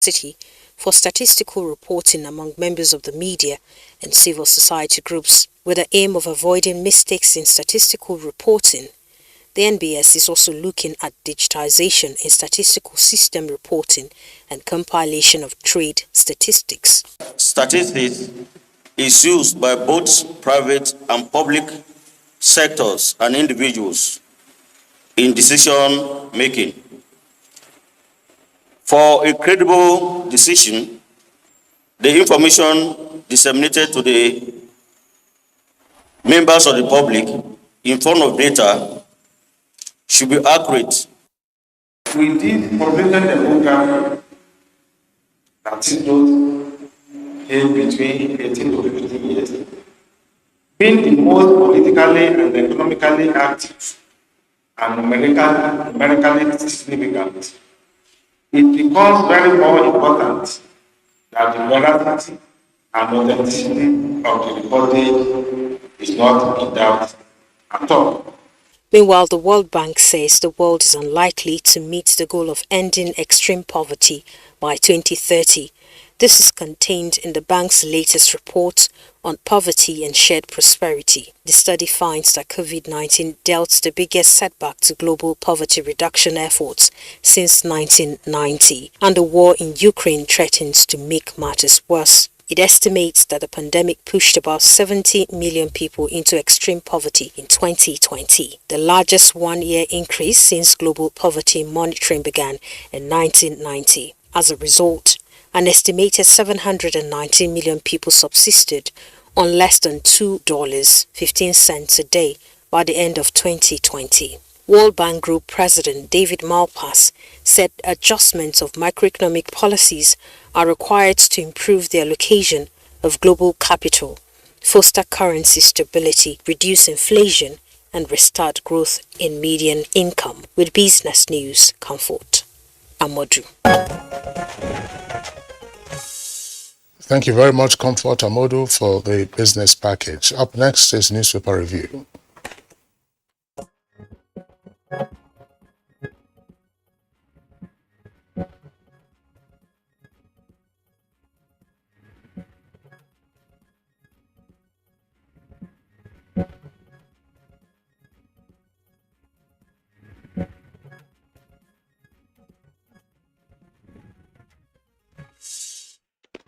City for statistical reporting among members of the media and civil society groups. With the aim of avoiding mistakes in statistical reporting, the NBS is also looking at digitization in statistical system reporting and compilation of trade statistics. Statistics is used by both private and public sectors and individuals in decision making. For a credible decision, the information disseminated to the members of the public in form of data should be accurate. We did population demography that is those aged between 18 to 50 years, being the most politically and economically active and numerically significant. It becomes very more important that the veracity and authenticity of the reporting is not in doubt at all. Meanwhile, the World Bank says the world is unlikely to meet the goal of ending extreme poverty by 2030. This is contained in the bank's latest report on poverty and shared prosperity. The study finds that COVID-19 dealt the biggest setback to global poverty reduction efforts since 1990, and the war in Ukraine threatens to make matters worse. It estimates that the pandemic pushed about 70 million people into extreme poverty in 2020, the largest one-year increase since global poverty monitoring began in 1990. As a result, an estimated 790 million people subsisted on less than $2.15 a day by the end of 2020. World Bank Group President David Malpass said adjustments of macroeconomic policies are required to improve the allocation of global capital, foster currency stability, reduce inflation, and restart growth in median income. With Business News, Comfort Amodu. Thank you very much, Comfort Amodu, for the business package. Up next is newspaper review.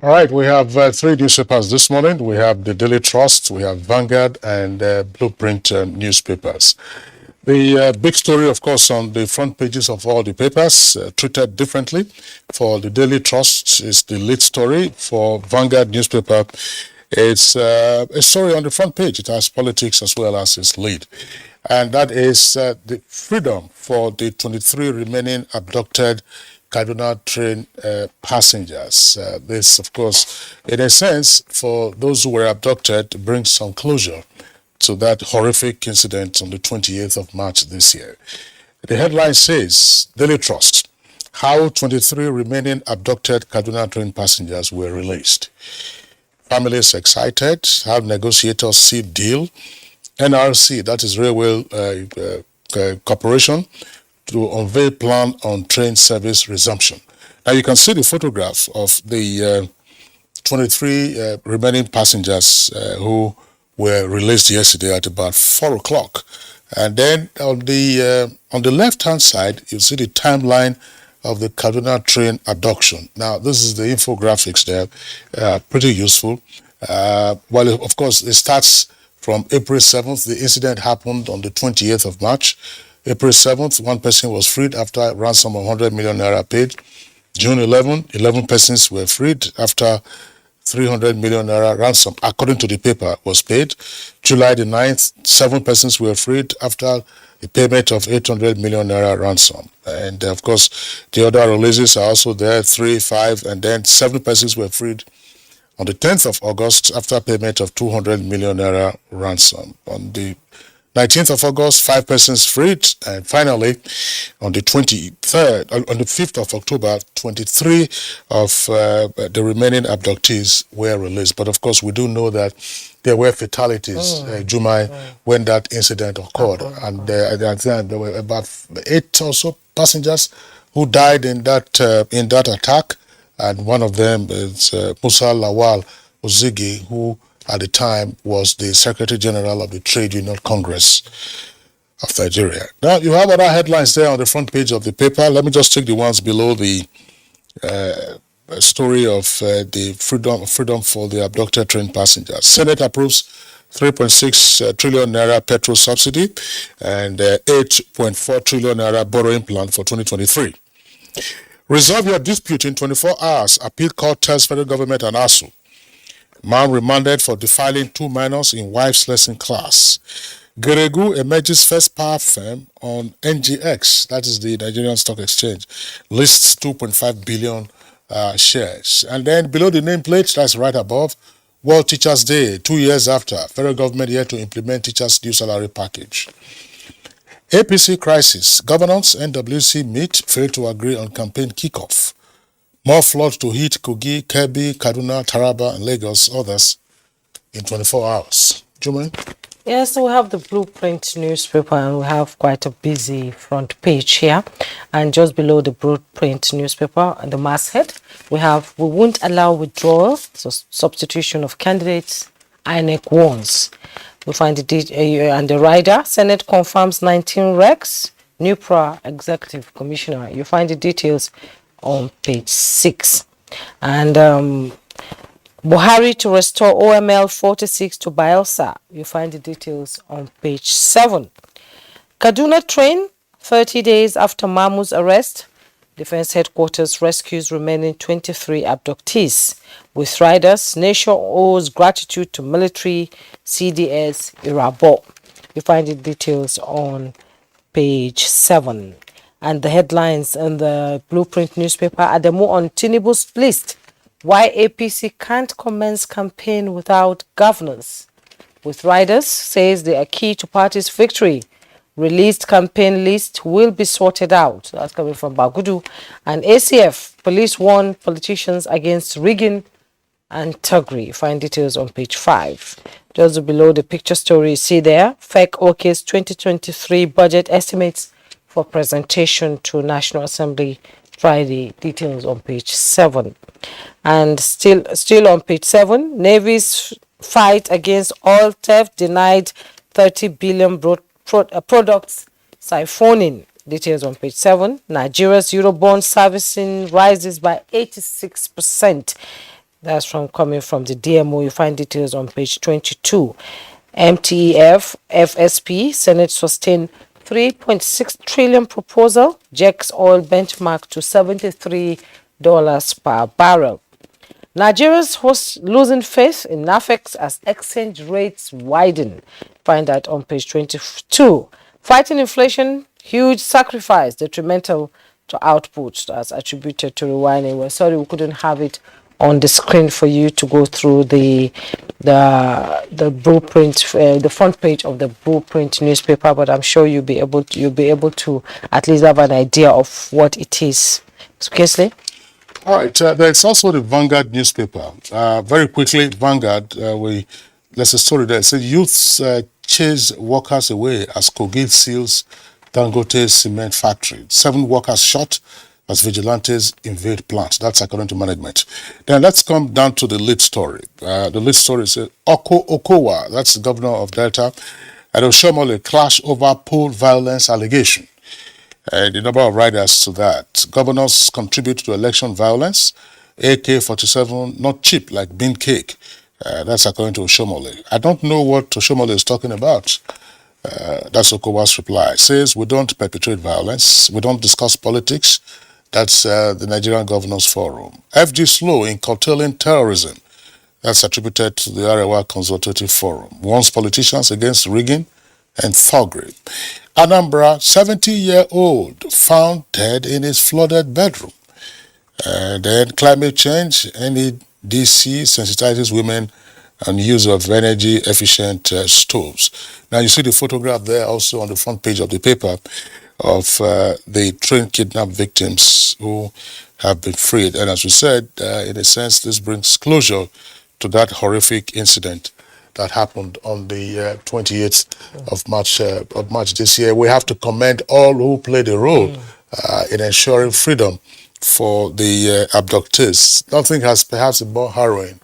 All right, we have three newspapers this morning. We have the Daily Trust, we have Vanguard, and Blueprint newspapers. The big story, of course, on the front pages of all the papers, treated differently. For the Daily Trust, is the lead story. For Vanguard newspaper, it's a story on the front page. It has politics as well as its lead. And that is the freedom for the 23 remaining abducted Kaduna train passengers. This, of course, in a sense, for those who were abducted, brings some closure to that horrific incident on the 28th of March this year. The headline says, Daily Trust, how 23 remaining abducted Kaduna train passengers were released. Families excited, how negotiators see deal. NRC, that is Railway Corporation, to unveil plan on train service resumption. Now you can see the photograph of the 23 remaining passengers who were released yesterday at about 4 o'clock. And then on the left-hand side, you see the timeline of the Kaduna train abduction. Now this is the infographics there, pretty useful. Well, of course, it starts from April 7th. The incident happened on the 28th of March. April 7th, one person was freed after a ransom of 100 million naira paid. June 11, 11 persons were freed after 300 million naira ransom, according to the paper, was paid. July the 9th, 7 persons were freed after a payment of 800 million naira ransom. And of course, the other releases are also there, 3, 5, and then 7 persons were freed on the 10th of August after payment of 200 million naira ransom. On the 19th of August, 5 persons freed, and finally, on the 23rd, on the 5th of October, 23 of the remaining abductees were released. But of course, we do know that there were fatalities, Jumai, when that incident occurred, and there were about 8 or so passengers who died in that attack. and one of them is Musa Lawal Ozigi, who at the time was the Secretary General of the Trade Union Congress of Nigeria. Now, you have other headlines there on the front page of the paper. Let me just take the ones below the story of the freedom for the abducted train passengers. Senate approves 3.6 trillion naira petrol subsidy and 8.4 trillion naira borrowing plan for 2023. Resolve your dispute in 24 hours. Appeal court tells federal government and ASUU. Man remanded for defiling 2 minors in wife's lesson class. Geregu emerges first power firm on NGX, that is the Nigerian Stock Exchange, lists 2.5 billion shares. And then below the nameplate, that's right above, World Teachers Day, 2 years after, federal government yet to implement teachers' new salary package. APC crisis, governance, NWC meet, fail to agree on campaign kickoff. More floods to hit Kogi, Kebbi, Kaduna, Taraba, and Lagos, others in 24 hours. Jumain? Yes, so we have the Blueprint newspaper and we have quite a busy front page here. And just below the Blueprint newspaper and the masthead, we have, we won't allow withdrawal, so substitution of candidates, INEC warns. We find and the rider, Senate confirms 19 wrecks, NUPRA Executive Commissioner. You find the details on page 6. And Buhari to restore OML 46 to Bielsa. You find the details on page 7. Kaduna train, 30 days after Mahmoud's arrest. Defense headquarters rescues remaining 23 abductees. With riders, nation owes gratitude to military, CDS, Irabo. You find the details on page 7. And the headlines in the Blueprint newspaper are the more on Tinubu's list. Why APC can't commence campaign without governance. With riders, says they are key to party's victory. Released campaign list will be sorted out. That's coming from Bagudu. And ACF, police warn politicians against rigging and thuggery. Find details on page 5. Just below the picture story, see there, fake OK's 2023 budget estimates for presentation to National Assembly Friday. Details on page 7. And still on page 7, Navy's fight against oil theft denied 30 billion products siphoning. Details on page 7. Nigeria's Eurobond servicing rises by 86%. That's coming from the DMO. You find details on page 22. MTEF, FSP, Senate sustained 3.6 trillion proposal, jacks oil benchmark to $73 per barrel. Nigeria's host losing faith in NAFEX as exchange rates widen. Find that on page 22. Fighting inflation, huge sacrifice, detrimental to output. That's attributed to rewinding. We're sorry we couldn't have it on the screen for you to go through the blueprint, the front page of the Blueprint newspaper, but I'm sure you'll be able to at least have an idea of what it is. Kesley? All right, there's also the Vanguard newspaper. Very quickly, Vanguard, there's a story there. It says youths chase workers away as Kogi seals Dangote cement factory. 7 workers shot as vigilantes invade plant. That's according to management. Then let's come down to the lead story. The lead story says Okowa, that's the governor of Delta, and Oshomole clash over poll violence allegation. The number of riders to that. Governors contribute to election violence. AK-47, not cheap like bean cake. That's according to Oshomole. I don't know what Oshomole is talking about. That's Okowa's reply. Says, we don't perpetrate violence. We don't discuss politics. That's the Nigerian Governors Forum. FG slow in curtailing terrorism. That's attributed to the Arewa Consultative Forum. Warns politicians against rigging and thuggery. Anambra, 70-year-old found dead in his flooded bedroom. Then climate change, NEDC sensitizes women on use of energy-efficient stoves. Now you see the photograph there also on the front page of the paper of the train kidnap victims who have been freed. And as we said, in a sense, this brings closure to that horrific incident that happened on the 28th of March this year. We have to commend all who played a role in ensuring freedom for the abductees. Nothing has perhaps been more harrowing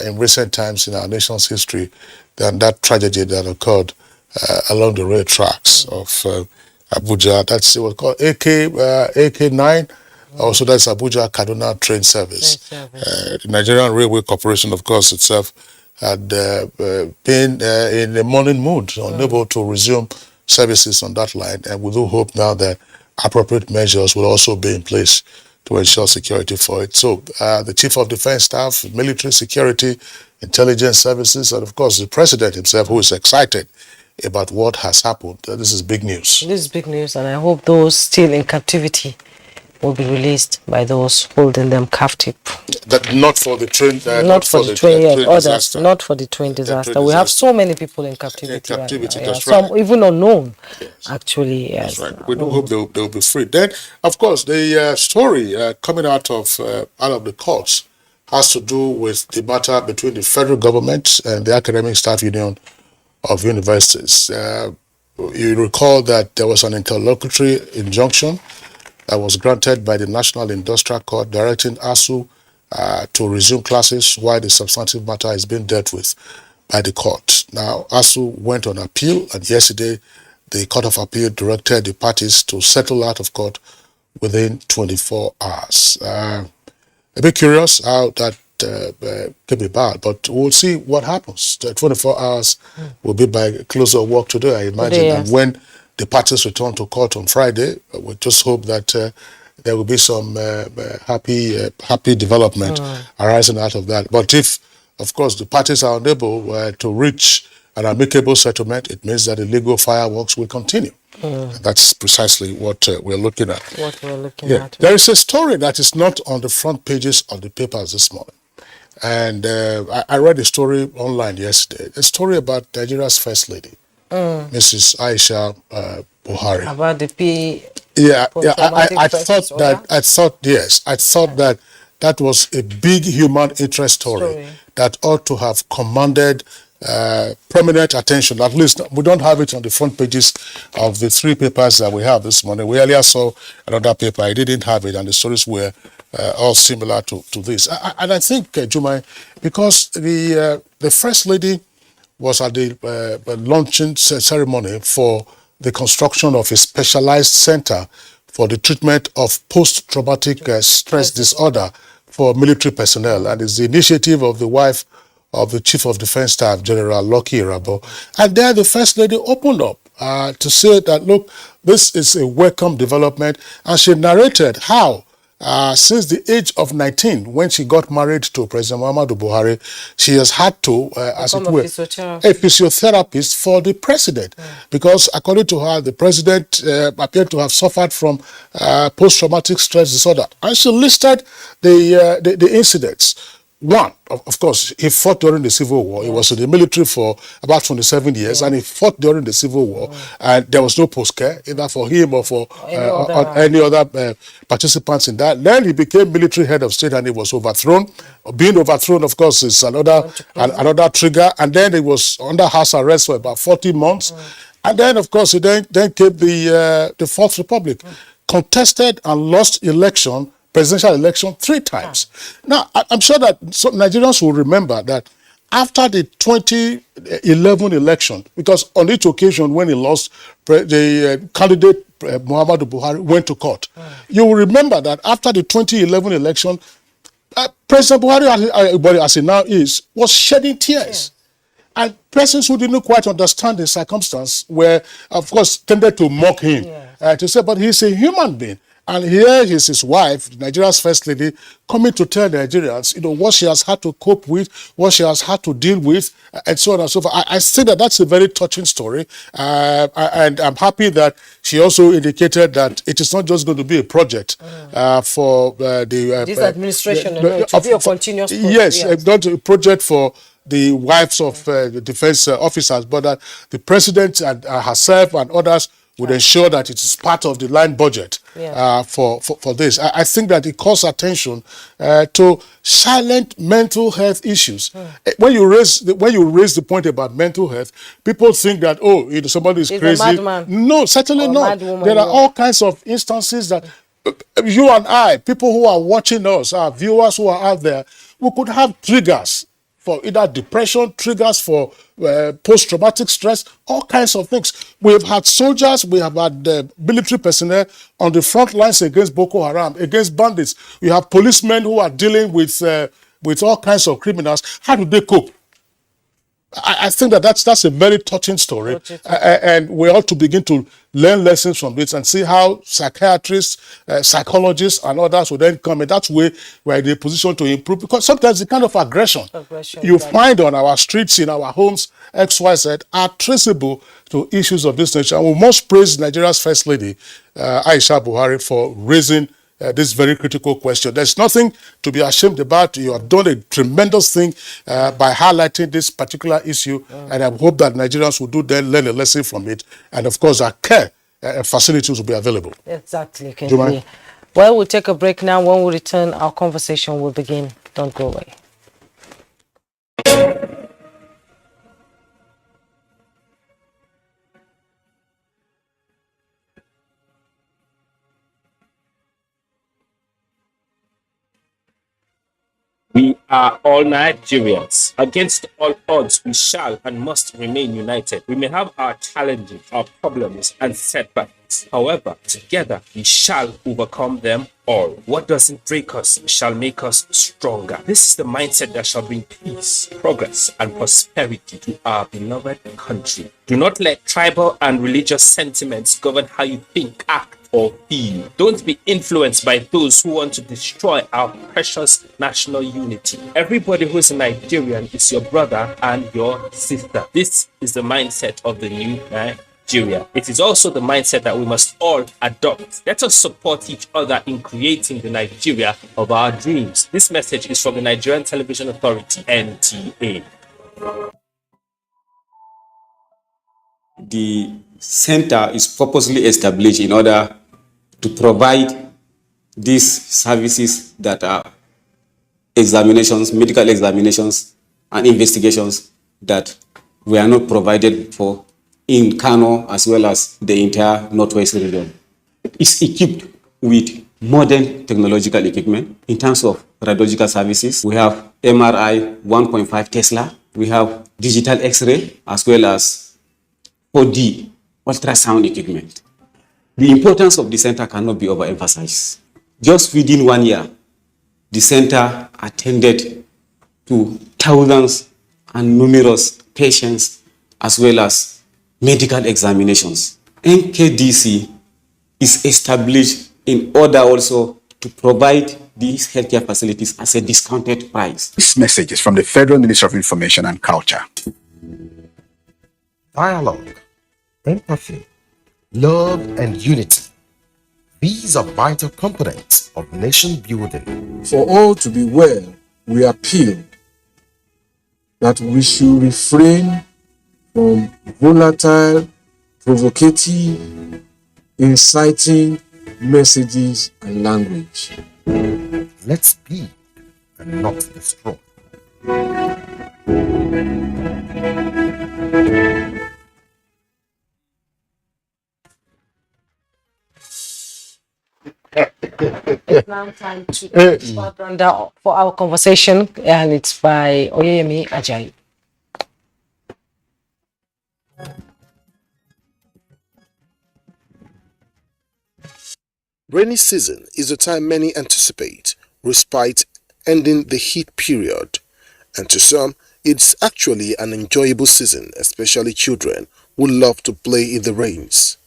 in recent times in our nation's history than that tragedy that occurred along the rail tracks of Abuja. That's what called AK9. Also, that's Abuja Kaduna train service. The Nigerian Railway Corporation, of course, itself had been in a mourning mood, unable to resume services on that line, and we do hope now that appropriate measures will also be in place to ensure security for it. So the Chief of Defense Staff, military security, intelligence services, and of course the President himself, who is excited about what has happened. This is big news. This is big news, and I hope those still in captivity will be released by those holding them captive. That not for the train, not for the train, train others, disaster. not for the train disaster. Train we have disaster. so many people in captivity. In captivity, right now. that's Some right. even unknown, actually. Yes. That's right. We do hope they'll be free. Then, of course, the story coming out of the courts has to do with the matter between the federal government and the Academic Staff Union of Universities. You recall that there was an interlocutory injunction that was granted by the National Industrial Court directing ASUU to resume classes while the substantive matter is being dealt with by the court. Now, ASUU went on appeal, and yesterday the Court of Appeal directed the parties to settle out of court within 24 hours. A bit curious how that could be bad, but we'll see what happens. The 24 hours will be by close of work today, I imagine. Today, yes. And when the parties return to court on Friday, we just hope that there will be some happy development arising out of that. But if, of course, the parties are unable to reach an amicable settlement, it means that the legal fireworks will continue. That's precisely what we're looking at. What we're looking at. There is a story that is not on the front pages of the papers this morning. And I read a story online yesterday, a story about Nigeria's First Lady, Mrs. Aisha Buhari. About the P. Yeah, I thought that that was a big human interest story that ought to have commanded prominent attention. At least we don't have it on the front pages of the three papers that we have this morning. We earlier saw another paper, I didn't have it, and the stories were all similar to this. And I think, Jumai, because the First Lady was at the launching ceremony for the construction of a specialized center for the treatment of post-traumatic stress disorder for military personnel, and it's the initiative of the wife of the Chief of Defense Staff, General Lucky Irabo. And there the First Lady opened up to say that, look, this is a welcome development, and she narrated how since the age of 19, when she got married to President Muhammadu Buhari, she has had to, as it were, a physiotherapist for the president. Because according to her, the president appeared to have suffered from post-traumatic stress disorder. And she listed the incidents. One, of course, he fought during the Civil War. He was in the military for about 27 years, and he fought during the Civil War. And there was no post-care, either for him or for any other participants in that. Then he became military head of state, and he was overthrown. Being overthrown, of course, is another trigger. And then he was under house arrest for about 40 months. And then, of course, then came the Fourth Republic. Contested and lost presidential election 3 times. Now, I'm sure that Nigerians will remember that after the 2011 election, because on each occasion when he lost, the candidate Muhammadu Buhari went to court. You will remember that after the 2011 election, President Buhari, as he now is, was shedding tears. And persons who didn't quite understand the circumstance were, of course, tended to mock him, to say, but he's a human being. And here is his wife, Nigeria's First Lady, coming to tell Nigerians, what she has had to cope with, what she has had to deal with, and so on and so forth. I think that that's a very touching story. And I'm happy that she also indicated that it is not just going to be a project for this administration, it will be a continuous project. Yes, not a project for the wives of the defense officers, but that the president and herself and others would ensure that it is part of the line budget for this. I think that it calls attention to silent mental health issues. When you raise the point about mental health, people think that somebody is crazy. A madman. No, certainly not. There are all kinds of instances that You and I, people who are watching us, our viewers who are out there, we could have triggers for either depression, triggers for post-traumatic stress, all kinds of things. We have had soldiers, we have had military personnel on the front lines against Boko Haram, against bandits. We have policemen who are dealing with all kinds of criminals. How do they cope? I think that's a very touching story, and we ought to begin to learn lessons from this and see how psychiatrists, psychologists, and others will then come in. That's where we're in a position to improve, because sometimes the kind of aggression you find on our streets, in our homes, XYZ, are traceable to issues of this nature. And we must praise Nigeria's First Lady, Aisha Buhari, for raising this very critical question. There's nothing to be ashamed about. You have done a tremendous thing by highlighting this particular issue, and I hope that Nigerians will learn a lesson from it, and of course our care facilities will be available. Exactly. Well, we'll take a break now. When we return, our conversation will begin. Don't go away. We are all Nigerians. Against all odds, we shall and must remain united. We may have our challenges, our problems, and setbacks. However, together we shall overcome them all. What doesn't break us shall make us stronger. This is the mindset that shall bring peace, progress, and prosperity to our beloved country. Do not let tribal and religious sentiments govern how you think, act, or feel. Don't be influenced by those who want to destroy our precious national unity. Everybody who is a Nigerian is your brother and your sister. This is the mindset of the new Nigeria. It is also the mindset that we must all adopt. Let us support each other in creating the Nigeria of our dreams. This message is from the Nigerian Television Authority, NTA. The center is purposely established in order to provide these services that are examinations, medical examinations, and investigations that were not provided for in Kano as well as the entire Northwest region. It's equipped with modern technological equipment in terms of radiological services. We have MRI 1.5 Tesla. We have digital X-ray as well as 4D ultrasound equipment. The importance of the center cannot be overemphasized. Just within 1 year, the center attended to thousands and numerous patients as well as medical examinations. NKDC is established in order also to provide these healthcare facilities at a discounted price. This message is from the Federal Ministry of Information and Culture. Dialogue, empathy, love, and unity. These are vital components of nation building. For all to be well, we appeal that we should refrain from volatile, provocative, inciting messages and language. Let's build and not destroy. It's now time to start rundown for our conversation, and it's by Oyeyemi Ajayi. Rainy season is the time many anticipate respite ending the heat period, and to some, it's actually an enjoyable season, especially children who love to play in the rains.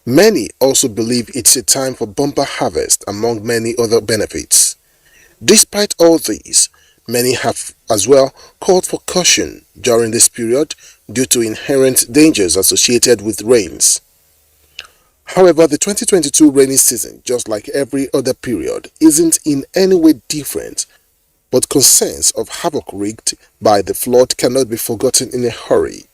Many also believe it's a time for bumper harvest, among many other benefits. Despite all these, many have as well called for caution during this period due to inherent dangers associated with rains. However, the 2022 rainy season, just like every other period, isn't in any way different, but concerns of havoc wreaked by the flood cannot be forgotten in a hurry.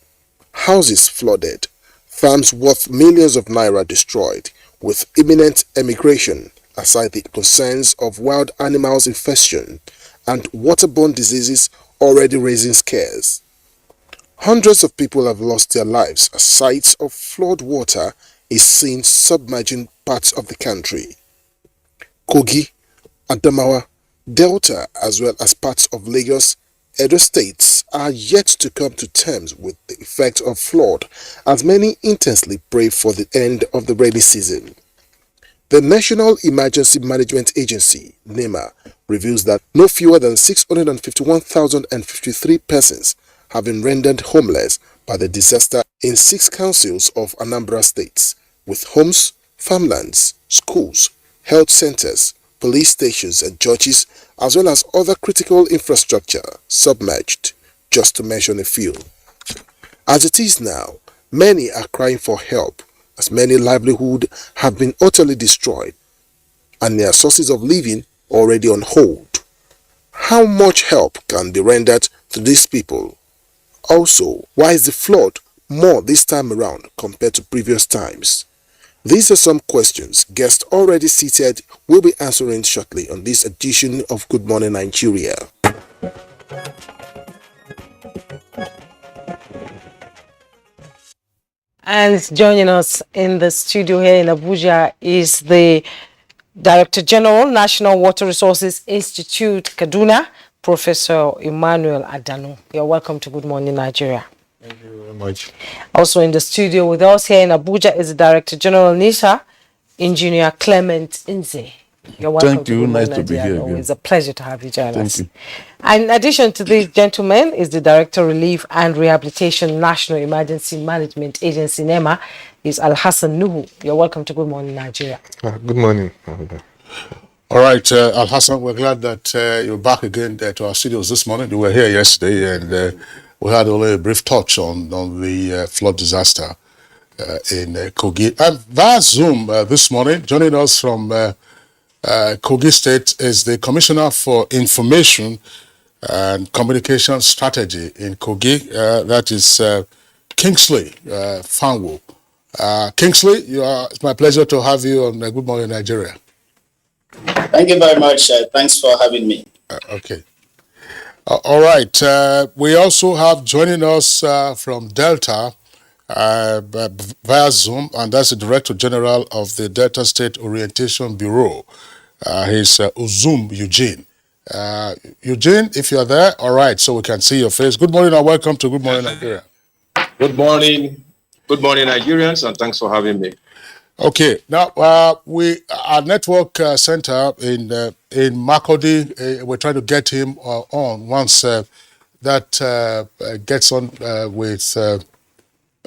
Houses flooded, farms worth millions of naira destroyed, with imminent emigration, aside the concerns of wild animals infestation and waterborne diseases already raising scares. Hundreds of people have lost their lives as sights of flood water is seen submerging parts of the country. Kogi, Adamawa, Delta, as well as parts of Lagos, Edo states are yet to come to terms with the effect of flood, as many intensely pray for the end of the rainy season. The National Emergency Management Agency, NEMA, reveals that no fewer than 651,053 persons have been rendered homeless by the disaster in 6 councils of Anambra State, with homes, farmlands, schools, health centers, police stations and churches, as well as other critical infrastructure submerged, just to mention a few. As it is now, many are crying for help, as many livelihoods have been utterly destroyed and their sources of living already on hold. How much help can be rendered to these people? Also, why is the flood more this time around compared to previous times? These are some questions guests already seated will be answering shortly on this edition of Good Morning Nigeria. And joining us in the studio here in Abuja is the Director General, National Water Resources Institute, Kaduna, Professor Emmanuel Adanu. You're welcome to Good Morning Nigeria. Thank you very much. Also in the studio with us here in Abuja is the Director General, NISA, Engineer Clement Nze. You're welcome. Thank you. Nice to be here. It's a pleasure to have you join us. Thank you. And in addition to these gentlemen is the Director Relief and Rehabilitation National Emergency Management Agency, NEMA, is Al-Hassan Nuhu. You're welcome to Good Morning Nigeria. Good morning. All right, Al-Hassan, we're glad that you're back again to our studios this morning. You were here yesterday, and we had only a brief touch on the flood disaster in Kogi. And via Zoom this morning, joining us from Kogi State is the Commissioner for Information and Communication Strategy in Kogi. That is Kingsley Fanwo. Kingsley, it's my pleasure to have you on Good Morning Nigeria. Thank you very much. Thanks for having me. Okay. All right. We also have joining us from Delta via Zoom, and that's the Director General of the Delta State Orientation Bureau. He's Uzum Eugene. Eugene, if you're there, all right, so we can see your face. Good morning and welcome to Good Morning Nigeria. Good morning. Good morning, Nigerians, and thanks for having me. Okay, now our network center in Makurdi, we're trying to get him on once that gets on with.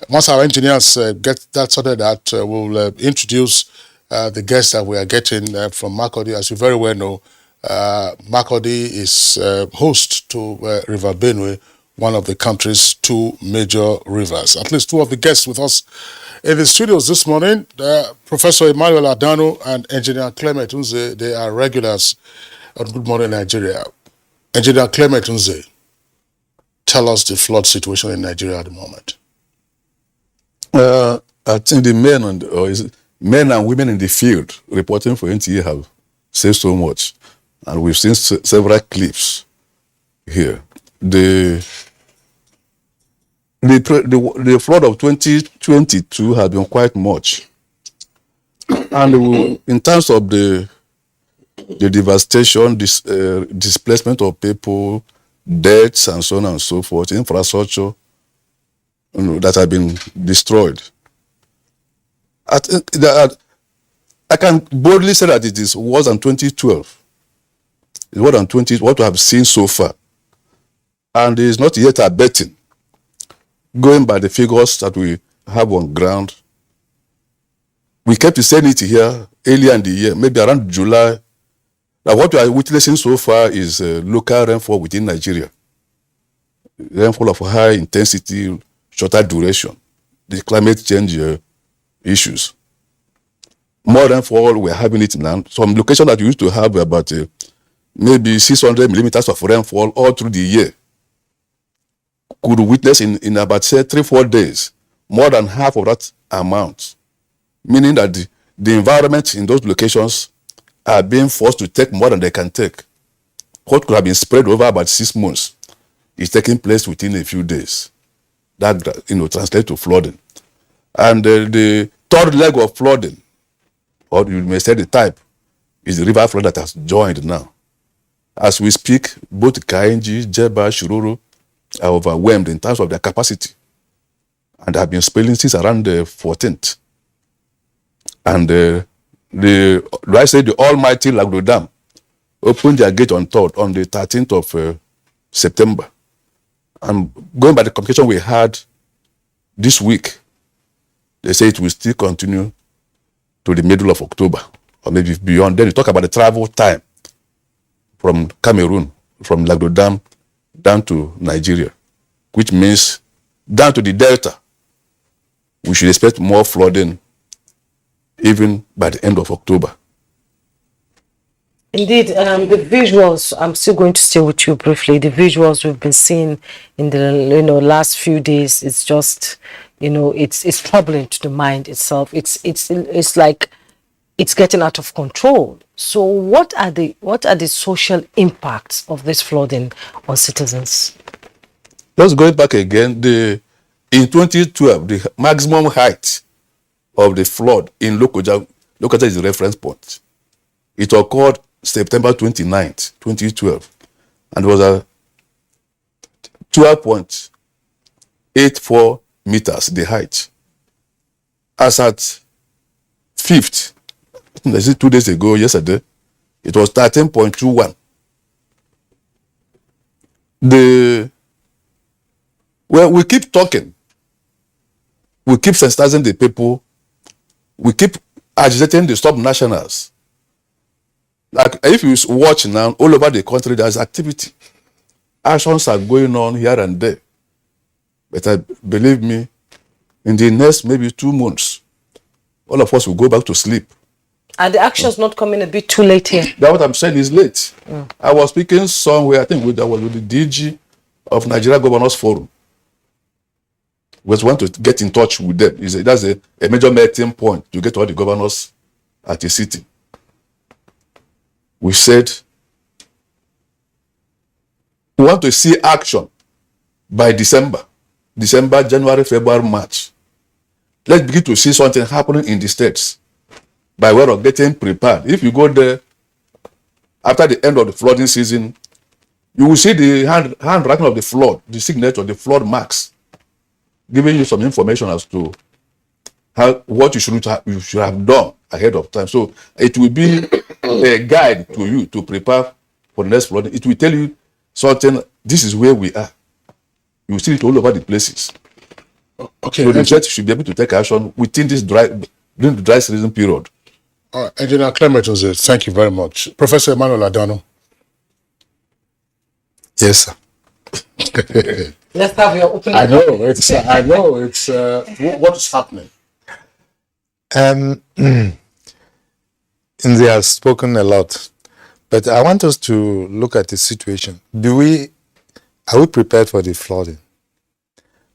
Once our engineers get that sorted out, we'll introduce the guests that we are getting from Makurdi. As you very well know, Makurdi is host to River Benue, one of the country's 2 major rivers. At least 2 of the guests with us in the studios this morning, Professor Emmanuel Adanu and Engineer Clement Nze, they are regulars on Good Morning Nigeria. Engineer Clement Nze, tell us the flood situation in Nigeria at the moment. I think the men and women in the field reporting for NTA have said so much, and we've seen several clips here. The flood of 2022 has been quite much, and in terms of the devastation, displacement of people, deaths, and so on and so forth, infrastructure that have been destroyed. I think that I can boldly say that it is worse than 2012. It's more than what we have seen so far, and it is not yet abating. Going by the figures that we have on ground, we kept saying it here earlier in the year, maybe around July. Now, what we are witnessing so far is local rainfall within Nigeria. Rainfall of high intensity, shorter duration, the climate change issues. More rainfall, we're having it now. Some locations that we used to have about maybe 600 millimeters of rainfall all through the year could witness in about, say, 3-4 days, more than half of that amount, meaning that the environment in those locations are being forced to take more than they can take. What could have been spread over about 6 months is taking place within a few days. That translates to flooding. And the third leg of flooding, or you may say the type, It's the river flood that has joined now. As we speak, both Kainji, Jeba, Shiroro are overwhelmed in terms of their capacity and have been spilling since around the 14th. And do I say the almighty Lagdo Dam opened their gate on the 13th of September. And going by the communication we had this week, they say it will still continue to the middle of October or maybe beyond. Then you talk about the travel time from Cameroon, from Lagdo Dam down to Nigeria, which means down to the Delta. We should expect more flooding even by the end of October. Indeed, the visuals, I'm still going to stay with you briefly. The visuals we've been seeing in the last few days, it's just, it's troubling to the mind itself. It's like it's getting out of control. So what are the social impacts of this flooding on citizens? Just going back again, in 2012, the maximum height of the flood in Lokoja is the reference point. It occurred September 29th, 2012, and it was a 12.84 meters, the height. As at 5th, I think 2 days ago, yesterday, it was 13.21. We keep talking. We keep sensitizing the people. We keep agitating the sub-nationals. Like if you watch now, all over the country, there's activity. Actions are going on here and there. But believe me, in the next maybe 2 months, all of us will go back to sleep. Are the actions not coming a bit too late here? That's what I'm saying is late. I was speaking somewhere, I think I was with the DG of Nigeria Governors Forum. We just want to get in touch with them. That's a major meeting point to get all the governors at the city. We said we want to see action by December, January, February, March. Let's begin to see something happening in the states by way of getting prepared. If you go there after the end of the flooding season, you will see the handwriting of the flood, the signature, the flood marks, giving you some information as to what you should have done ahead of time. So it will be a guide to you to prepare for the next flooding. It will tell you something, this is where we are. You will see it all over the places. Okay. So the church should be able to take action within this during the dry season period. All right, Engineer Clement, thank you very much. Professor Emmanuel Adano. Yes, sir. Let's have your opening. I know it's what is happening. They have spoken a lot, but I want us to look at the situation. Are we prepared for the flooding?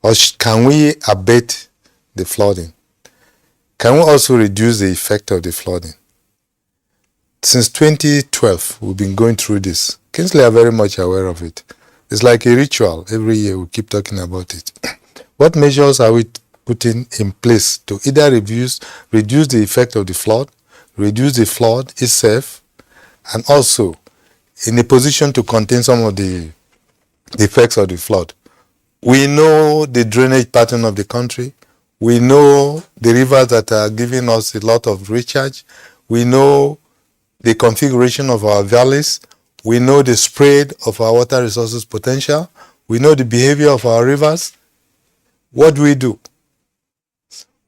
Or can we abate the flooding? Can we also reduce the effect of the flooding? Since 2012, we've been going through this. Kingsley are very much aware of it. It's like a ritual. Every year we keep talking about it. What measures are we putting in place to either reduce the effect of the flood, reduce the flood itself, and also in a position to contain some of the effects of the flood? We know the drainage pattern of the country. We know the rivers that are giving us a lot of recharge. We know the configuration of our valleys. We know the spread of our water resources potential. We know the behavior of our rivers. What do?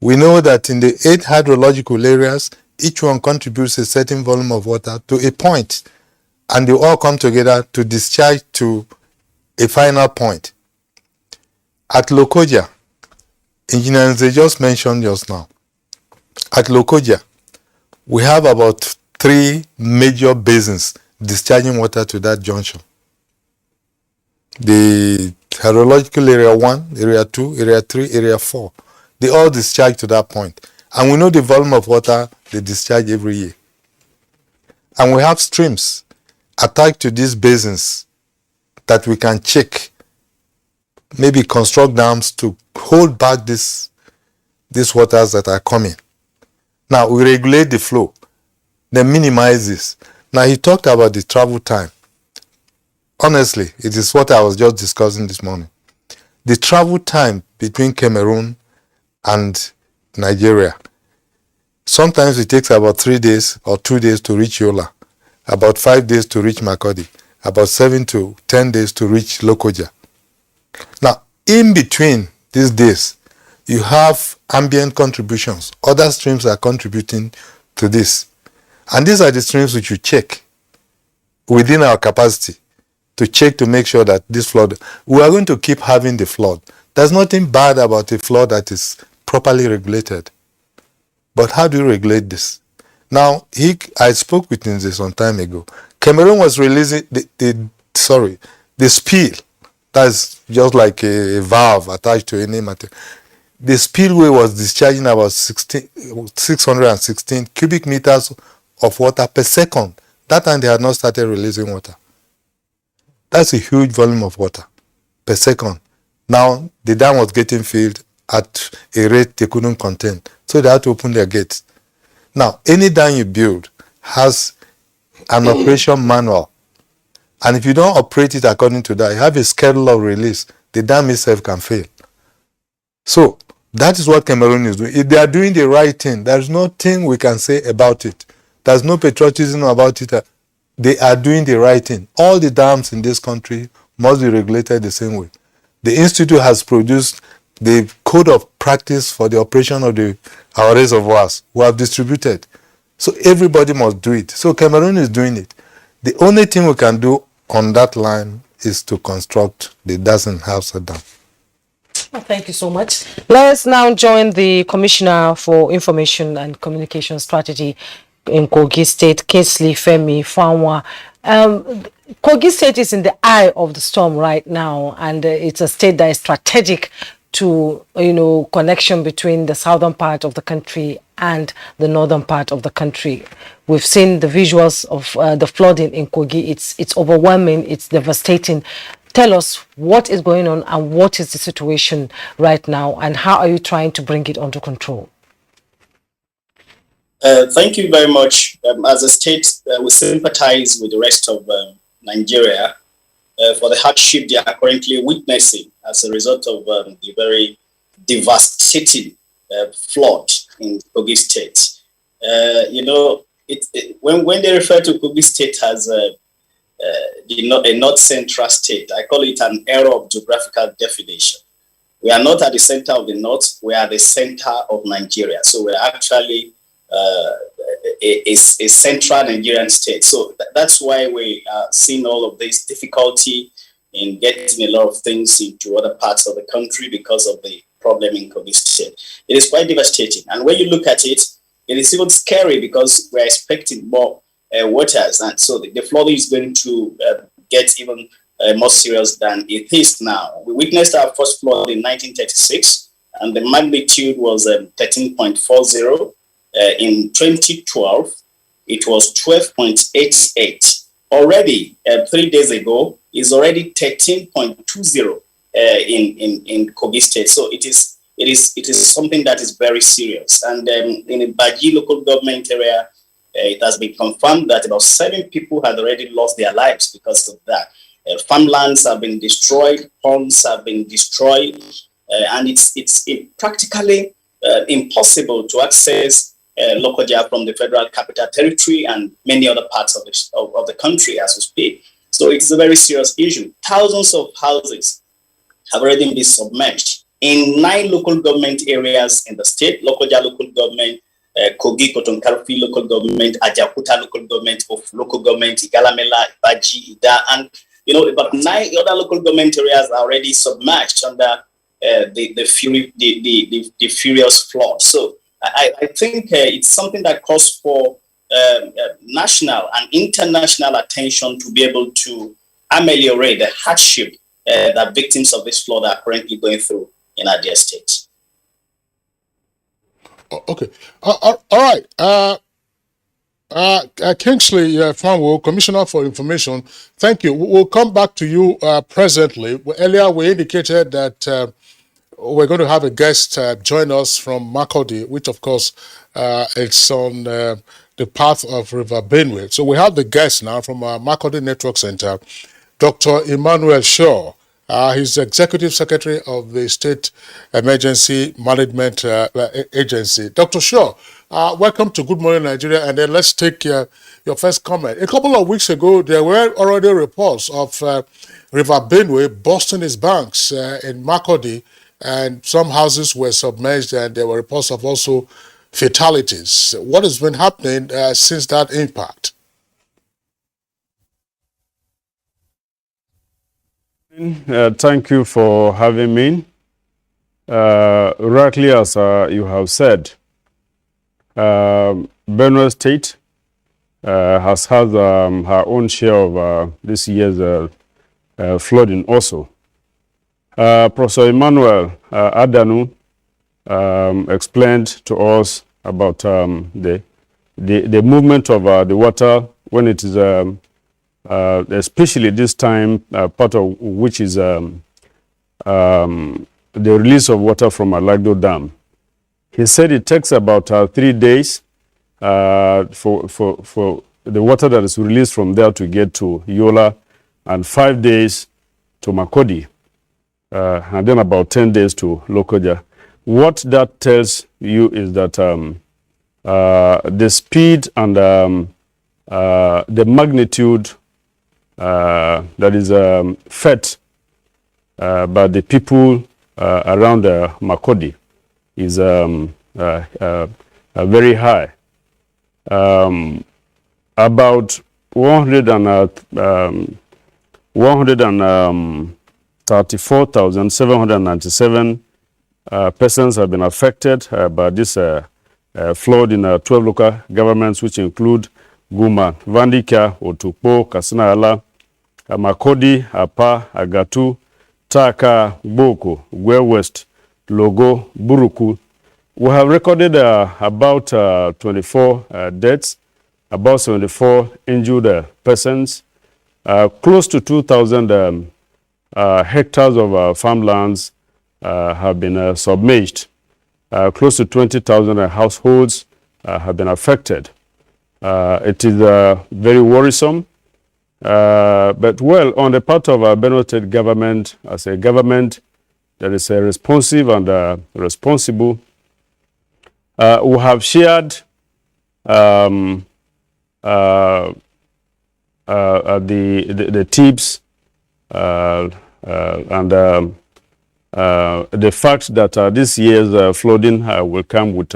We know that in the 8 hydrological areas, each one contributes a certain volume of water to a point, and they all come together to discharge to a final point. At Lokoja, engineers, they just mentioned just now, at Lokoja, we have about 3 major basins discharging water to that junction. The hydrological area 1, area 2, area 3, area 4, they all discharge to that point. And we know the volume of water they discharge every year. And we have streams attached to these basins that we can check, maybe construct dams to hold back these waters that are coming. Now, we regulate the flow. they minimize this. Now, he talked about the travel time. Honestly, it is what I was just discussing this morning. The travel time between Cameroon and Nigeria, sometimes it takes about 3 days or 2 days to reach Yola, about 5 days to reach Makodi, about 7 to 10 days to reach Lokoja. Now, in between these days, you have ambient contributions. Other streams are contributing to this. And these are the streams which you check within our capacity to check to make sure that this flood, we are going to keep having the flood. There's nothing bad about a flood that is properly regulated. But how do you regulate this? Now, I spoke with him some time ago. Cameroon was releasing the spill. That's just like a valve attached to any material. The spillway was discharging about 616 cubic meters of water per second. That time they had not started releasing water. That's a huge volume of water per second. Now, the dam was getting filled at a rate they couldn't contain. So they had to open their gates. Now, any dam you build has an operation manual. And if you don't operate it according to that, you have a schedule of release, the dam itself can fail. So, that is what Cameroon is doing. If they are doing the right thing, there's nothing we can say about it. There's no patriotism about it. They are doing the right thing. All the dams in this country must be regulated the same way. The Institute has produced the code of practice for the operation of our reservoirs we have distributed. So everybody must do it. So Cameroon is doing it. The only thing we can do on that line is to construct the dozen house dam. Oh, thank you so much. Let's now join the Commissioner for Information and Communication Strategy in Kogi State, Kingsley Femi Fanwa. Kogi State is in the eye of the storm right now, and it's a state that is strategic to, connection between the southern part of the country and the northern part of the country. We've seen the visuals of the flooding in Kogi. It's overwhelming. It's devastating. Tell us what is going on and what is the situation right now, and how are you trying to bring it under control? Thank you very much. As a state, we sympathize with the rest of Nigeria for the hardship they are currently witnessing as a result of the very devastating flood in Kogi State. When they refer to Kogi State as a North Central state, I call it an error of geographical definition. We are not at the center of the north, we are at the center of Nigeria. So we're actually a central Nigerian state. So that's why we are seeing all of this difficulty in getting a lot of things into other parts of the country because of the problem in Kogi State. It is quite devastating. And when you look at it, it is even scary because we're expecting more waters. And so the flood is going to get even more serious than it is now. We witnessed our first flood in 1936, and the magnitude was 13.40. In 2012, it was 12.88. Already, 3 days ago, is already 13.20 in Kogi State. So it is something that is very serious. And in the Baji local government area, it has been confirmed that about 7 people had already lost their lives because of that. Farmlands have been destroyed, ponds have been destroyed, and it's practically impossible to access Lokoja from the Federal Capital Territory and many other parts of the country as we speak. So it's a very serious issue. Thousands of houses have already been submerged in 9 local government areas in the state: Lokoja local government, Kogi Kotonkarfi local government, Ajakuta local government, of local government, Igalamela, Baji, Ida, and about 9 other local government areas are already submerged under the furious flood. So I think it's something that calls for national and international attention to be able to ameliorate the hardship that victims of this flood are currently going through in Abia State. Okay. All right. Kingsley Fanwo, Commissioner for Information, thank you. We'll come back to you presently. Earlier, we indicated that we're going to have a guest join us from Makodi, which, of course, it's on the path of River Benue. So we have the guest now from our Makurdi Network Center, Dr. Emmanuel Shaw. He's Executive Secretary of the State Emergency Management Agency. Dr. Shaw, welcome to Good Morning Nigeria, and then let's take your first comment. A couple of weeks ago, there were already reports of River Benue bursting its banks in Makurdi, and some houses were submerged, and there were reports of also fatalities. What has been happening since that impact? Thank you for having me. Rightly, as you have said, Benue State has had her own share of this year's flooding also. Professor Emmanuel Adanu explained to us about the movement of the water when it is especially this time, part of which is the release of water from Alagdo Dam. He said it takes about 3 days for the water that is released from there to get to Yola, and 5 days to Makurdi, and then about 10 days to Lokoja. What that tells you is that the speed and the magnitude that is fed by the people around Makurdi is very high. About 134,797 persons have been affected by this flood in 12 local governments, which include Guma, Vandika, Otukpo, Katsina Ala, Makurdi, Apa, Agatu, Taka, Boko, Gwe West, Logo, Buruku. We have recorded about 24 deaths, about 74 injured persons, close to 2,000 hectares of farmlands have been submerged. Close to 20,000 households have been affected. It is very worrisome. But well, on the part of our Benue State government, as a government that is responsive and responsible, we have shared the tips and the fact that this year's flooding will come with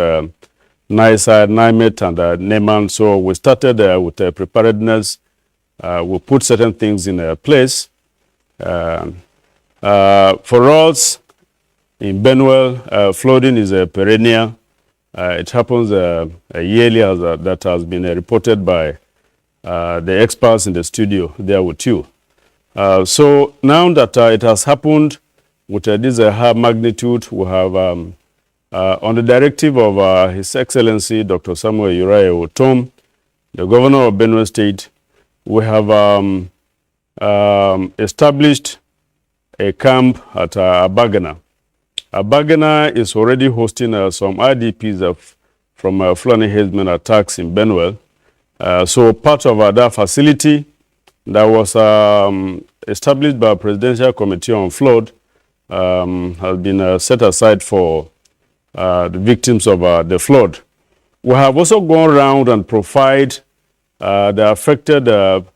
NISA, NIMET, and NEMAN. So we started with preparedness. We put certain things in place. For us, in Benue, flooding is a perennial. It happens yearly, as that has been reported by the experts in the studio there with you. So now that it has happened with this high magnitude, we have, on the directive of His Excellency Dr. Samuel Uriah Otom, the Governor of Benue State, we have established a camp at Abagana. Abagana is already hosting some IDPs from Fulani herdsmen attacks in Benue. So part of that facility that was established by a Presidential Committee on Flood has been set aside for the victims of the flood. We have also gone around and profiled the affected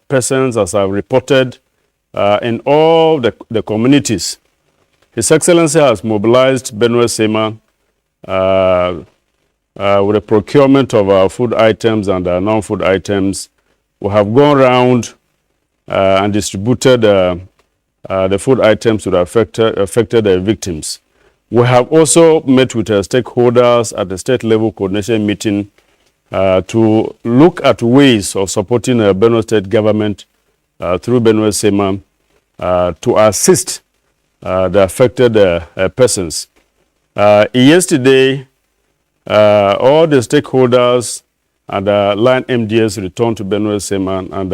persons, as I've reported, in all the communities. His Excellency has mobilized Benue SEMA with the procurement of food items and non-food items. We have gone around and distributed the food items to the affected victims. We have also met with stakeholders at the state level coordination meeting to look at ways of supporting the Benue State government through Benue SEMA to assist the affected persons. Yesterday, all the stakeholders and line MDS returned to Benue SEMA, and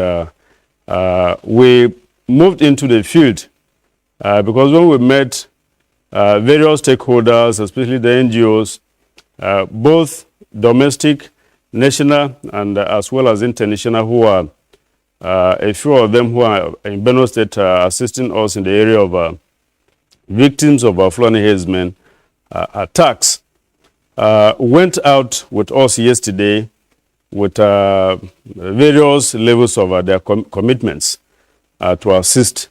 we moved into the field because when we met various stakeholders, especially the NGOs, both domestic national and as well as international, who are a few of them who are in Benue State assisting us in the area of victims of flooding herdsmen attacks, went out with us yesterday with various levels of their commitments to assist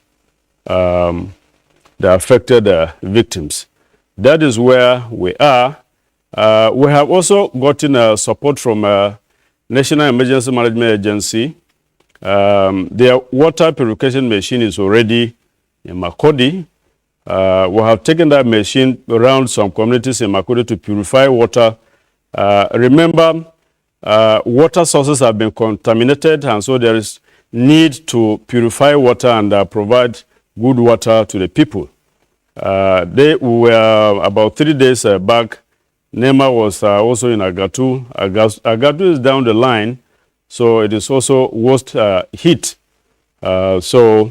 the affected victims. That is where we are. We have also gotten support from National Emergency Management Agency. Their water purification machine is already in Makurdi. We have taken that machine around some communities in Makurdi to purify water. Remember, water sources have been contaminated, and so there is need to purify water and provide good water to the people. They were about 3 days back. NEMA was also in Agatu. Agatu is down the line, so it is also worst hit. So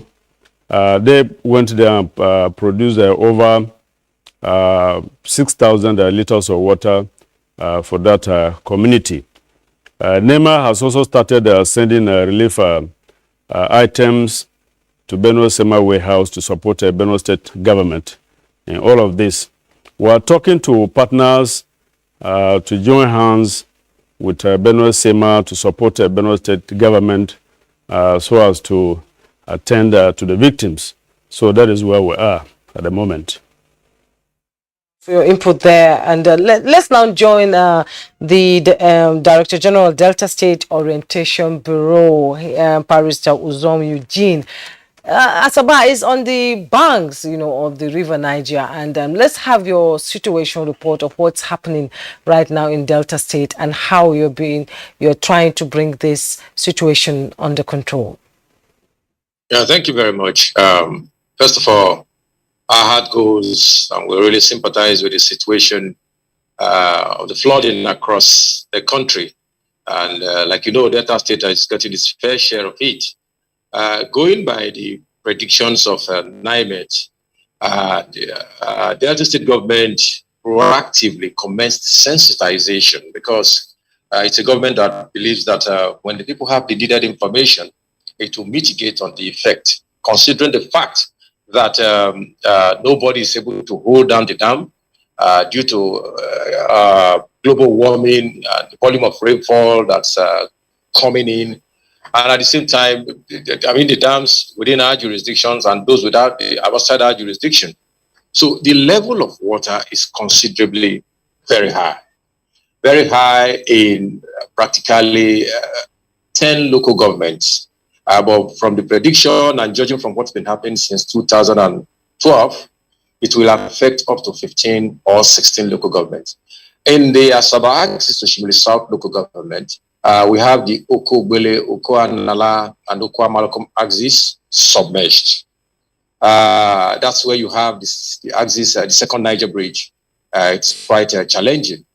they went there and produced over 6,000 liters of water for that community. NEMA has also started sending relief items to Benue Sema Warehouse to support the Benue State government in all of this. We are talking to partners to join hands with Benue Sema to support the Benue State government so as to attend to the victims. So that is where we are at the moment. For your input there, and let's now join the Director General Delta State Orientation Bureau, Barrister Uzom Eugene. Asaba is on the banks, of the River Niger, and let's have your situation report of what's happening right now in Delta State and how you're trying to bring this situation under control. Yeah, thank you very much. First of all, our heart goes, and we really sympathize with the situation of the flooding across the country. And like you know, Delta State is getting its fair share of it. Going by the predictions of NIMET, the Delta State government proactively commenced sensitization because it's a government that believes that when the people have the needed information, it will mitigate on the effect, considering the fact that nobody is able to hold down the dam due to global warming, the volume of rainfall that's coming in. And at the same time, the dams within our jurisdictions and those without outside our jurisdiction. So the level of water is considerably very high in practically 10 local governments. But from the prediction and judging from what's been happening since 2012, it will affect up to 15 or 16 local governments. In the Asaba axis to Shimili South local government, we have the Oko-Bele, Oko-Anala, and Oko-Amalcolm axis submerged. That's where you have the axis, the second Niger bridge. It's quite challenging.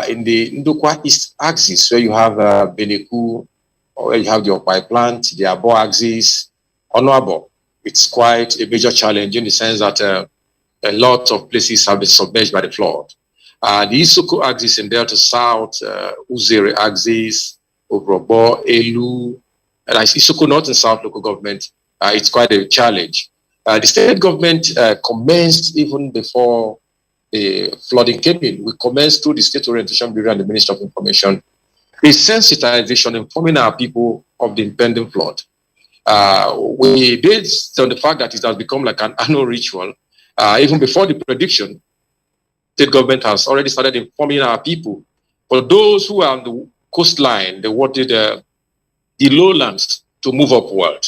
In the Ndokwa East axis, where you have Beneku, or where you have the Opai plant, the Abo axis, Onoabo, it's quite a major challenge in the sense that a lot of places have been submerged by the flood. The Isoko axis in Delta South, Uzere axis, Obrobo, Elu, and Isoko North and South local government, it's quite a challenge. The state government commenced even before the flooding came in. We commenced through the State Orientation Bureau and the Ministry of Information a sensitization, informing our people of the impending flood. We based on the fact that it has become like an annual ritual. Even before the prediction, state government has already started informing our people. For those who are on the coastline, they wanted the lowlands to move upward.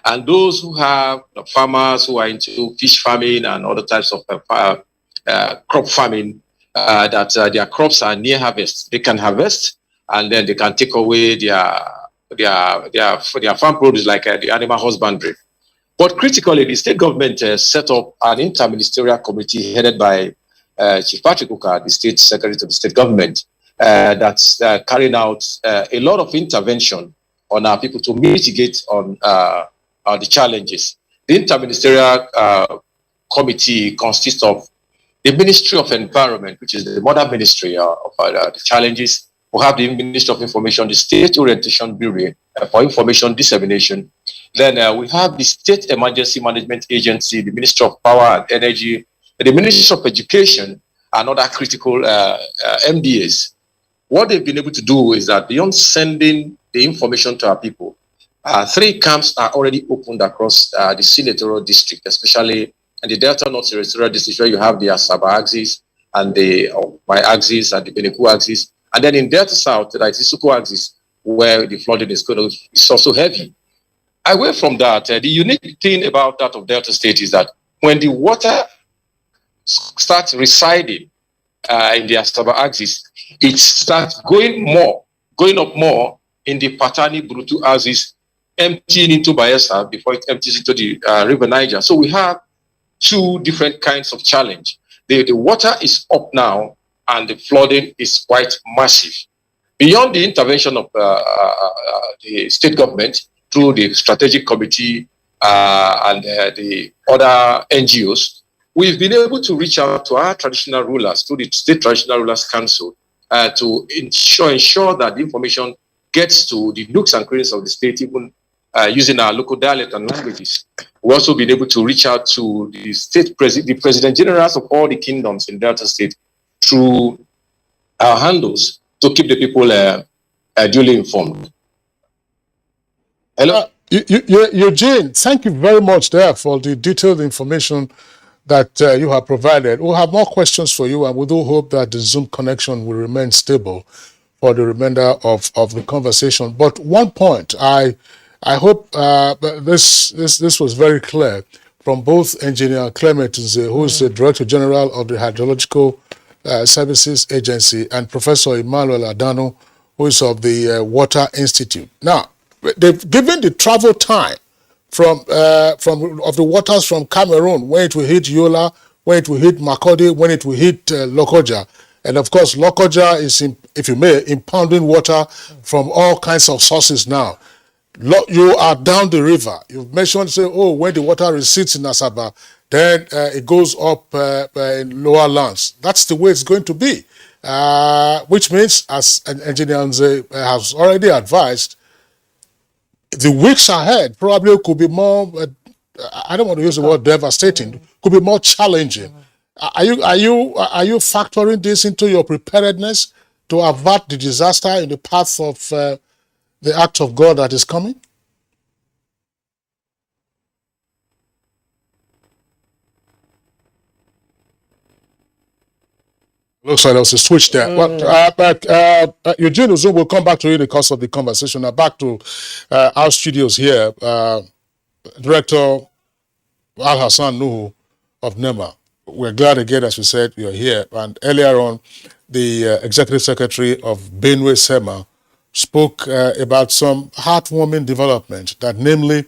And those who have farmers who are into fish farming and other types of crop farming, that their crops are near harvest, they can harvest and then they can take away their farm produce like the animal husbandry. But critically, the state government set up an interministerial committee headed by Chief Patrick Uka, the state secretary to the state government, that's carrying out a lot of intervention on our people to mitigate on the challenges. The interministerial committee consists of the Ministry of Environment, which is the mother ministry of the challenges, we have the Ministry of Information, the State Orientation Bureau for Information Dissemination. Then we have the State Emergency Management Agency, the Ministry of Power and Energy, the Ministry of Education, and other critical MDAs. What they've been able to do is that beyond sending the information to our people, 3 camps are already opened across the senatorial district, especially in the Delta North senatorial district, where you have the Asaba axis and the my axis and the Beneku axis. And then in Delta South, the Isuku axis, where the flooding is also heavy. Away from that, the unique thing about that of Delta State is that when the water starts residing in the Asaba axis, it starts going up more in the Patani Brutu axis, emptying into Bayelsa before it empties into the River Niger. So we have 2 different kinds of challenge. The water is up now, and the flooding is quite massive. Beyond the intervention of the state government through the strategic committee and the other NGOs, we've been able to reach out to our traditional rulers, to the State Traditional Rulers Council, to ensure that the information gets to the nooks and crannies of the state, even using our local dialect and languages. We've also been able to reach out to the the President Generals of all the kingdoms in Delta State through our handles to keep the people duly informed. Hello? Eugene, thank you very much there for the detailed information that you have provided. We'll have more questions for you, and we do hope that the Zoom connection will remain stable for the remainder of the conversation. But one point, I hope this was very clear from both Engineer Clement, who is the Director General of the Hydrological Services Agency, and Professor Emmanuel Adano, who is of the Water Institute. Now, they've given the travel time of the waters from Cameroon, when it will hit Yola, when it will hit Makurdi, when it will hit Lokoja. And of course, Lokoja is, if you may, impounding water from all kinds of sources now. You are down the river. You've mentioned, say, when the water recedes in Asaba, then it goes up in lower lands. That's the way it's going to be. Which means, as Engineer Nze has already advised, the weeks ahead probably could be more, I don't want to use the word devastating, could be more challenging. Are you factoring this into your preparedness to avert the disaster in the path of the act of God that is coming? Looks like there was a switch there. But Eugene Uzum will come back to you in the course of the conversation. Now back to our studios here. Director Al-Hassan Nuhu of NEMA. We're glad again, as we said, you're here. And earlier on, the Executive Secretary of Benue SEMA spoke about some heartwarming development, that namely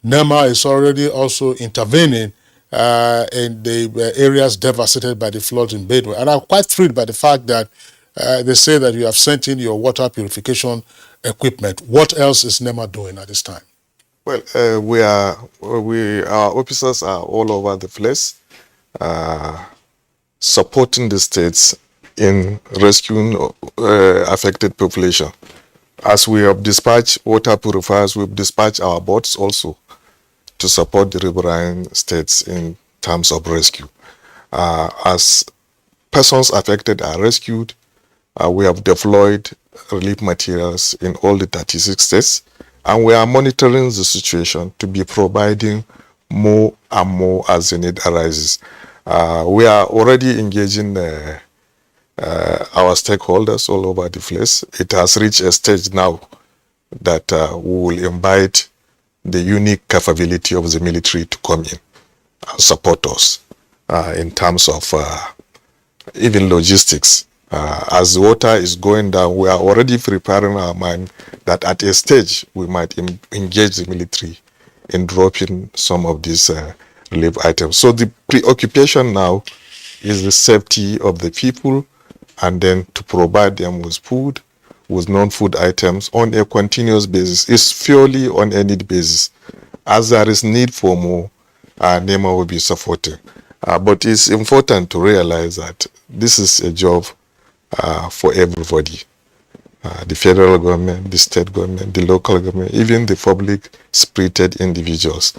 NEMA is already also intervening in the areas devastated by the floods in Benue. And I'm quite thrilled by the fact that they say that you have sent in your water purification equipment. What else is NEMA doing at this time? Well, our officers are all over the place, supporting the states in rescuing affected population. As we have dispatched water purifiers, we've dispatched our boats also to support the riverine states in terms of rescue. As persons affected are rescued, we have deployed relief materials in all the 36 states, and we are monitoring the situation to be providing more and more as the need arises. We are already engaging our stakeholders all over the place. It has reached a stage now that we will invite the unique capability of the military to come in and support us in terms of even logistics. As the water is going down, we are already preparing our mind that at a stage we might engage the military in dropping some of these relief items. So the preoccupation now is the safety of the people, and then to provide them with food, with non-food items on a continuous basis. It's purely on a need basis. As there is need for more, NEMA will be supporting. But it's important to realize that this is a job for everybody. the federal government, the state government, the local government, even the public-spirited individuals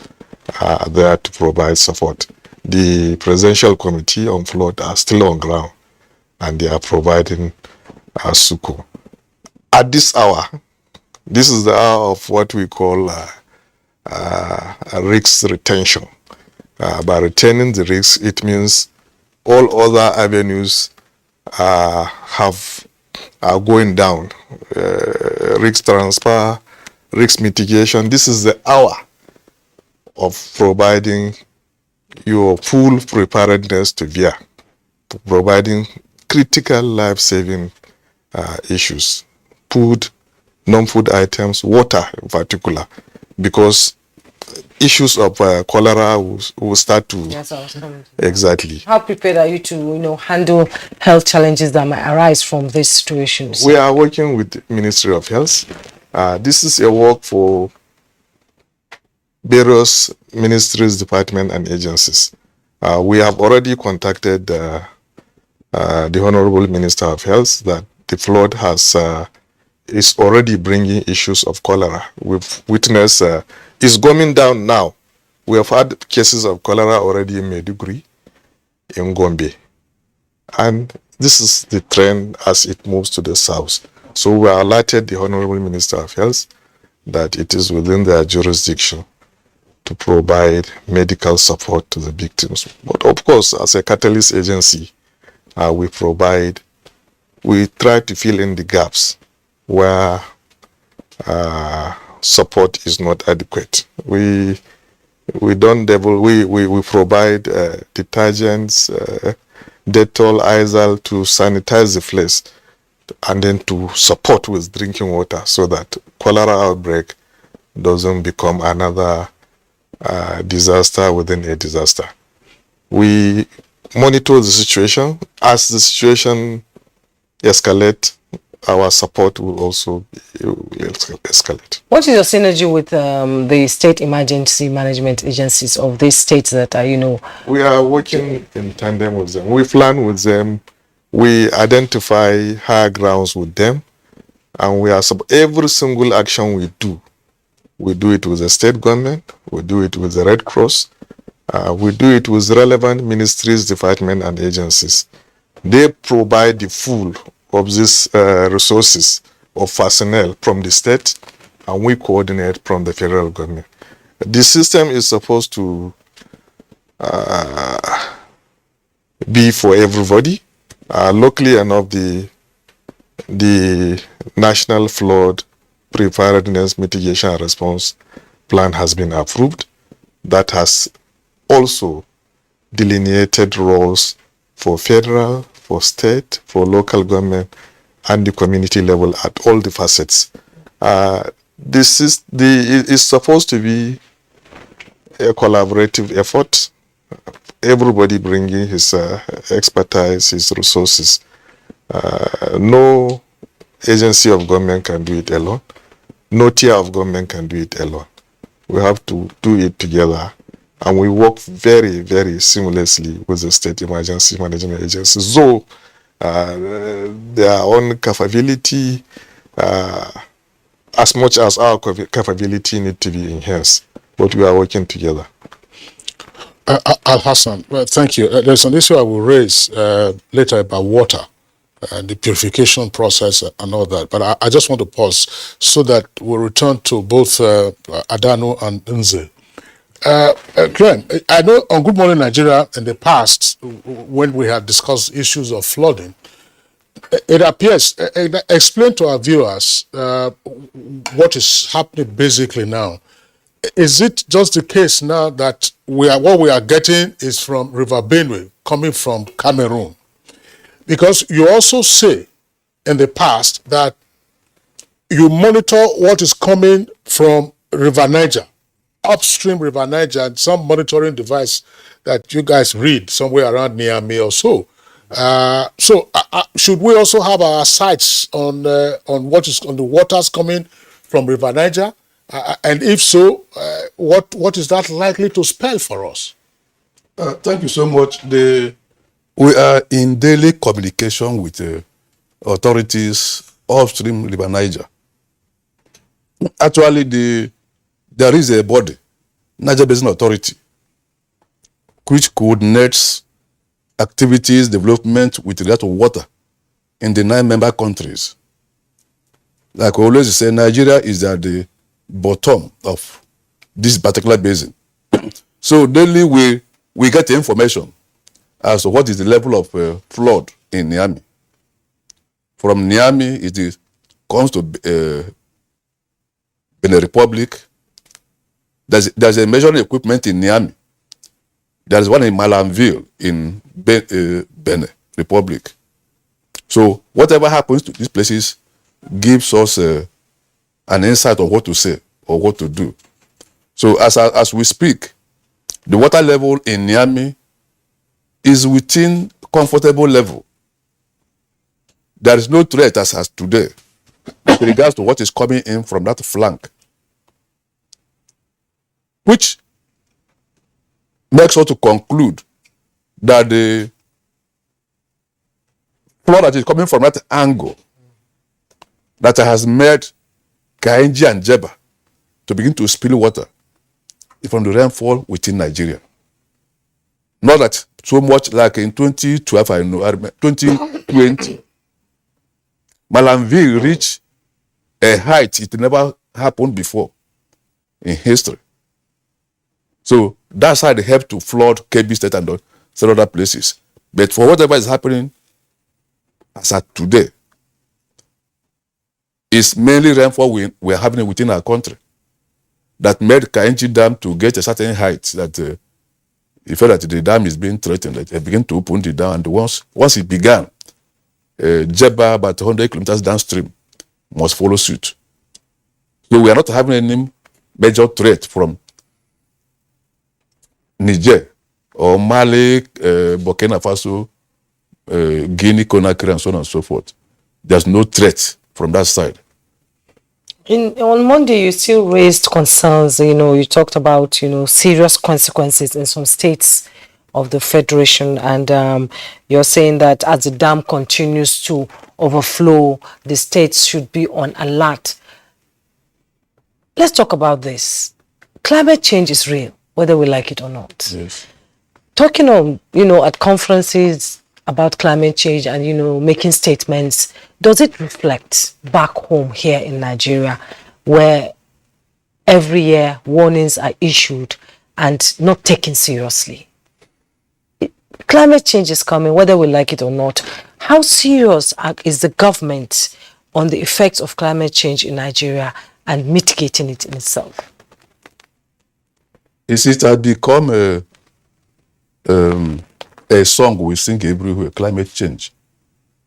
are there to provide support. The Presidential Committee on Flood are still on ground, and they are providing succor. At this hour, this is the hour of what we call risk retention. By retaining the risk, it means all other avenues are going down. Risk transfer, risk mitigation. This is the hour of providing your full preparedness to veer, providing critical life-saving issues, food, non-food items, water in particular, because issues of cholera will start to... Yes, I was coming to exactly. How prepared are you to, handle health challenges that might arise from these situations? We are working with the Ministry of Health. This is a work for various ministries, departments, and agencies. We have already contacted the Honorable Minister of Health that the flood is already bringing issues of cholera. We've witnessed it's coming down now. We have had cases of cholera already in Maiduguri, in Gombe. And this is the trend as it moves to the south. So we alerted the Honorable Minister of Health that it is within their jurisdiction to provide medical support to the victims. But of course, as a catalyst agency, we try to fill in the gaps where support is not adequate. We provide detergents, Dettol, Izal to sanitize the place, and then to support with drinking water so that cholera outbreak doesn't become another disaster within a disaster. We monitor the situation. As the situation escalates, our support will also escalate. What is your synergy with the state emergency management agencies of these states that are, We are working in tandem with them. We plan with them. We identify higher grounds with them. And every single action we do it with the state government, we do it with the Red Cross, we do it with relevant ministries, departments, and agencies. They provide the full of these resources of personnel from the state, and we coordinate from the federal government. The system is supposed to be for everybody. Luckily enough, the National Flood Preparedness, Mitigation, and Response Plan has been approved. That has also delineated roles for federal, for state, for local government, and the community level at all the facets. This is supposed to be a collaborative effort. Everybody bringing his expertise, his resources. No agency of government can do it alone. No tier of government can do it alone. We have to do it together. And we work very, very seamlessly with the state emergency management agencies. So their own capability, as much as our capability need to be enhanced. But we are working together. Al-Hassan, well, thank you. There's an issue I will raise later about water and the purification process and all that. But I just want to pause so that we'll return to both Adano and Nze. Glenn, I know on Good Morning Nigeria in the past, when we had discussed issues of flooding, it appears, explain to our viewers what is happening basically now. Is it just the case now that what we are getting is from River Benue, coming from Cameroon? Because you also say in the past that you monitor what is coming from River Niger, upstream River Niger, and some monitoring device that you guys read somewhere around Niamey or so. Should we also have our sights on what is on the waters coming from River Niger? And if so, what is that likely to spell for us? Thank you so much. We are in daily communication with authorities upstream River Niger. Actually, there is a body, Niger Basin Authority, which coordinates activities, development with regard to water in the 9 member countries. Like I always say, Nigeria is at the bottom of this particular basin. So daily we get information as to what is the level of flood in Niamey. From Niamey, it comes to Benin Republic. There's a measuring equipment in Niamey. There's one in Malanville in Benin Republic. So whatever happens to these places gives us an insight of what to say or what to do. So as we speak, the water level in Niamey is within comfortable level. There is no threat as today with regards to what is coming in from that flank, which makes us to conclude that the flood that is coming from that angle that has made Kainji and Jeba to begin to spill water is from the rainfall within Nigeria. Not that so much like in 2012, I remember, 2020, Malanville reached a height it never happened before in history. So that's how they help to flood Kebbi State and several other places. But for whatever is happening as at today, it's mainly rainfall we're having within our country that made Kainji Dam to get a certain height that you felt that the dam is being threatened. That they begin to open the dam, and once it began, Jeba, about 100 kilometers downstream, must follow suit. So we are not having any major threat from Niger or Mali, Burkina Faso, Guinea, Conakry, and so on and so forth. There's no threat from that side. On Monday, you still raised concerns. You talked about serious consequences in some states of the federation, and you're saying that as the dam continues to overflow, the states should be on alert. Let's talk about this. Climate change is real, whether we like it or not. Yes. Talking on, at conferences about climate change and, making statements, does it reflect back home here in Nigeria, where every year warnings are issued and not taken seriously? Climate change is coming, whether we like it or not. How serious is the government on the effects of climate change in Nigeria and mitigating it in itself? It has become a song we sing everywhere, climate change.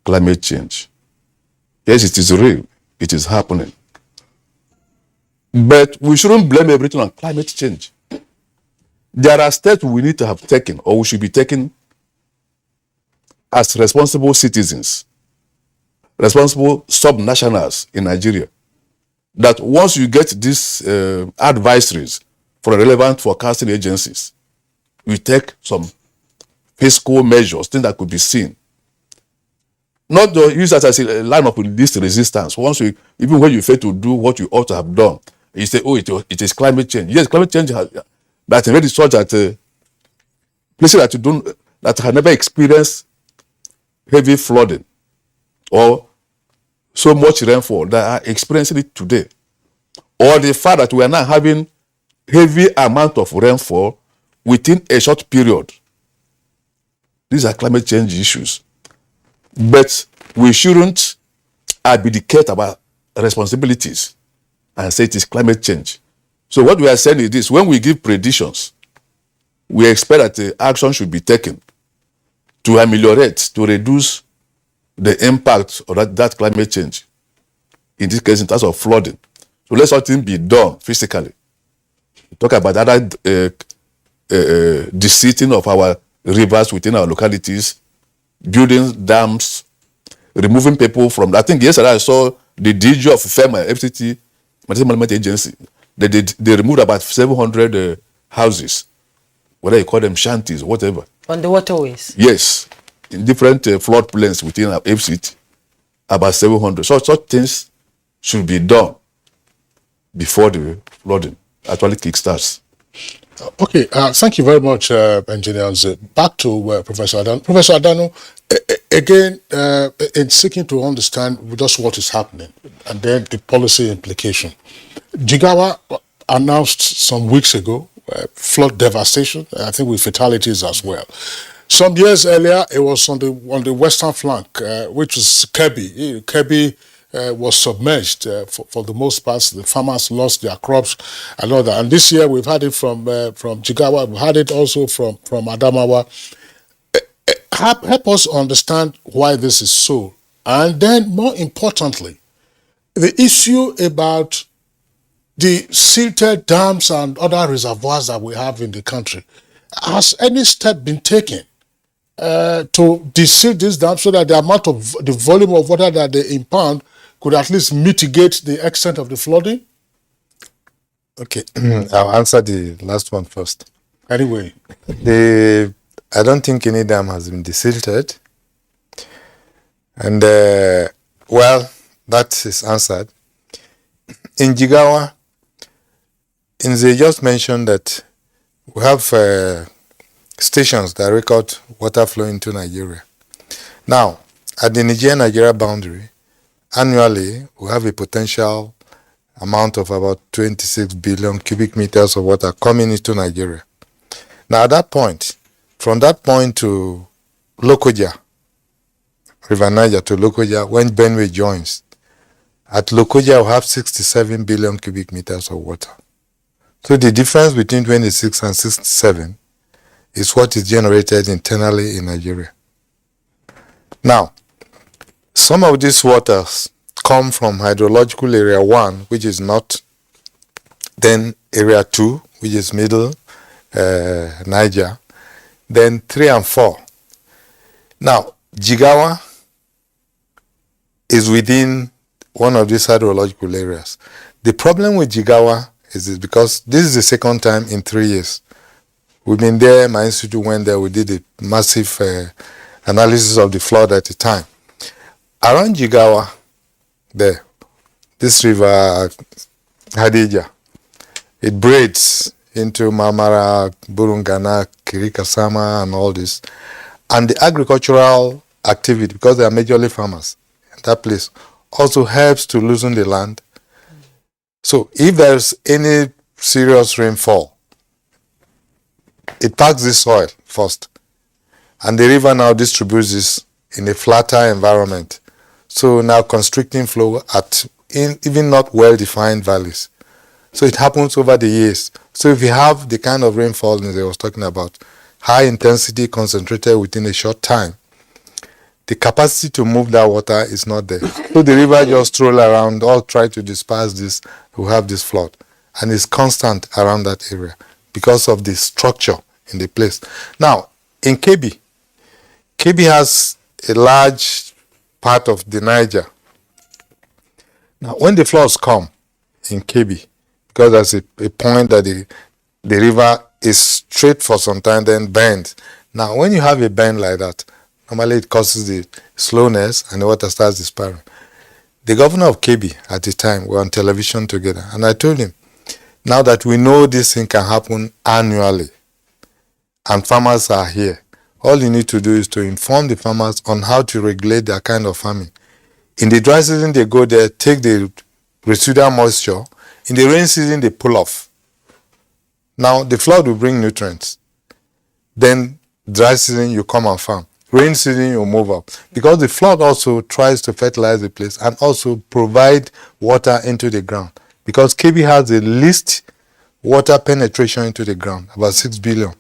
Climate change. Yes, it is real. It is happening. But we shouldn't blame everything on climate change. There are steps we need to have taken, or we should be taking as responsible citizens, responsible sub-nationals in Nigeria, that once you get these advisories from relevant forecasting agencies, we take some fiscal measures, things that could be seen. Not to use that as a line of least resistance. Even when you fail to do what you ought to have done, you say, oh, it is climate change. Yes, climate change has, but already such that places that have never experienced heavy flooding or so much rainfall that are experiencing it today. Or the fact that we are now having heavy amount of rainfall within a short period. These are climate change issues. But we shouldn't abdicate about responsibilities and say it is climate change. So what we are saying is this: when we give predictions, we expect that the action should be taken to ameliorate, to reduce the impact of that climate change. In this case, in terms of flooding. So let something be done physically. We talk about other deseating of our rivers within our localities, building dams, removing people from. I think yesterday I saw the DG of FEMA, FCT, Maritime Management Agency. They removed about 700 houses, whether you call them shanties, whatever. On the waterways? Yes, in different flood plains within our FCT. about 700. So such things should be done before the flooding actually kickstarts. Okay, thank you very much, Engineer Nze. Back to Professor Adano. Professor Adano, again, in seeking to understand just what is happening and then the policy implication. Jigawa announced some weeks ago flood devastation, I think with fatalities as well. Some years earlier, it was on the western flank, which was Kebbi. Kebbi was submerged for the most part. The farmers lost their crops and all that. And this year, we've had it from Jigawa. We've had it also from Adamawa. Help us understand why this is so. And then, more importantly, the issue about the silted dams and other reservoirs that we have in the country. Has any step been taken to deseal these dams so that the volume of water that they impound could at least mitigate the extent of the flooding? Okay, I'll answer the last one first. Anyway. I don't think any dam has been desilted. And, well, that is answered. In Jigawa, Nze just mentioned that we have stations that record water flow into Nigeria. Now, at the Nigeria boundary, annually, we have a potential amount of about 26 billion cubic meters of water coming into Nigeria. Now, at that point, from that point to Lokoja, River Niger to Lokoja, when Benue joins, at Lokoja we have 67 billion cubic meters of water. So the difference between 26 and 67 is what is generated internally in Nigeria. Now, some of these waters come from hydrological area 1, which is north, then area 2, which is middle, Niger, then 3 and 4. Now, Jigawa is within one of these hydrological areas. The problem with Jigawa is because this is the second time in 3 years. We've been there, my institute went there, we did a massive analysis of the flood at the time. Around Jigawa, there, this river Hadija, it braids into Marmara, Burungana, Kirikasama, and all this. And the agricultural activity, because they are majorly farmers in that place, also helps to loosen the land. So if there's any serious rainfall, it packs the soil first. And the river now distributes this in a flatter environment. So now constricting flow in even not well-defined valleys. So it happens over the years. So if you have the kind of rainfall that I was talking about, high intensity concentrated within a short time, the capacity to move that water is not there. So the river just roll around, all try to disperse this, we have this flood. And it's constant around that area because of the structure in the place. Now, in Kebbi has a large part of the Niger. Now, when the floods come in Kebbi, because there's a point that the river is straight for some time, then bends. Now, when you have a bend like that, normally it causes the slowness and the water starts disappearing. The governor of Kebbi at the time, we were on television together, and I told him, now that we know this thing can happen annually, and farmers are here, all you need to do is to inform the farmers on how to regulate their kind of farming. In the dry season, they go there, take the residual moisture. In the rain season, they pull off. Now, the flood will bring nutrients. Then, dry season, you come and farm. Rain season, you move up. Because the flood also tries to fertilize the place and also provide water into the ground. Because Kebbi has the least water penetration into the ground, about 6 billion.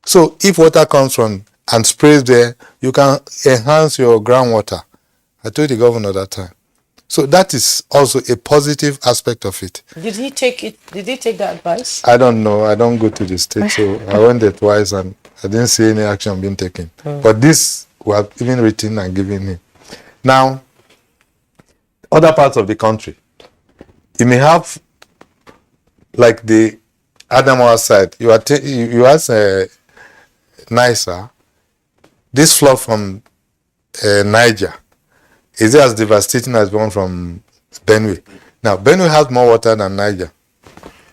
So, if water comes from and sprays there, you can enhance your groundwater. I told the governor that time. So that is also a positive aspect of it. Did he take it? Did he take that advice? I don't know. I don't go to the state, so I went there twice and I didn't see any action being taken. But this we have even written and given him. Now, other parts of the country, you may have like the Adamawa side. You ask NISA, this flow from Niger Is it as devastating as the one from Benue? Now, Benue has more water than Niger.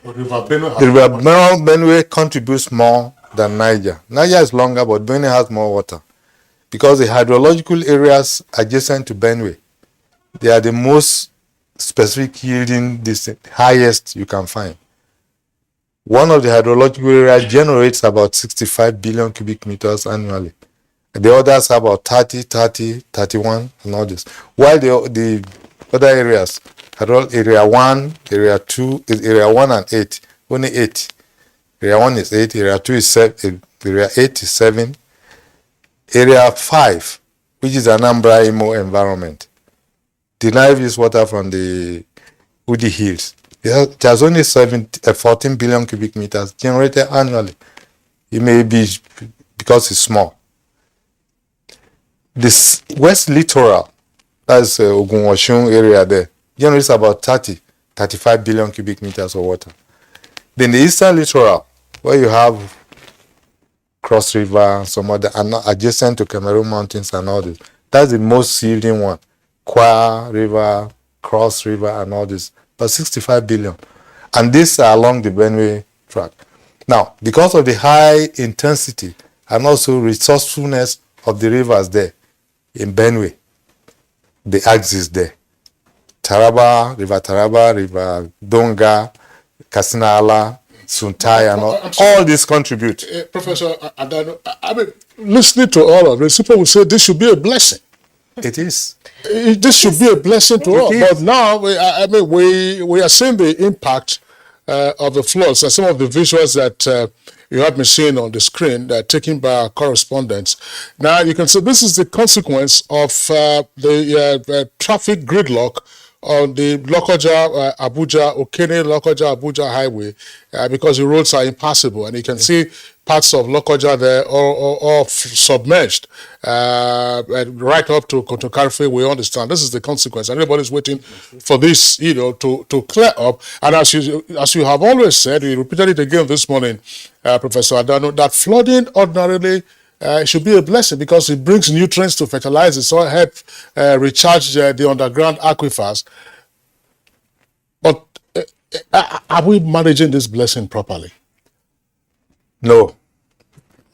The River Benue contributes more than Niger. Niger is longer, but Benue has more water. Because the hydrological areas adjacent to Benue, they are the most specific yielding, the highest you can find. One of the hydrological areas generates about 65 billion cubic meters annually. The others have about 30, 31, and all this. While the other areas, area 1, area 2, area 1 and 8, only 8. Area 1 is 8, area 2 is 7, area 8 is 7. Area 5, which is Anambra Imo environment, derives water from the Udi Hills. It has only 14 billion cubic meters generated annually. It may be because it's small. This west littoral, that's Ogun-Osun area there, generates about 35 billion cubic meters of water. Then the eastern littoral, where you have Cross River, some other, and adjacent to Cameroon Mountains and all this, that's the most yielding one. Kwa River, Cross River, and all this, but 65 billion. And these are along the Benue track. Now, because of the high intensity and also resourcefulness of the rivers there in Benue, the axis there, Taraba, River Donga, Katsina-Ala, Suntai, and all these contribute. Professor Adano, I mean, listening to all of this, people will say this should be a blessing. It is. This should be a blessing to all. But now, we are seeing the impact of the floods. And some of the visuals that you have been seeing on the screen that are taken by our correspondents. Now, you can see this is the consequence of the traffic gridlock on the Lokoja, Abuja highway because the roads are impassable, and you can see parts of Lokoja there all submerged right up to Karfe. We understand this is the consequence. Everybody's waiting for this, to clear up. And as you have always said, we repeated it again this morning, Professor Adano, that flooding ordinarily should be a blessing because it brings nutrients to fertilize it, so it helps recharge the underground aquifers. But are we managing this blessing properly? No.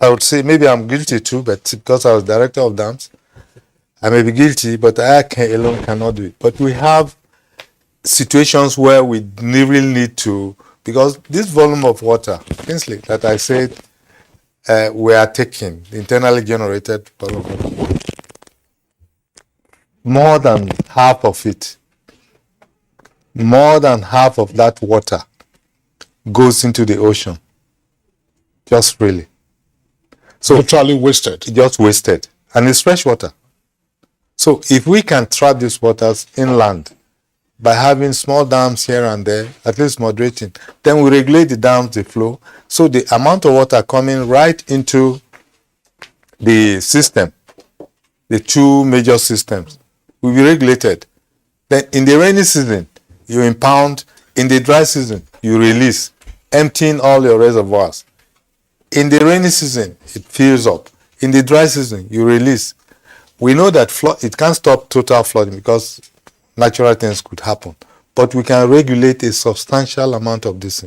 I would say maybe I'm guilty too, but because I was director of dams, I may be guilty, but I alone cannot do it. But we have situations where we really need to, because this volume of water, Kingsley, that I said, we are taking internally generated volume of water. More than half of it, more than half of that water goes into the ocean. Just really. So totally wasted. Just wasted. And it's fresh water. So if we can trap these waters inland by having small dams here and there, at least moderating, then we regulate the dams, the flow. So the amount of water coming right into the system, the two major systems, will be regulated. Then in the rainy season, you impound. In the dry season, you release, emptying all your reservoirs. In the rainy season, it fills up. In the dry season, you release. We know that it can't stop total flooding because natural things could happen. But we can regulate a substantial amount of this.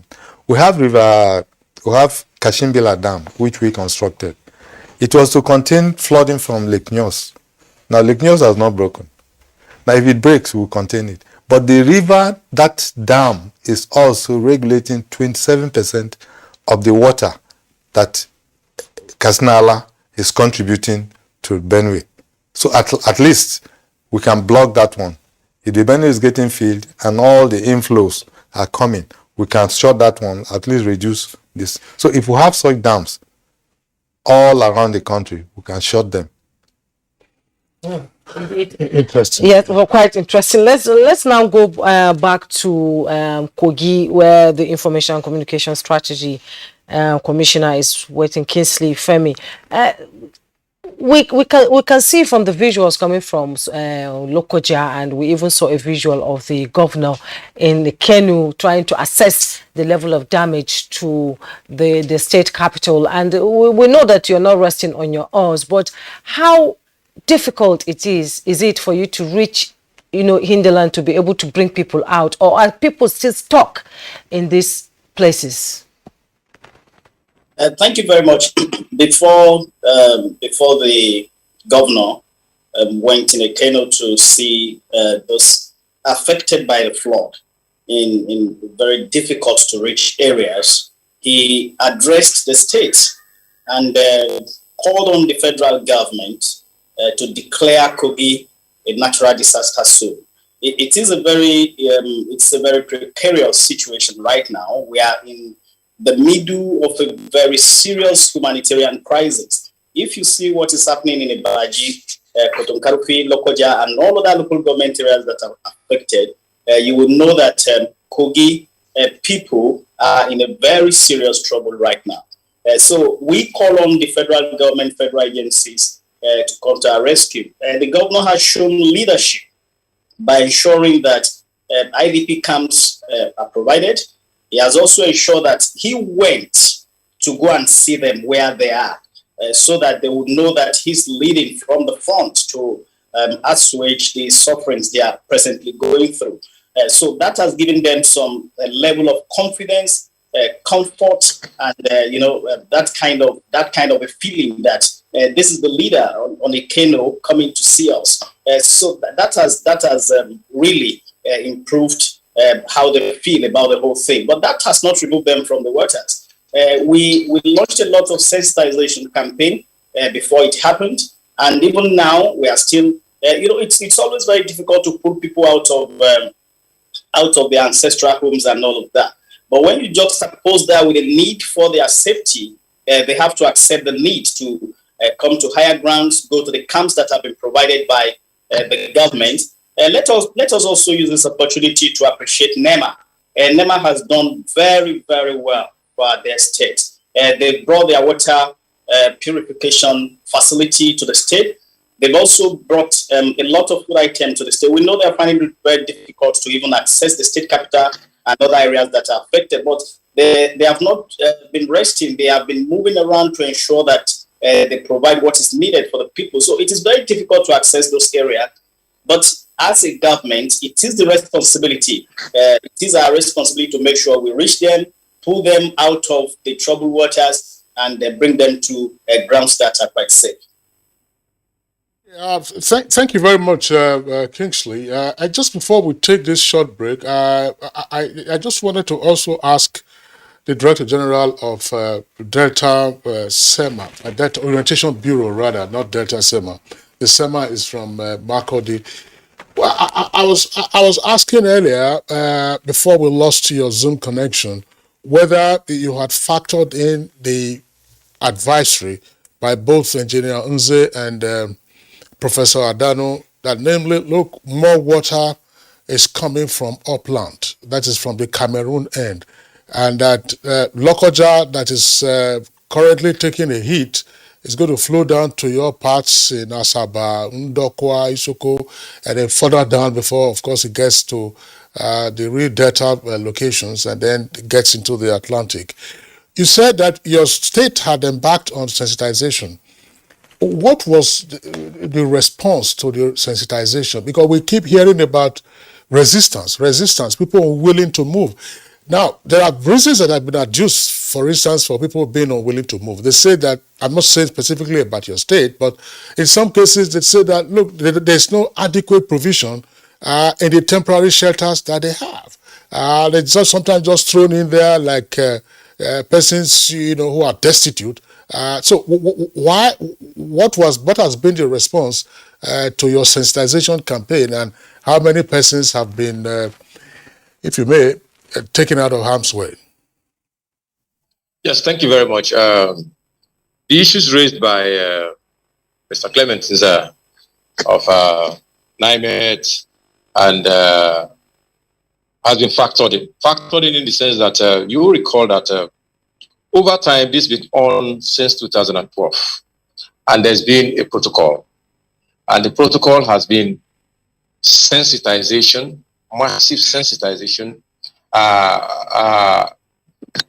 We have Kashimbila Dam, which we constructed. It was to contain flooding from Lake Nyos. Now, Lake Nyos has not broken. Now, if it breaks, we'll contain it. But the river, that dam, is also regulating 27% of the water that Katsina-Ala is contributing to Benue. So at least we can block that one. If the Benue is getting filled and all the inflows are coming, we can shut that one, at least reduce this. So if we have such dams all around the country, we can shut them. Interesting. Yes, well, quite interesting. Let's now go back to Kogi, where the Information and Communication Strategy Commissioner is waiting, Kingsley Femi. We can see from the visuals coming from Lokoja, and we even saw a visual of the governor in the canoe trying to assess the level of damage to the state capital. And we know that you're not resting on your oars, but how difficult it is it for you to reach, hinterland, to be able to bring people out, or are people still stuck in these places? Thank you very much. Before the governor went in a canoe to see those affected by the flood in very difficult to reach areas, he addressed the state and called on the federal government to declare Kogi a natural disaster zone. It is a very precarious situation right now. We are in the middle of a very serious humanitarian crisis. If you see what is happening in Ibaji, Kotonkarufi, Lokoja, and all other local government areas that are affected, you will know that Kogi people are in a very serious trouble right now. So we call on the federal government, federal agencies to come to our rescue. The governor has shown leadership by ensuring that IDP camps are provided. He has also ensured that he went to go and see them where they are, so that they would know that he's leading from the front to assuage the sufferings they are presently going through. So that has given them some level of confidence, comfort, and that kind of a feeling that this is the leader on a canoe coming to see us. So that has really improved how they feel about the whole thing. But that has not removed them from the waters. We launched a lot of sensitization campaign before it happened, and even now we are still. It's always very difficult to pull people out of their ancestral homes and all of that. But when you juxtapose that with the need for their safety, they have to accept the need to come to higher grounds, go to the camps that have been provided by the government. Let us also use this opportunity to appreciate NEMA. NEMA has done very, very well for their state. They brought their water purification facility to the state. They've also brought a lot of food items to the state. We know they're finding it very difficult to even access the state capital and other areas that are affected, but they have not been resting. They have been moving around to ensure that they provide what is needed for the people. So it is very difficult to access those areas, but as a government, it is the responsibility. It is our responsibility to make sure we reach them, pull them out of the troubled waters, and bring them to grounds that are quite safe. Thank you very much, Kingsley. Just before we take this short break, I just wanted to also ask the Director General of Delta SEMA, Delta Orientation Bureau, rather, not Delta SEMA. The SEMA is from Makurdi. Well, I was asking earlier, before we lost your Zoom connection, whether you had factored in the advisory by both Engineer Nze and Professor Adano, that namely, look, more water is coming from upland, that is from the Cameroon end, and that Lokoja, that is currently taking a hit, is going to flow down to your parts in Asaba, Ndokwa, Isoko, and then further down before, of course, it gets to the real delta locations and then it gets into the Atlantic. You said that your state had embarked on sensitization. What was the response to the sensitization? Because we keep hearing about resistance, people unwilling to move. Now, there are reasons that have been adduced, for instance, for people being unwilling to move. They say that, I'm not saying specifically about your state, but in some cases they say that, look, there's no adequate provision in the temporary shelters that they have. They're just sometimes just thrown in there like persons, who are destitute. So what has been the response to your sensitization campaign, and how many persons have been, if you may, taken out of harm's way? Yes, thank you very much. The issues raised by Mr. Clement of NIMET and has been factored in the sense that you will recall that over time, this has been on since 2012, and there's been a protocol. And the protocol has been sensitization, massive sensitization,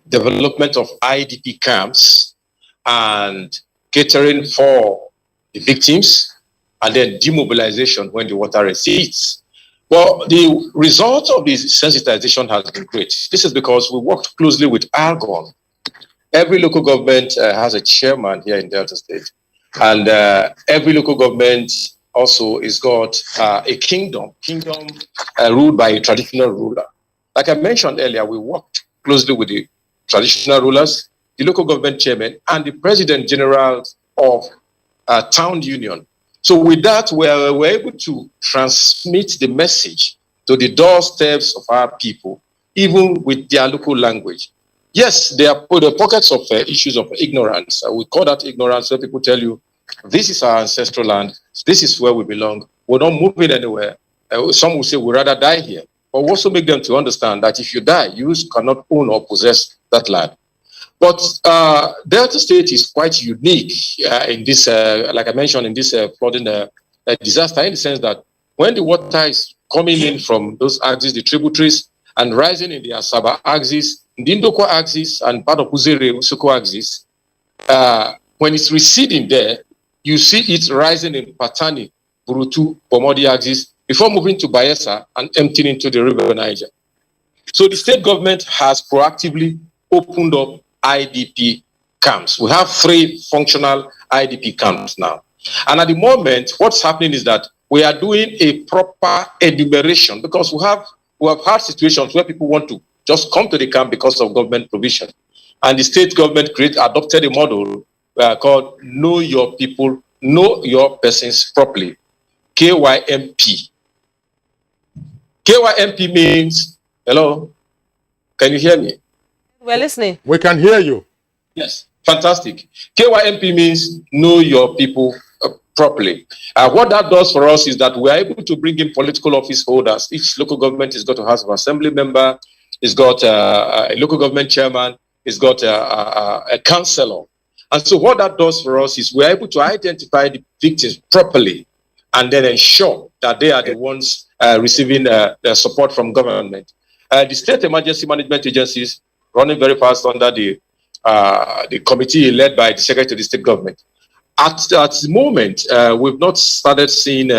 development of IDP camps, and catering for the victims, and then demobilization when the water recedes. Well, the result of this sensitization has been great. This is because we worked closely with Argon. Every local government has a chairman here in Delta State, and every local government also is got a kingdom ruled by a traditional ruler. Like I mentioned earlier, we worked closely with the traditional rulers, the local government chairman, and the president general of town union. So with that, we're able to transmit the message to the doorsteps of our people, even with their local language. Yes, there are pockets of issues of ignorance. I would call that ignorance, where people tell you, this is our ancestral land, this is where we belong, we're not moving anywhere. Some will say, we'd rather die here. But we also make them to understand that if you die, you cannot own or possess that land. But Delta State is quite unique in this, like I mentioned, in this flooding disaster, in the sense that when the water is coming in from those axes, the tributaries, and rising in the Asaba axis, the Ndoko axis, and part of Uzere, Usuko axis, when it's receding there, you see it rising in Patani, Burutu, Bomodi axis, before moving to Bayelsa and emptying into the river Niger. So the state government has proactively opened up IDP camps. We have 3 functional IDP camps now. And at the moment, what's happening is that we are doing a proper enumeration, because we have had situations where people want to just come to the camp because of government provision. And the state government adopted a model called Know Your People, Know Your Persons Properly, KYMP. KYMP means, hello, can you hear me? We're listening. We can hear you. Yes, fantastic. KYMP means Know Your People Properly. What that does for us is that we are able to bring in political office holders. Each local government has got a House of Assembly member, it's got a local government chairman, it's got a councillor. And so what that does for us is we're able to identify the victims properly and then ensure that they are the ones receiving the support from government. The state emergency management agencies running very fast under the committee led by the Secretary of the State Government. At the moment, we've not started seeing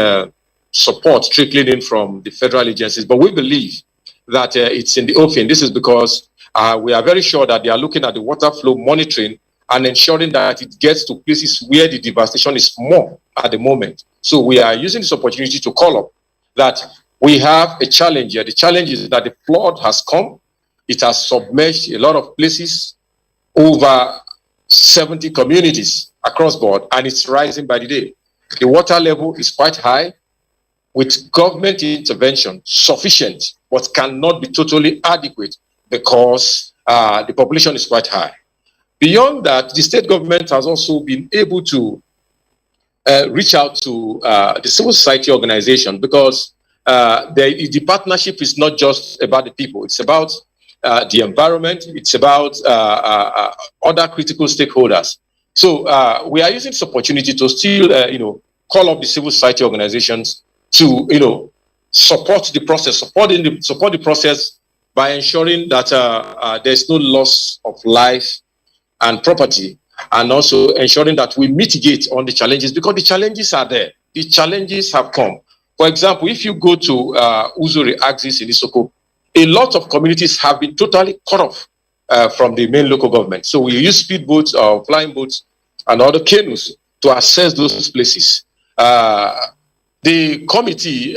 support trickling in from the federal agencies, but we believe that it's in the offing. This is because we are very sure that they are looking at the water flow monitoring and ensuring that it gets to places where the devastation is more at the moment. So we are using this opportunity to call up that we have a challenge here. The challenge is that the flood has come. It has submerged a lot of places, over 70 communities across board, and it's rising by the day. The water level is quite high, with government intervention sufficient, but cannot be totally adequate because the population is quite high. Beyond that, the state government has also been able to reach out to the civil society organization, because the partnership is not just about the people, it's about the environment, it's about other critical stakeholders. So we are using this opportunity to still, call up the civil society organizations to, support the process, support the process by ensuring that there's no loss of life and property, and also ensuring that we mitigate on the challenges, because the challenges are there. The challenges have come. For example, if you go to Uzuri axis in Isoko, a lot of communities have been totally cut off from the main local government. So we use speedboats or flying boats and other canoes to access those places. The committee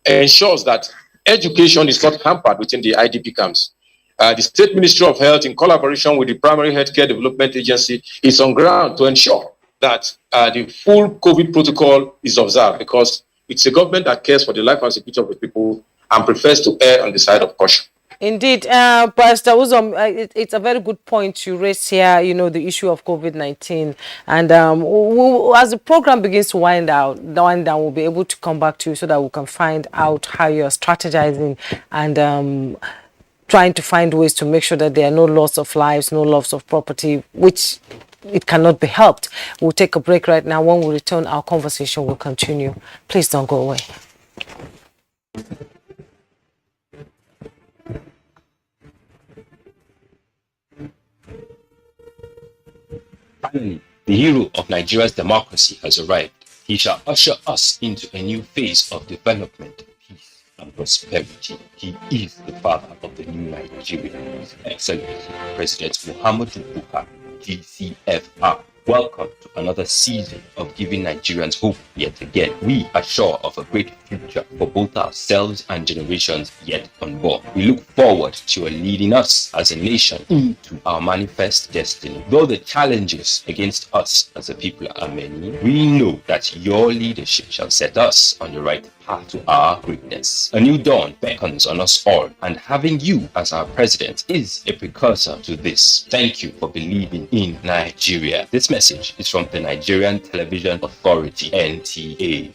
ensures that education is not hampered within the IDP camps. The State Ministry of Health, in collaboration with the Primary Healthcare Development Agency, is on ground to ensure that the full COVID protocol is observed, because it's a government that cares for the life and security of the people and prefers to err on the side of caution. Indeed, Pastor Uzom, it's a very good point you raised here, the issue of COVID-19. And as the program begins to wind down, we'll be able to come back to you so that we can find out how you're strategizing and trying to find ways to make sure that there are no loss of lives, no loss of property, which it cannot be helped. We'll take a break right now. When we return, our conversation will continue. Please don't go away. Finally, the hero of Nigeria's democracy has arrived. He shall usher us into a new phase of development, peace, and prosperity. He is the father of the new Nigeria, His Excellency President Muhammadu Buhari, GCFR. Welcome to another season of giving Nigerians hope yet again. We are sure of a great future for both ourselves and generations yet unborn. We look forward to your leading us as a nation into our manifest destiny. Though the challenges against us as a people are many, we know that your leadership shall set us on the right path to our greatness. A new dawn beckons on us all, and having you as our president is a precursor to this. Thank you for believing in Nigeria. This message is from the Nigerian Television Authority, NTA.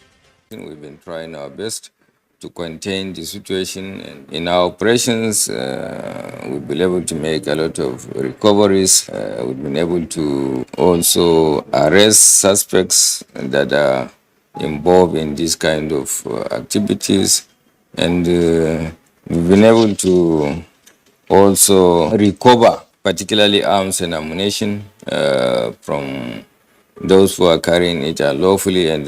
We've been trying our best to contain the situation, and in our operations we've been able to make a lot of recoveries. We've been able to also arrest suspects that are involved in this kind of activities, and we've been able to also recover particularly arms and ammunition from those who are carrying it unlawfully and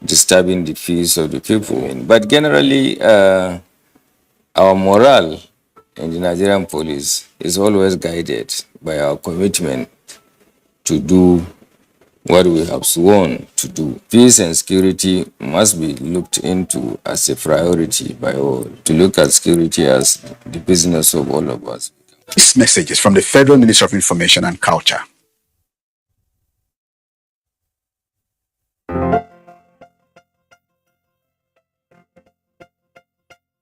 disturbing the peace of the people. But generally, our morale in the Nigerian police is always guided by our commitment to do what we have sworn to do. Peace and security must be looked into as a priority by all, to look at security as the business of all of us. This message is from the Federal Ministry of Information and Culture.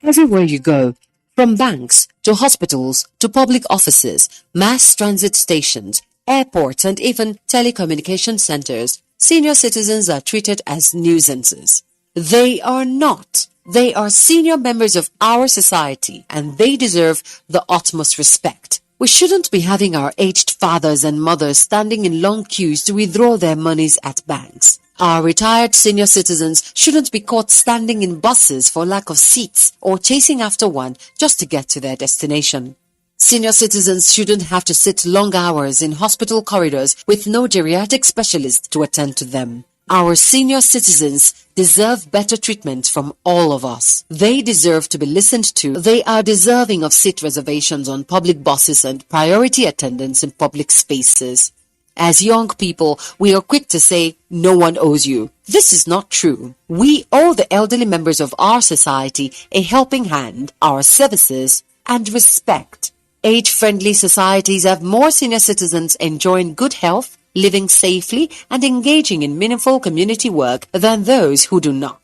Everywhere you go, from banks to hospitals to public offices, mass transit stations, airports, and even telecommunication centers, senior citizens are treated as nuisances. They are not. They are senior members of our society, and they deserve the utmost respect. We shouldn't be having our aged fathers and mothers standing in long queues to withdraw their monies at banks. Our retired senior citizens shouldn't be caught standing in buses for lack of seats or chasing after one just to get to their destination. Senior citizens shouldn't have to sit long hours in hospital corridors with no geriatric specialist to attend to them. Our senior citizens deserve better treatment from all of us. They deserve to be listened to. They are deserving of seat reservations on public buses and priority attendance in public spaces. As young people, we are quick to say, no one owes you. This is not true. We owe the elderly members of our society a helping hand, our services, and respect. Age-friendly societies have more senior citizens enjoying good health, living safely, and engaging in meaningful community work than those who do not.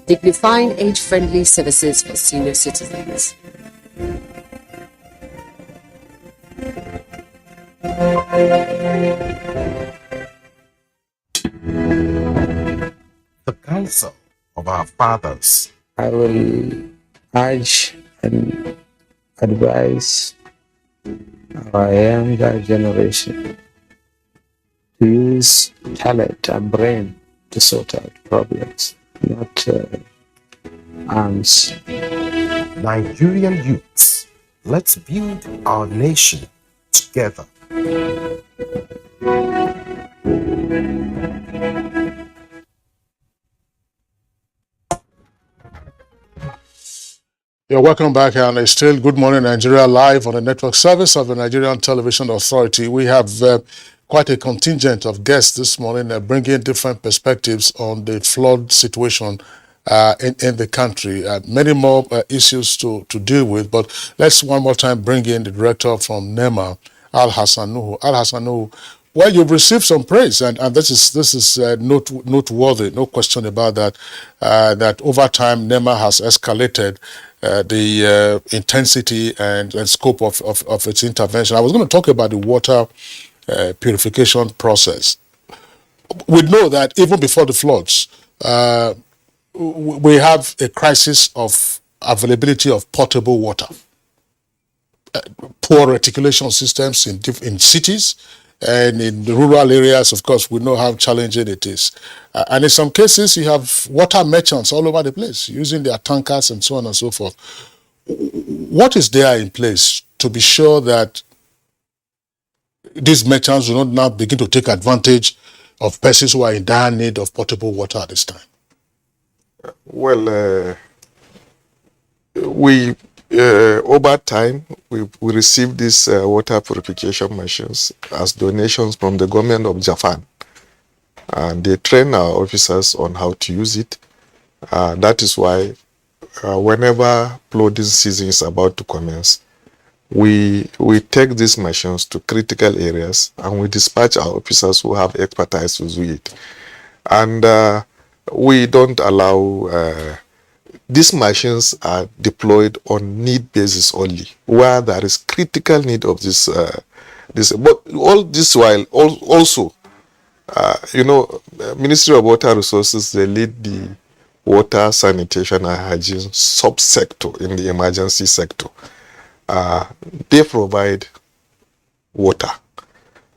Dignifying age-friendly services for senior citizens. The counsel of our fathers. I will urge and advise our younger generation to use talent and brain to sort out problems, not arms. Nigerian youths, let's build our nation together. You're welcome back, and it's still Good Morning Nigeria live on the network service of the Nigerian Television Authority. We have quite a contingent of guests this morning bringing different perspectives on the flood situation in the country. Many more issues to deal with, but let's one more time bring in the director from NEMA, Al-Hassan Nuhu. Al-Hassan Nuhu, well, you've received some praise, and this is noteworthy, no question about that, that over time NEMA has escalated the intensity and scope of its intervention. I was going to talk about the water purification process. We know that even before the floods, we have a crisis of availability of potable water. Poor reticulation systems in cities, and in the rural areas, of course, we know how challenging it is. And in some cases, you have water merchants all over the place using their tankers and so on and so forth. What is there in place to be sure that these merchants will not now begin to take advantage of persons who are in dire need of potable water at this time? Well, we over time we received these water purification machines as donations from the government of Japan, and they train our officers on how to use it. That is why whenever flooding season is about to commence, we take these machines to critical areas and we dispatch our officers who have expertise to do it. And we don't allow, these machines are deployed on need basis only, where there is critical need of this. But all this while also, Ministry of Water Resources, they lead the water, sanitation and hygiene subsector in the emergency sector. They provide water.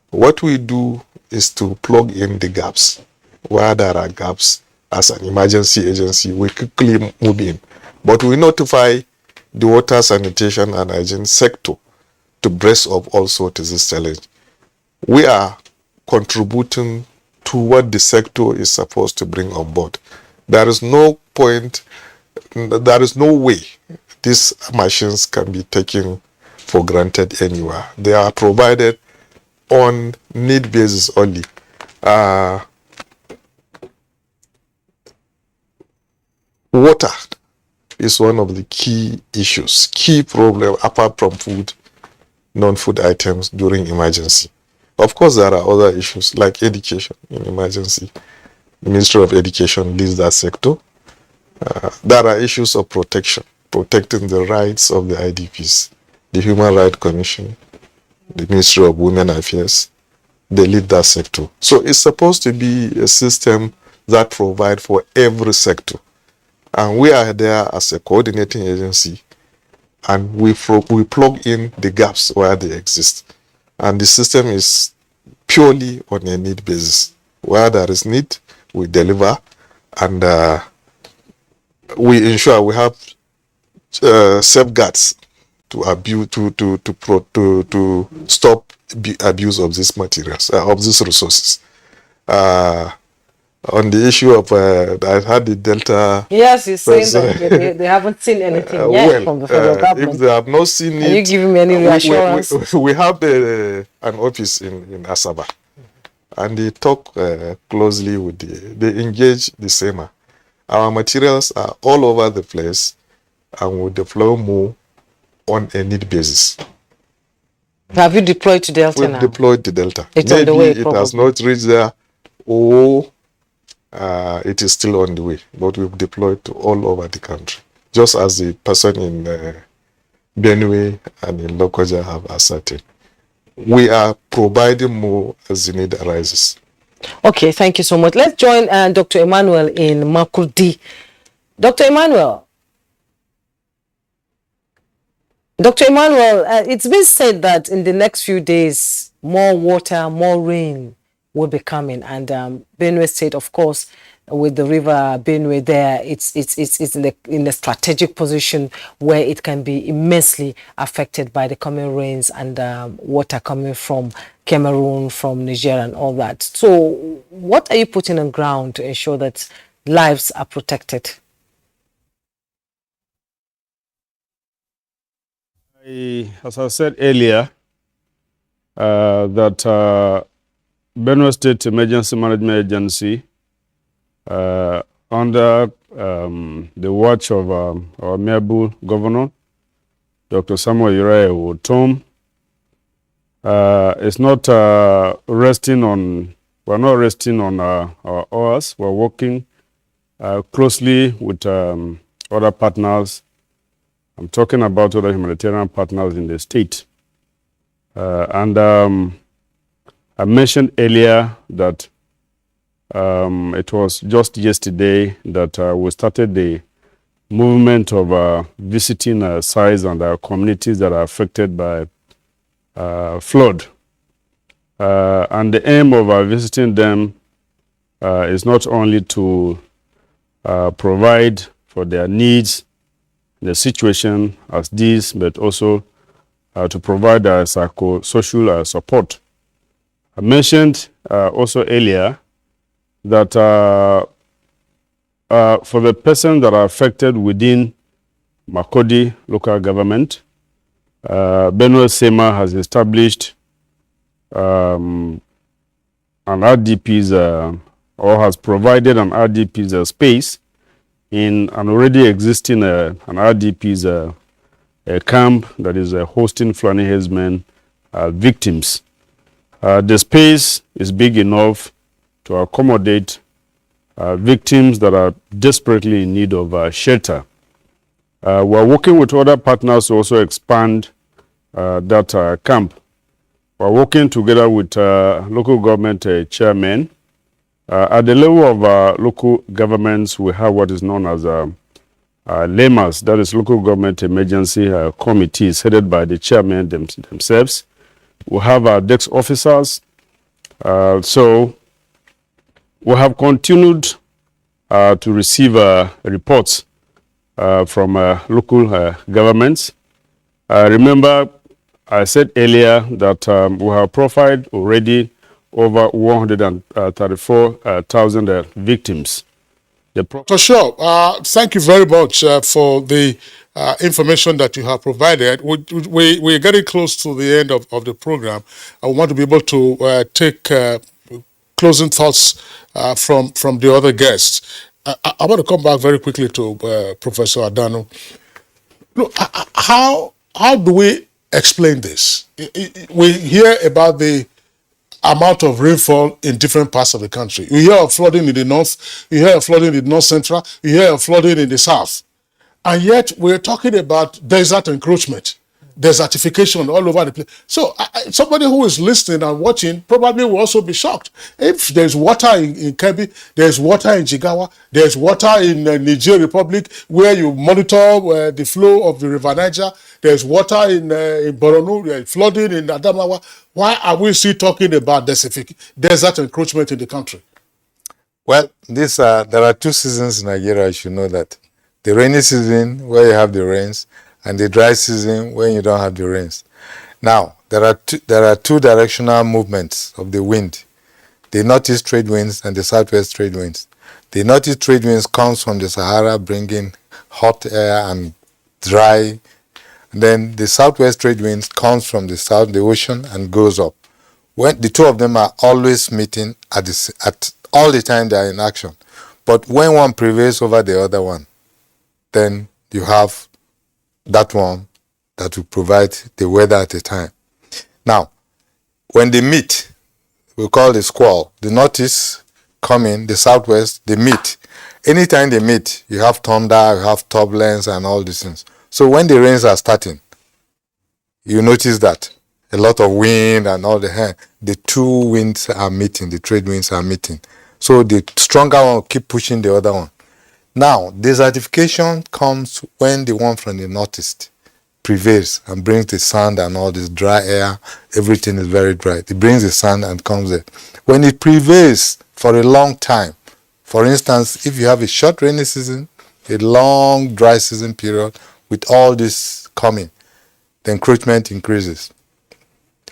What we do is to plug in the gaps. Where there are gaps, as an emergency agency, we quickly move in. But we notify the water, sanitation and hygiene sector to brace up also to this challenge. We are contributing to what the sector is supposed to bring on board. There is no point, there is no way these machines can be taken for granted anywhere. They are provided on need basis only. Water is one of the key issues, key problem apart from food, non-food items during emergency. Of course, there are other issues like education in emergency. The Ministry of Education leads that sector. There are issues of protection, protecting the rights of the IDPs. The Human Rights Commission, the Ministry of Women Affairs, they lead that sector. So it's supposed to be a system that provides for every sector. And we are there as a coordinating agency, and we plug in the gaps where they exist. And the system is purely on a need basis. Where there is need, we deliver, and we ensure we have safeguards to abuse, to stop abuse of these materials, of these resources. On the issue of, I had the Delta. Yes, you're saying that they haven't seen anything yet from the federal government. If they have not seen it, are you giving me any reassurance? We have an office in Asaba, and they talk closely with they engage the SEMA. Our materials are all over the place, and we deploy more on a need basis. Have you deployed to Delta now? We've deployed to Delta. It's Maybe on the way, it has not reached there, or it is still on the way, but we've deployed to all over the country, just as the person in Benue and in Lokoja have asserted. We are providing more as the need arises. Okay, thank you so much. Let's join Dr. Emmanuel in Makurdi. Dr. Emmanuel, it's been said that in the next few days, more water, more rain will be coming, and Benue State, of course, with the river Benue there, it's in a strategic position where it can be immensely affected by the coming rains and water coming from Cameroon, from Nigeria and all that. So what are you putting on ground to ensure that lives are protected? As I said earlier, that Benue State Emergency Management Agency, under the watch of our amiable governor, Dr. Samuel Uriah Tom, is not resting on. We're not resting on our oars. We're working closely with other partners. I'm talking about other humanitarian partners in the state, and I mentioned earlier that it was just yesterday that we started the movement of visiting sites and communities that are affected by flood. And the aim of visiting them is not only to provide for their needs in a situation as this, but also to provide psychosocial support. I mentioned also earlier that for the persons that are affected within Makurdi local government, Benue Sema has established an RDP's or has provided an RDP's space in an already existing an RDP's camp that is hosting Fulani herdsmen victims. The space is big enough to accommodate victims that are desperately in need of shelter. We're working with other partners to also expand that camp. We're working together with local government chairmen. At the level of local governments, we have what is known as LEMAs, that is local government emergency committees headed by the chairmen themselves. We have our desk officers. So we have continued to receive reports from local governments. Remember, I said earlier that we have profiled already over 134,000 victims. For sure. Thank you very much for the information that you have provided. We're getting close to the end of the program. I want to be able to take closing thoughts from the other guests. I want to come back very quickly to Professor Adano. Look, how do we explain this? We hear about the amount of rainfall in different parts of the country. You hear of flooding in the north, you hear of flooding in the north central, you hear of flooding in the south. And yet we're talking about desert encroachment, desertification all over the place. So somebody who is listening and watching probably will also be shocked. If there's water in Kebbi, there's water in Jigawa, there's water in Niger Republic where you monitor the flow of the River Niger, there's water in Borno, there's flooding in Adamawa. Why are we still talking about desert encroachment in the country? Well, there are two seasons in Nigeria, you should know that. The rainy season, where you have the rains, and the dry season, when you don't have the rains. Now, there are two directional movements of the wind. The northeast trade winds and the southwest trade winds. The northeast trade winds comes from the Sahara, bringing hot air and dry. Then the southwest trade winds comes from the south, the ocean, and goes up. When the two of them are always meeting at all the time they are in action. But when one prevails over the other one, then you have that one that will provide the weather at a time. Now, when they meet, we call the squall. The northeast come in, the southwest, they meet. Anytime they meet, you have thunder, you have turbulence and all these things. So when the rains are starting, you notice that a lot of wind and all the two winds are meeting, the trade winds are meeting. So the stronger one will keep pushing the other one. Now, desertification comes when the one from the northeast prevails and brings the sand and all this dry air. Everything is very dry. It brings the sand and comes there. When it prevails for a long time, for instance, if you have a short rainy season, a long dry season period with all this coming, the encroachment increases.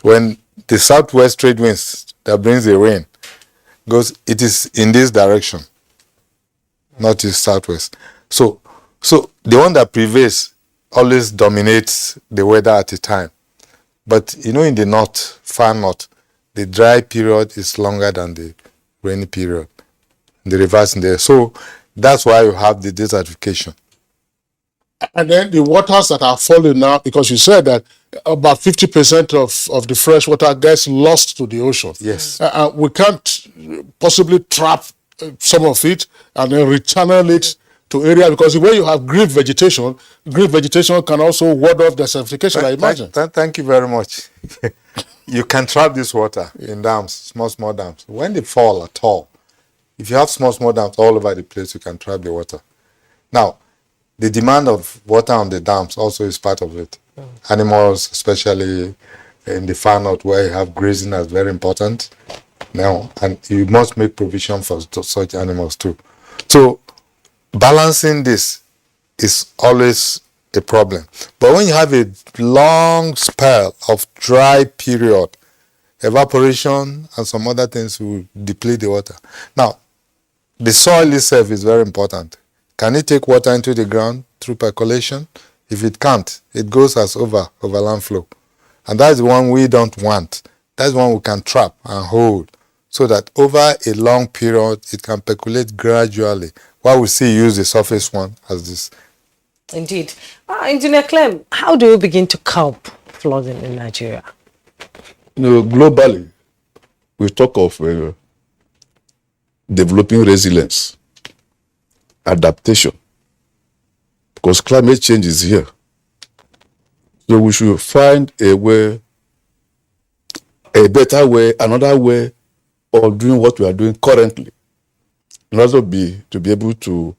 When the southwest trade winds that brings the rain goes, it is in this direction. Northeast, southwest. So the one that prevails always dominates the weather at a time. But in the north, far north, the dry period is longer than the rainy period. The reverse in there. So that's why you have the desertification. And then the waters that are falling now, because you said that about 50% of the fresh water gets lost to the ocean. Yes. We can't possibly trap some of it and then rechannel it to area, because when you have green vegetation can also ward off desertification, I imagine. Thank you very much. You can trap this water in dams, small dams. When they fall at all, if you have small dams all over the place, you can trap the water. Now, the demand of water on the dams also is part of it. Animals, especially in the far north where you have grazing, is very important now, and you must make provision for such animals too. So balancing this is always a problem. But when you have a long spell of dry period, evaporation and some other things will deplete the water. Now, the soil itself is very important. Can it take water into the ground through percolation? If it can't, it goes as overland flow. And that's the one we don't want. That's one we can trap and hold so that over a long period, it can percolate gradually, while we still use the surface one as this. Indeed. Engineer Clem, how do you begin to curb flooding in Nigeria? Globally, we talk of developing resilience, adaptation, because climate change is here. So we should find a way, a better way, another way of doing what we are doing currently, in order to be able to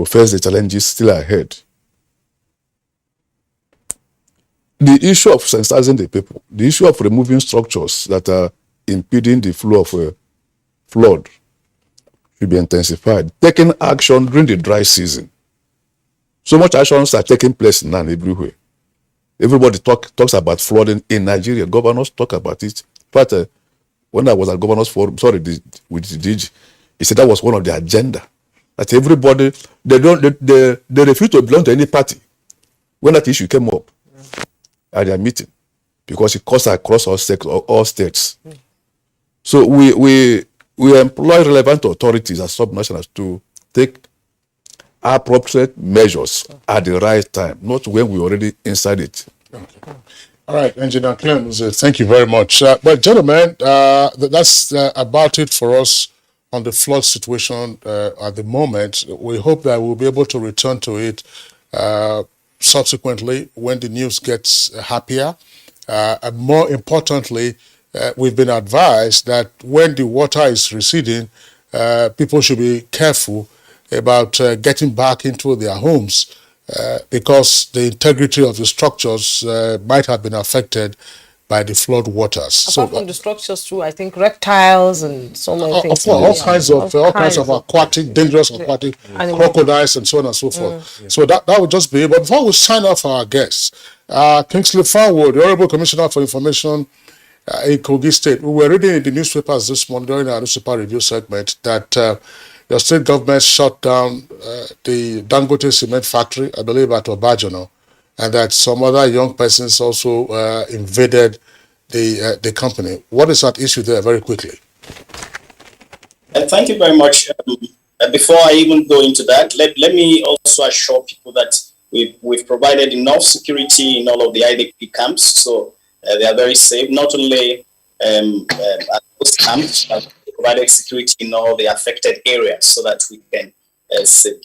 face the challenges still ahead. The issue of sensitizing the people, the issue of removing structures that are impeding the flow of flood should be intensified. Taking action during the dry season. So much actions are taking place now everywhere. Everybody talks about flooding in Nigeria. Governors talk about it. But when I was at Governors Forum, with the DG, he said that was one of the agenda. That everybody, they refuse to belong to any party when that issue came up at their meeting, because it cuts across all states. So we employ relevant authorities as subnationals to take appropriate measures at the right time, not when we're already inside it. Okay. All right, Engineer Clemens, thank you very much. But gentlemen, that's about it for us on the flood situation at the moment. We hope that we'll be able to return to it subsequently when the news gets happier. And more importantly, we've been advised that when the water is receding, people should be careful about getting back into their homes because the integrity of the structures might have been affected by the flood waters. Apart from the structures too, I think reptiles and so many things. All kinds of aquatic, dangerous aquatic crocodiles and so on and so forth. So that would just be it. But before we sign off our guests, Kingsley Farwood, the Honorable Commissioner for Information in Kogi State, we were reading in the newspapers this morning during our newspaper review segment that your state government shut down the Dangote cement factory, I believe at Abuja, and that some other young persons also invaded the company. What is that issue there, very quickly? Thank you very much. Before I even go into that, let me also assure people that we've provided enough security in all of the IDP camps, so they are very safe. Not only at those camps, but provided security in all the affected areas so that we can save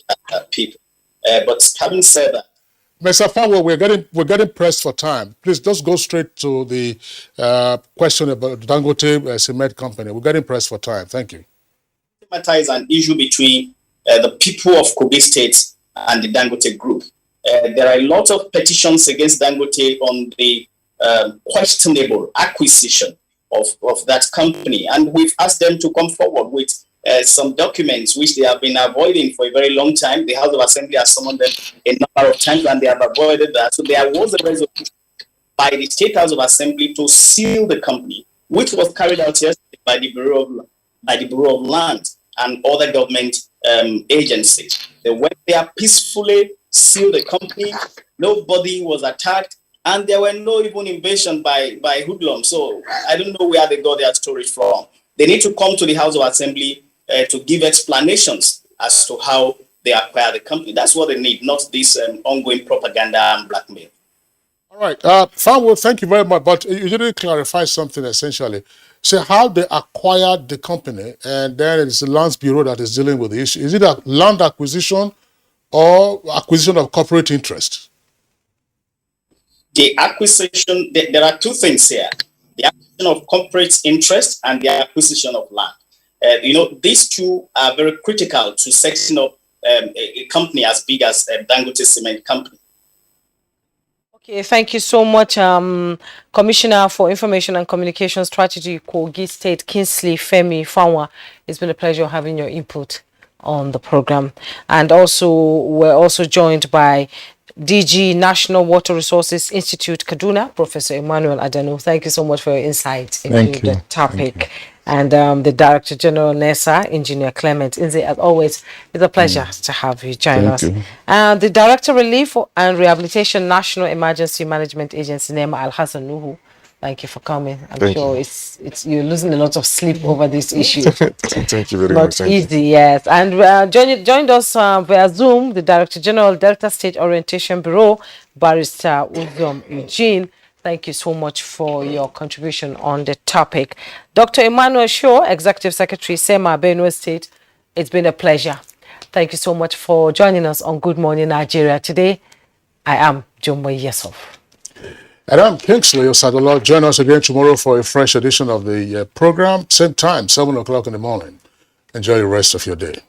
people. But having said that, Mr. Farwell, we're getting pressed for time. Please just go straight to the question about the Dangote cement company. We're getting pressed for time. Thank you. Matter is an issue between the people of Kogi State and the Dangote group. There are a lot of petitions against Dangote on the questionable acquisition of that company, and we've asked them to come forward with some documents which they have been avoiding for a very long time. The House of Assembly has summoned them a number of times and they have avoided that. So there was a resolution by the State House of Assembly to seal the company, which was carried out yesterday by the Bureau of Land and other government agencies. They went there peacefully, sealed the company, nobody was attacked, and there were no even invasion by hoodlums. So I don't know where they got their stories from. They need to come to the House of Assembly to give explanations as to how they acquire the company. That's what they need, not this ongoing propaganda and blackmail. All right. Farwell, thank you very much. But you didn't clarify something essentially. So how they acquired the company, and then it's the Lands Bureau that is dealing with the issue. Is it a land acquisition or acquisition of corporate interest? The acquisition, there are two things here. The acquisition of corporate interest and the acquisition of land. These two are very critical to setting up a company as big as Dangote Cement Company. Okay, thank you so much, Commissioner for Information and Communication Strategy, Kogi State, Kingsley Femi Fanwa. It's been a pleasure having your input on the program. And also, we're also joined by DG National Water Resources Institute, Kaduna, Professor Emmanuel Adanu. Thank you so much for your insight into the topic. And the Director General NESA, Engineer Clement Inze, as always, it's a pleasure to have you join us. And the Director Relief and Rehabilitation National Emergency Management Agency, Nema Al-Hassan Nuhu. Thank you for coming. I'm sure it's you're losing a lot of sleep over this issue. Thank you very much. Not easy, yes. And joined us via Zoom, the Director General, Delta State Orientation Bureau, Barrister Uzom Eugene. Thank you so much for your contribution on the topic. Dr. Emmanuel Shaw, Executive Secretary, SEMA, Benue State. It's been a pleasure. Thank you so much for joining us on Good Morning Nigeria today. I am Jumbo Yesov. And I'm Kingsley Osadolo. Join us again tomorrow for a fresh edition of the program. Same time, 7 o'clock in the morning. Enjoy the rest of your day.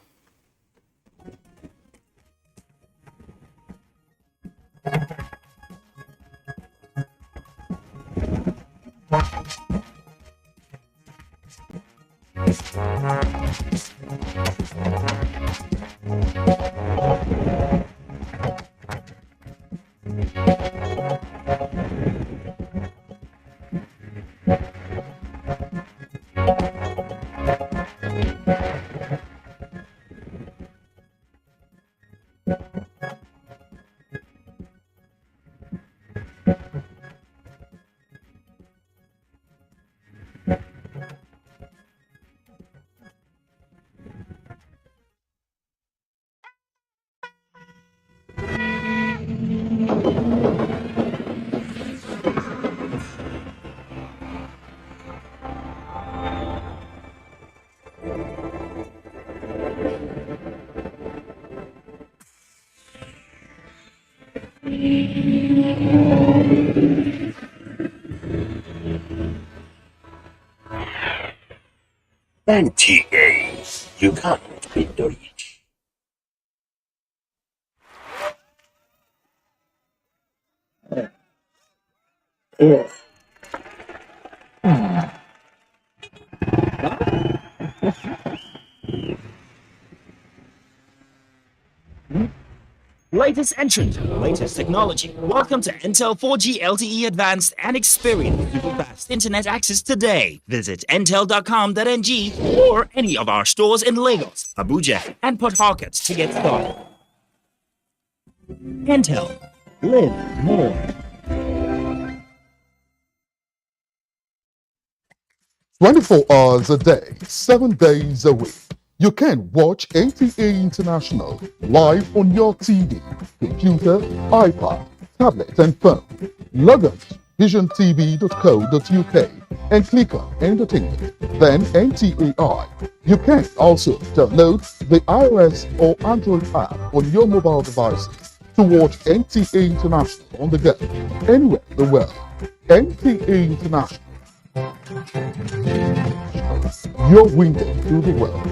NTA, you can't beat the reach. Latest entrant, latest technology. Welcome to Intel 4G LTE Advanced and experience super fast internet access today. Visit intel.com.ng or any of our stores in Lagos, Abuja, and Port Harcourt to get started. Intel. Live more. 24 hours a day, 7 days a week. You can watch NTA International live on your TV, computer, iPad, tablet and phone. Log on to visiontv.co.uk and click on Entertainment, then NTAI. You can also download the iOS or Android app on your mobile devices to watch NTA International on the go, anywhere in the world. NTA International, your window to the world.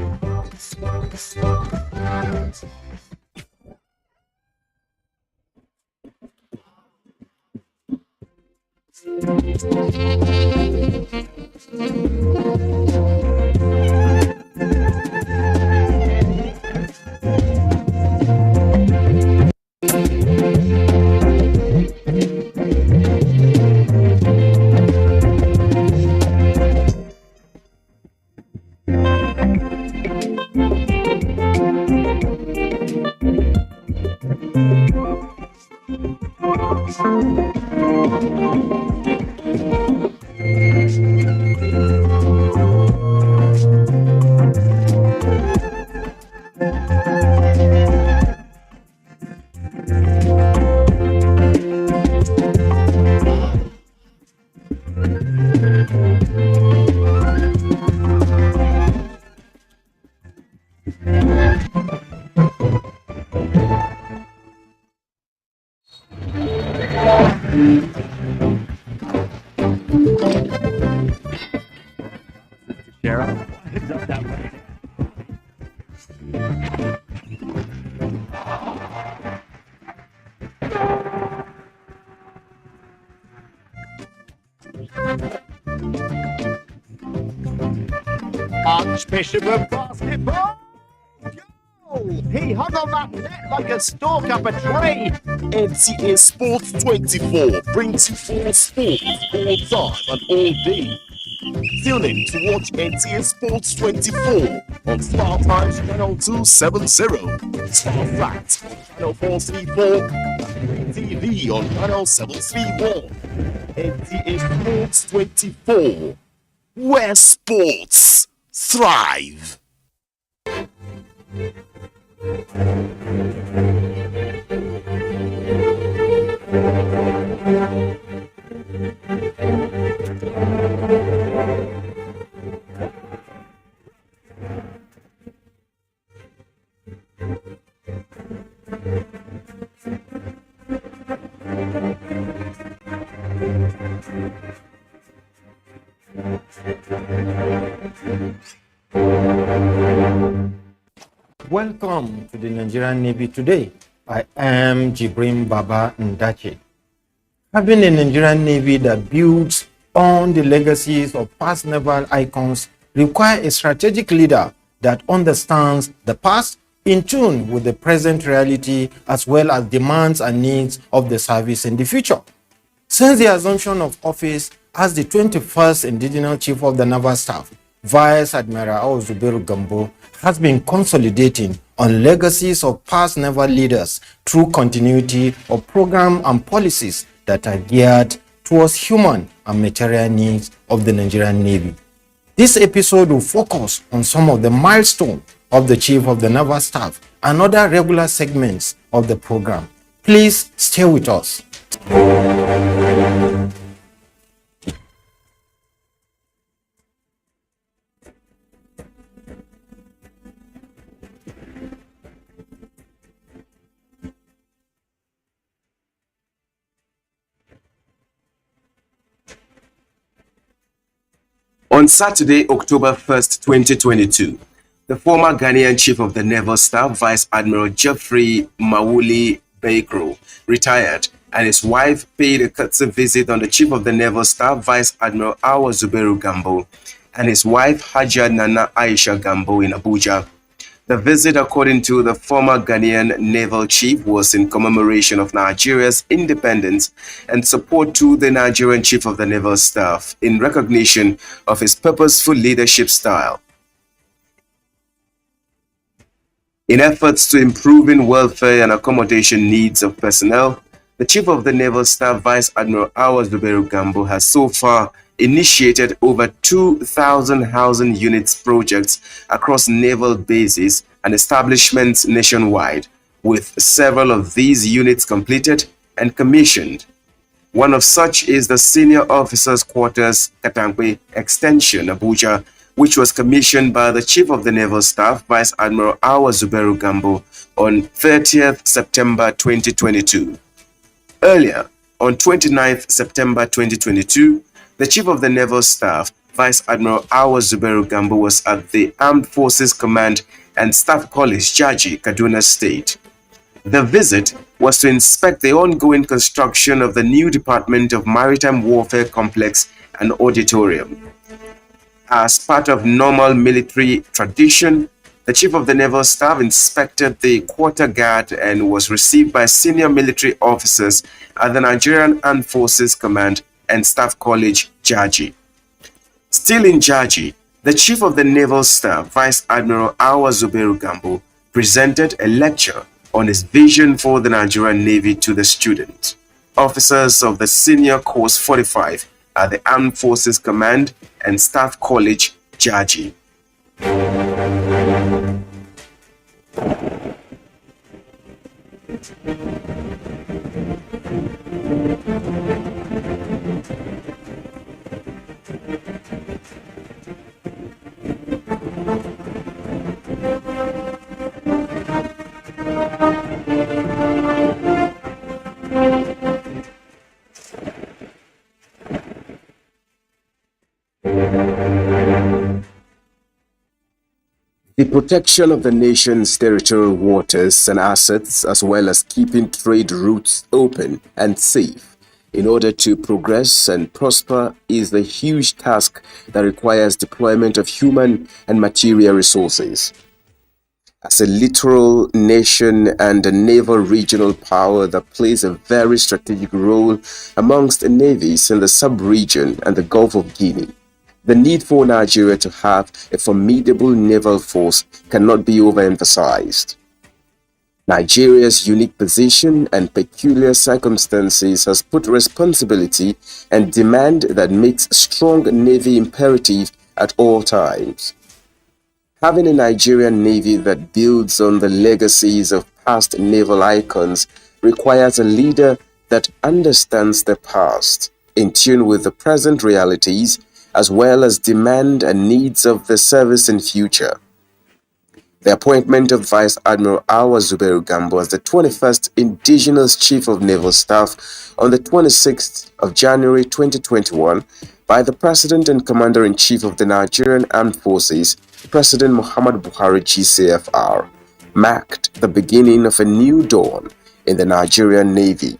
Archbishop of Basketball, go! He hung on that net like a stalk up a tree. NTA Sports 24 brings you all sports, all time and all day. Tune in to watch NTA Sports 24 on Star Times Channel 270, Star Facts on Channel 434, TV on Channel 731. NTA Sports 24, where sports thrive. Welcome to the Nigerian Navy today. I am Jibrim Baba Ndache. Having a Nigerian Navy that builds on the legacies of past naval icons requires a strategic leader that understands the past in tune with the present reality as well as demands and needs of the service in the future. Since the assumption of office as the 21st Indigenous Chief of the Naval Staff, Vice Admiral Zubairu Gambo has been consolidating on legacies of past naval leaders through continuity of program and policies that are geared towards human and material needs of the Nigerian Navy. This episode will focus on some of the milestones of the Chief of the Naval Staff and other regular segments of the program. Please stay with us. On Saturday, October 1st, 2022, the former Ghanaian Chief of the Naval Staff, Vice Admiral Geoffrey Mawuli Baikro, retired, and his wife paid a courtesy visit on the Chief of the Naval Staff, Vice Admiral Awa Zubairu Gambo, and his wife, Hajia Nana Aisha Gambo in Abuja. The visit, according to the former Ghanaian Naval Chief, was in commemoration of Nigeria's independence and support to the Nigerian Chief of the Naval Staff in recognition of his purposeful leadership style. In efforts to improving welfare and accommodation needs of personnel, the Chief of the Naval Staff, Vice Admiral Awa Zubairu Gambo, has so far initiated over 2,000 housing units projects across naval bases and establishments nationwide, with several of these units completed and commissioned. One of such is the Senior Officers Quarters Katangwe Extension, Abuja, which was commissioned by the Chief of the Naval Staff, Vice Admiral Awa Zubairu Gambo, on 30th September 2022. Earlier, on 29th September 2022, the Chief of the Naval Staff, Vice Admiral Awa Zubairu Gambo, was at the Armed Forces Command and Staff College, Jaji, Kaduna State. The visit was to inspect the ongoing construction of the new Department of Maritime Warfare Complex and Auditorium. As part of normal military tradition, the Chief of the Naval Staff inspected the quarter guard and was received by senior military officers at the Nigerian Armed Forces Command and Staff College, Jaji. Still in Jaji, the Chief of the Naval Staff, Vice Admiral Awa Zubairu Gambo, presented a lecture on his vision for the Nigerian Navy to the students, officers of the Senior Course 45 at the Armed Forces Command and Staff College, Jaji. The protection of the nation's territorial waters and assets, as well as keeping trade routes open and safe in order to progress and prosper, is the huge task that requires deployment of human and material resources. As a littoral nation and a naval regional power that plays a very strategic role amongst the navies in the sub-region and the Gulf of Guinea, the need for Nigeria to have a formidable naval force cannot be overemphasized. Nigeria's unique position and peculiar circumstances has put responsibility and demand that makes strong navy imperative at all times. Having a Nigerian navy that builds on the legacies of past naval icons requires a leader that understands the past, in tune with the present realities, as well as demand and needs of the service in future. The appointment of Vice Admiral Awa Zubairu Gambo as the 21st Indigenous Chief of Naval Staff on the 26th of January 2021 by the President and Commander-in-Chief of the Nigerian Armed Forces, President Muhammadu Buhari GCFR, marked the beginning of a new dawn in the Nigerian Navy.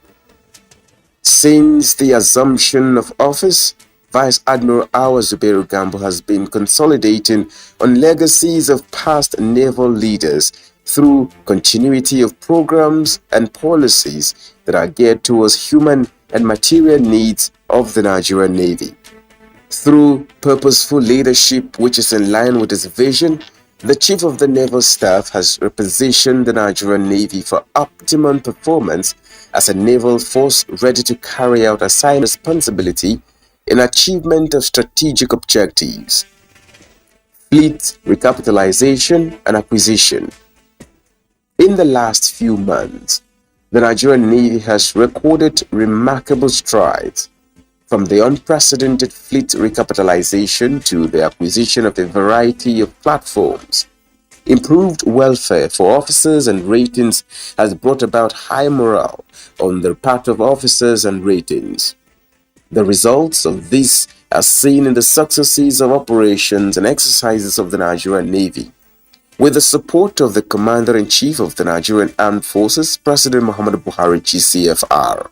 Since the assumption of office, Vice Admiral Awa Zubairu Gambo has been consolidating on legacies of past naval leaders through continuity of programs and policies that are geared towards human and material needs of the Nigerian Navy. Through purposeful leadership which is in line with his vision, the Chief of the Naval Staff has repositioned the Nigerian Navy for optimum performance as a naval force ready to carry out assigned responsibility in achievement of strategic objectives. Fleet recapitalization and acquisition. In the last few months, the Nigerian Navy has recorded remarkable strides, from the unprecedented fleet recapitalization to the acquisition of a variety of platforms. Improved welfare for officers and ratings has brought about high morale on the part of officers and ratings. The results of this are seen in the successes of operations and exercises of the Nigerian Navy. With the support of the Commander-in-Chief of the Nigerian Armed Forces, President Muhammadu Buhari GCFR,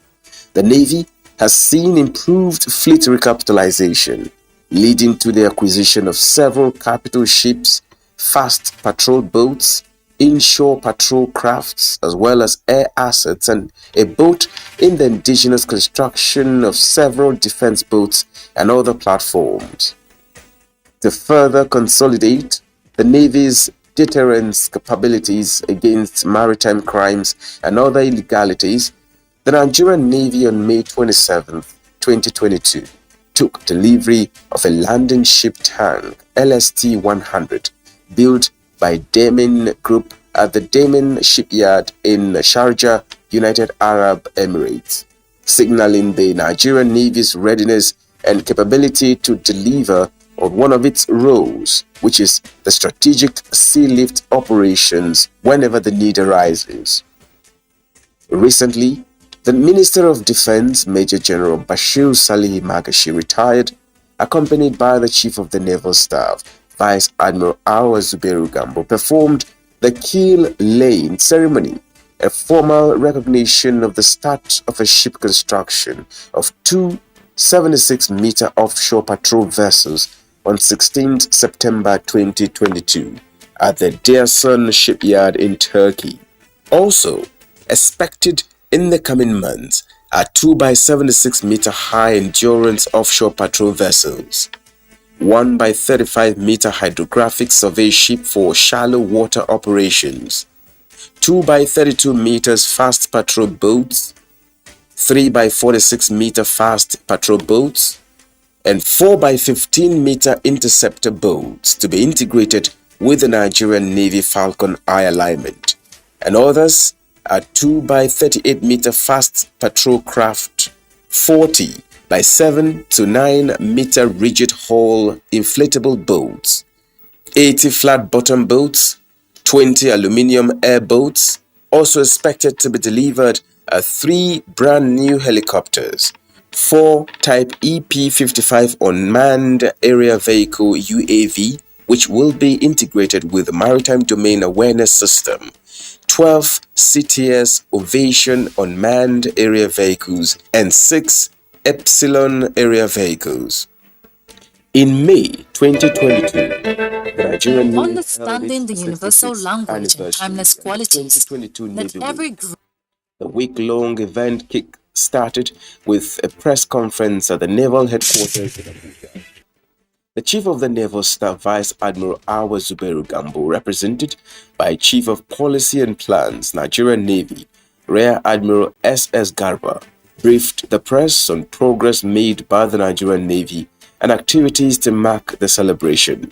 the Navy has seen improved fleet recapitalization, leading to the acquisition of several capital ships, fast patrol boats, inshore patrol crafts, as well as air assets, and a boat in the indigenous construction of several defense boats and other platforms. To further consolidate the Navy's deterrence capabilities against maritime crimes and other illegalities, the Nigerian Navy on May 27, 2022, took delivery of a landing ship tank LST-100 built by Damen Group at the Damen Shipyard in Sharjah, United Arab Emirates, signaling the Nigerian Navy's readiness and capability to deliver on one of its roles, which is the strategic sea lift operations whenever the need arises. Recently, the Minister of Defense, Major General Bashir Salih Magashi, retired, accompanied by the Chief of the Naval Staff, Vice Admiral Awa Zubairu Gambo, performed the keel laying ceremony, a formal recognition of the start of a ship construction of two 76-meter offshore patrol vessels on 16th September 2022 at the Dersun Shipyard in Turkey. Also expected in the coming months are 2 by 76-meter high endurance offshore patrol vessels, 1 by 35-meter hydrographic survey ship for shallow water operations, 2 by 32 meters fast patrol boats, 3 by 46-meter fast patrol boats, and 4 by 15-meter interceptor boats to be integrated with the Nigerian Navy Falcon Eye alignment, and others are 2 by 38-meter fast patrol craft, 40 by 7 to 9-meter rigid hull inflatable boats, 80 flat bottom boats, 20 aluminium air boats. Also expected to be delivered are 3 brand new helicopters, 4 type EP-55 unmanned area vehicle UAV, which will be integrated with the Maritime Domain Awareness System, 12 CTS Ovation unmanned area vehicles, and 6 Epsilon area vehicles. In May 2022, the Nigerian Navy Understanding the universal language and timeless qualities that every The week-long event kick-started with a press conference at the Naval Headquarters in Abuja. The Chief of the Naval Staff, Vice Admiral Awa Zubairu Gambo, represented by Chief of Policy and Plans, Nigerian Navy, Rear Admiral S.S. Garba, briefed the press on progress made by the Nigerian Navy and activities to mark the celebration.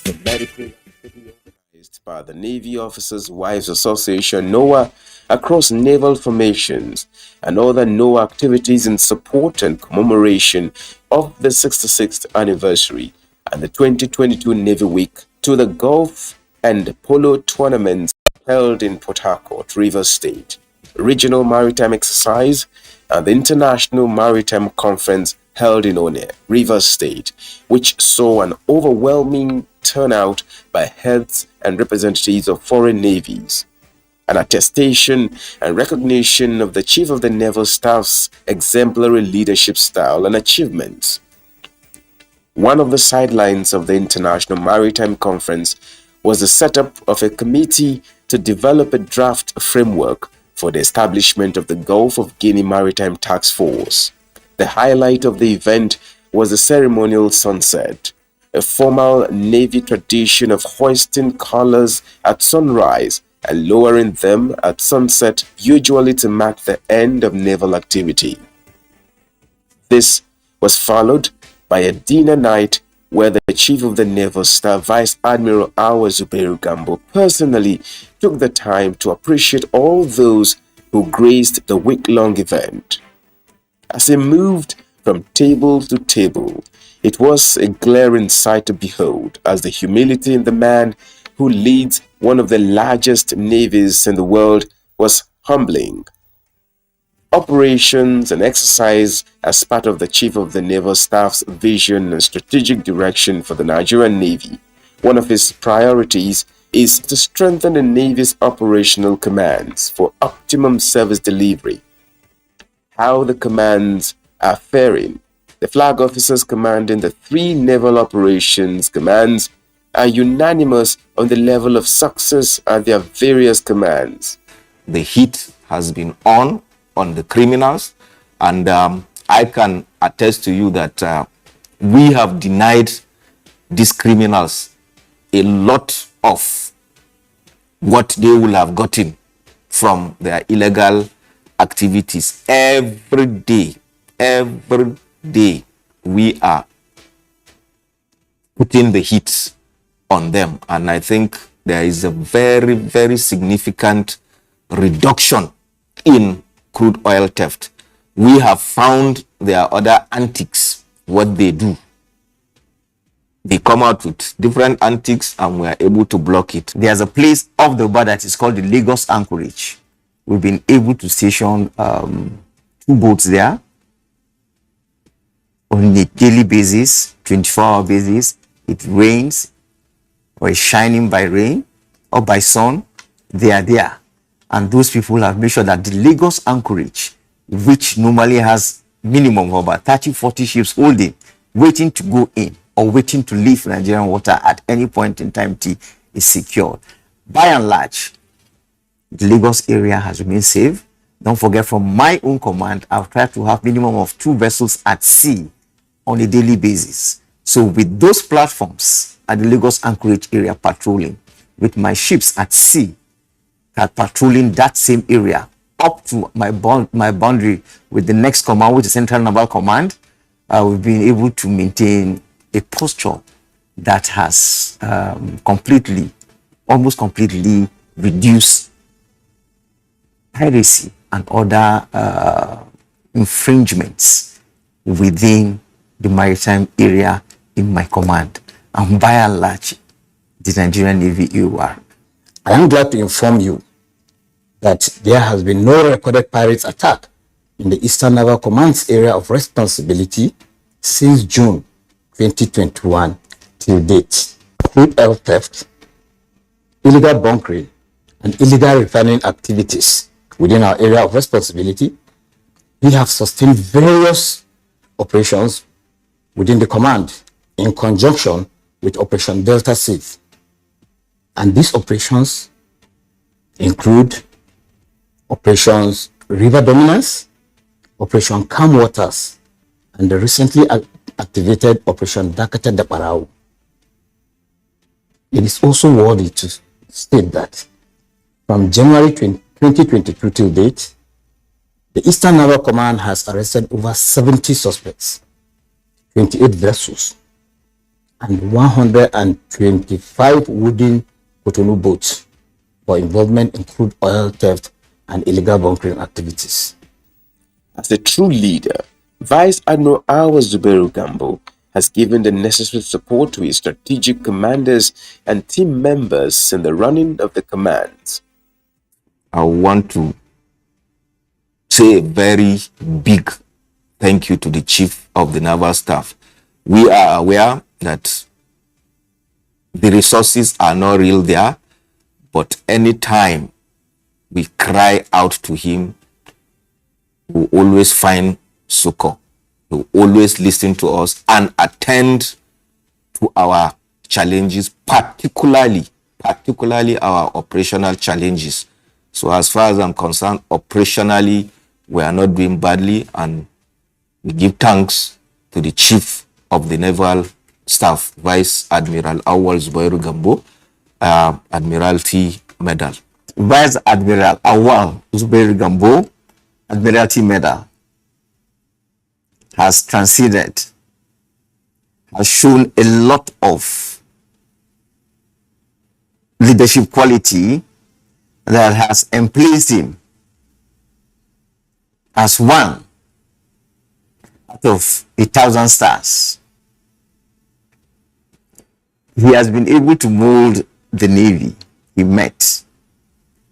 The medical activity organized by the Navy Officers' Wives Association, NOAA, across naval formations and other NOAA activities in support and commemoration of the 66th anniversary and the 2022 Navy Week to the golf and polo tournaments held in Port Harcourt, Rivers State, Regional Maritime Exercise, and the International Maritime Conference held in One, Rivers State, which saw an overwhelming turnout by heads and representatives of foreign navies. An attestation and recognition of the Chief of the Naval Staff's exemplary leadership style and achievements. One of the sidelines of the International Maritime Conference was the setup of a committee to develop a draft framework for the establishment of the Gulf of Guinea Maritime Task Force. The highlight of the event was the ceremonial sunset, a formal Navy tradition of hoisting colors at sunrise and lowering them at sunset, usually to mark the end of naval activity. This was followed by a dinner night where the Chief of the Naval Staff, Vice Admiral Awa Zubairu Gambo, personally took the time to appreciate all those who graced the week-long event. As he moved from table to table, it was a glaring sight to behold, as the humility in the man who leads one of the largest navies in the world was humbling. Operations and exercise as part of the Chief of the Naval Staff's vision and strategic direction for the Nigerian Navy. One of his priorities is to strengthen the Navy's operational commands for optimum service delivery. How the commands are faring. The flag officers commanding the 3 naval operations commands are unanimous on the level of success at their various commands. The heat has been on the criminals, and I can attest to you that we have denied these criminals a lot of what they will have gotten from their illegal activities. Every day we are putting the heat on them, and I think there is a very, very significant reduction in crude oil theft. We have found their other antics, what they do. They come out with different antics and we are able to block it. There's a place off the bar that is called the Lagos Anchorage. We've been able to station 2 boats there on a daily basis, 24-hour basis. It rains or is shining by rain or by sun, they are there. And those people have made sure that the Lagos Anchorage, which normally has minimum of about 30-40 ships holding, waiting to go in or waiting to leave Nigerian water at any point in time, is secured. By and large, the Lagos area has remained safe. Don't forget, from my own command, I've tried to have minimum of 2 vessels at sea on a daily basis. So with those platforms at the Lagos Anchorage area patrolling, with my ships at sea patrolling that same area up to my boundary with the next command, which is Central Naval Command, we've been able to maintain a posture that has almost completely reduced piracy and other infringements within the maritime area in my command, and by and large, the Nigerian Navy EOR. I am glad to inform you that there has been no recorded pirates attack in the Eastern Naval Command's area of responsibility since June 2021 till date. Crude oil theft, illegal bunkering, and illegal refining activities within our area of responsibility. We have sustained various operations within the command in conjunction with Operation Delta Safe. And these operations include Operations River Dominance, Operation Calm Waters, and the recently activated Operation Dakata Daparau. It is also worthy to state that from January 2022 till date, the Eastern Naval Command has arrested over 70 suspects, 28 vessels, and 125 wooden Cotonou boats for involvement in crude oil theft and illegal bunkering activities. As a true leader, Vice Admiral Awas Zubairu Gambo has given the necessary support to his strategic commanders and team members in the running of the commands. I want to say a very big thank you to the Chief of the Naval Staff. We are aware that the resources are not real there, but anytime we cry out to him, we always find succor. He will always listen to us and attend to our challenges, particularly our operational challenges. So as far as I'm concerned, operationally, we are not doing badly, and we give thanks to the Chief of the Naval Staff, Vice Admiral Awal Zubairu Gambo, Admiralty Medal. Vice Admiral Awal Zubairu Gambo, Admiralty Medal, has transcended, has shown a lot of leadership quality that has emplaced him as one out of 1,000 stars. He has been able to mold the Navy he met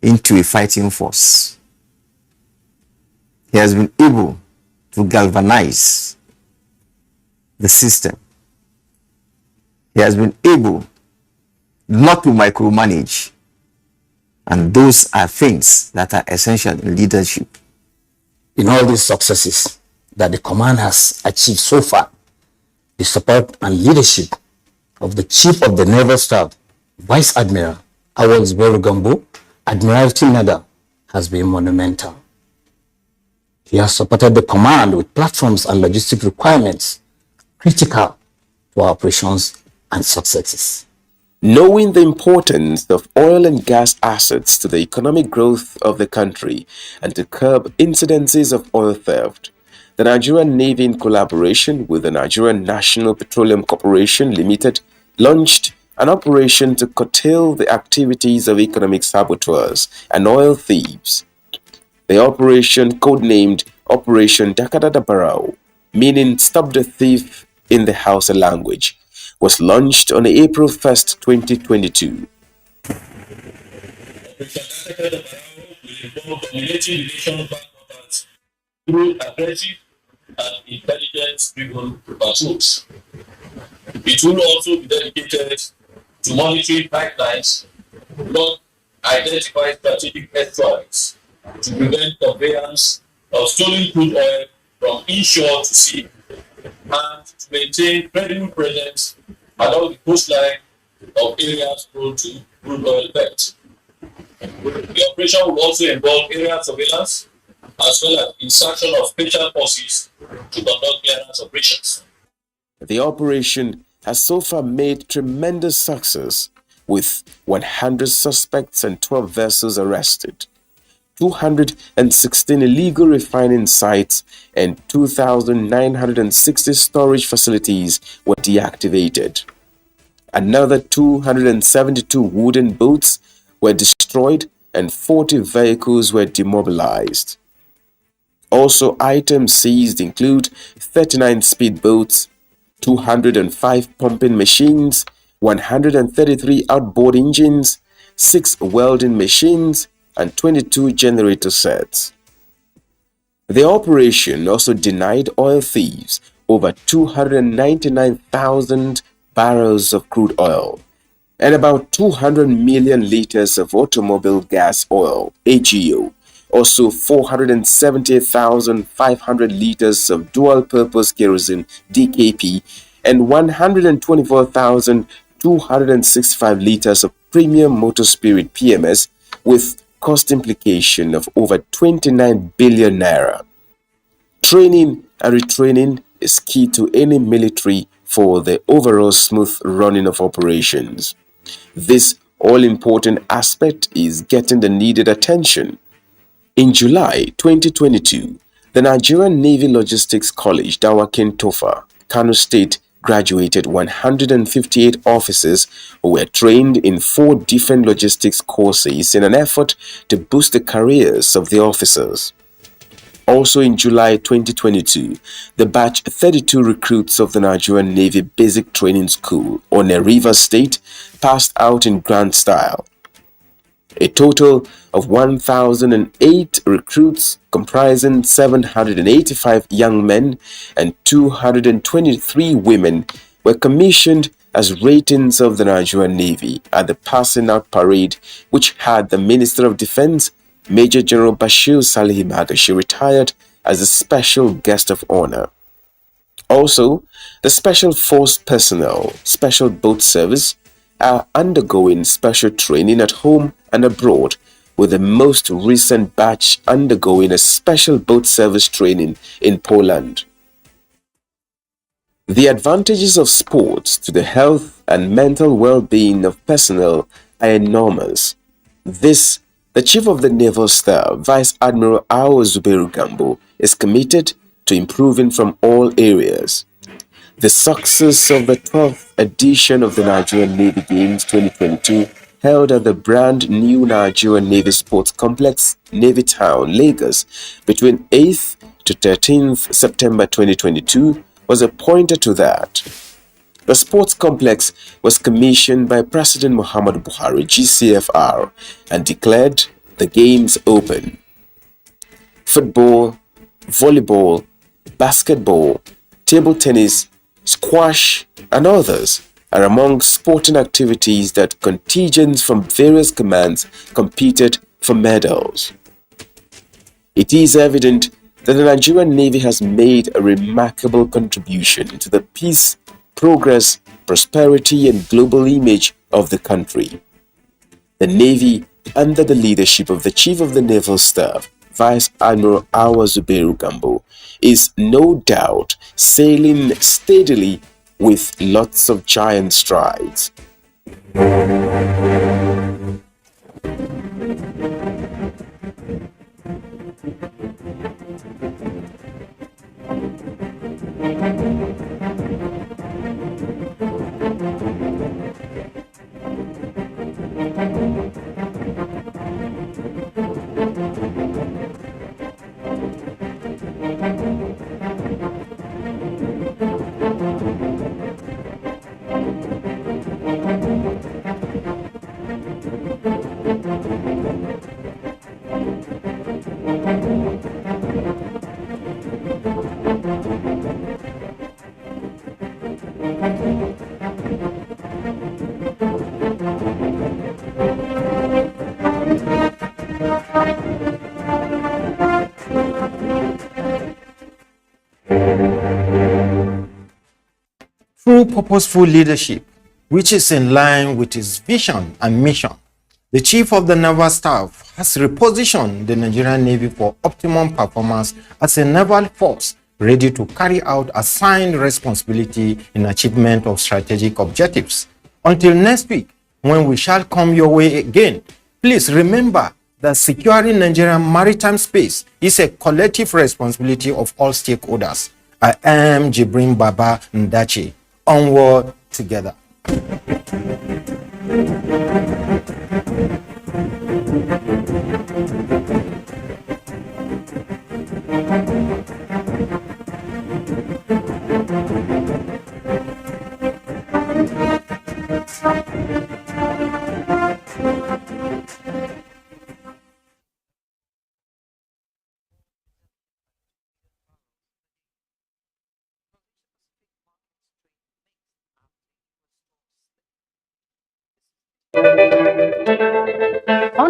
into a fighting force. He has been able to galvanize the system. He has been able not to micromanage. And those are things that are essential in leadership. In all these successes that the command has achieved so far, the support and leadership of the Chief of the Naval Staff, Vice Admiral Awal Zubairu Gambo, Admiralty Medal, has been monumental. He has supported the command with platforms and logistic requirements critical to our operations and successes. Knowing the importance of oil and gas assets to the economic growth of the country and to curb incidences of oil theft, the Nigerian Navy, in collaboration with the Nigerian National Petroleum Corporation Limited, launched an operation to curtail the activities of economic saboteurs and oil thieves. The operation, codenamed Operation Dakada Barao, meaning Stop the Thief in the Hausa language, was launched on April 1st, 2022. Operation Dakada Barao will involve dominating the nation's backborders through aggressive and intelligence-driven patrols. It will also be dedicated to monitoring pipelines, block identify strategic estuaries, to prevent conveyance of stolen crude oil from inshore to sea, and to maintain credible presence along the coastline of areas prone to crude oil theft. The operation will also involve area surveillance as well as insertion of special forces to conduct clearance operations. The operation has so far made tremendous success, with 100 suspects and 12 vessels arrested. 216 illegal refining sites and 2,960 storage facilities were deactivated. Another 272 wooden boats were destroyed and 40 vehicles were demobilized. Also, items seized include 39 speedboats, 205 pumping machines, 133 outboard engines, 6 welding machines, and 22 generator sets. The operation also denied oil thieves over 299,000 barrels of crude oil and about 200 million liters of automobile gas oil, AGO, Also 478,500 liters of dual-purpose kerosene DKP and 124,265 liters of premium motor spirit PMS with cost implication of over 29 billion naira. Training and retraining is key to any military for the overall smooth running of operations. This all-important aspect is getting the needed attention. In July 2022, the Nigerian Navy Logistics College, Dawakin Tofa, Kano State, graduated 158 officers who were trained in 4 different logistics courses in an effort to boost the careers of the officers. Also in July 2022, the batch 32 recruits of the Nigerian Navy Basic Training School on a River State passed out in grand style. A total of 1,008 recruits comprising 785 young men and 223 women were commissioned as ratings of the Nigerian Navy at the passing out parade, which had the Minister of Defense, Major General Bashir Salihi Magashi, retired as a special guest of honor. Also, the Special Force personnel, Special Boat Service, are undergoing special training at home and abroad, with the most recent batch undergoing a special boat service training in Poland. The advantages of sports to the health and mental well-being of personnel are enormous. This, the Chief of the Naval Staff, Vice Admiral Awo Zubairu Gambo, is committed to improving from all areas. The success of the 12th edition of the Nigerian Navy Games 2022, held at the brand new Nigerian Navy Sports Complex, Navy Town, Lagos, between 8th to 13th September 2022, was a pointer to that. The sports complex was commissioned by President Muhammadu Buhari, GCFR, and declared the games open. Football, volleyball, basketball, table tennis, squash, and others are among sporting activities that contingents from various commands competed for medals. It is evident that the Nigerian Navy has made a remarkable contribution to the peace, progress, prosperity, and global image of the country. The Navy, under the leadership of the Chief of the Naval Staff, Vice Admiral Awa Zubairu Gambo, is no doubt sailing steadily with lots of giant strides. Through purposeful leadership, which is in line with his vision and mission, the Chief of the Naval Staff has repositioned the Nigerian Navy for optimum performance as a naval force ready to carry out assigned responsibility in achievement of strategic objectives. Until next week, when we shall come your way again, please remember that securing Nigerian maritime space is a collective responsibility of all stakeholders. I am Jibrin Baba Ndachi. Onward together.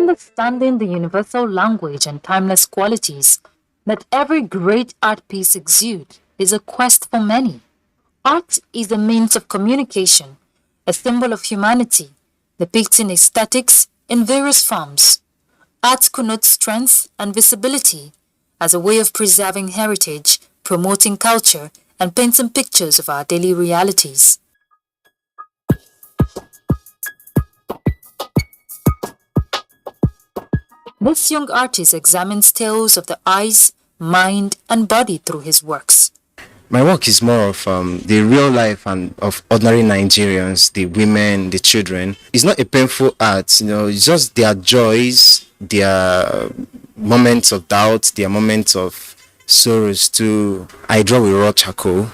understanding the universal language and timeless qualities that every great art piece exudes is a quest for many. Art is a means of communication, a symbol of humanity, depicting aesthetics in various forms. Art connotes strength and visibility as a way of preserving heritage, promoting culture, and painting pictures of our daily realities. This young artist examines tales of the eyes, mind, and body through his works. My work is more of the real life and of ordinary Nigerians, the women, the children. It's not a painful art, it's just their joys, their moments of doubt, their moments of sorrows too. I draw with raw charcoal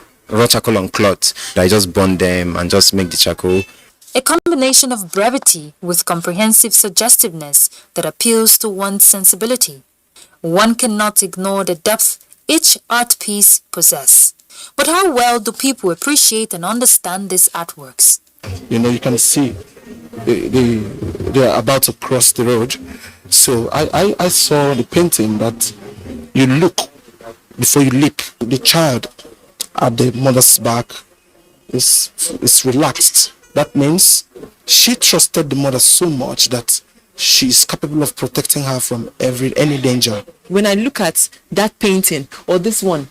on cloth. I just burn them and just make the charcoal. A combination of brevity with comprehensive suggestiveness that appeals to one's sensibility. One cannot ignore the depth each art piece possesses. But how well do people appreciate and understand these artworks? You can see they're about to cross the road. So I saw the painting that you look before you leap. The child at the mother's back is relaxed. That means she trusted the mother so much that she's capable of protecting her from any danger. When I look at that painting or this one,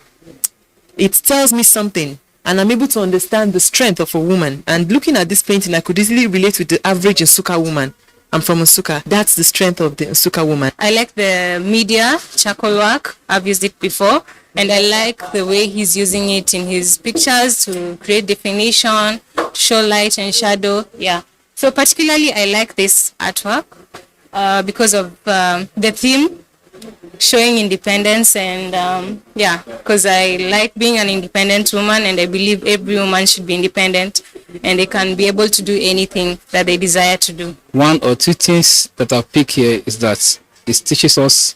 it tells me something, and I'm able to understand the strength of a woman. And looking at this painting, I could easily relate with the average Nsukka woman. I'm from Nsukka. That's the strength of the Nsukka woman. I like the media charcoal work. I've used it before, and I like the way he's using it in his pictures to create definition, show light and shadow. Yeah. So particularly, I like this artwork because of the theme, showing independence, and because I like being an independent woman, and I believe every woman should be independent and they can be able to do anything that they desire to do. One or two things that I'll pick here is that it teaches us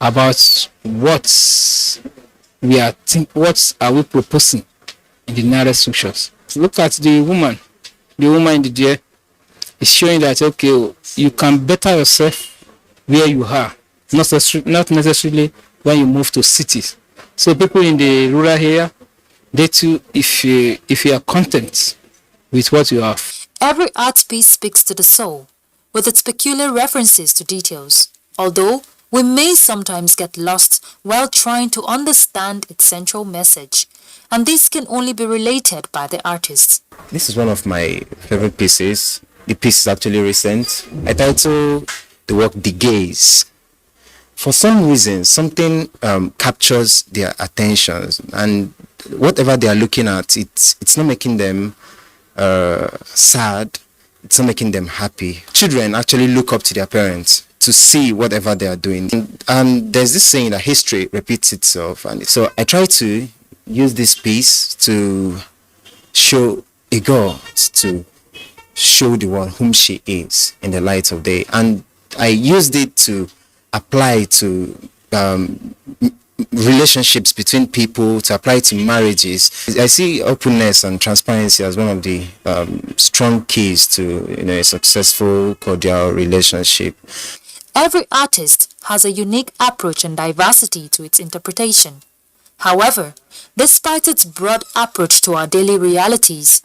about what are we proposing in the narrative structures. Look at the woman in the deer is showing that okay, you can better yourself where you are, not necessarily when you move to cities. So people in the rural area, they too, if you are content with what you have. Every art piece speaks to the soul, with its peculiar references to details, although we may sometimes get lost while trying to understand its central message, and this can only be related by the artist. This is one of my favorite pieces. The piece is actually recent. I titled the work The Gaze. For some reason, something captures their attention, and whatever they are looking at, it's not making them sad, it's not making them happy. Children actually look up to their parents to see whatever they are doing. And there's this saying that history repeats itself. And so I try to use this piece to show a girl, to show the world whom she is in the light of day. And I used it to apply to relationships between people, to apply to marriages. I see openness and transparency as one of the strong keys to a successful, cordial relationship. Every artist has a unique approach and diversity to its interpretation. However, despite its broad approach to our daily realities,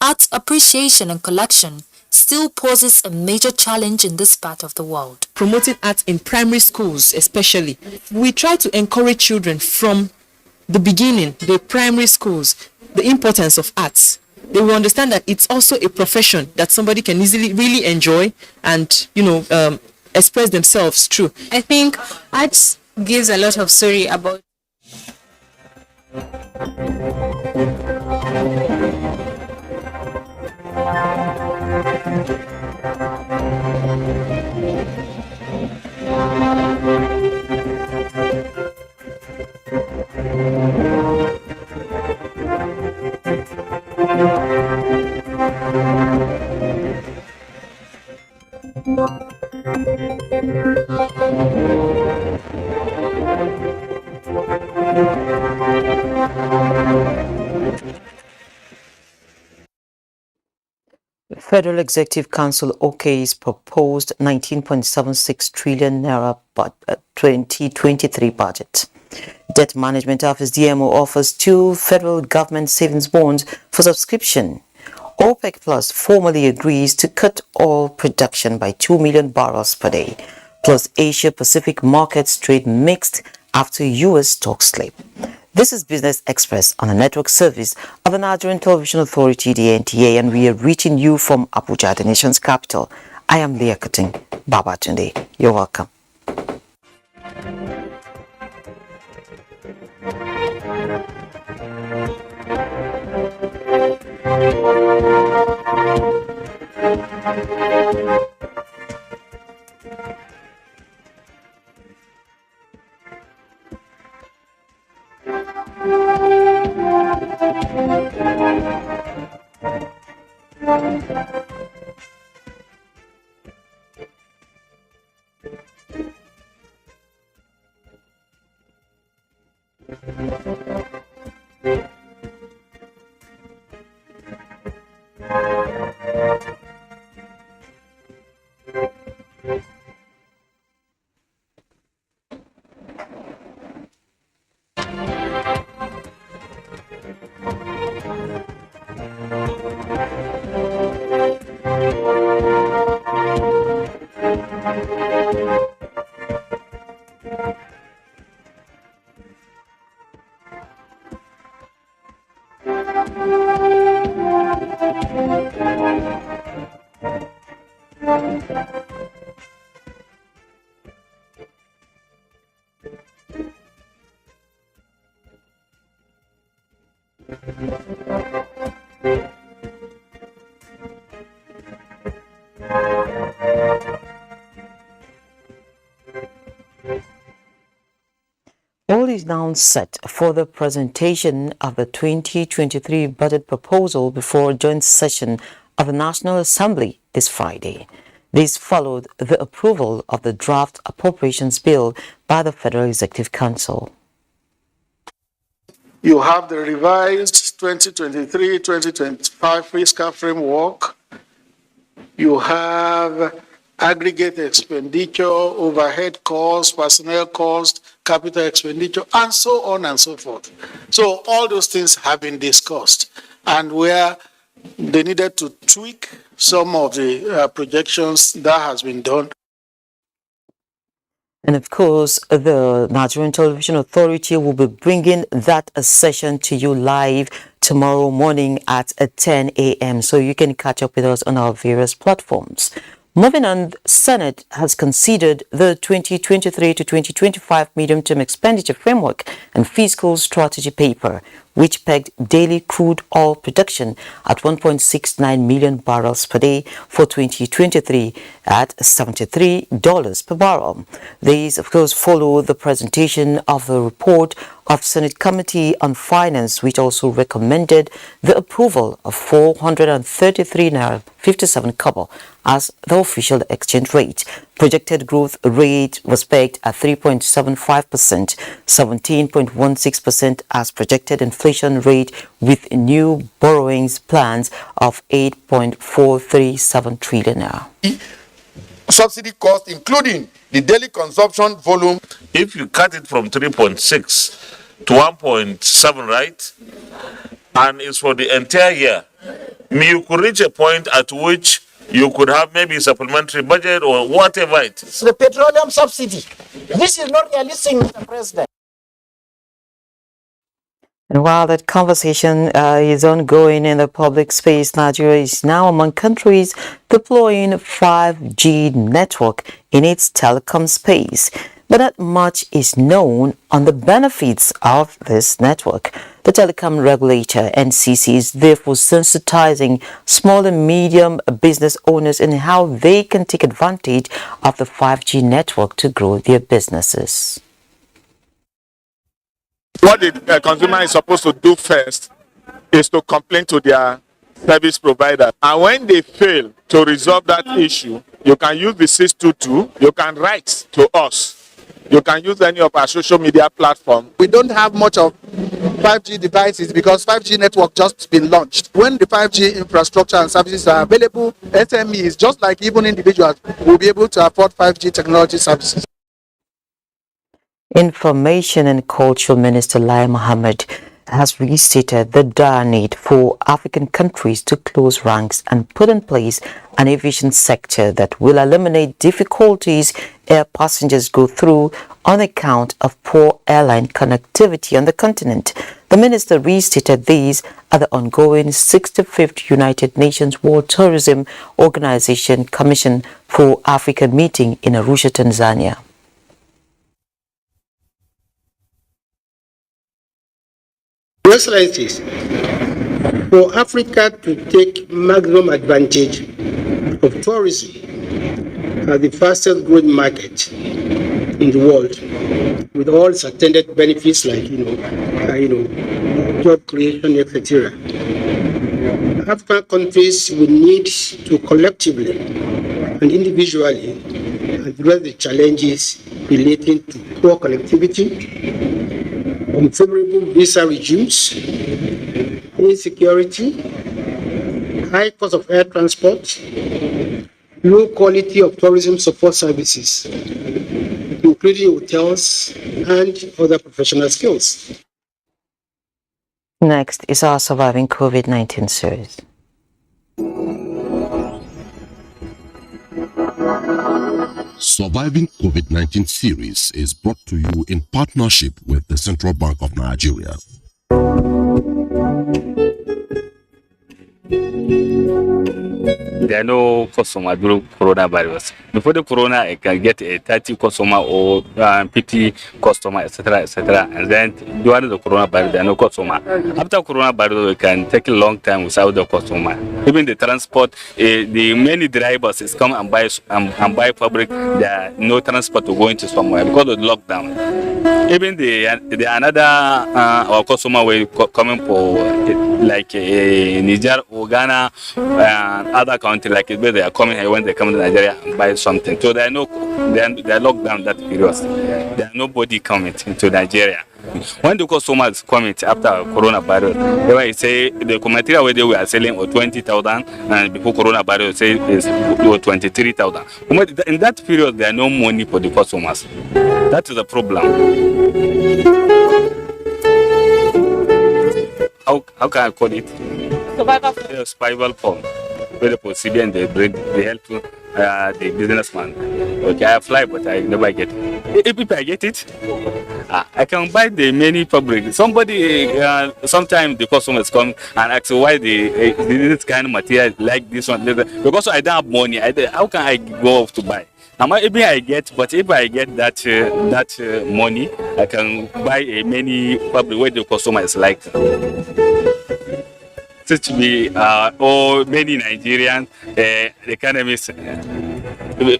art appreciation and collection still poses a major challenge in this part of the world. Promoting art in primary schools especially, we try to encourage children from the beginning, the primary schools, the importance of arts. They will understand that it's also a profession that somebody can easily really enjoy and express themselves through. I think art gives a lot of story about Federal Executive Council OK's proposed 19.76 trillion naira 2023 budget. Debt Management Office DMO offers 2 federal government savings bonds for subscription. OPEC Plus formally agrees to cut oil production by 2 million barrels per day. Plus Asia Pacific markets trade mixed after U.S. stocks slip. This is Business Express on a network service of the Nigerian Television Authority, the NTA, and we are reaching you from Abuja, the nation's capital. I am Leah Kuting Babatunde. You're welcome. All is now set for the presentation of the 2023 budget proposal before a joint session of the National Assembly this Friday. This followed the approval of the draft appropriations bill by the Federal Executive Council. You have the revised 2023-2025 fiscal framework. You have aggregate expenditure, overhead costs, personnel costs, capital expenditure, and so on and so forth. So all those things have been discussed, and where they needed to tweak some of the projections, that has been done. And of course, the Nigerian Television Authority will be bringing that session to you live tomorrow morning at 10 a.m. So you can catch up with us on our various platforms. Moving on, Senate has considered the 2023 to 2025 medium-term expenditure framework and fiscal strategy paper, which pegged daily crude oil production at 1.69 million barrels per day for 2023 at $73 per barrel. These, of course, follow the presentation of the report of Senate Committee on Finance, which also recommended the approval of 433.57 kobo as the official exchange rate. Projected growth rate was pegged at 3.75%, 17.16% as projected inflation rate, with new borrowings plans of 8.437 trillion now. Subsidy cost, including the daily consumption volume. If you cut it from 3.6 to 1.7, right, and it's for the entire year, you could reach a point at which you could have maybe a supplementary budget or whatever it is. The petroleum subsidy. This is not realistic, Mr. President. And while that conversation is ongoing in the public space, Nigeria is now among countries deploying 5G network in its telecom space. But not much is known on the benefits of this network. The telecom regulator, NCC, is therefore sensitizing small and medium business owners in how they can take advantage of the 5G network to grow their businesses. What the consumer is supposed to do first is to complain to their service provider. And when they fail to resolve that issue, you can use the 622, you can write to us. You can use any of our social media platforms. We don't have much of 5G devices because 5G network just been launched. When the 5G infrastructure and services are available, SMEs, just like even individuals, will be able to afford 5G technology services. Information and Culture Minister Lai Mohammed has restated the dire need for African countries to close ranks and put in place an aviation sector that will eliminate difficulties air passengers go through on account of poor airline connectivity on the continent. The minister restated these at the ongoing 65th United Nations World Tourism Organization Commission for Africa meeting in Arusha, Tanzania. Your Excellencies, for Africa to take maximum advantage of tourism as the fastest growing market in the world, with all its attendant benefits like job creation, etc., African countries will need to collectively and individually address the challenges relating to poor connectivity, unfavorable visa regimes, insecurity, high cost of air transport, low quality of tourism support services, including hotels and other professional skills. Next is our Surviving COVID-19 series. Surviving COVID-19 series is brought to you in partnership with the Central Bank of Nigeria. There are no customer during coronavirus. Before the corona, I can get a 30 customer or 50 customer, etc., etc. And then during the coronavirus, there are no customer. After coronavirus, we can take a long time without the customer. Even the transport, the many drivers is come and buy fabric. There are no transport to go into somewhere because of the lockdown. Even the another our customer will coming for like Niger or Ghana and other countries like where they are coming here when they come to Nigeria and buy something. So they are locked down that period. There are nobody coming into Nigeria. When the customers coming after coronavirus, they will say the material where they were selling for 20,000 and before coronavirus say is 23,000. In that period, there are no money for the customers. That is the problem. How can I call it? Survival form. Where the procedure they help the businessman. Okay, I apply, but I never get it. If I get it, I can buy the many fabric. Somebody, sometimes the customers come and ask why this kind of material like this one. Because I don't have money. How can I go off to buy? Maybe I get, but if I get that money, I can buy many fabric where the customers like. Such be or many Nigerian economists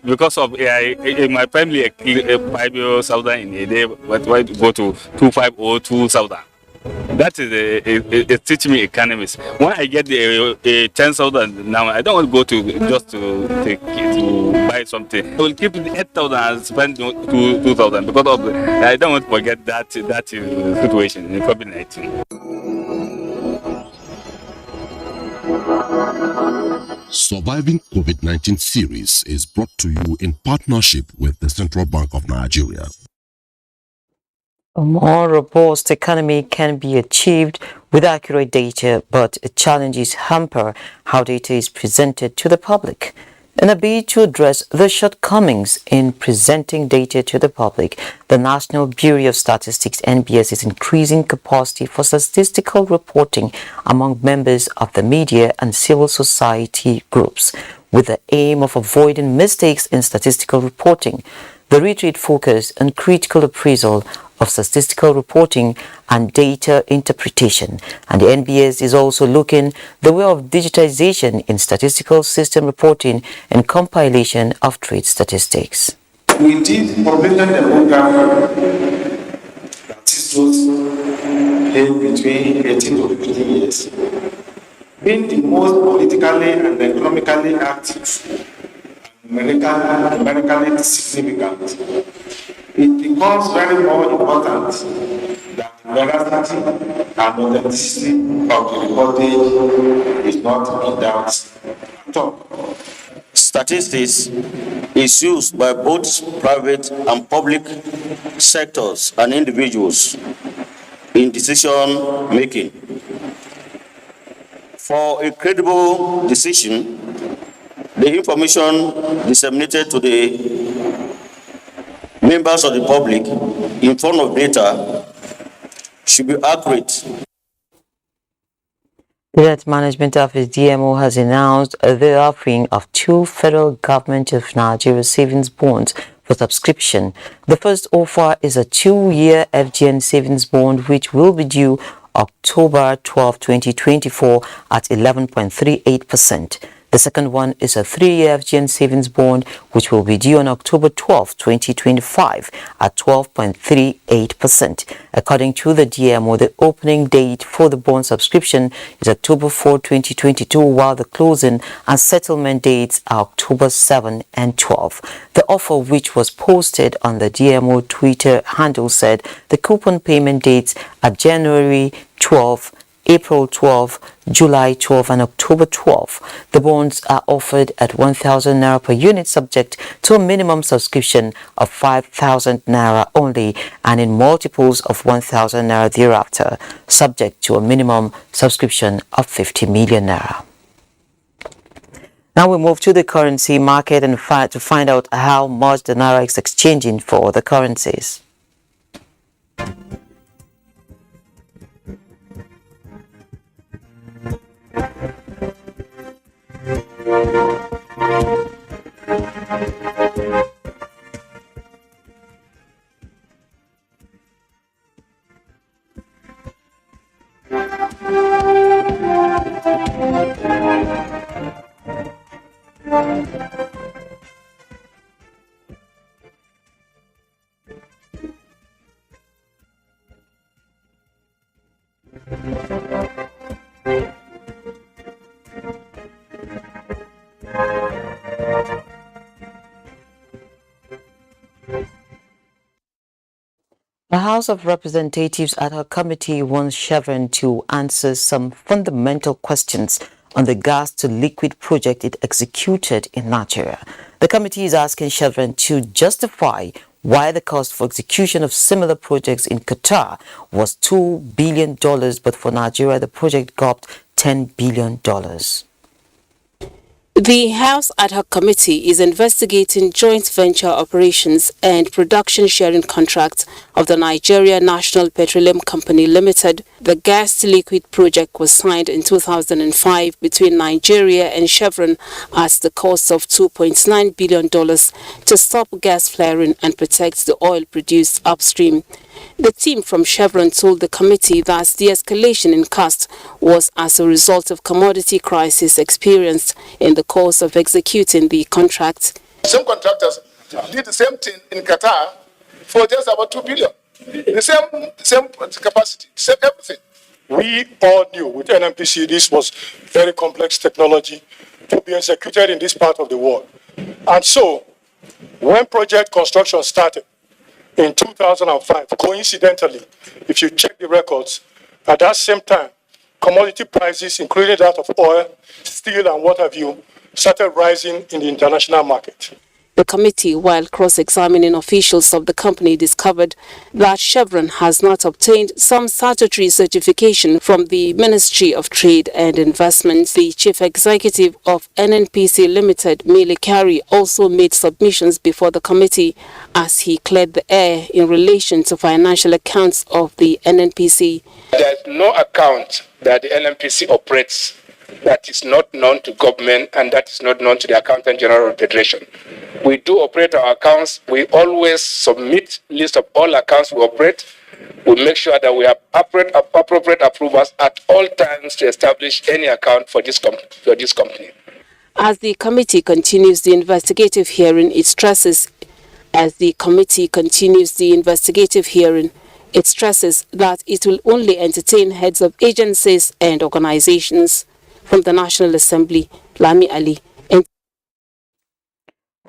because of in my family 5,000 in a day, but why go to 2,500 or 2,000? That is it teach me economics. When I get 10,000 now, I don't want to go to just to buy something. I will keep 8,000 and spend 2,000 because of I don't want to forget that situation in COVID-19. Surviving COVID-19 series is brought to you in partnership with the Central Bank of Nigeria. A more robust economy can be achieved with accurate data, but challenges hamper how data is presented to the public. In a bid to address the shortcomings in presenting data to the public, the National Bureau of Statistics (NBS) is increasing capacity for statistical reporting among members of the media and civil society groups, with the aim of avoiding mistakes in statistical reporting. The retreat focused on critical appraisal of statistical reporting and data interpretation, and the NBS is also looking the way of digitization in statistical system reporting and compilation of trade statistics. We did population the program that is those between 18 to 50 years, being the most politically and economically active, numerically significant. It becomes very more important that the veracity and authenticity of the reportage is not in doubt at all. Statistics is used by both private and public sectors and individuals in decision making. For a credible decision, the information disseminated to the members of the public in form of data should be accurate. The Debt Management Office DMO has announced the offering of 2 federal government of Nigeria savings bonds for subscription. The first offer is a 2-year FGN savings bond which will be due October 12, 2024 at 11.38%. The second one is a 3-year FGN savings bond which will be due on October 12, 2025 at 12.38%. According to the DMO, the opening date for the bond subscription is October 4, 2022, while the closing and settlement dates are October 7 and 12. The offer, which was posted on the DMO Twitter handle, said the coupon payment dates are January 12, April 12, July 12 and October 12. The bonds are offered at 1,000 naira per unit subject to a minimum subscription of 5,000 naira only and in multiples of 1,000 naira thereafter, subject to a minimum subscription of 50 million naira. Now we move to the currency market and to find out how much the naira is exchanging for the currencies. The House of Representatives ad hoc committee wants Chevron to answer some fundamental questions on the gas to liquid project it executed in Nigeria. The committee is asking Chevron to justify why the cost for execution of similar projects in Qatar was $2 billion, but for Nigeria the project got $10 billion. The House Ad Hoc Committee is investigating joint venture operations and production sharing contracts of the Nigeria National Petroleum Company Limited. The gas-to-liquid project was signed in 2005 between Nigeria and Chevron at the cost of $2.9 billion to stop gas flaring and protect the oil produced upstream. The team from Chevron told the committee that the escalation in cost was as a result of commodity crisis experienced in the course of executing the contract. Some contractors did the same thing in Qatar for just about $2 billion. The same capacity, same everything. We all knew with NNPC this was very complex technology to be executed in this part of the world. And so, when project construction started, in 2005, coincidentally, if you check the records, at that same time, commodity prices, including that of oil, steel, and what have you, started rising in the international market. The committee, while cross-examining officials of the company, discovered that Chevron has not obtained some statutory certification from the Ministry of Trade and Investment. The chief executive of NNPC Limited, Mele Kari, also made submissions before the committee as he cleared the air in relation to financial accounts of the NNPC. There is no account that the NNPC operates that is not known to government and that is not known to the Accountant General of the Federation. We do operate our accounts. We always submit list of all accounts we operate. We make sure that we have appropriate approvals at all times to establish any account for this company. As the committee continues the investigative hearing, it stresses that it will only entertain heads of agencies and organizations. From the National Assembly, Lami Ali.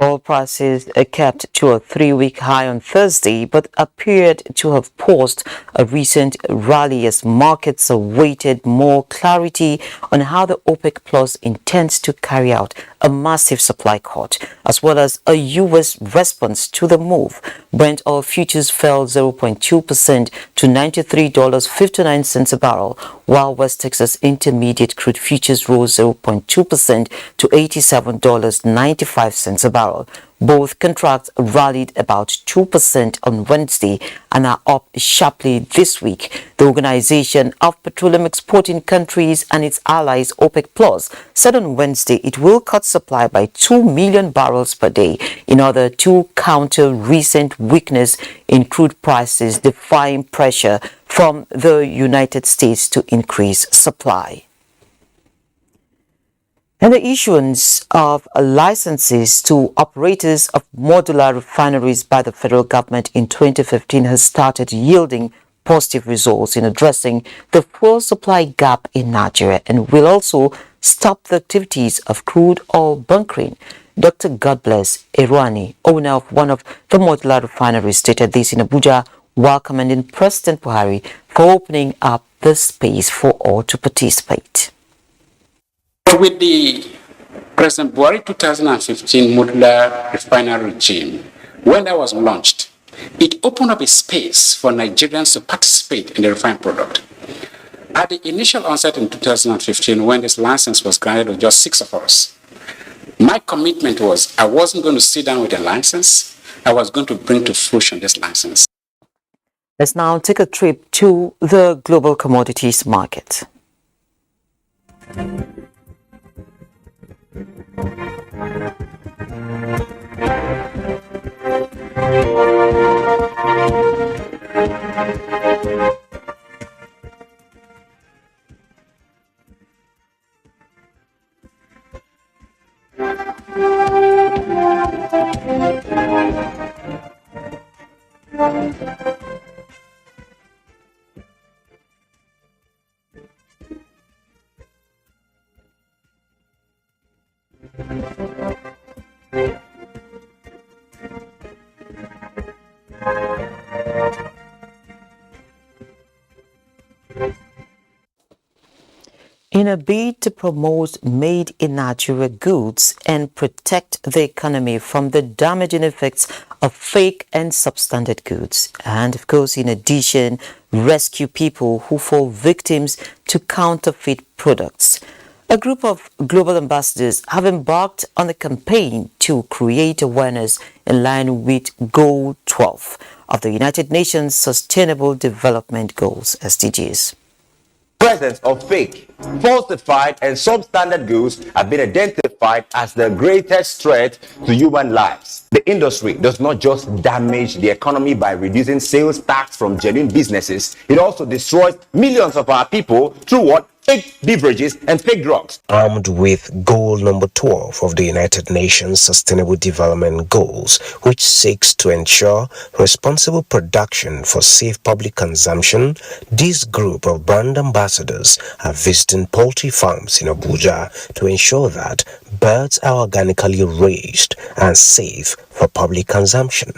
Oil prices kept to a 3-week high on Thursday, but appeared to have paused a recent rally as markets awaited more clarity on how the OPEC Plus intends to carry out a massive supply cut, as well as a U.S. response to the move. Brent oil futures fell 0.2% to $93.59 a barrel, while West Texas Intermediate crude futures rose 0.2% to $87.95 a barrel. Both contracts rallied about 2% on Wednesday and are up sharply this week. The Organization of Petroleum Exporting Countries and its allies OPEC Plus said on Wednesday it will cut supply by 2 million barrels per day in order to counter recent weakness in crude prices, defying pressure from the United States to increase supply. And the issuance of licenses to operators of modular refineries by the federal government in 2015 has started yielding positive results in addressing the fuel supply gap in Nigeria and will also stop the activities of crude oil bunkering. Dr. Godbless Erwani, owner of one of the modular refineries, stated this in Abuja while commending President Buhari for opening up the space for all to participate. With the President Buhari 2015 modular refinery regime, when that was launched, it opened up a space for Nigerians to participate in the refined product. At the initial onset in 2015, when this license was granted to just 6 of us, my commitment was I wasn't going to sit down with a license, I was going to bring to fruition this license. Let's now take a trip to the global commodities market. In a bid to promote made in Nigeria goods and protect the economy from the damaging effects of fake and substandard goods, and of course, in addition, rescue people who fall victims to counterfeit products, a group of global ambassadors have embarked on a campaign to create awareness in line with Goal 12 of the United Nations Sustainable Development Goals, SDGs. Presence of fake, falsified, and substandard goods have been identified as the greatest threat to human lives. The industry does not just damage the economy by reducing sales tax from genuine businesses, it also destroys millions of our people through what? Fake beverages and fake drugs. Armed with goal number 12 of the United Nations Sustainable Development Goals, which seeks to ensure responsible production for safe public consumption, this group of brand ambassadors are visiting poultry farms in Abuja to ensure that birds are organically raised and safe for public consumption.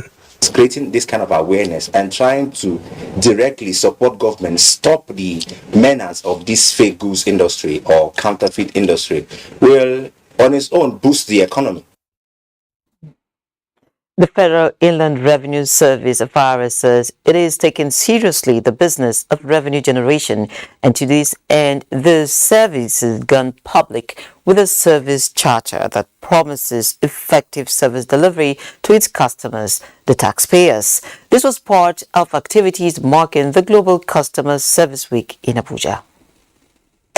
Creating this kind of awareness and trying to directly support government stop the menace of this fake goods industry or counterfeit industry will on its own boost the economy. The Federal Inland Revenue Service, FIRS, says it is taking seriously the business of revenue generation, and to this end, the service has gone public with a service charter that promises effective service delivery to its customers, the taxpayers. This was part of activities marking the Global Customer Service Week in Abuja.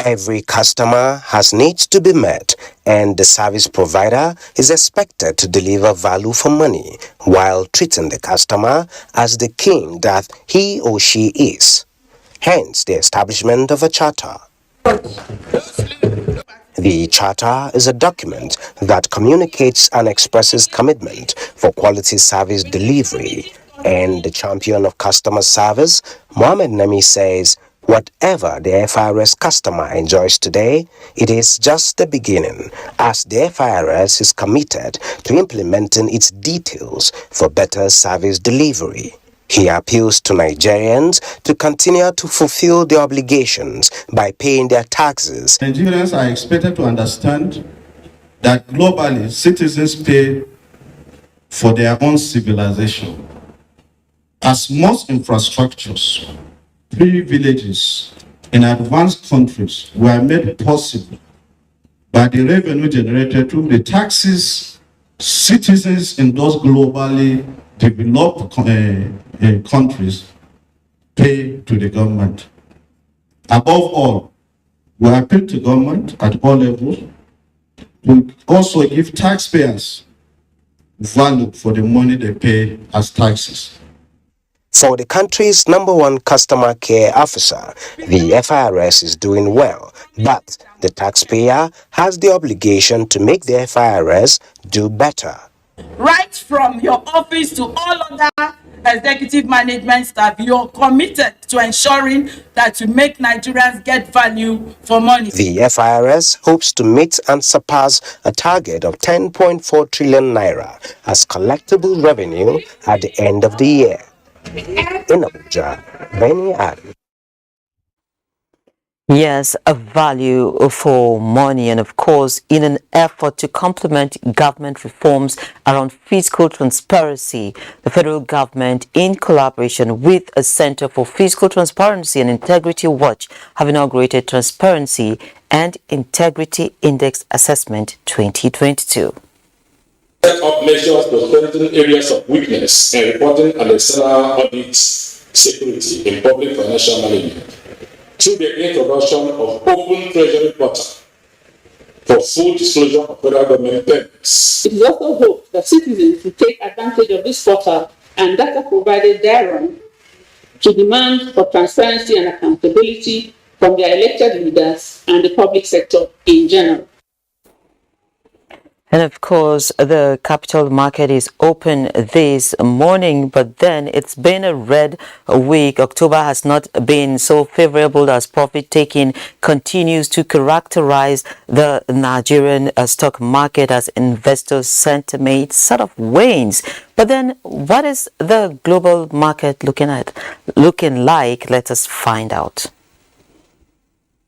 Every customer has needs to be met, and the service provider is expected to deliver value for money while treating the customer as the king that he or she is. Hence the establishment of a charter. The charter is a document that communicates and expresses commitment for quality service delivery, and the champion of customer service, Mohammed Nami, says Whatever the FIRS customer enjoys today, it is just the beginning, as the FIRS is committed to implementing its details for better service delivery. He appeals to Nigerians to continue to fulfill their obligations by paying their taxes. Nigerians are expected to understand that globally citizens pay for their own civilization. As most infrastructures, privileges in advanced countries were made possible by the revenue generated through the taxes citizens in those globally developed countries pay to the government. Above all, we appeal to government at all levels to also give taxpayers value for the money they pay as taxes. For the country's #1 customer care officer, the FIRS is doing well, but the taxpayer has the obligation to make the FIRS do better. Right from your office to all other executive management staff, you're committed to ensuring that you make Nigerians get value for money. The FIRS hopes to meet and surpass a target of 10.4 trillion naira as collectible revenue at the end of the year. In Abuja, Benny Adam. Yes, a value for money, and of course, in an effort to complement government reforms around fiscal transparency, the federal government, in collaboration with a Center for Fiscal Transparency and Integrity Watch, have inaugurated Transparency and Integrity Index Assessment 2022. Set up measures to strengthen areas of weakness in reporting and external audit security in public financial management through the introduction of open treasury portal for full disclosure of federal government payments. It is also hoped that citizens will take advantage of this portal and data provided thereon to demand for transparency and accountability from their elected leaders and the public sector in general. And of course, the capital market is open this morning, but then it's been a red week. October has not been so favorable as profit taking continues to characterize the Nigerian stock market as investors' sentiment sort of wanes. But then what is the global market looking like? Let us find out.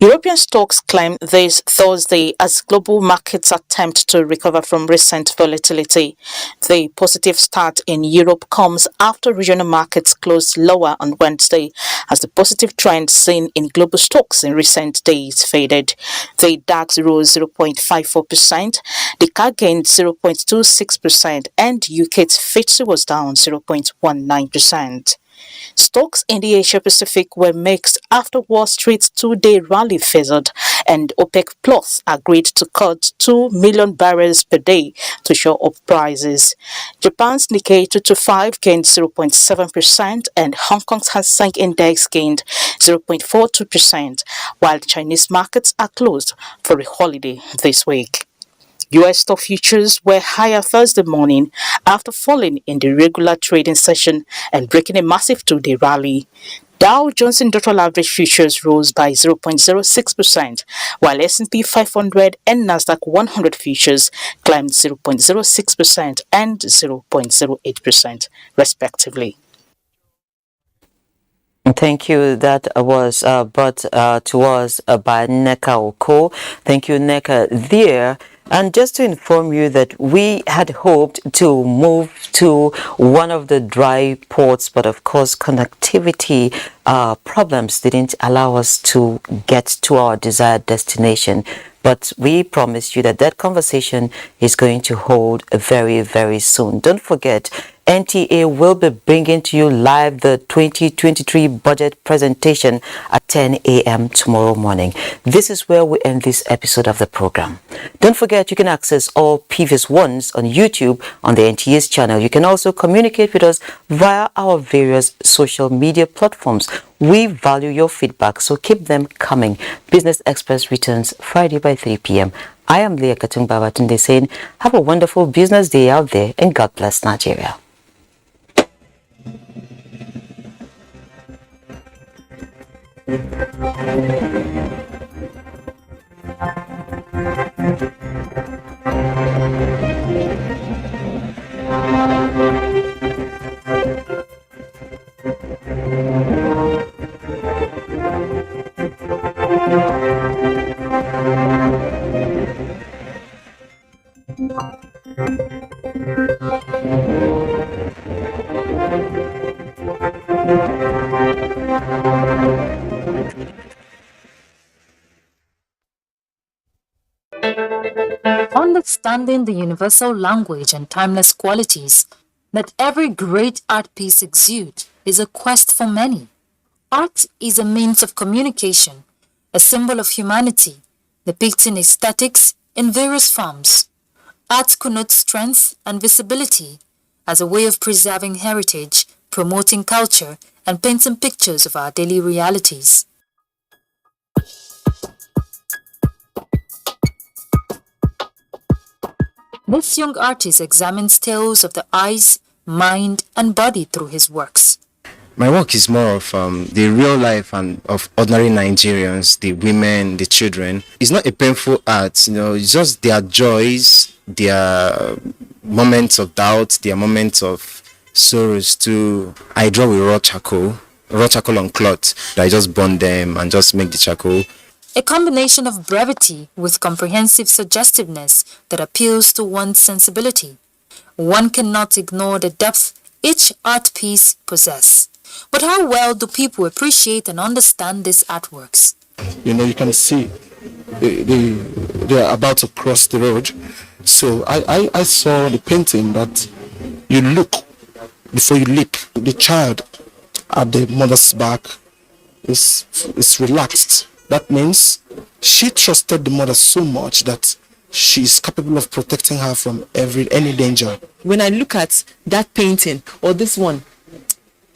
European stocks climbed this Thursday as global markets attempt to recover from recent volatility. The positive start in Europe comes after regional markets closed lower on Wednesday as the positive trend seen in global stocks in recent days faded. The DAX rose 0.54%, the CAC gained 0.26%, and UK's FTSE was down 0.19%. Stocks in the Asia-Pacific were mixed after Wall Street's two-day rally fizzled and OPEC Plus agreed to cut 2 million barrels per day to shore up prices. Japan's Nikkei 225 gained 0.7% and Hong Kong's Hang Seng Index gained 0.42%, while Chinese markets are closed for a holiday this week. U.S. stock futures were higher Thursday morning after falling in the regular trading session and breaking a massive two-day rally. Dow Jones Industrial Average futures rose by 0.06%, while S&P 500 and Nasdaq 100 futures climbed 0.06% and 0.08%, respectively. Thank you. That was brought to us by Neka Oko. Thank you, Neka. There. And just to inform you that we had hoped to move to one of the dry ports, but of course connectivity problems didn't allow us to get to our desired destination. But we promise you that that conversation is going to hold very, very soon. Don't forget, NTA will be bringing to you live the 2023 budget presentation at 10 a.m. tomorrow morning. This is where we end this episode of the program. Don't forget, you can access all previous ones on YouTube on the NTA's channel. You can also communicate with us via our various social media platforms. We value your feedback, so keep them coming. Business Express returns Friday by 3 p.m. I am Leah Katung Babatunde saying, have a wonderful business day out there and God bless Nigeria. Understanding the universal language and timeless qualities that every great art piece exudes is a quest for many. Art is a means of communication, a symbol of humanity, depicting aesthetics in various forms. Art connotes strength and visibility as a way of preserving heritage, promoting culture, and painting pictures of our daily realities. This young artist examines tales of the eyes, mind, and body through his works. My work is more of the real life and of ordinary Nigerians, the women, the children. It's not a painful art, it's just their joys, their moments of doubt, their moments of sorrows too. I draw with raw charcoal on cloth. I just burn them and just make the charcoal. A combination of brevity with comprehensive suggestiveness that appeals to one's sensibility. One cannot ignore the depth each art piece possesses. But how well do people appreciate and understand these artworks? You can see they're about to cross the road. So I saw the painting that you look before you leap. The child at the mother's back is relaxed. That means she trusted the mother so much that she's capable of protecting her from any danger. When I look at that painting or this one,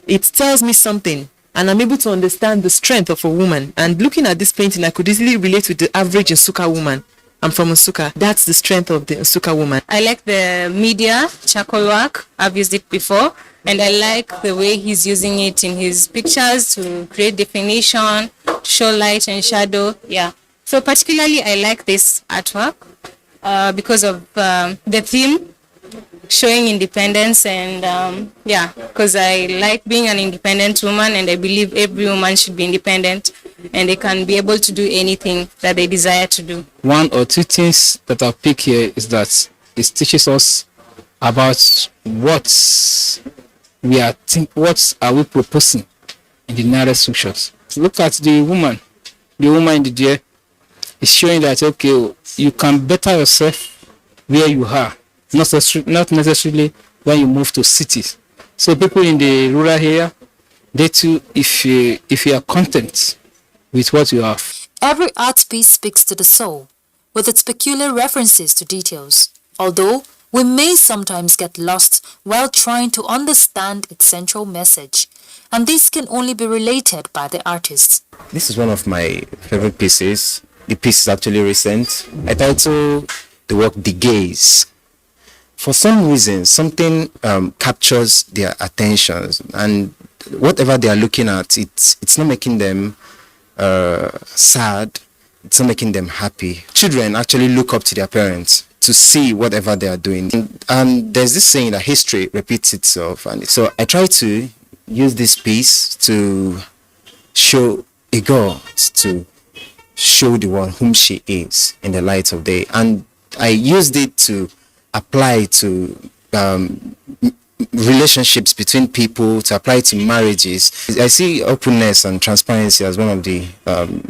it tells me something, and I'm able to understand the strength of a woman. And looking at this painting, I could easily relate with the average Nsukka woman. I'm from Nsukka. That's the strength of the Nsukka woman. I like the media charcoal work. I've used it before, and I like the way he's using it in his pictures to create definition, show light and shadow. Yeah. So particularly, I like this artwork because of the theme, showing independence, and because I like being an independent woman, and I believe every woman should be independent and they can be able to do anything that they desire to do. One or two things that I'll pick here is that it teaches us about what are we proposing in the narrative structures. Look at the woman in the deer is showing that okay, you can better yourself where you are, not necessarily when you move to cities. So people in the rural area, they too, if you are content with what you have. Every art piece speaks to the soul, with its peculiar references to details, although we may sometimes get lost while trying to understand its central message, and this can only be related by the artist. This is one of my favorite pieces. The piece is actually recent. I titled the work The Gaze. For some reason, something captures their attention, and whatever they are looking at, it's not making them sad, it's not making them happy. Children actually look up to their parents to see whatever they are doing. And there's this saying that history repeats itself. And so I try to use this piece to show a girl, to show the world whom she is in the light of day. And I used it to apply to relationships between people, to apply to marriages. I see openness and transparency as one of the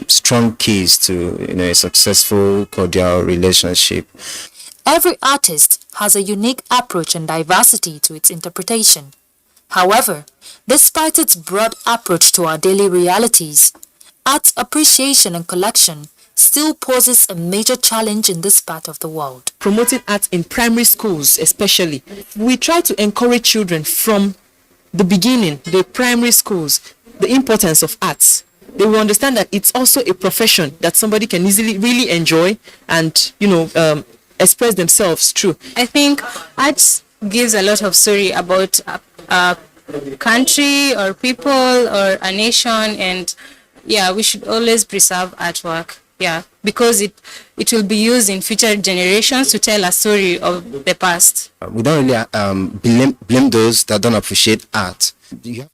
strong keys to a successful, cordial relationship. Every artist has a unique approach and diversity to its interpretation. However, despite its broad approach to our daily realities, art appreciation and collection still poses a major challenge in this part of the world. Promoting art in primary schools especially, we try to encourage children from the beginning, the primary schools, the importance of arts. They will understand that it's also a profession that somebody can easily really enjoy and, express themselves through. I think art gives a lot of story about a country or people or a nation, and yeah, we should always preserve artwork. Yeah, because it will be used in future generations to tell a story of the past. We don't really blame those that don't appreciate art. Do you have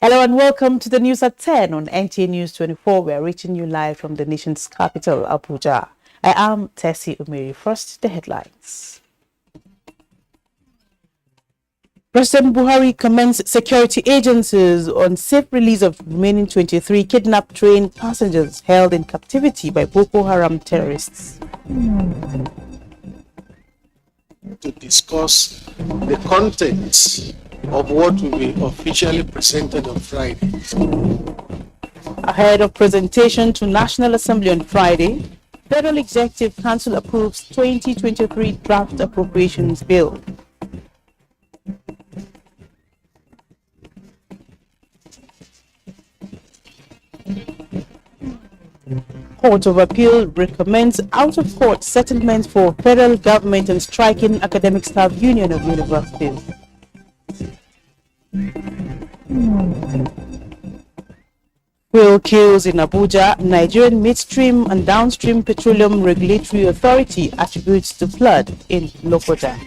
Hello and welcome to the news at 10 on NTA News 24. We are reaching you live from the nation's capital, Abuja. I am Tessie Umiri. First, the headlines. President Buhari commends security agencies on safe release of remaining 23 kidnapped train passengers held in captivity by Boko Haram terrorists. To discuss the contents of what will be officially presented on Friday. Ahead of presentation to National Assembly on Friday, Federal Executive Council approves 2023 draft appropriations bill. Court of Appeal recommends out-of-court settlement for federal government and striking academic staff union of universities. Fuel queues in Abuja. Nigerian midstream and downstream petroleum regulatory authority attributes to flood in Lokoja.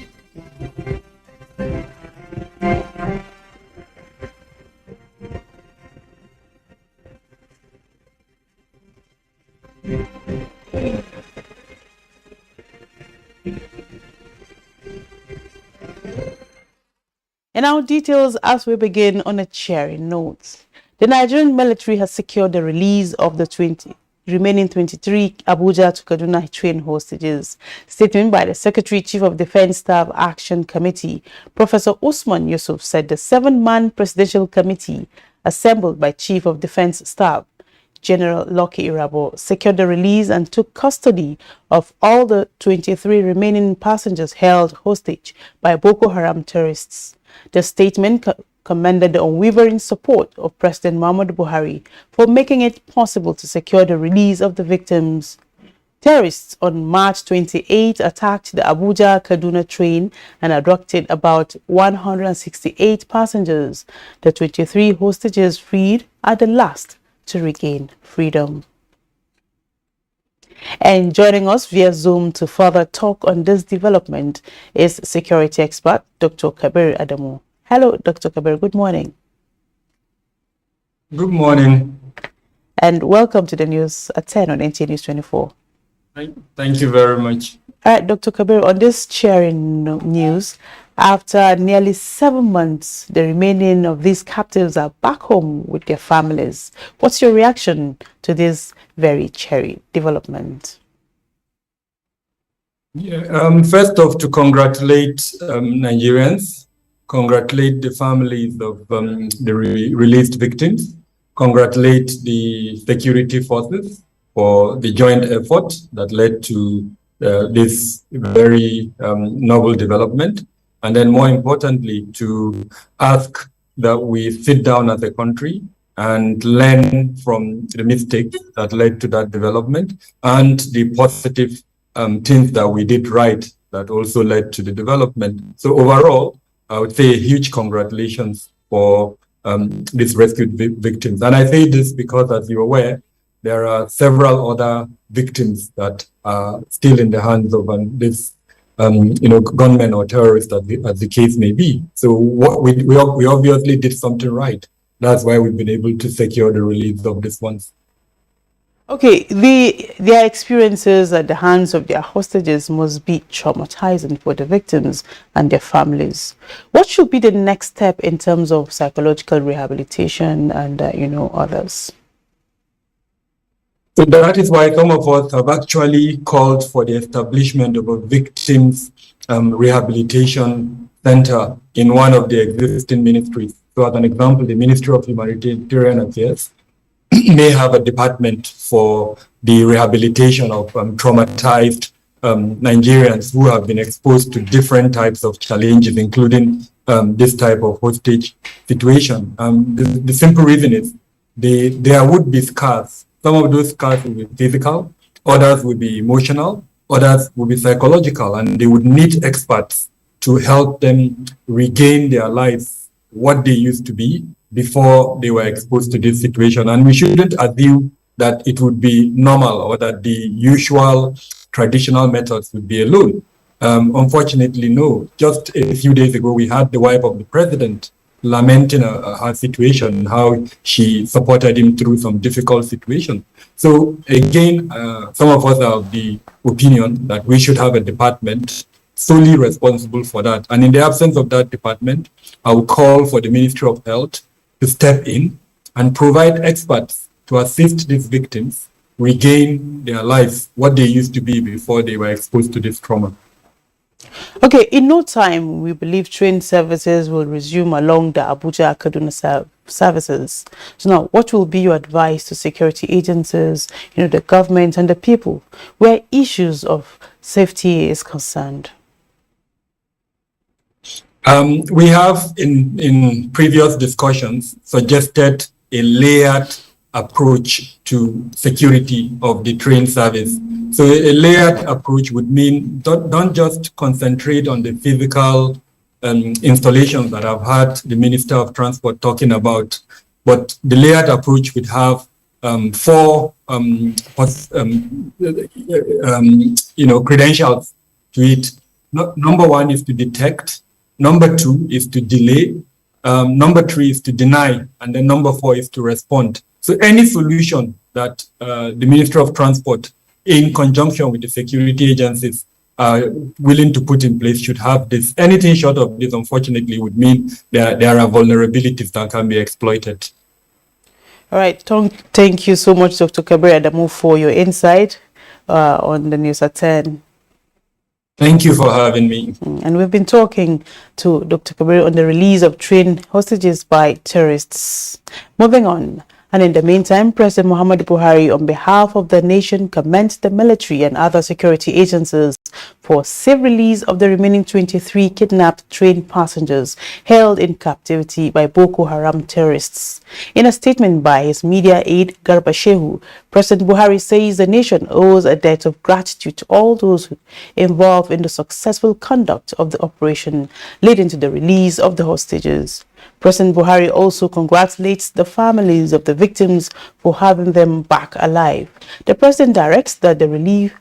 And now details as we begin on a cheering note. The Nigerian military has secured the release of the remaining 23 Abuja to Kaduna train hostages. Statement by the Secretary Chief of Defense Staff Action Committee, Professor Usman Yusuf, said the 7-man presidential committee assembled by Chief of Defense Staff General Lucky Irabo secured the release and took custody of all the 23 remaining passengers held hostage by Boko Haram terrorists. The statement commended the unwavering support of President Muhammadu Buhari for making it possible to secure the release of the victims. Terrorists on March 28 attacked the Abuja-Kaduna train and abducted about 168 passengers. The 23 hostages freed are the last to regain freedom. And joining us via Zoom to further talk on this development is security expert Dr. Kabir Adamu. Hello, Dr. Kabir. Good morning. Good morning. And welcome to the news at 10 on NTA News 24. Thank you very much. All right, Dr. Kabir, on this cheering news, after nearly 7 months, the remaining of these captives are back home with their families. What's your reaction to this very cheery development? Yeah, first off, to congratulate Nigerians, congratulate the families of the released victims, congratulate the security forces for the joint effort that led to this very novel development. And then more importantly, to ask that we sit down as a country and learn from the mistakes that led to that development and the positive things that we did right that also led to the development. So overall, I would say a huge congratulations for these rescued victims. And I say this because, as you're aware, there are several other victims that are still in the hands of this gunmen or terrorists, as the case may be. So what we obviously did something right. That's why we've been able to secure the release of these ones. Okay, their experiences at the hands of their hostages must be traumatizing for the victims and their families. What should be the next step in terms of psychological rehabilitation and others? So that is why some of us have actually called for the establishment of a victims rehabilitation center in one of the existing ministries. So as an example, the Ministry of Humanitarian Affairs may have a department for the rehabilitation of traumatized Nigerians who have been exposed to different types of challenges, including this type of hostage situation. The simple reason is there would be scars. Some of those scars will be physical, others will be emotional, others will be psychological, and they would need experts to help them regain their lives, what they used to be before they were exposed to this situation. And we shouldn't assume that it would be normal or that the usual traditional methods would be alone. Unfortunately, no. Just a few days ago, we had the wife of the president lamenting her situation, how she supported him through some difficult situation. So again, some of us are of the opinion that we should have a department solely responsible for that. And in the absence of that department, I will call for the Ministry of Health to step in and provide experts to assist these victims regain their lives, what they used to be before they were exposed to this trauma. Okay, in no time, we believe train services will resume along the Abuja-Kaduna services. So now, what will be your advice to security agencies, the government and the people, where issues of safety is concerned? We have, in previous discussions, suggested a layered approach to security of the train service. So a layered approach would mean don't just concentrate on the physical installations that I've heard the Minister of Transport talking about, but the layered approach would have four credentials to it. Number one is to detect. Number two is to delay. Number three is to deny. And then number four is to respond. So any solution that the Ministry of Transport, in conjunction with the security agencies, are willing to put in place should have this. Anything short of this, unfortunately, would mean there are vulnerabilities that can be exploited. All right. Thank you so much, Dr. Kabir Adamu, for your insight on the news at 10. Thank you for having me. And we've been talking to Dr. Kabir on the release of train hostages by terrorists. Moving on. And in the meantime, President Muhammadu Buhari, on behalf of the nation, commended the military and other security agencies for safe release of the remaining 23 kidnapped train passengers held in captivity by Boko Haram terrorists. In a statement by his media aide, Garba Shehu, President Buhari says the nation owes a debt of gratitude to all those involved in the successful conduct of the operation, leading to the release of the hostages. President Buhari also congratulates the families of the victims for having them back alive. The president directs that the relief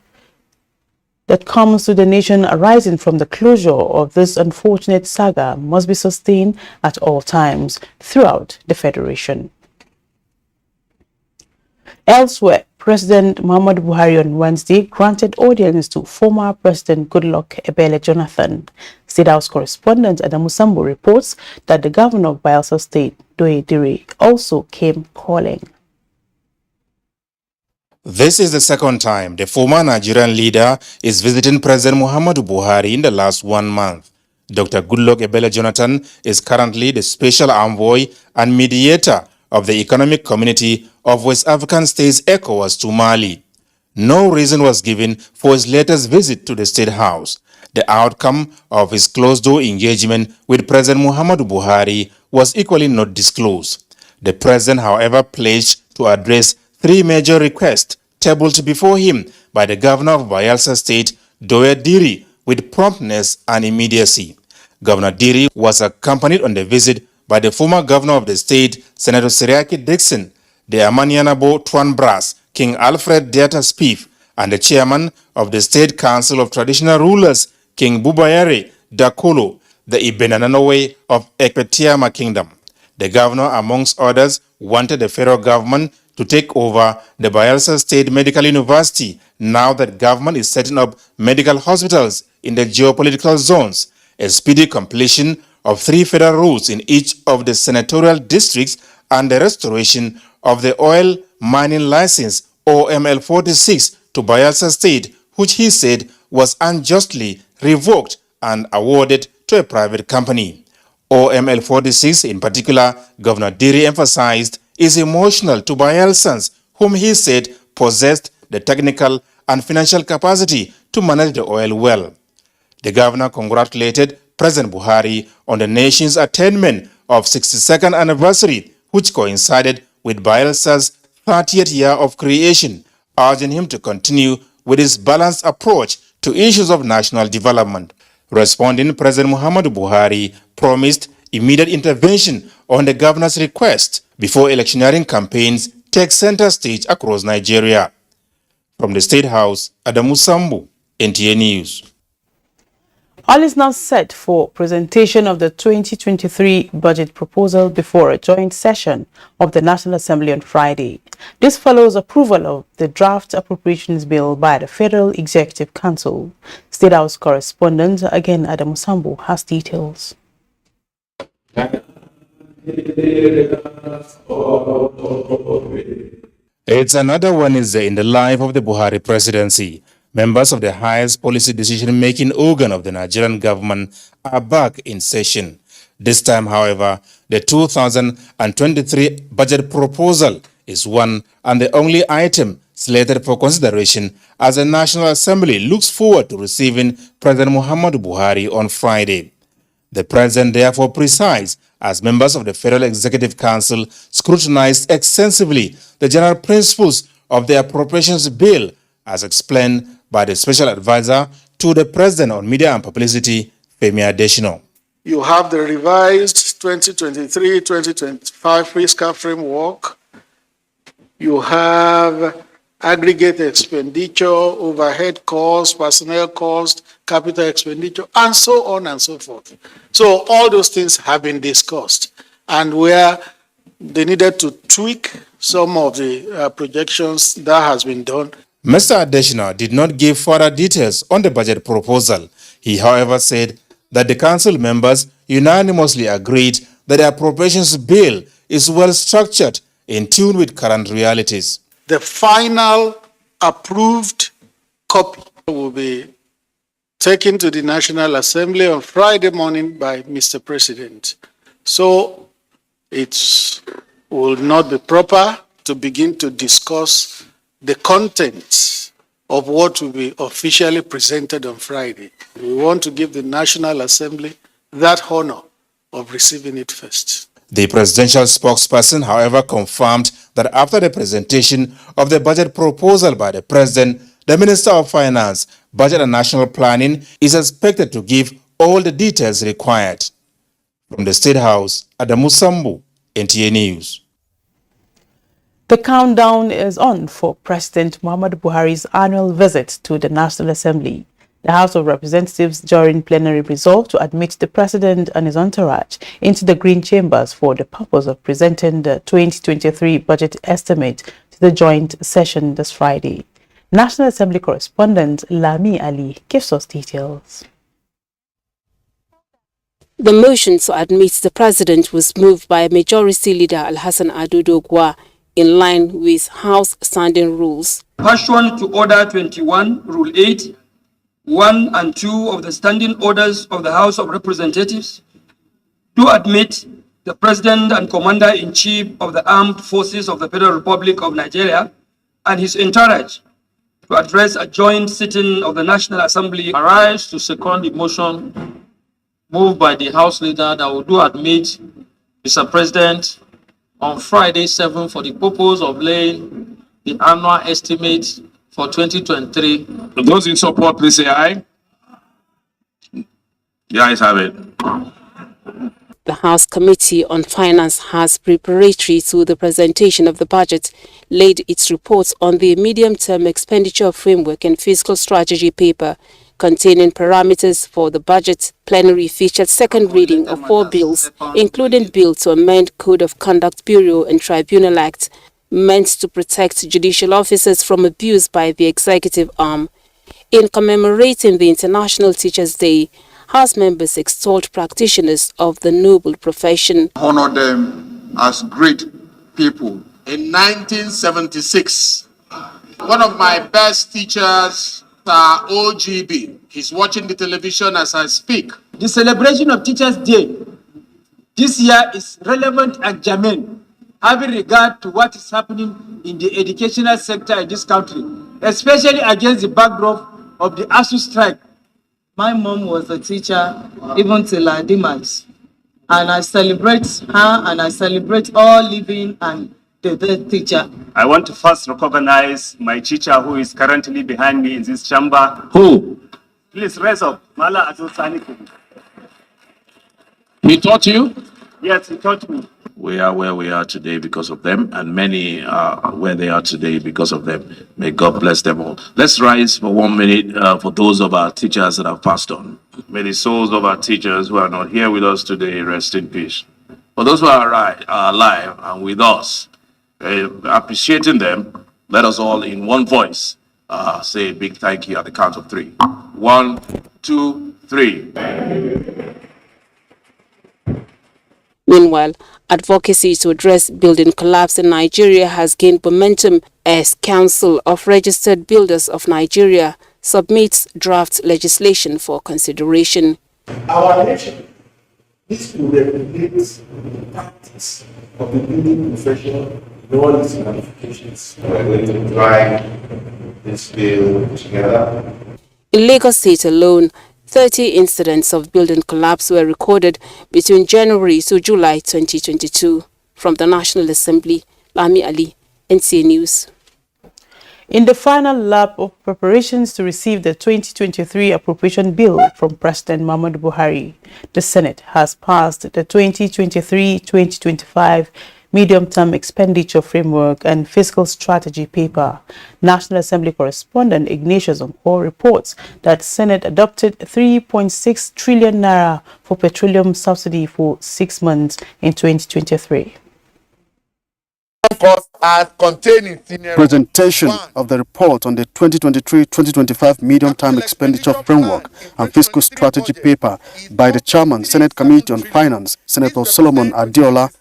that comes to the nation arising from the closure of this unfortunate saga must be sustained at all times throughout the Federation. Elsewhere, President Muhammadu Buhari on Wednesday granted audience to former President Goodluck Ebele Jonathan. State House correspondent Adamu Sambo reports that the governor of Bayelsa State, Doye Dire, also came calling. This is the second time the former Nigerian leader is visiting President Muhammadu Buhari in the last 1 month. Dr. Goodluck Ebele Jonathan is currently the special envoy and mediator of the Economic Community of West African States ECOWAS to Mali. No reason was given for his latest visit to the State House. The outcome of his closed-door engagement with President Muhammadu Buhari was equally not disclosed. The president, however, pledged to address 3 major requests tabled before him by the governor of Bayelsa State, Doye Dire, with promptness and immediacy. Governor Dire was accompanied on the visit by the former governor of the state, Senator Seriaki Dixon, the Amanianabo Twanbras, King Alfred Diata Spieth, and the chairman of the State Council of Traditional Rulers, King Bubayere Dakolo, the Ibenananowe of Ekpetiama Kingdom. The governor, amongst others, wanted the federal government to take over the Bayelsa State Medical University now that government is setting up medical hospitals in the geopolitical zones, a speedy completion of 3 federal routes in each of the senatorial districts, and the restoration of the oil mining license OML 46 to Bayelsa State, which he said was unjustly revoked and awarded to a private company. OML 46 in particular, Governor Dire emphasized, is emotional to Bayelsans, whom he said possessed the technical and financial capacity to manage the oil well. The governor congratulated President Buhari on the nation's attainment of 62nd anniversary, which coincided with Bielsa's 30th year of creation, urging him to continue with his balanced approach to issues of national development. Responding, President Muhammadu Buhari promised immediate intervention on the governor's request before electioneering campaigns take center stage across Nigeria. From the State House, Adamu Sambu, NTA News. All is now set for presentation of the 2023 budget proposal before a joint session of the National Assembly on Friday. This follows approval of the draft appropriations bill by the Federal Executive Council. State House correspondent, again Adam Sambu, has details. It's another Wednesday in the life of the Buhari presidency. Members of the highest policy decision-making organ of the Nigerian government are back in session. This time, however, the 2023 budget proposal is one and the only item slated for consideration as the National Assembly looks forward to receiving President Muhammadu Buhari on Friday. The president therefore presides as members of the Federal Executive Council scrutinized extensively the general principles of the appropriations bill as explained by the Special Advisor to the President on Media and Publicity, Femi Adesina. You have the revised 2023-2025 fiscal framework. You have aggregate expenditure, overhead costs, personnel costs, capital expenditure, and so on and so forth. So all those things have been discussed, and where they needed to tweak some of the projections, that has been done. Mr. Adesina did not give further details on the budget proposal. He, however, said that the council members unanimously agreed that the appropriations bill is well structured, in tune with current realities. The final approved copy will be taken to the National Assembly on Friday morning by Mr. President. So it will not be proper to begin to discuss the contents of what will be officially presented on Friday. We want to give the National Assembly that honor of receiving it first. The presidential spokesperson, however, confirmed that after the presentation of the budget proposal by the president, the Minister of Finance, Budget and National Planning is expected to give all the details required. From the State House, Adamu Sambu, NTA News. The countdown is on for President Muhammadu Buhari's annual visit to the National Assembly. The House of Representatives during plenary resolved to admit the President and his entourage into the Green Chambers for the purpose of presenting the 2023 budget estimate to the joint session this Friday. National Assembly correspondent Lami Ali gives us details. The motion to admit the President was moved by Majority Leader Alhassan Ado Dogwa in line with House standing rules. Pursuant to Order 21, Rule 8, 1 and 2 of the standing orders of the House of Representatives, to admit the President and Commander-in-Chief of the Armed Forces of the Federal Republic of Nigeria and his entourage to address a joint sitting of the National Assembly. I rise to second the motion moved by the House Leader that will do admit Mr. President on Friday 7 for the purpose of laying the annual estimate for 2023. Those in support, please say aye. The ayes have it. The House Committee on Finance has, preparatory to the presentation of the budget, laid its reports on the medium-term expenditure framework and fiscal strategy paper containing parameters for the budget. Plenary featured second reading of 4 bills, including bill to amend Code of Conduct Bureau and Tribunal Act, meant to protect judicial officers from abuse by the executive arm. In commemorating the International Teachers' Day, House members extolled practitioners of the noble profession. Honor them as great people. In 1976, one of my best teachers, OGB, he's watching the television as I speak. The celebration of Teachers' Day this year is relevant and germane, having regard to what is happening in the educational sector in this country. especially against the backdrop of the ASUU strike. My mom was a teacher even till her demise. And I celebrate her and I celebrate all living and the dead teacher. I want to first recognize my teacher who is currently behind me in this chamber. Who? Please raise up. Mala Azusani. He taught you? Yes, he taught me. We are where we are today because of them, and many are where they are today because of them. May God bless them all. Let's rise for 1 minute for those of our teachers that have passed on. May the souls of our teachers who are not here with us today rest in peace. For those who are alive and with us, appreciating them, let us all in one voice say a big thank you at the count of 3. 1, 2, 3. Meanwhile, advocacy to address building collapse in Nigeria has gained momentum as Council of Registered Builders of Nigeria submits draft legislation for consideration. Our nation needs to regulate the practice of the building profession in all its ramifications. We're going to drive this bill together. In Lagos State alone, 30 incidents of building collapse were recorded between January to July 2022. From the National Assembly, Lami Ali, NTA News. In the final lap of preparations to receive the 2023 appropriation bill from President Muhammadu Buhari, the Senate has passed the 2023-2025 Medium-Term Expenditure Framework and Fiscal Strategy paper. National Assembly correspondent Ignatius Onkwo reports that Senate adopted 3.6 trillion naira for petroleum subsidy for 6 months in 2023. Presentation of the report on the 2023-2025 Medium-Term Expenditure Framework and Fiscal Strategy paper by the Chairman, Senate Committee on Finance, Senator Solomon Adiola.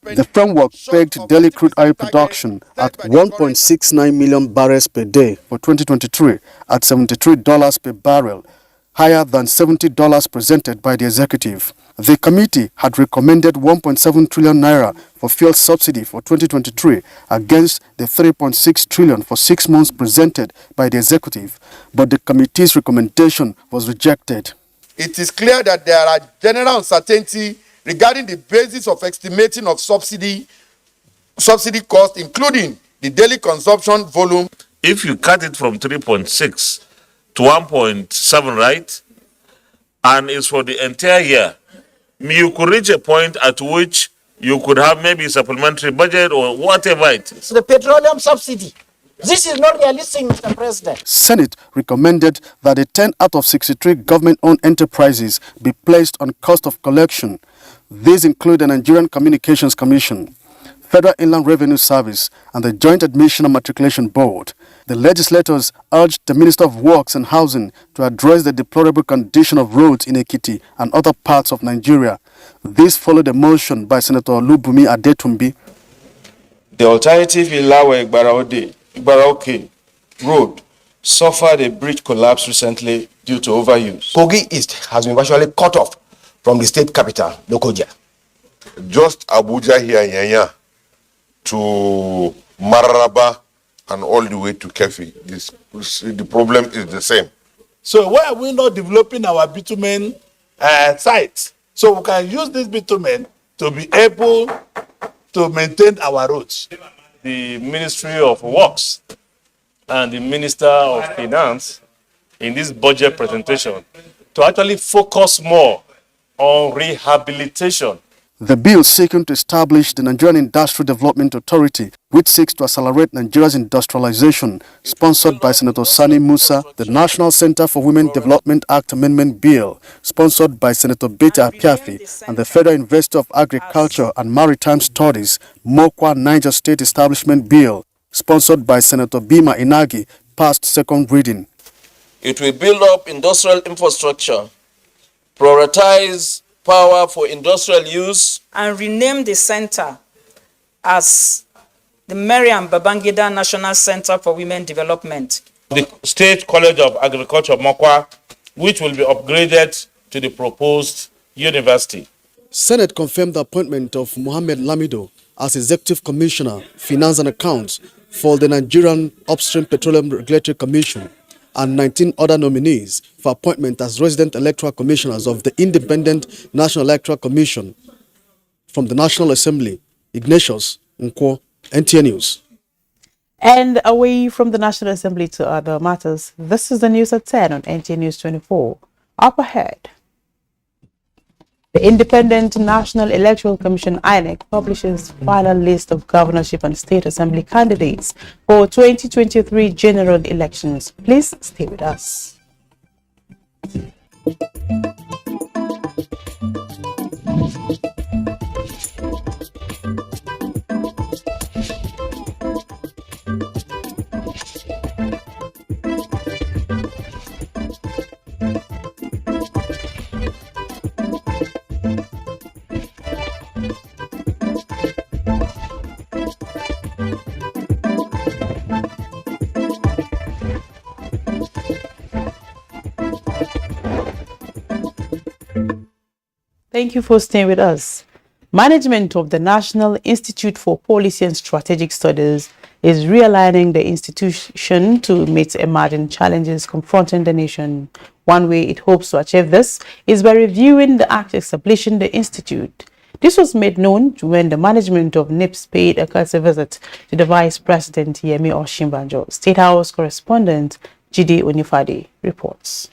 The framework pegged daily crude oil production at 1.69 million barrels per day for 2023 at $73 per barrel, higher than $70 presented by the executive. The committee had recommended 1.7 trillion naira for fuel subsidy for 2023 against the 3.6 trillion for 6 months presented by the executive, but the committee's recommendation was rejected. It is clear that there are general uncertainty regarding the basis of estimating of subsidy cost, including the daily consumption volume. If you cut it from 3.6 to 1.7, right, and it's for the entire year, you could reach a point at which you could have maybe a supplementary budget or whatever it is. The petroleum subsidy. This is not realistic, Mr. President. Senate recommended that the 10 out of 63 government-owned enterprises be placed on cost of collection. These include the Nigerian Communications Commission, Federal Inland Revenue Service, and the Joint Admission and Matriculation Board. The legislators urged the Minister of Works and Housing to address the deplorable condition of roads in Ekiti and other parts of Nigeria. This followed a motion by Senator Olubunmi Adetumbi. The alternative Igbaraoke Road suffered a bridge collapse recently due to overuse. Kogi East has been virtually cut off from the state capital, Lokoja. Just Abuja here in Yanya to Mararaba and all the way to Kefi. The problem is the same. So why are we not developing our bitumen sites? So we can use this bitumen to be able to maintain our roads. The Ministry of Works and the Minister of Finance in this budget presentation to actually focus more on rehabilitation. The bill seeking to establish the Nigerian Industrial Development Authority, which seeks to accelerate Nigeria's industrialization, sponsored by Senator Sani Musa, the National Center for Women Development Act Amendment Bill, sponsored by Senator Beta Apiafi, and the Federal University of Agriculture and Maritime Studies, Mokwa Niger State Establishment Bill, sponsored by Senator Bima Inagi, passed second reading. It will build up industrial infrastructure, prioritize power for industrial use, and rename the center as the Mariam Babangida National Center for Women Development. The State College of Agriculture, Mokwa, which will be upgraded to the proposed university. Senate confirmed the appointment of Mohammed Lamido as Executive Commissioner, Finance and Accounts for the Nigerian Upstream Petroleum Regulatory Commission and 19 other nominees for appointment as resident electoral commissioners of the Independent National Electoral Commission from the National Assembly. Ignatius Nkwo, NTA News. And away from the National Assembly to other matters, this is the news at 10 on NTA News 24. Up ahead. The Independent National Electoral Commission (INEC) publishes final list of governorship and state assembly candidates for 2023 general elections. Please stay with us. Thank you for staying with us. Management of the National Institute for Policy and Strategic Studies is realigning the institution to meet emerging challenges confronting the nation. One way it hopes to achieve this is by reviewing the act establishing the institute. This was made known when the management of NIPS paid a courtesy visit to the Vice President Yemi Osinbajo. State House correspondent Jide Onifade reports.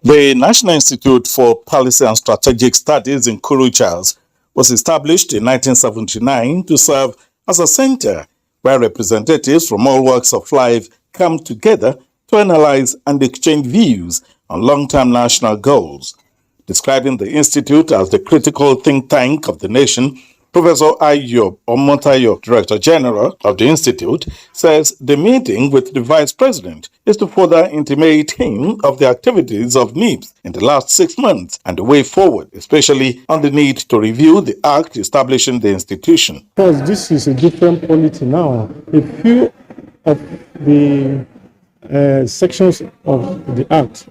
The National Institute for Policy and Strategic Studies in Kuru Charles was established in 1979 to serve as a center where representatives from all walks of life come together to analyze and exchange views on long-term national goals. Describing the institute as the critical think tank of the nation, Professor Ayob Omotayo, Director General of the Institute, says the meeting with the Vice President is to further intimate him of the activities of NIPS in the last 6 months and the way forward, especially on the need to review the act establishing the institution. Because this is a different polity now. A few of the sections of the act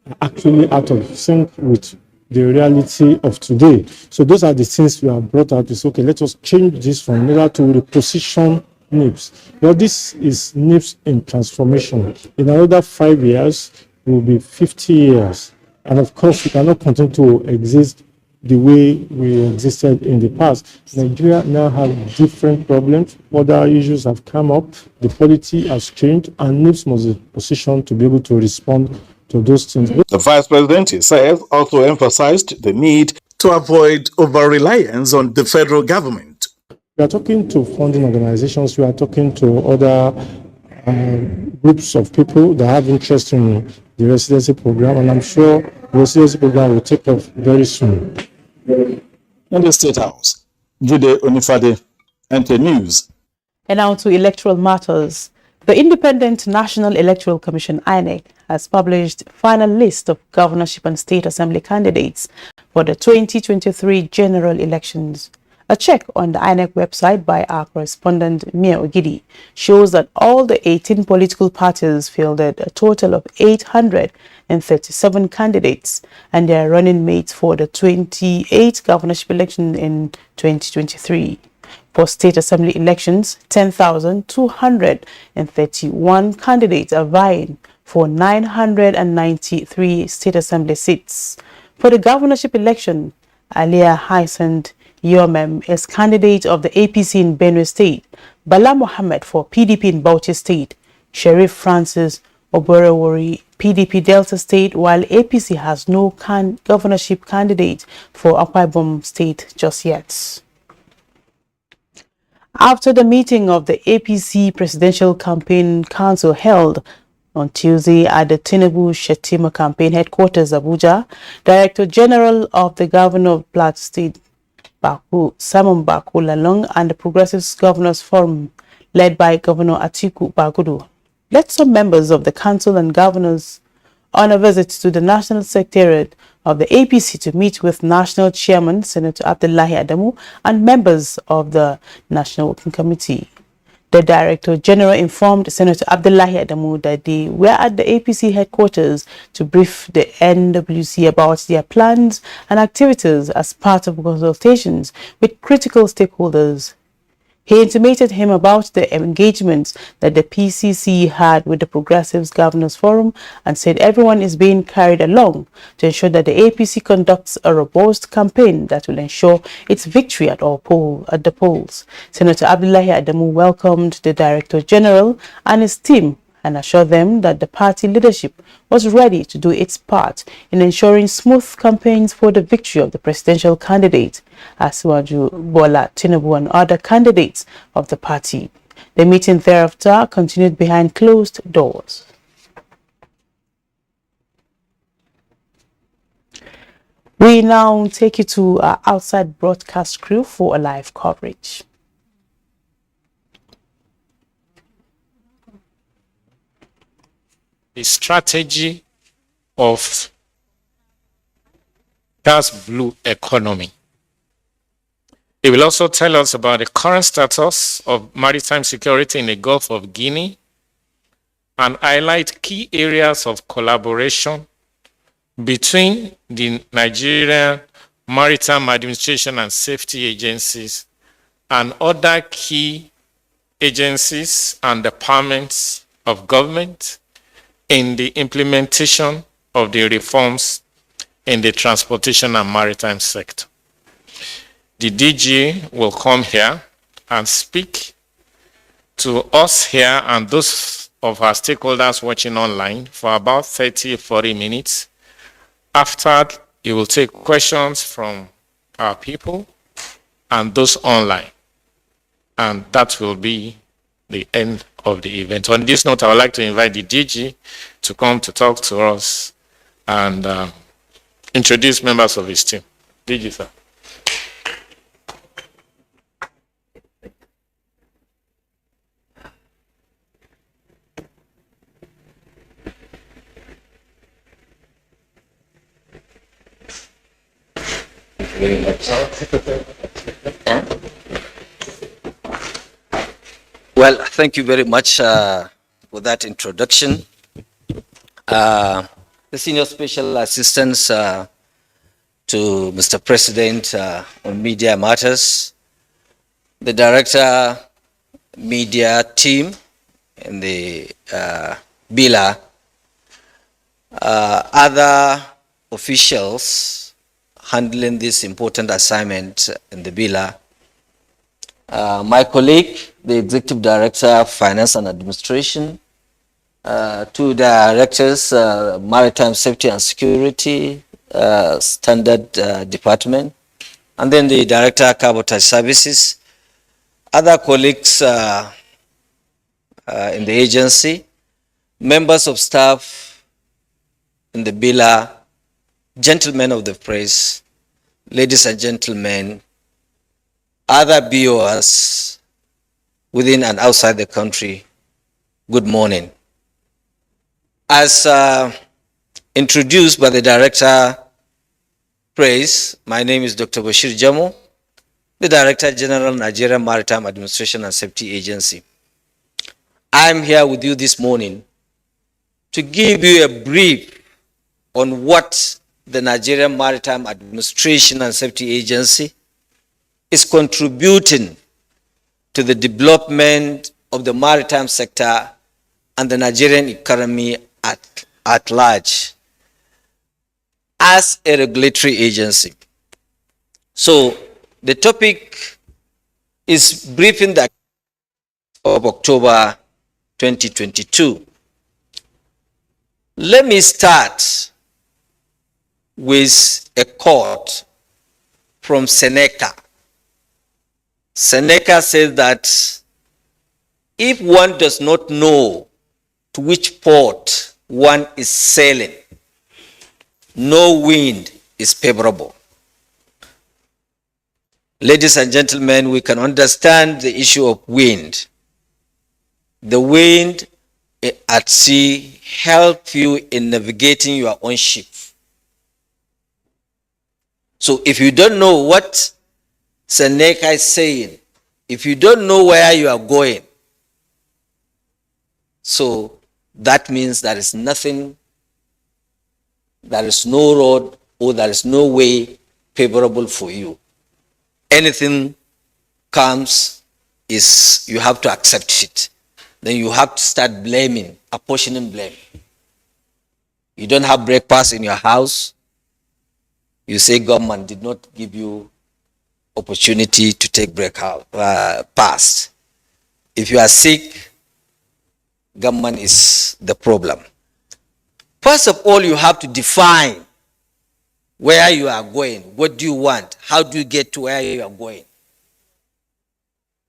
are actually out of sync with the reality of today. So those are the things we have brought out to say, okay, let us change this from in order to reposition NIPS. Well, this is NIPS in transformation. In another 5 years, it will be 50 years. And of course, we cannot continue to exist the way we existed in the past. Nigeria now has different problems. Other issues have come up. The polity has changed, and NIPS must be positioned to be able to respond to those things. The Vice President, he says, also emphasized the need to avoid over-reliance on the federal government. We are talking to funding organizations, we are talking to other groups of people that have interest in the residency program, and I'm sure the residency program will take off very soon. In the State House, Jide Onifade, NTA News. And now to electoral matters. The Independent National Electoral Commission (INEC) has published final list of governorship and state assembly candidates for the 2023 general elections. A check on the INEC website by our correspondent Mia Ogidi shows that all the 18 political parties fielded a total of 837 candidates and their running mates for the 28 governorship election in 2023. For state assembly elections, 10,231 candidates are vying for 993 state assembly seats. For the governorship election, Alia Hyacinth Yomem is candidate of the APC in Benue State, Bala Mohammed for PDP in Bauchi State, Sheriff Francis Oborewori, PDP Delta State, while APC has no governorship candidate for Akwa Ibom State just yet. After the meeting of the APC Presidential Campaign Council held on Tuesday at the Tinubu Shetima Campaign Headquarters, Abuja, Director General of the Governor of Plateau State, Simon Baku Lalong, and the Progressive Governors Forum, led by Governor Atiku Bagudu, led some members of the Council and Governors on a visit to the National Secretariat of the APC to meet with National Chairman Senator Abdullahi Adamu and members of the National Working Committee. The Director General informed Senator Abdullahi Adamu that they were at the APC headquarters to brief the NWC about their plans and activities as part of consultations with critical stakeholders. He intimated him about the engagements that the PCC had with the Progressives Governors Forum and said everyone is being carried along to ensure that the APC conducts a robust campaign that will ensure its victory at the polls. Senator Abdullahi Adamu welcomed the Director General and his team and assured them that the party leadership was ready to do its part in ensuring smooth campaigns for the victory of the presidential candidate, ASUU Bola Tinubu and other candidates of the party. The meeting thereafter continued behind closed doors. We now take you to our outside broadcast crew for a live coverage. The strategy of gas blue economy. It will also tell us about the current status of maritime security in the Gulf of Guinea and highlight key areas of collaboration between the Nigerian Maritime Administration and Safety agencies and other key agencies and departments of government in the implementation of the reforms in the transportation and maritime sector. The DG will come here and speak to us here and those of our stakeholders watching online for about 30-40 minutes. After, he will take questions from our people and those online. And that will be the end of the event. On this note, I would like to invite the DG to come to talk to us and introduce members of his team. DG, sir. Very much. Well, thank you very much for that introduction. The Senior Special Assistant to Mr. President on Media Matters, the Director Media Team in the BILA, other officials handling this important assignment in the BILA, my colleague, the Executive Director of Finance and Administration, two directors, Maritime Safety and Security, Standard Department, and then the Director of Cabotage Services, other colleagues in the agency, members of staff in the BILA, gentlemen of the press, ladies and gentlemen, other BOs within and outside the country, good morning. As introduced by the Director Praise, my name is Dr. Bashir Jamo, the Director General, Nigerian Maritime Administration and Safety Agency. I'm here with you this morning to give you a brief on what the Nigerian Maritime Administration and Safety Agency is contributing to the development of the maritime sector and the Nigerian economy at large as a regulatory agency. So the topic is briefing the of October 2022. Let me start with a quote from Seneca. Seneca says that if one does not know to which port one is sailing, no wind is favorable. Ladies and gentlemen, we can understand the issue of wind. The wind at sea helps you in navigating your own ship. So if you don't know what Seneca is saying, if you don't know where you are going, so that means there is nothing, there is no road or there is no way favorable for you. Anything comes is you have to accept it. Then you have to start blaming, apportioning blame. You don't have breakfast in your house. You say government did not give you opportunity to take breakfast. If you are sick, government is the problem. First of all, you have to define where you are going. What do you want? How do you get to where you are going?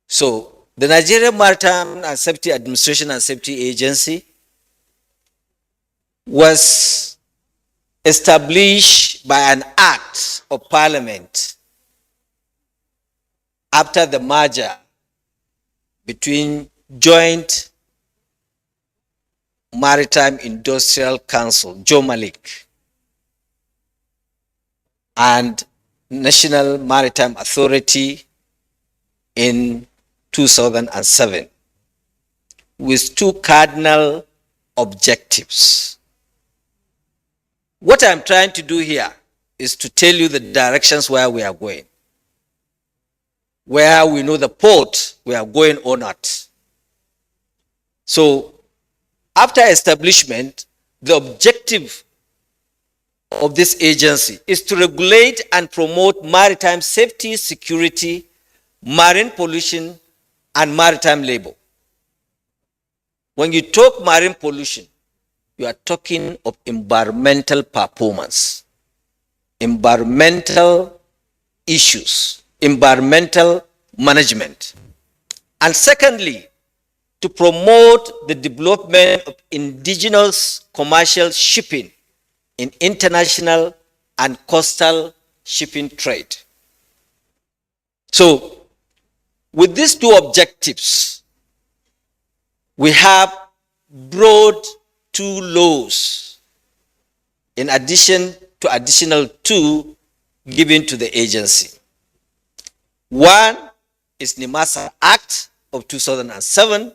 So, the Nigerian Maritime and Safety Administration and Safety Agency was established by an act of parliament after the merger between Joint Maritime Industrial Council, JOMALIC, and National Maritime Authority in 2007, with two cardinal objectives. What I'm trying to do here is to tell you the directions where we are going, where we know the port we are going or not. So, after establishment, the objective of this agency is to regulate and promote maritime safety, security, marine pollution, and maritime labor. When you talk marine pollution, you are talking of environmental performance, environmental issues, environmental management. And secondly, to promote the development of indigenous commercial shipping in international and coastal shipping trade. So, with these two objectives, we have brought two laws in addition to additional two given to the agency. One is NIMASA Act of 2007,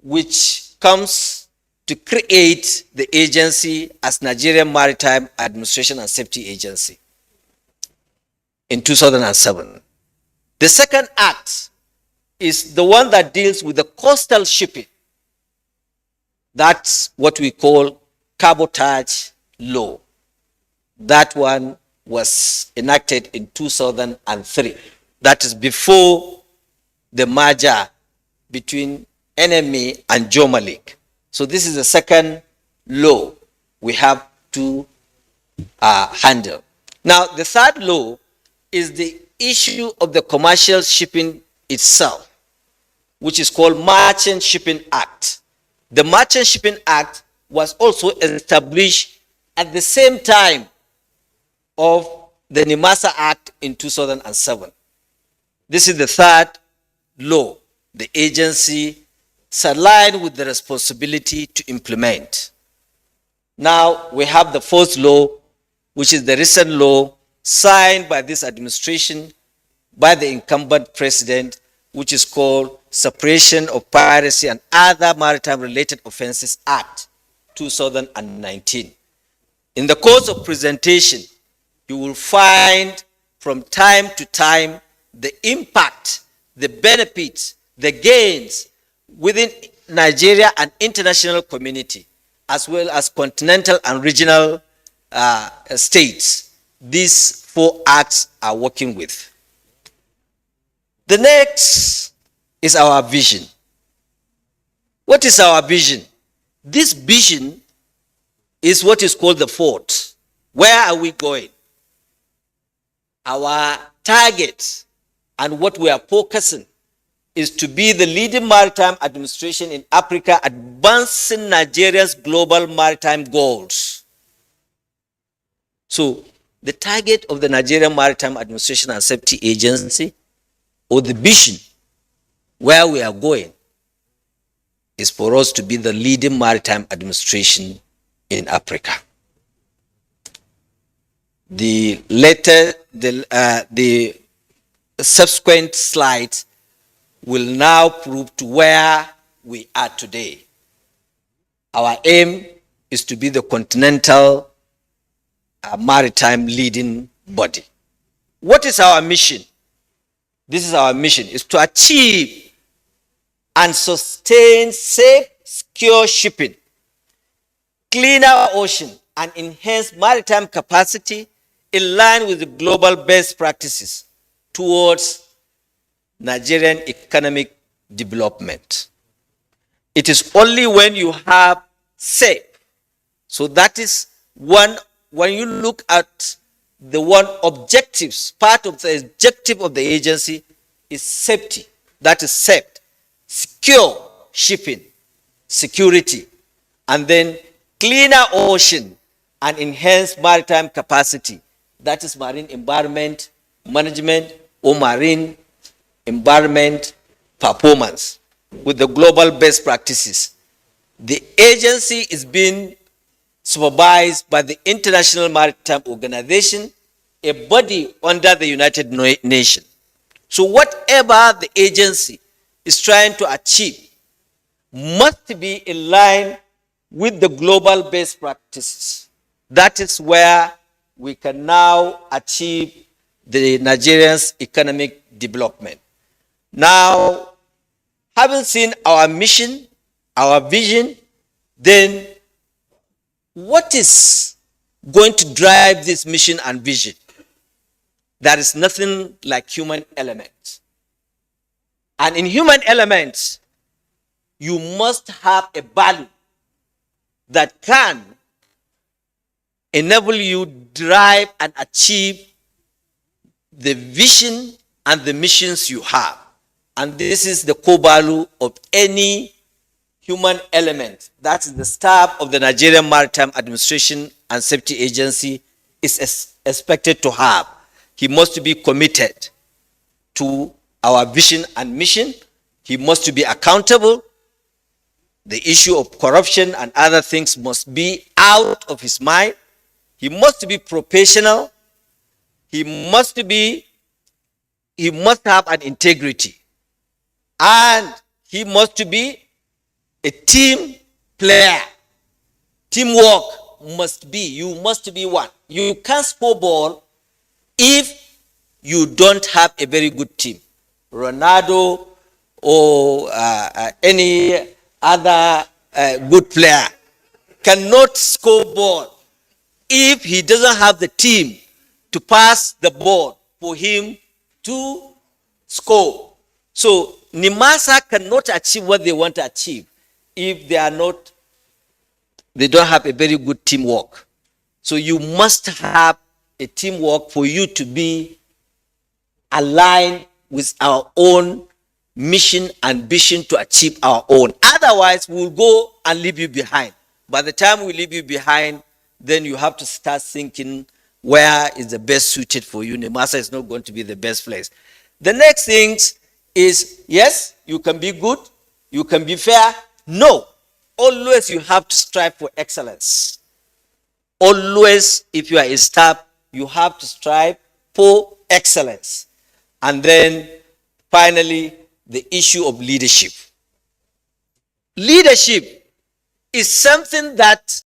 which comes to create the agency as Nigerian Maritime Administration and Safety Agency in 2007. The second act is the one that deals with the coastal shipping. That's what we call Cabotage law. That one was enacted in 2003. That is before the merger between NMA and JOMALIC. So this is the second law we have to handle. Now, the third law is the issue of the commercial shipping itself, which is called Merchant Shipping Act. The Merchant Shipping Act was also established at the same time of the NIMASA Act in 2007. This is the third law the agency is aligned with the responsibility to implement. Now we have the fourth law, which is the recent law signed by this administration by the incumbent president, which is called Suppression of Piracy and Other Maritime Related Offenses Act 2019. In the course of presentation, you will find from time to time the impact, the benefits, the gains within Nigeria and international community, as well as continental and regional states. These four acts are working with. The next is our vision. What is our vision? This vision is what is called the fort. Where are we going? Our target and what we are focusing is to be the leading maritime administration in Africa, advancing Nigeria's global maritime goals. So, the target of the Nigerian Maritime Administration and Safety Agency, or the vision where we are going, is for us to be the leading maritime administration in Africa. The subsequent slides will now prove to where we are today. Our aim is to be the continental maritime leading body. What is our mission? this is our mission, is to achieve and sustain safe, secure shipping, cleaner ocean, and enhance maritime capacity in line with the global best practices towards Nigerian economic development. It is only when you have safe. So that is one, when you look at the one objectives, part of the objective of the agency is safety. That is safe, secure shipping, security, and then cleaner ocean and enhanced maritime capacity. That is marine environment management or marine environment performance with the global best practices. The agency is being supervised by the International Maritime Organization, a body under the United Nations. So whatever the agency is trying to achieve must be in line with the global best practices. That is where we can now achieve the Nigerian's economic development. Now, having seen our mission, our vision, then what is going to drive this mission and vision? There is nothing like human elements. And in human elements, you must have a value that can enable you drive and achieve the vision and the missions you have. And this is the core value of any human element. That is the staff of the Nigerian Maritime Administration and Safety Agency is expected to have. He must be committed to our vision and mission. He must be accountable. The issue of corruption and other things must be out of his mind. He must be professional. He must have an integrity. And he must be a team player. Teamwork must be, you must be one. You can't score ball if you don't have a very good team. Ronaldo or any other good player cannot score ball if he doesn't have the team to pass the ball for him to score. So NIMASA cannot achieve what they want to achieve if they don't have a very good teamwork. So you must have a teamwork for you to be aligned with our own mission and vision to achieve our own. Otherwise, we'll go and leave you behind. By the time we leave you behind, then you have to start thinking where is the best suited for you. NIMASA is not going to be the best place. The next thing is, yes, you can be good, you can be fair. No, always you have to strive for excellence. Always, if you are a staff, you have to strive for excellence. And then, finally, the issue of leadership. Leadership is something that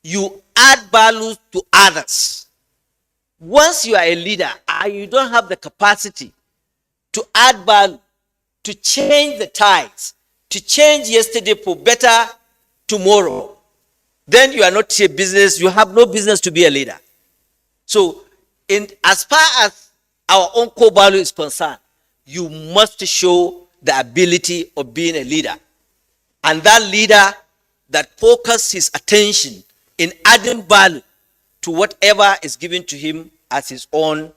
you add value to others. Once you are a leader and you don't have the capacity to add value, to change the tides, to change yesterday for better tomorrow, then you are not a business, you have no business to be a leader. So, as far as our own core value is concerned, you must show the ability of being a leader. And that leader that focuses his attention in adding value to whatever is given to him as his own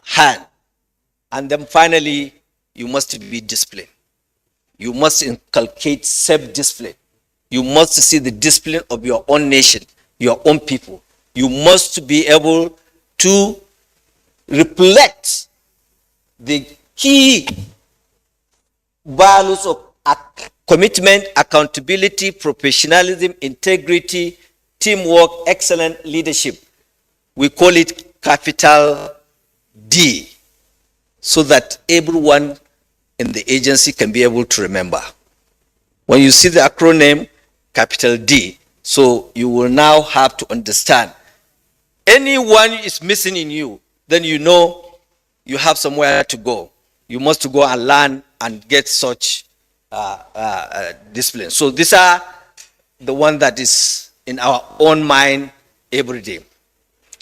hand. And then finally, you must be disciplined. You must inculcate self-discipline. You must see the discipline of your own nation, your own people. You must be able to reflect the key values of commitment, accountability, professionalism, integrity, teamwork, excellent leadership. We call it capital D, so that everyone in the agency can be able to remember. When you see the acronym capital D, so you will now have to understand. Anyone is missing in you, then you know you have somewhere to go. You must go and learn and get such discipline. So these are the one that is in our own mind every day.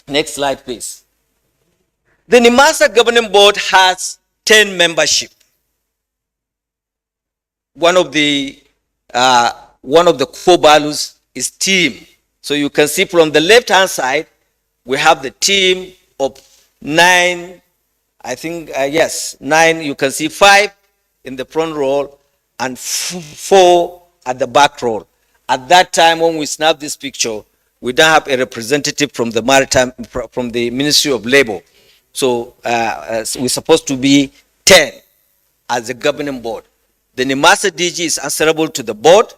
Next slide, please. The NIMASA Governing Board has 10 membership. One of the core values is team. So you can see from the left-hand side, we have the team of 9, I think, yes, 9. You can see 5 in the front row and 4 at the back row. At that time, when we snap this picture, we don't have a representative from the Maritime, from the Ministry of Labor. So we're supposed to be 10 as the governing board. The NIMASA DG is answerable to the board,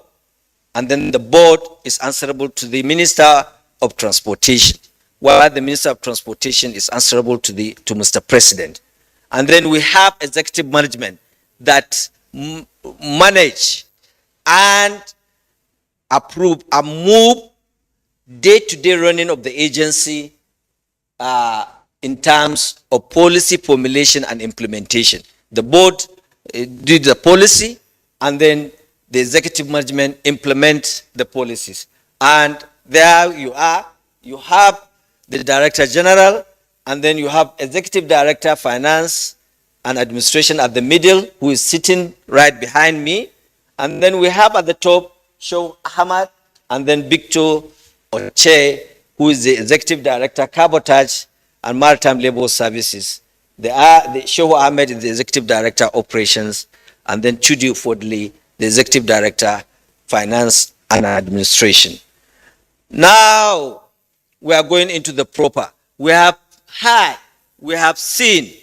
and then the board is answerable to the Minister of Transportation, while the Minister of Transportation is answerable to Mr. President. And then we have executive management that manage and approve and move day-to-day running of the agency in terms of policy formulation and implementation. The board did the policy, and then the executive management implement the policies. And there you are. You have the Director General, and then you have Executive Director, Finance and Administration at the middle, who is sitting right behind me. And then we have at the top, Shaw Ahmad, and then Victor Oche, who is the Executive Director, Cabotage and Maritime Labor Services. Shaw Ahmed is the Executive Director, Operations, and then Chudi Fordley, the Executive Director, Finance and Administration. Now, we are going into the proper. We have seen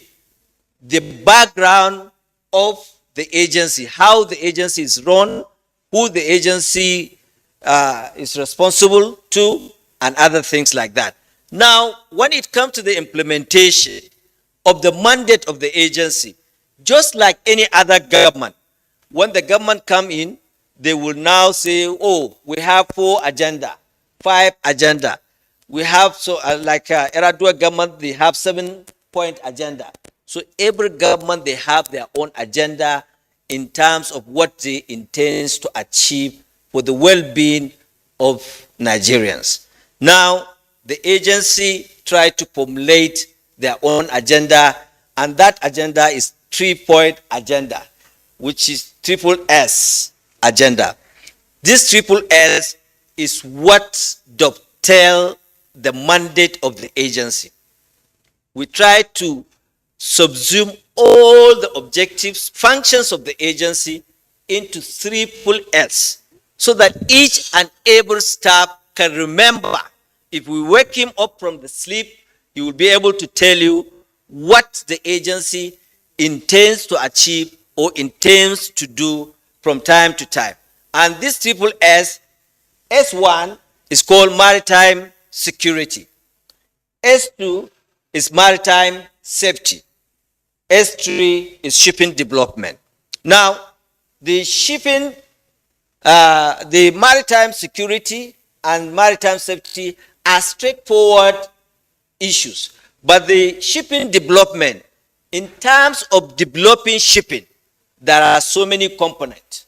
the background of the agency, how the agency is run, who the agency is responsible to, and other things like that. Now, when it comes to the implementation of the mandate of the agency, just like any other government, when the government come in, they will now say, oh, we have 4 agenda, 5 agenda. We have, like Eradua government, they have 7-point agenda. So every government, they have their own agenda in terms of what they intend to achieve for the well-being of Nigerians. Now, the agency tried to formulate their own agenda, and that agenda is 3-point agenda, which is SSS agenda. This SSS is what dovetails the mandate of the agency. We try to subsume all the objectives, functions of the agency into SSS, so that each and every staff can remember. If we wake him up from the sleep, he will be able to tell you what the agency intends to achieve or intends to do from time to time. And this SSS, S1 is called Maritime Security. S2 is Maritime Safety. S3 is Shipping Development. Now, the shipping, the Maritime Security and Maritime Safety are straightforward issues. But the shipping development, in terms of developing shipping, there are so many components.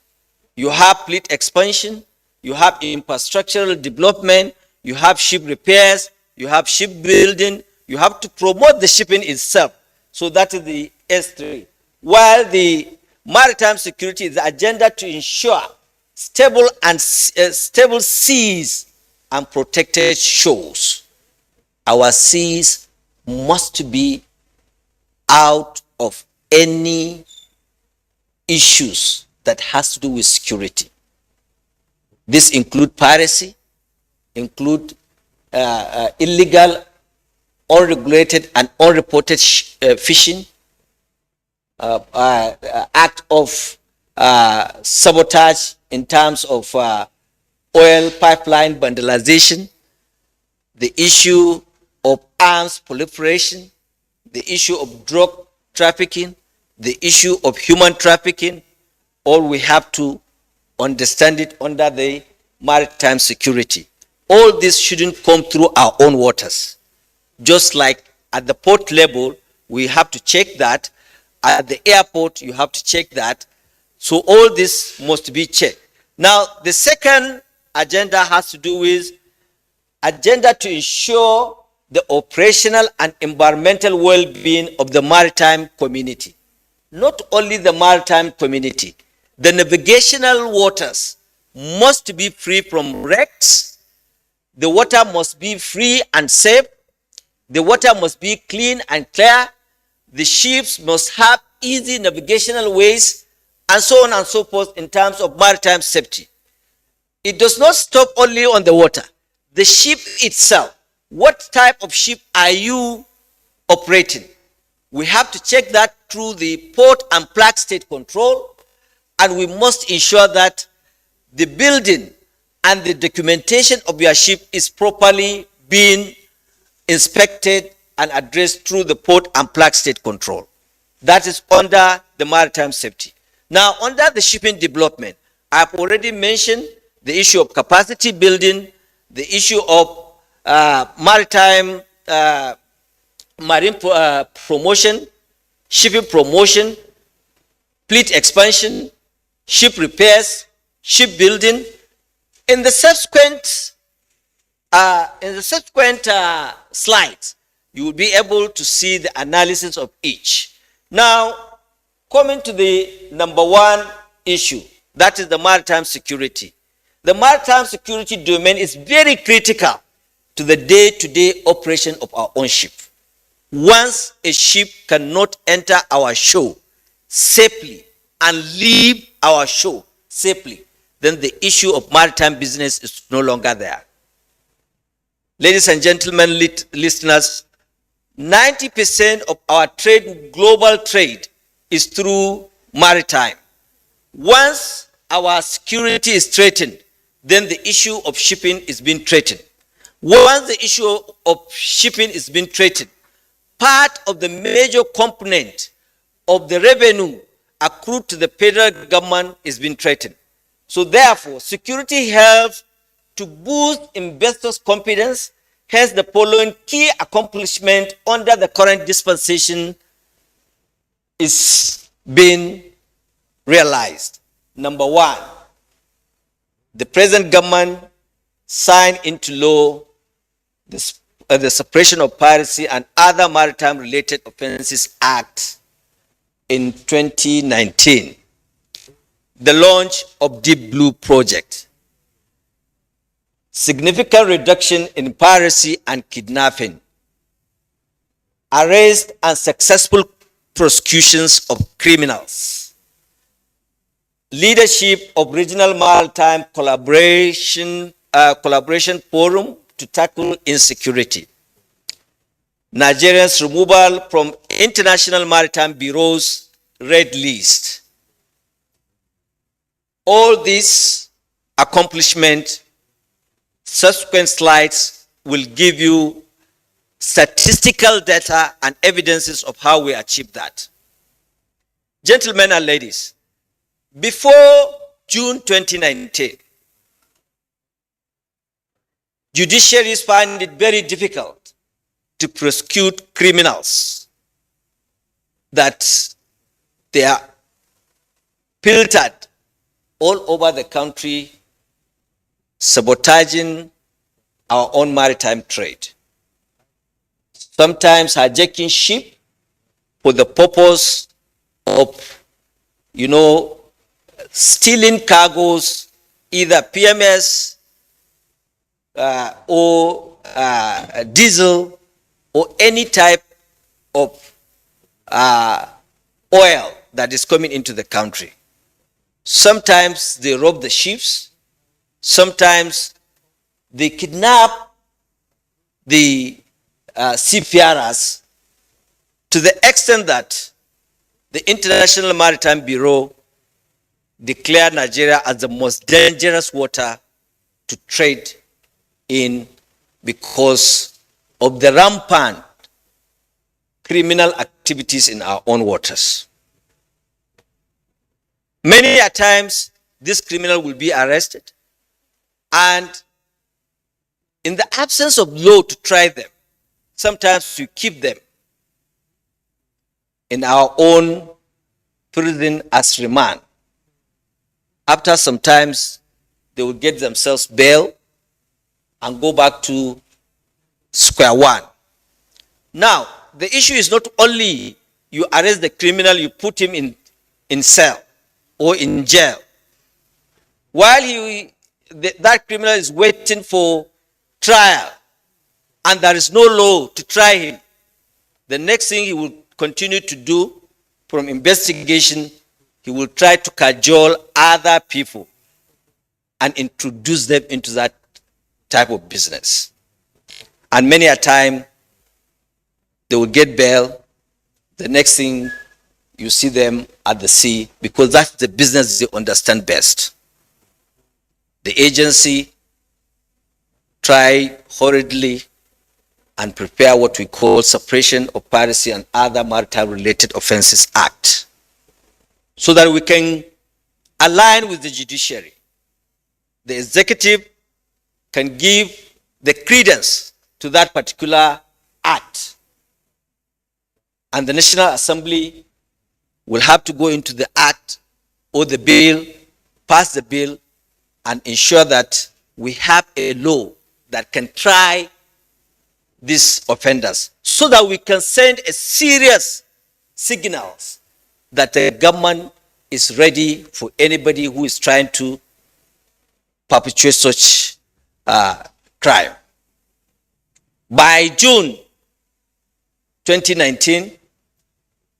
You have fleet expansion, you have infrastructural development, you have ship repairs, you have shipbuilding, you have to promote the shipping itself. So that is the S3. While the maritime security is the agenda to ensure stable seas and protected shores. Our seas must be out of any issues that has to do with security. This include piracy, include illegal, unregulated and unreported fishing, act of sabotage in terms of oil pipeline vandalization, the issue of arms proliferation, the issue of drug trafficking, the issue of human trafficking. All we have to understand it under the maritime security. All this shouldn't come through our own waters. Just like at the port level, we have to check that. At the airport, you have to check that. So all this must be checked. Now, the second agenda has to do with agenda to ensure the operational and environmental well-being of the maritime community. Not only the maritime community, the navigational waters must be free from wrecks. The water must be free and safe. The water must be clean and clear. The ships must have easy navigational ways, and so on and so forth in terms of maritime safety. It does not stop only on the water. The ship itself, what type of ship are you operating? We have to check that through the port and plug state control, and we must ensure that the building and the documentation of your ship is properly being inspected and addressed through the port and plug state control. That is under the maritime safety. Now, under the shipping development, I've already mentioned the issue of capacity building, the issue of marine promotion, shipping promotion, fleet expansion, ship repairs, shipbuilding. In the subsequent slides, you will be able to see the analysis of each. Now, coming to the number one issue, that is the maritime security. The maritime security domain is very critical to the day-to-day operation of our own ship. Once a ship cannot enter our shore safely and leave our shore safely, then the issue of maritime business is no longer there. Ladies and gentlemen, listeners, 90% of our trade, global trade, is through maritime. Once our security is threatened, then the issue of shipping is being threatened. Once the issue of shipping is being threatened, part of the major component of the revenue accrued to the federal government is being threatened. So therefore, security helps to boost investors' confidence. Hence, the following key accomplishment under the current dispensation is being realized. Number one, the present government signed into law the Suppression of Piracy and Other Maritime-Related Offences Act in 2019. The launch of Deep Blue Project. Significant reduction in piracy and kidnapping. Arrest and successful prosecutions of criminals. Leadership of Regional Maritime Collaboration Forum to tackle insecurity. Nigeria's removal from International Maritime Bureau's red list. All these accomplishments, subsequent slides will give you statistical data and evidences of how we achieved that. Gentlemen and ladies, before June 2019, judiciaries find it very difficult to prosecute criminals that they are filtered all over the country, sabotaging our own maritime trade. Sometimes hijacking ship for the purpose of, stealing cargoes, either PMS or diesel or any type of oil that is coming into the country. Sometimes they rob the ships. Sometimes they kidnap the seafarers to the extent that the International Maritime Bureau declared Nigeria as the most dangerous water to trade in because of the rampant criminal activities in our own waters. Many a times, this criminal will be arrested, and in the absence of law to try them, sometimes you keep them in our own prison as remand. After some times, they will get themselves bail and go back to square one. Now, the issue is not only you arrest the criminal, you put him in cell or in jail. While that criminal is waiting for trial and there is no law to try him, the next thing he will continue to do from investigation, he will try to cajole other people and introduce them into that type of business. And many a time, they will get bail. The next thing, you see them at the sea because that's the business they understand best. The agency try hurriedly and prepare what we call Suppression of Piracy and Other Maritime-Related Offences Act so that we can align with the judiciary. The executive can give the credence to that particular act. And the National Assembly will have to go into the act or the bill, pass the bill, and ensure that we have a law that can try these offenders so that we can send a serious signals that the government is ready for anybody who is trying to perpetrate such crime. By June 2019,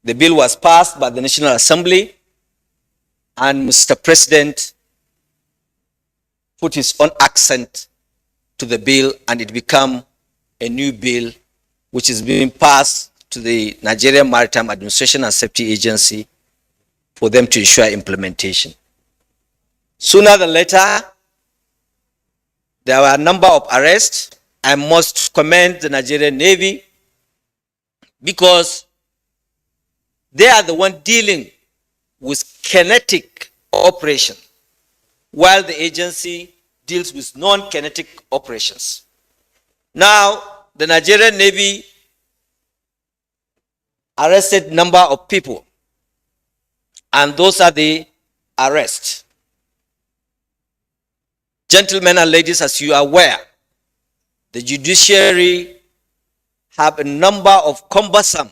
the bill was passed by the National Assembly and Mr. President put his own accent to the bill and it became a new bill which is being passed to the Nigerian Maritime Administration and Safety Agency for them to ensure implementation. Sooner than later, there were a number of arrests. I must commend the Nigerian Navy because they are the one dealing with kinetic operation, while the agency deals with non-kinetic operations. Now, the Nigerian Navy arrested a number of people, and those are the arrests. Gentlemen and ladies, as you are aware, the judiciary have a number of cumbersome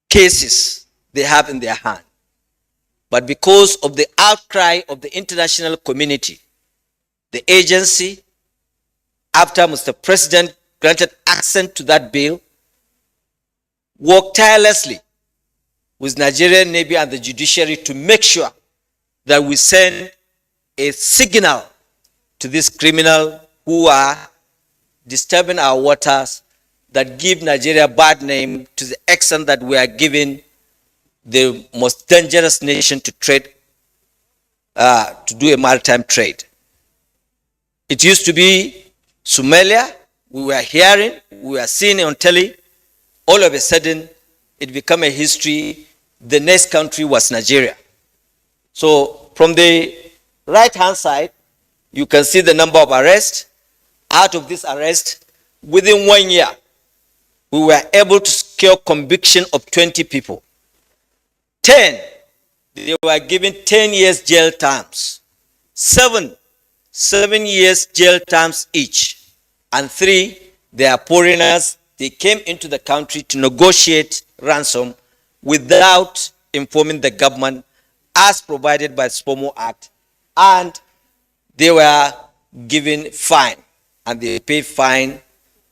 cases they have in their hand. But because of the outcry of the international community, the agency, after Mr. President granted accent to that bill, worked tirelessly with Nigerian Navy and the judiciary to make sure that we send a signal to these criminals who are disturbing our waters, that give Nigeria a bad name to the extent that we are giving the most dangerous nation to trade, to do a maritime trade. It used to be Somalia. We were hearing, we were seeing on telly. All of a sudden, it became a history. The next country was Nigeria. So from the right-hand side, you can see the number of arrests. Out of this arrest, within 1 year, we were able to secure conviction of 20 people. 10, they were given 10 years jail terms. 7 years jail terms each. And 3, they are foreigners. They came into the country to negotiate ransom without informing the government as provided by the SPOMO Act. And they were given fine. And they pay fine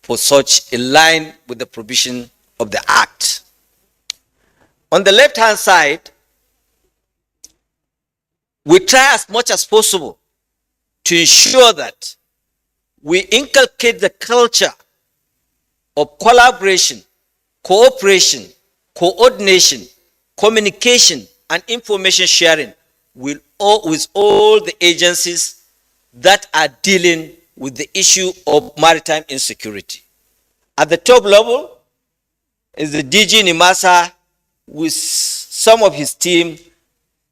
for such in line with the provision of the Act. On the left-hand side, we try as much as possible to ensure that we inculcate the culture of collaboration, cooperation, coordination, communication, and information sharing with all the agencies that are dealing with the issue of maritime insecurity. At the top level is the DG Nimasa with some of his team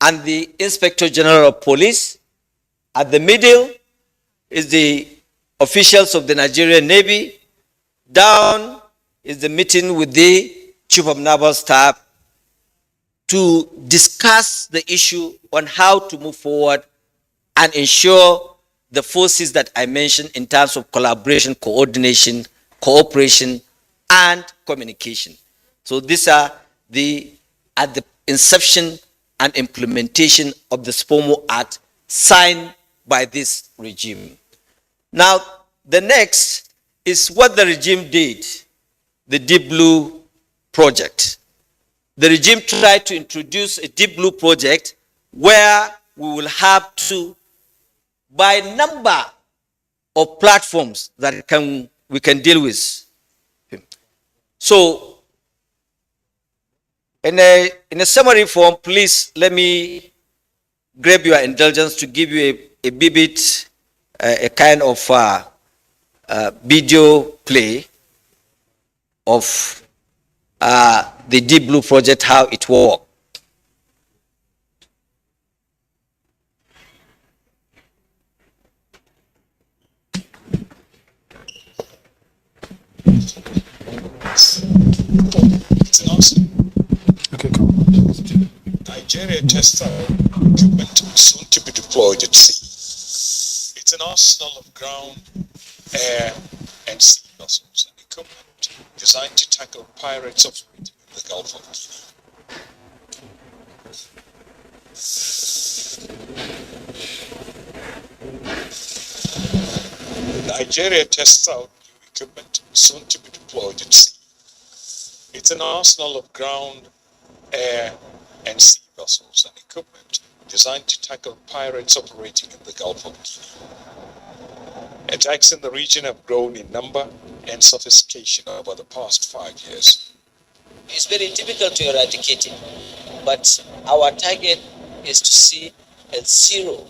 and the Inspector General of Police. At the middle is the officials of the Nigerian Navy. Down is the meeting with the Chief of Naval Staff to discuss the issue on how to move forward and ensure the forces that I mentioned in terms of collaboration, coordination, cooperation, and communication. So these are at the inception and implementation of the SPOMO Act signed by this regime. Now, the next is what the regime did, the Deep Blue Project. The regime tried to introduce a Deep Blue Project where we will have to, by number of platforms that we can deal with. So, in a summary form, please let me grab your indulgence to give you a vivid, a kind of video play of the Deep Blue Project, how it works. It's an awesome. Okay, cool. Nigeria test equipment soon to be deployed at sea. It's an arsenal of ground, air, and sea vessels and equipment designed to tackle pirates operating in the Gulf of Guinea. Nigeria tests out new equipment soon to be deployed at sea. It's an arsenal of ground, air, and sea vessels and equipment designed to tackle pirates operating in the Gulf of Guinea. Attacks in the region have grown in number and sophistication over the past 5 years. It's very difficult to eradicate it, but our target is to see a zero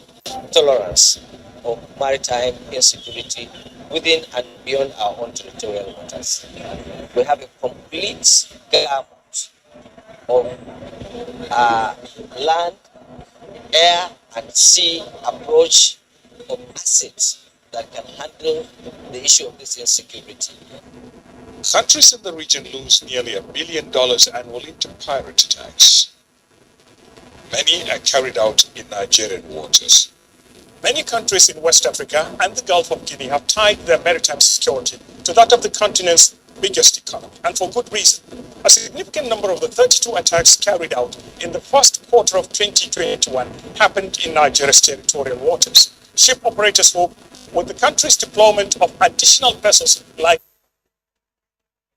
tolerance of maritime insecurity within and beyond our own territorial waters. We have a complete gamut of land, air, and sea approach of assets that can handle the issue of this insecurity. Countries in the region lose nearly $1 billion annually to pirate attacks. Many are carried out in Nigerian waters. Many countries in West Africa and the Gulf of Guinea have tied their maritime security to that of the continent's biggest economy, and for good reason. A significant number of the 32 attacks carried out in the first quarter of 2021 happened in Nigeria's territorial waters. Ship operators hope with the country's deployment of additional vessels like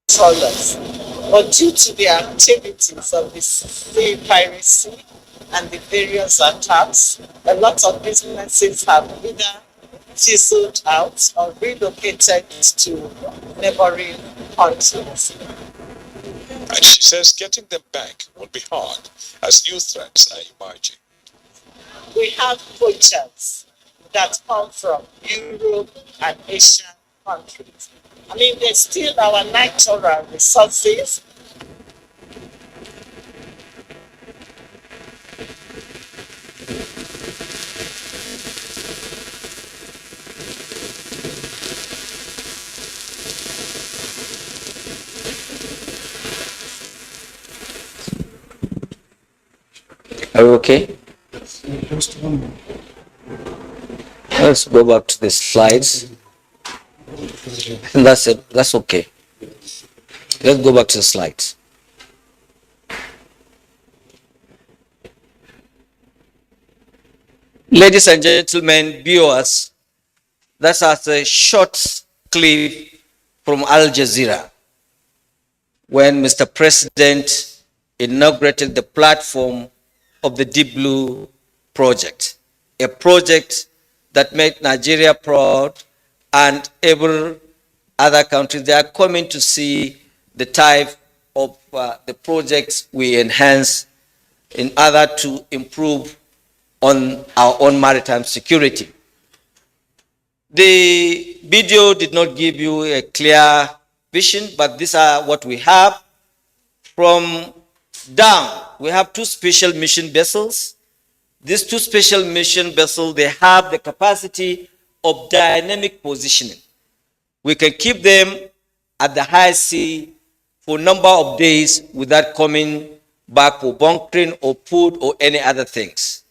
dollars, but due to the activities of the sea piracy and the various attacks, a lot of businesses have either fizzled out or relocated to neighboring countries. And she says getting them back will be hard as new threats are emerging. We have poachers that come from Europe and Asian countries. I mean, they steal our natural resources. Are we okay? Let's go back to the slides. That's it. That's okay. Let's go back to the slides. Ladies and gentlemen, viewers, that's a short clip from Al Jazeera when Mr. President inaugurated the platform of the Deep Blue Project, a project that made Nigeria proud, and every other country, they are coming to see the type of the projects we enhance in order to improve on our own maritime security. The video did not give you a clear vision, but these are what we have. From down, we have two special mission vessels. These two special mission vessels, they have the capacity of dynamic positioning. We can keep them at the high sea for a number of days without coming back for bunkering or food or any other things.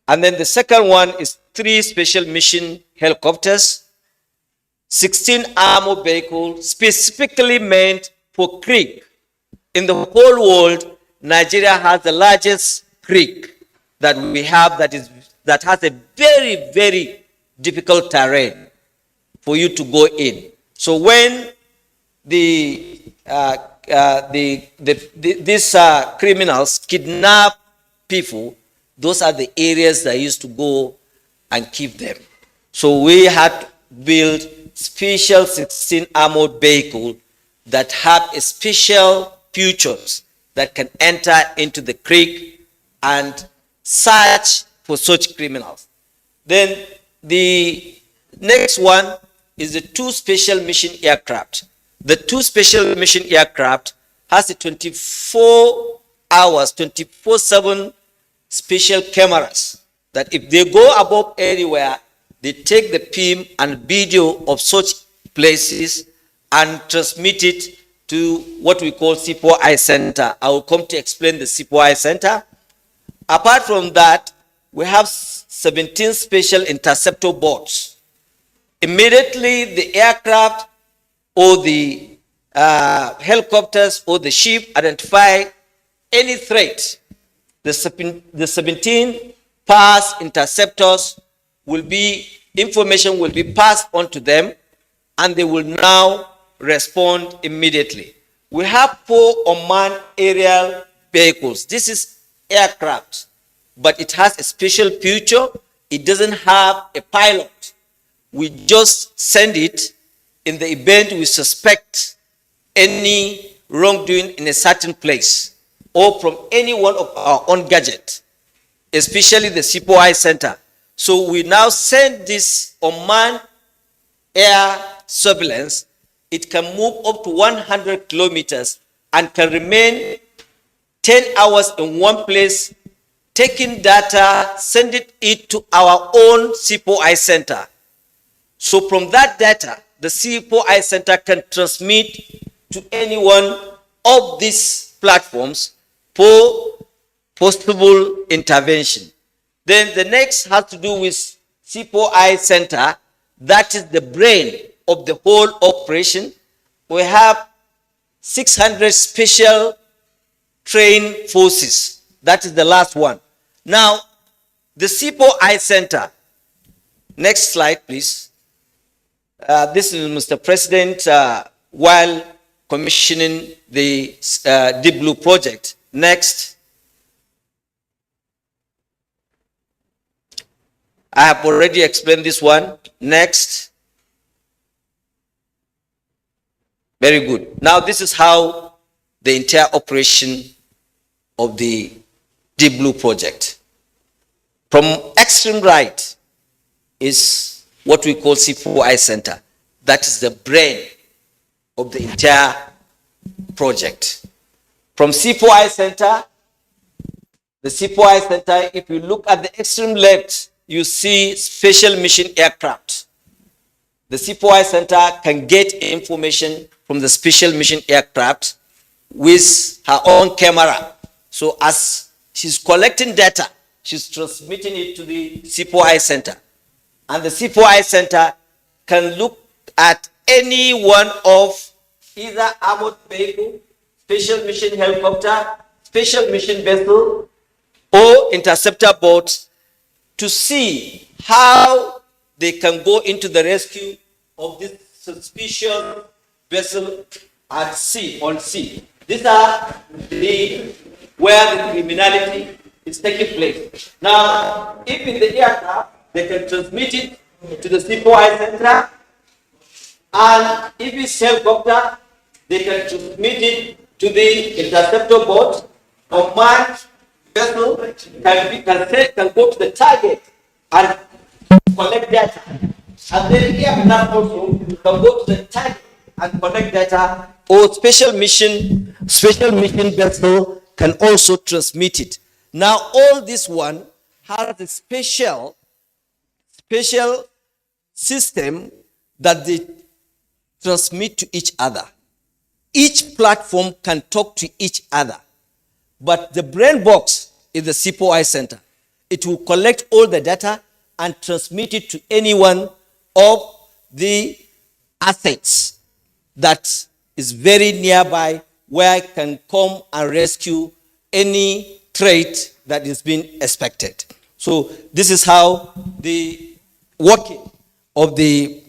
And then the second one is 3 special mission helicopters, 16 armored vehicles specifically meant for creek. In the whole world, Nigeria has the largest creek that we have that has a very, very difficult terrain for you to go in. So when these criminals kidnap people, those are the areas that used to go and keep them. So we had to build special 16 armored vehicle that have a special features that can enter into the creek and search for such criminals. Then the next one is the 2 special mission aircraft. The 2 special mission aircraft has a 24 hours, 24/7 special cameras that if they go above anywhere, they take the film and video of such places and transmit it to what we call C4I Center. I will come to explain the C4I Center. Apart from that, we have 17 special interceptor boats. Immediately, the aircraft or the helicopters or the ship identify any threat. The 17 pass interceptors information will be passed on to them, and they will now respond immediately. We have 4 unmanned aerial vehicles. This is aircraft, but it has a special feature. It doesn't have a pilot. We just send it in the event we suspect any wrongdoing in a certain place or from any one of our own gadget, especially the C4I Center. So we now send this unmanned air surveillance. It can move up to 100 kilometers and can remain 10 hours in one place, taking data, sending it to our own C4I Center. So from that data, the C4I Center can transmit to any one of these platforms for possible intervention. Then the next has to do with C4I Center. That is the brain of the whole operation. We have 600 special trained forces. That is the last one. Now, the C4I Center. Next slide, please. This is Mr. President while commissioning the Deep Blue project. Next. I have already explained this one. Next. Very good. Now this is how the entire operation of the Deep Blue project. From extreme right is what we call C4I Center. That is the brain of the entire project. From C4I Center, the C4I Center, if you look at the extreme left, you see special mission aircraft. The C4I Center can get information from the special mission aircraft with her own camera. So as she's collecting data, she's transmitting it to the C4I Center. And the C4I Center can look at any one of either armored vehicle, special mission helicopter, special mission vessel, or interceptor boats to see how they can go into the rescue of this suspicious vessel at sea, on sea. These are where the criminality is taking place. Now, if in the aircraft, they can transmit it to the C4I Center, and if it's helicopter, they can transmit it to the interceptor boat. Or manned vessel can go to the target and collect data. And then aircraft also can go to the target and collect data. Or special mission vessel can also transmit it. Now all this one has a special system that they transmit to each other. each platform can talk to each other. But the brain box is the CPOI center. It will collect all the data and transmit it to any one of the assets that is very nearby, where I can come and rescue any trait that is being expected. So this is how the working of the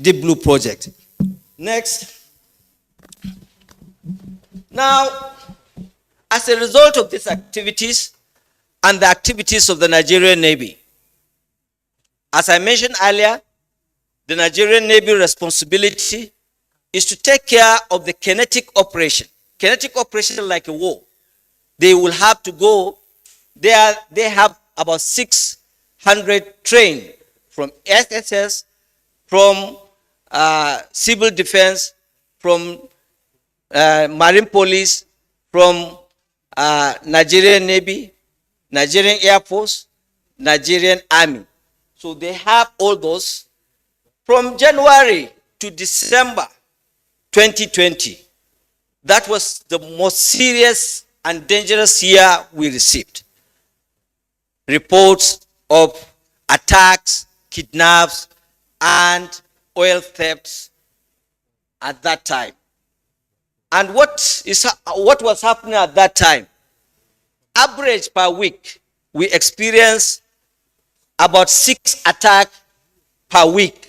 Deep Blue project. Next. Now, as a result of these activities and the activities of the Nigerian Navy, as I mentioned earlier, the Nigerian Navy responsibility is to take care of the kinetic operation. Kinetic operation like a war. They will have to go, they have about 600 trained from SSS, from civil defense, from Marine Police, from Nigerian Navy, Nigerian Air Force, Nigerian Army. So they have all those. From January to December 2020, that was the most serious and dangerous year we received. Reports of attacks, kidnaps, and oil thefts at that time. And what was happening at that time? Average per week, we experienced about 6 attacks per week,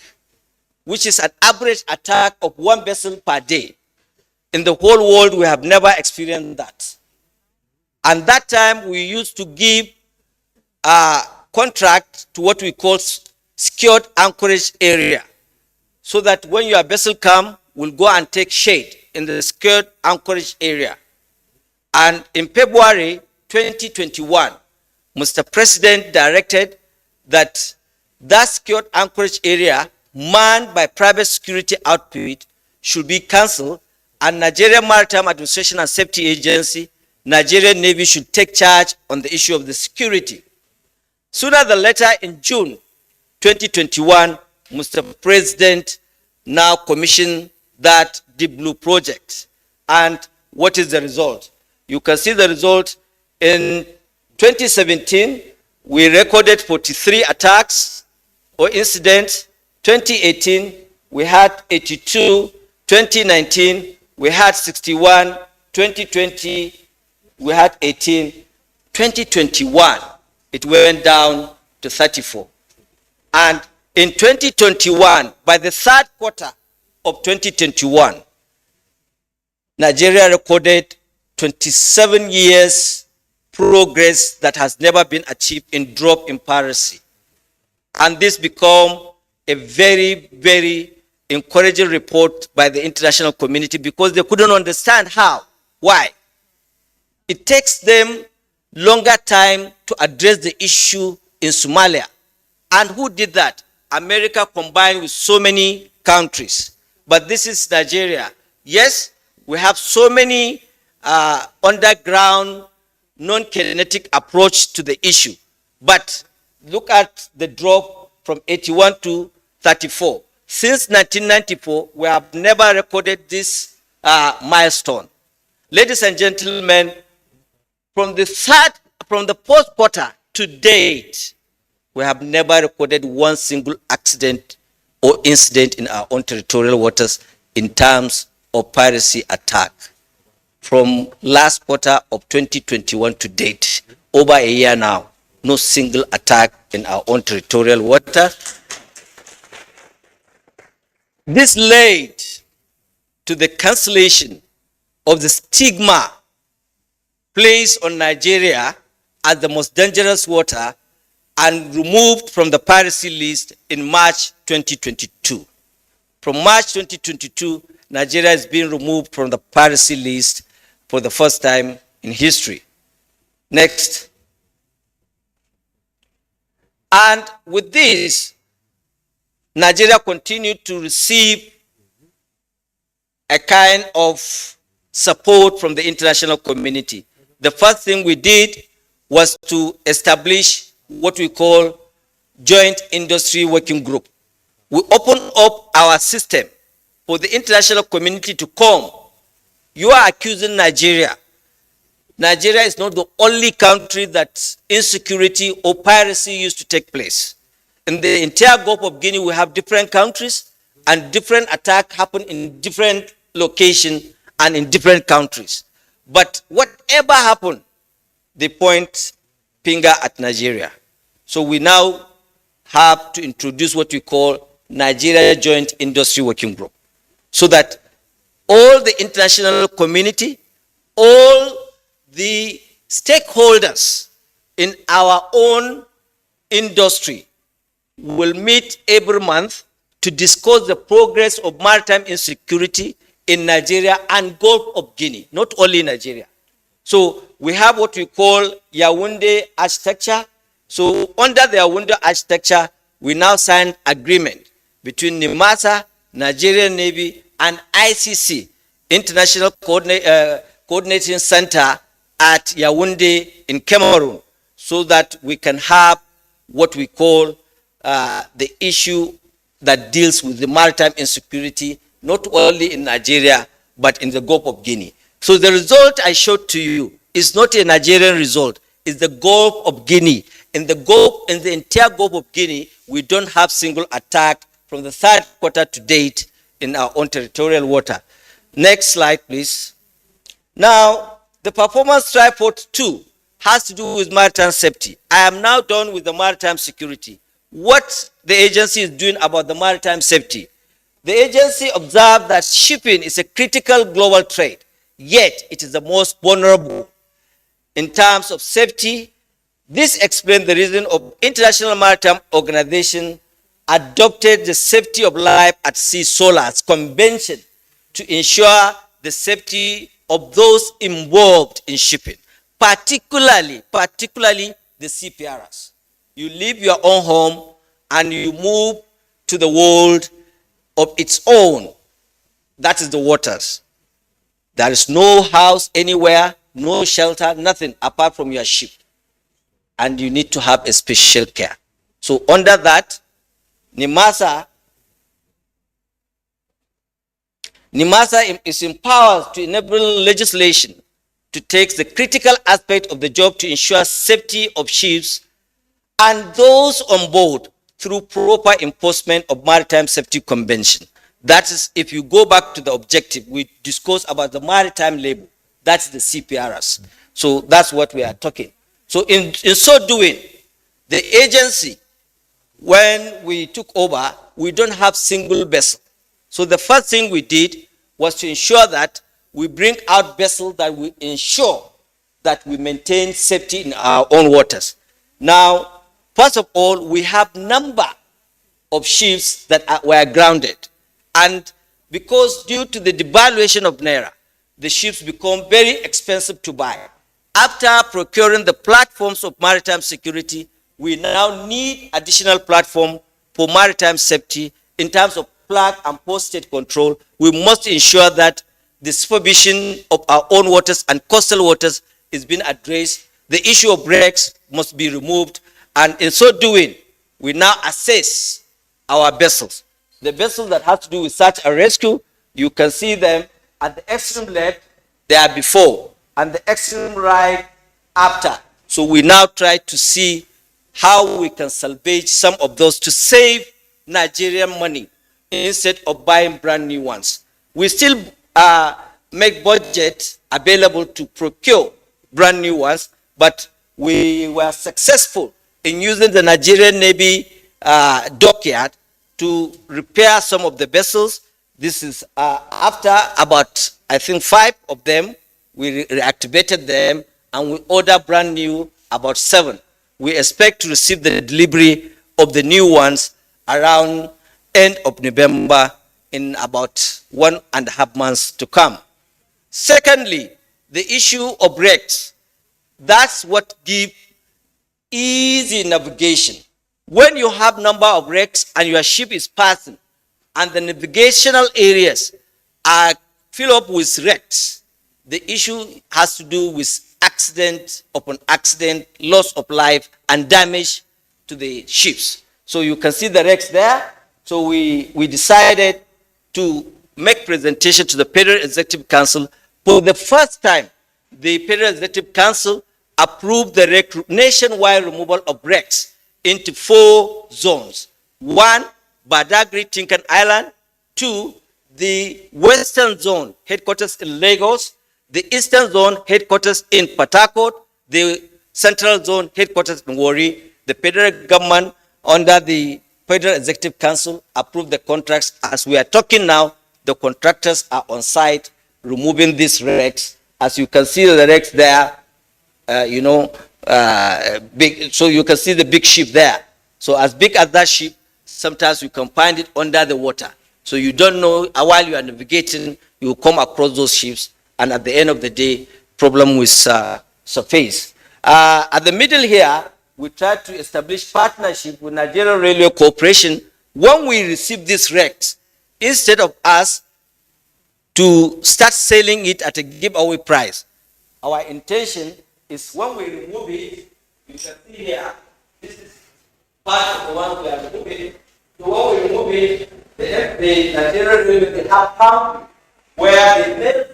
which is an average attack of 1 vessel per day. In the whole world, we have never experienced that. And that time, we used to give a contract to what we call secured anchorage area, so that when your vessel comes, we'll go and take shade in the secured anchorage area. And in February 2021, Mr. President directed that that secured anchorage area manned by private security outfit should be cancelled, and Nigerian Maritime Administration and Safety Agency, Nigerian Navy, should take charge on the issue of the security. Sooner than later, in June 2021, Mr. President now commissioned that Deep Blue project. And what is the result? You can see the result. In 2017, we recorded 43 attacks or incidents. 2018, we had 82. 2019, we had 61. 2020, we had 18. 2021, it went down to 34. And in 2021, by the third quarter of 2021, Nigeria recorded 27 years progress that has never been achieved in drop in piracy. And this became a very, very encouraging report by the international community, because they couldn't understand how. Why? It takes them longer time to address the issue in Somalia. And who did that? America combined with so many countries. But this is Nigeria. Yes, we have so many underground, non-kinetic approach to the issue. But look at the drop from 81 to 34. Since 1994, we have never recorded this milestone. Ladies and gentlemen, from the fourth quarter to date, we have never recorded one single accident or incident in our own territorial waters in terms of piracy attack. From last quarter of 2021 to date, over a year now, no single attack in our own territorial water. This led to the cancellation of the stigma placed on Nigeria as the most dangerous water and removed from the piracy list in March 2022. From March 2022, Nigeria is being removed from the piracy list for the first time in history. Next. And with this, Nigeria continued to receive a kind of support from the international community. The first thing we did was to establish what we call Joint Industry Working Group. We opened up our system for the international community to come. You are accusing Nigeria. Nigeria is not the only country that insecurity or piracy used to take place. In the entire Gulf of Guinea, we have different countries, and different attacks happen in different locations and in different countries. But whatever happened, they point finger at Nigeria. So we now have to introduce what we call Nigeria Joint Industry Working Group, so that all the international community, all the stakeholders in our own industry will meet every month to discuss the progress of maritime insecurity in Nigeria and Gulf of Guinea, not only Nigeria. So we have what we call Yaoundé architecture. So under the Yaoundé architecture, we now signed agreement between NIMASA, Nigerian Navy, and ICC, International Coordinating Center at Yaoundé in Cameroon, so that we can have what we call the issue that deals with the maritime insecurity, not only in Nigeria, but in the Gulf of Guinea. So the result I showed to you is not a Nigerian result, it's the Gulf of Guinea. In the entire Gulf of Guinea, we don't have single attack from the third quarter to date in our own territorial water. Next slide, please. Now, the performance tripod 2 has to do with maritime safety. I am now done with the maritime security. What the agency is doing about the maritime safety. The agency observed that shipping is a critical global trade, yet it is the most vulnerable in terms of safety. This explains the reason of International Maritime Organization adopted the Safety of Life at Sea SOLAS Convention to ensure the safety of those involved in shipping, particularly the seafarers. You leave your own home and you move to the world of its own. That is the waters. There is no house anywhere, no shelter, nothing apart from your ship. And you need to have a special care. So under that, NIMASA is empowered to enable legislation to take the critical aspect of the job to ensure safety of ships and those on board through proper enforcement of Maritime Safety Convention. That is, if you go back to the objective, we discussed about the maritime labor. That's the CPRs. So that's what we are talking. So in so doing, the agency, when we took over, we don't have single vessel. So the first thing we did was to ensure that we bring out vessels that will ensure that we maintain safety in our own waters. Now, first of all, we have number of ships that were grounded. And because due to the devaluation of Naira, the ships become very expensive to buy. After procuring the platforms of maritime security, we now need additional platform for maritime safety in terms of flag and post-state control. We must ensure that the supervision of our own waters and coastal waters is being addressed. The issue of wrecks must be removed. And in so doing, we now assess our vessels. The vessels that have to do with search and rescue, you can see them at the extreme left, they are before, and the extreme right after. So we now try to see how we can salvage some of those to save Nigerian money instead of buying brand new ones. We still make budget available to procure brand new ones, but we were successful in using the Nigerian Navy dockyard to repair some of the vessels. This is after about, I think, 5 of them, we reactivated them and we order brand new about 7. We expect to receive the delivery of the new ones around end of November in about 1.5 months to come. Secondly, the issue of wrecks. That's what gives easy navigation. When you have number of wrecks and your ship is passing and the navigational areas are filled up with wrecks, the issue has to do with accident upon accident, loss of life, and damage to the ships. So you can see the wrecks there. So we decided to make presentation to the Federal Executive Council. For the first time, the Federal Executive Council approved the nationwide removal of wrecks into 4 zones. 1, Badagry, Tinkan Island. 2, the Western Zone, headquarters in Lagos. The Eastern Zone, headquarters in Port Harcourt. The Central Zone, headquarters in Warri. The federal government, under the Federal Executive Council, approved the contracts. As we are talking now, the contractors are on site removing these wrecks. As you can see the wrecks there, big, so you can see the big ship there. So as big as that ship, sometimes you can find it under the water. So you don't know, while you are navigating, you will come across those ships, and at the end of the day, problem will surface. At the middle here, we try to establish partnership with Nigerian Railway Corporation. When we receive these wrecks, instead of us to start selling it at a giveaway price, our intention is when we remove it, you can see here, this is part of the one we are removing. So when we remove it, the Nigerian Railway, they have pump where they make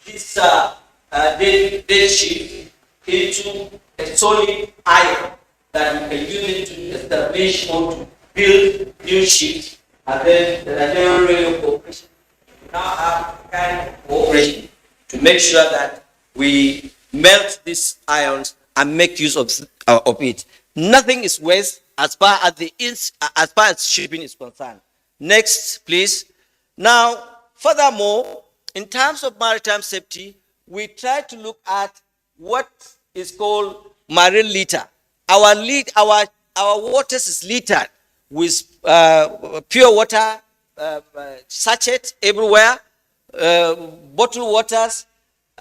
this dead sheet into a solid iron that we can use it to establish or to build new ships. And then the Nigerian Railway Corporation now have a kind of cooperation to make sure that we melt these ions and make use of it. Nothing is waste as far as shipping is concerned. Next, please. Now, furthermore, in terms of maritime safety, we try to look at what is called marine litter. Our waters is littered with pure water, sachets everywhere, bottled waters,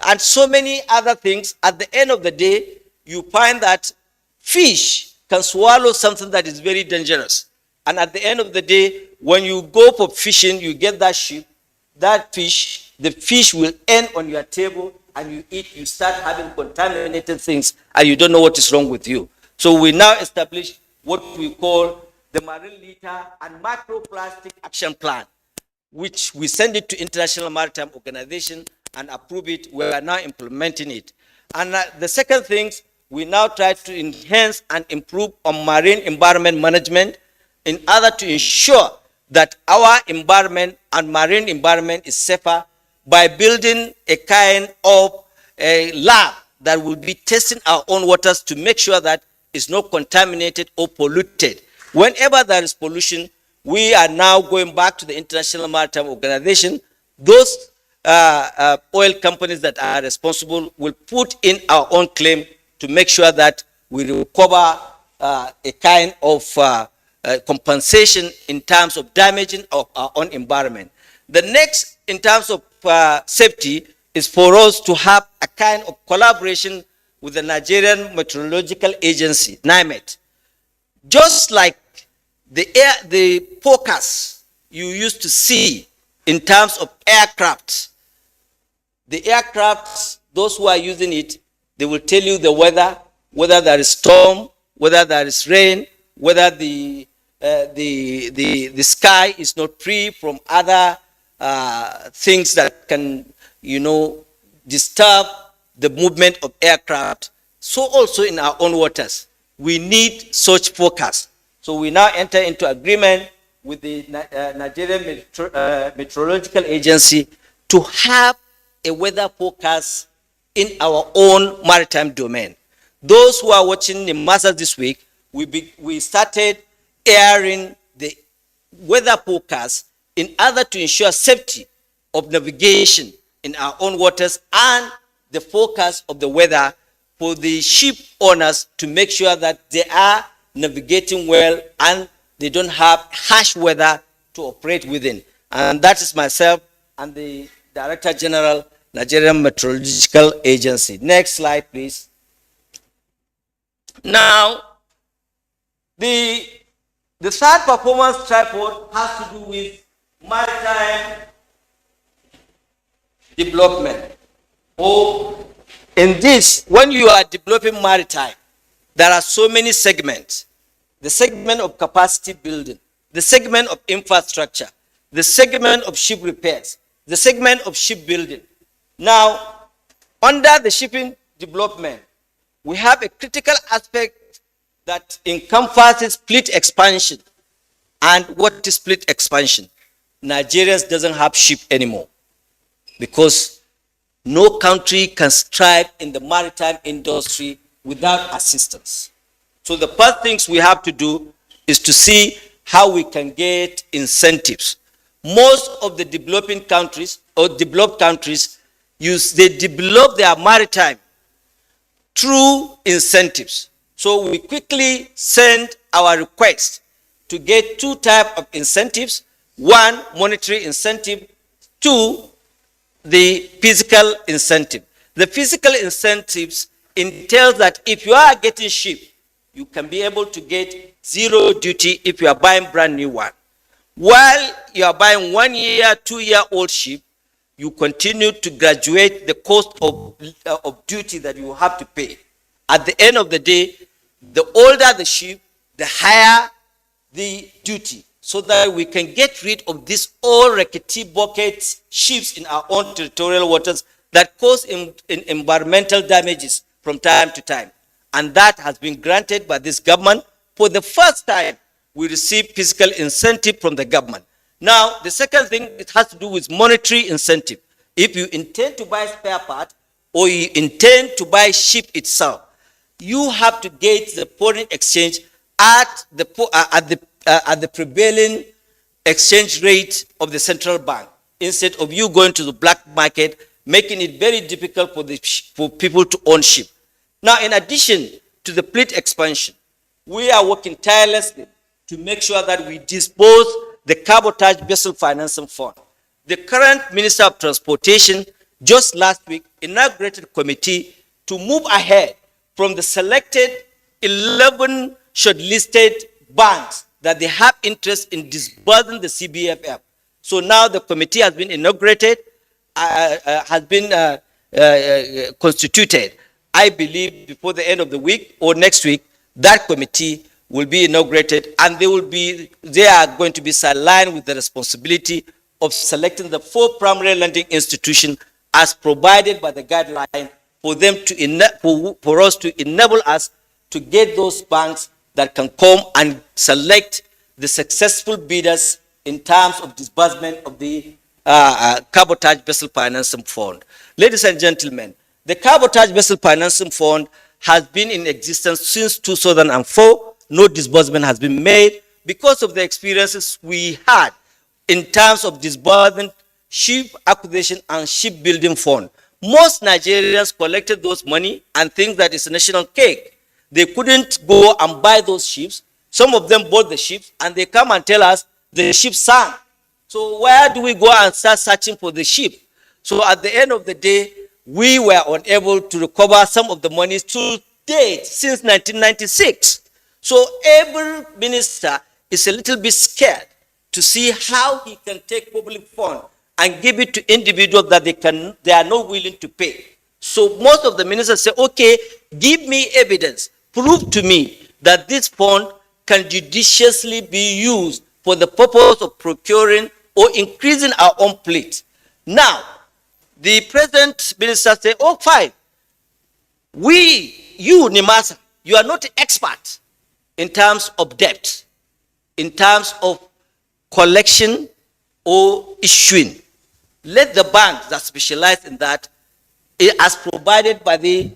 and so many other things. At the end of the day, you find that fish can swallow something that is very dangerous. And at the end of the day, when you go for fishing, you get that ship, that fish, the fish will end on your table, and you eat, you start having contaminated things, and you don't know what is wrong with you. So we now establish what we call the Marine Litter and Microplastic Action Plan, which we send it to International Maritime Organization and approve it. We are now implementing it. And the second thing, we now try to enhance and improve on marine environment management in order to ensure that our environment and marine environment is safer by building a kind of a lab that will be testing our own waters to make sure that it's not contaminated or polluted. Whenever there is pollution, we are now going back to the International Maritime Organization. Those oil companies that are responsible will put in our own claim to make sure that we recover a kind of compensation in terms of damaging of our own environment. The next, in terms of safety, is for us to have a kind of collaboration with the Nigerian Meteorological Agency, NIMET. Just like the forecast you used to see in terms of aircraft, the aircrafts, those who are using it, they will tell you the weather, whether there is storm, whether there is rain, whether the sky is not free from other things that can, disturb the movement of aircraft. So also in our own waters, we need such forecast. So we now enter into agreement with the Nigerian Meteorological Agency to have a weather forecast in our own maritime domain. Those who are watching the Masters this week, we started airing the weather forecast in order to ensure safety of navigation in our own waters and the forecast of the weather for the ship owners to make sure that they are navigating well and they don't have harsh weather to operate within. And that is myself and the Director General, Nigerian Meteorological Agency. Next slide, please. Now, the third performance tripod has to do with maritime development. In this, when you are developing maritime, there are so many segments. The segment of capacity building, the segment of infrastructure, the segment of ship repairs, the segment of shipbuilding. Now, under the shipping development, we have a critical aspect that encompasses fleet expansion. And what is fleet expansion? Nigerians doesn't have ship anymore because no country can strive in the maritime industry without assistance. So the first things we have to do is to see how we can get incentives. Most of the developing countries or developed countries they develop their maritime through incentives. So we quickly send our request to get two types of incentives. One, monetary incentive. Two, the physical incentive. The physical incentives entails that if you are getting ship, you can be able to get zero duty if you are buying brand new one. While you are buying 1 year, 2-year-old ship, you continue to graduate the cost of duty that you have to pay. At the end of the day, the older the ship, the higher the duty, so that we can get rid of these old rickety bucket ships in our own territorial waters that cause environmental damages from time to time. And that has been granted by this government. For the first time, we receive fiscal incentive from the government. Now, the second thing, it has to do with monetary incentive. If you intend to buy spare part or you intend to buy ship itself, you have to get the foreign exchange at the prevailing exchange rate of the central bank, instead of you going to the black market, making it very difficult for people to own ship. Now, in addition to the fleet expansion, we are working tirelessly to make sure that we dispose the Cabotage Vessel Financing Fund. The current Minister of Transportation just last week inaugurated a committee to move ahead from the selected 11 shortlisted banks that they have interest in disbursing the CBFF. So now the committee has been inaugurated, has been constituted. I believe before the end of the week or next week, that committee will be inaugurated, and they are going to be aligned with the responsibility of selecting the 4 primary lending institutions as provided by the guideline for them to for us to enable us to get those banks that can come and select the successful bidders in terms of disbursement of the Cabotage Vessel Financing Fund. Ladies and gentlemen, the Cabotage Vessel Financing Fund has been in existence since 2004. No disbursement has been made because of the experiences we had in terms of disbursement, ship acquisition, and shipbuilding fund. Most Nigerians collected those money and think that it's a national cake. They couldn't go and buy those ships. Some of them bought the ships, and they come and tell us the ship sank. So where do we go and start searching for the ship? So at the end of the day, we were unable to recover some of the money to date since 1996. So every minister is a little bit scared to see how he can take public fund and give it to individuals that they are not willing to pay. So most of the ministers say, okay, give me evidence, prove to me that this fund can judiciously be used for the purpose of procuring or increasing our own fleet. Now, the present minister say, oh, fine. You, Nimasa, you are not expert in terms of debt, in terms of collection or issuing. Let the banks that specialize in that, as provided by the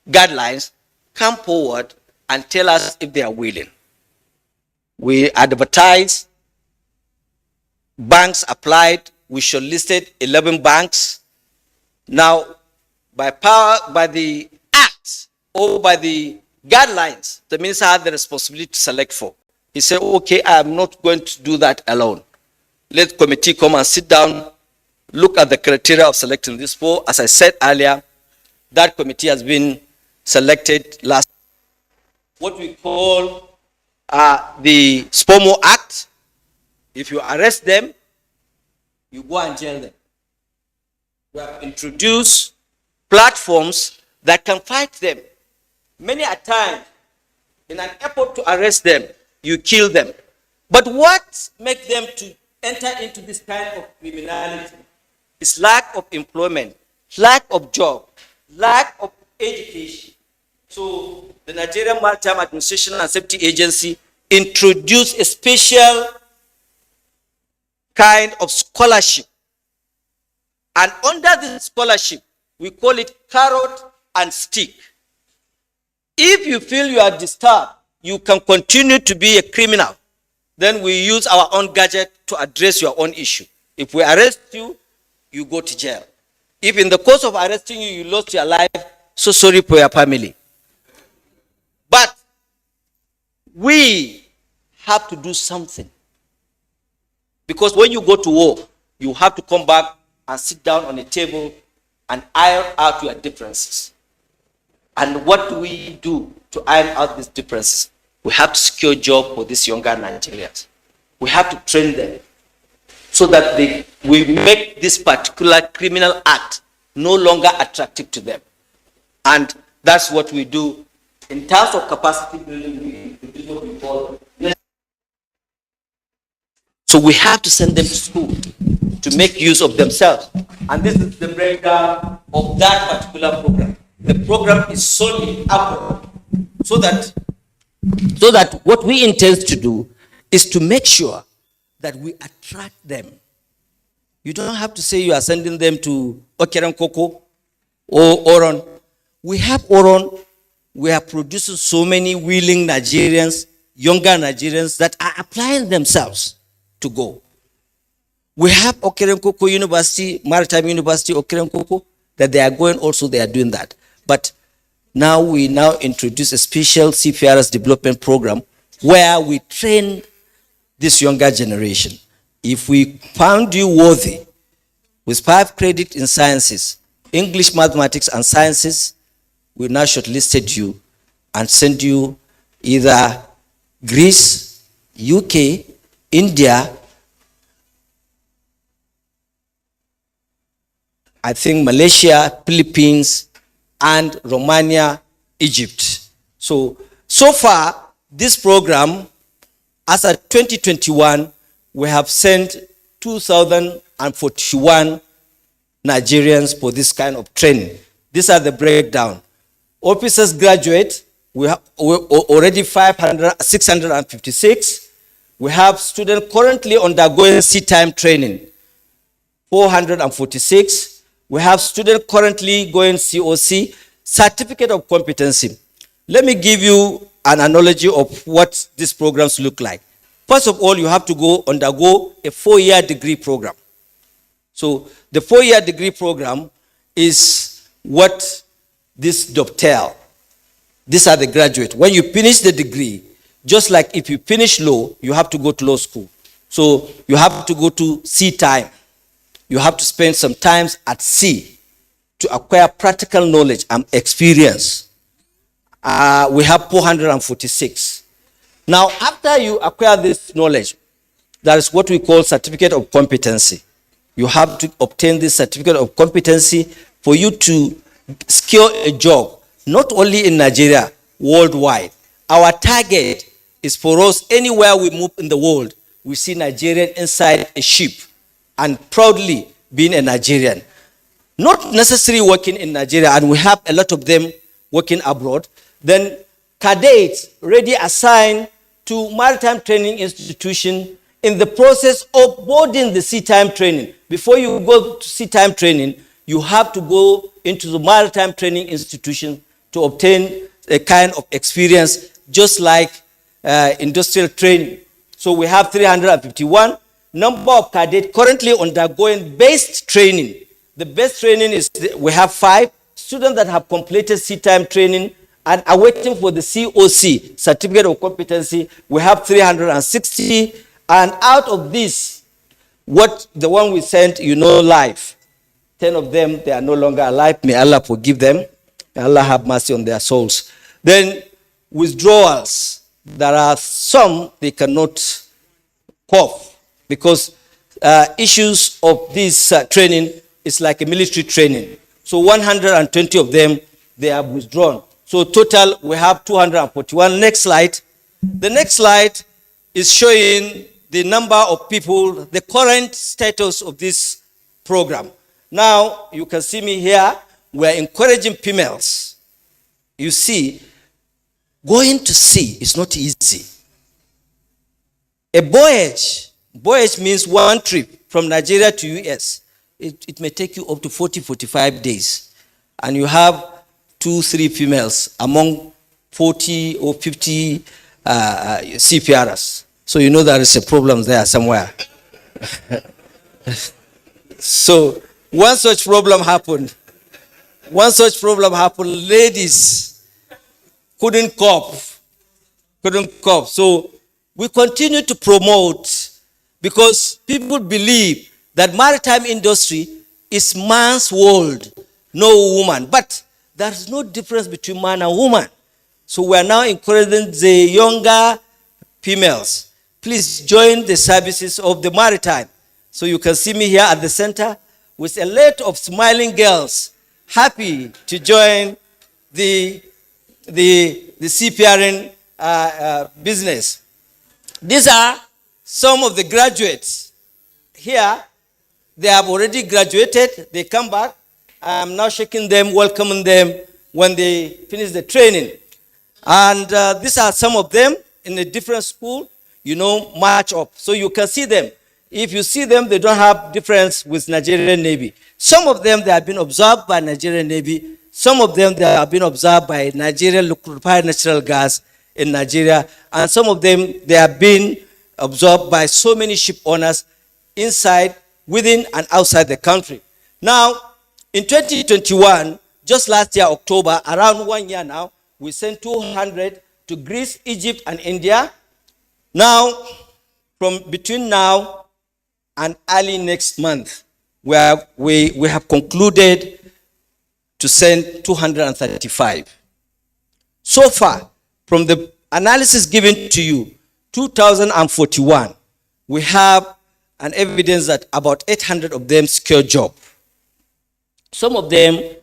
guidelines, come forward and tell us if they are willing. We advertised, banks applied, we shortlisted 11 banks. Now, by the act or by the guidelines, the minister had the responsibility to select 4. He said, okay, I am not going to do that alone. Let the committee come and sit down, look at the criteria of selecting these 4. As I said earlier, that committee has been selected last. What we call the SPOMO Act. If you arrest them, you go and jail them. We have introduced platforms that can fight them. Many a time, in an effort to arrest them, you kill them. But what makes them to enter into this kind of criminality is lack of employment, lack of job, lack of education. So the Nigerian Maritime Administration and Safety Agency introduced a special kind of scholarship. And under this scholarship, we call it carrot and stick. If you feel you are disturbed, you can continue to be a criminal. Then we use our own gadget to address your own issue. If we arrest you, you go to jail. If in the course of arresting you, you lost your life, so sorry for your family. But we have to do something. Because when you go to war, you have to come back and sit down on a table and iron out your differences. And what do we do to iron out these differences? We have to secure a job for these younger Nigerians. We have to train them so that we make this particular criminal act no longer attractive to them. And that's what we do. In terms of capacity building, we do what we call. So we have to send them to school to make use of themselves. And this is the breakdown of that particular program. The program is solely upward. So that what we intend to do is to make sure that we attract them. You don't have to say you are sending them to Okerankoko or Oron. We have Oron. We are producing so many willing Nigerians, younger Nigerians that are applying themselves to go. We have Okerankoko University, Maritime University, Okerankoko, that they are going also, they are doing that. But now we introduce a special CPRS development program where we train this younger generation. If we found you worthy with 5 credits in sciences, English, mathematics, and sciences, we now shortlisted you and send you either Greece, UK, India, I think Malaysia, Philippines, and Romania, Egypt. So far, this program, as of 2021, we have sent 2,041 Nigerians for this kind of training. These are the breakdown. Officers graduate, we have already 656. We have students currently undergoing sea-time training, 446. We have students currently going COC, Certificate of Competency. Let me give you an analogy of what these programs look like. First of all, you have to undergo a 4-year degree program. So the 4-year degree program is what this dovetail. These are the graduates. When you finish the degree, just like if you finish law, you have to go to law school. So you have to go to sea time. You have to spend some time at sea to acquire practical knowledge and experience. We have 446. Now, after you acquire this knowledge, that is what we call Certificate of Competency. You have to obtain this Certificate of Competency for you to secure a job, not only in Nigeria, worldwide. Our target is for us, anywhere we move in the world, we see Nigerian inside a ship and proudly being a Nigerian. Not necessarily working in Nigeria, and we have a lot of them working abroad. Then cadets already assigned to maritime training institution in the process of boarding the sea time training. Before you go to sea time training, you have to go into the maritime training institution to obtain a kind of experience, just like industrial training. So we have 351. Number of cadets currently undergoing base training. The base training is, we have 5 students that have completed sea time training and are waiting for the COC, Certificate of Competency. We have 360. And out of this, the one we sent, live. 10 of them, they are no longer alive. May Allah forgive them. May Allah have mercy on their souls. Then withdrawals. There are some they cannot cope because issues of this training is like a military training. So 120 of them, they have withdrawn. So total, we have 241. Next slide. The next slide is showing the number of people, the current status of this program. Now, you can see me here. We're encouraging females. You see, going to sea is not easy. A voyage means one trip from Nigeria to US. It may take you up to 40, 45 days. And you have 2-3 females among 40 or 50 CPRs. So you know there is a problem there somewhere. So one such problem happened, ladies couldn't cope. So we continue to promote, because people believe that maritime industry is man's world, no woman. But there's no difference between man and woman. So we are now encouraging the younger females, please join the services of the maritime. So you can see me here at the center with a lot of smiling girls, happy to join the CPRN business. These are some of the graduates. Here, they have already graduated. They come back. I'm now shaking them, welcoming them when they finish the training. And these are some of them in a different school, match up. So you can see them. If you see them, they don't have difference with Nigerian Navy. Some of them, they have been observed by Nigerian Navy. Some of them, they have been observed by Nigerian liquefied natural gas in Nigeria. And some of them, they have been observed by so many ship owners inside, within, and outside the country. Now, in 2021, just last year, October, around 1 year now, we sent 200 to Greece, Egypt, and India. Now, from between now and early next month, we have concluded to send 235. So far, from the analysis given to you, 2,041, we have an evidence that about 800 of them secure job. Some of them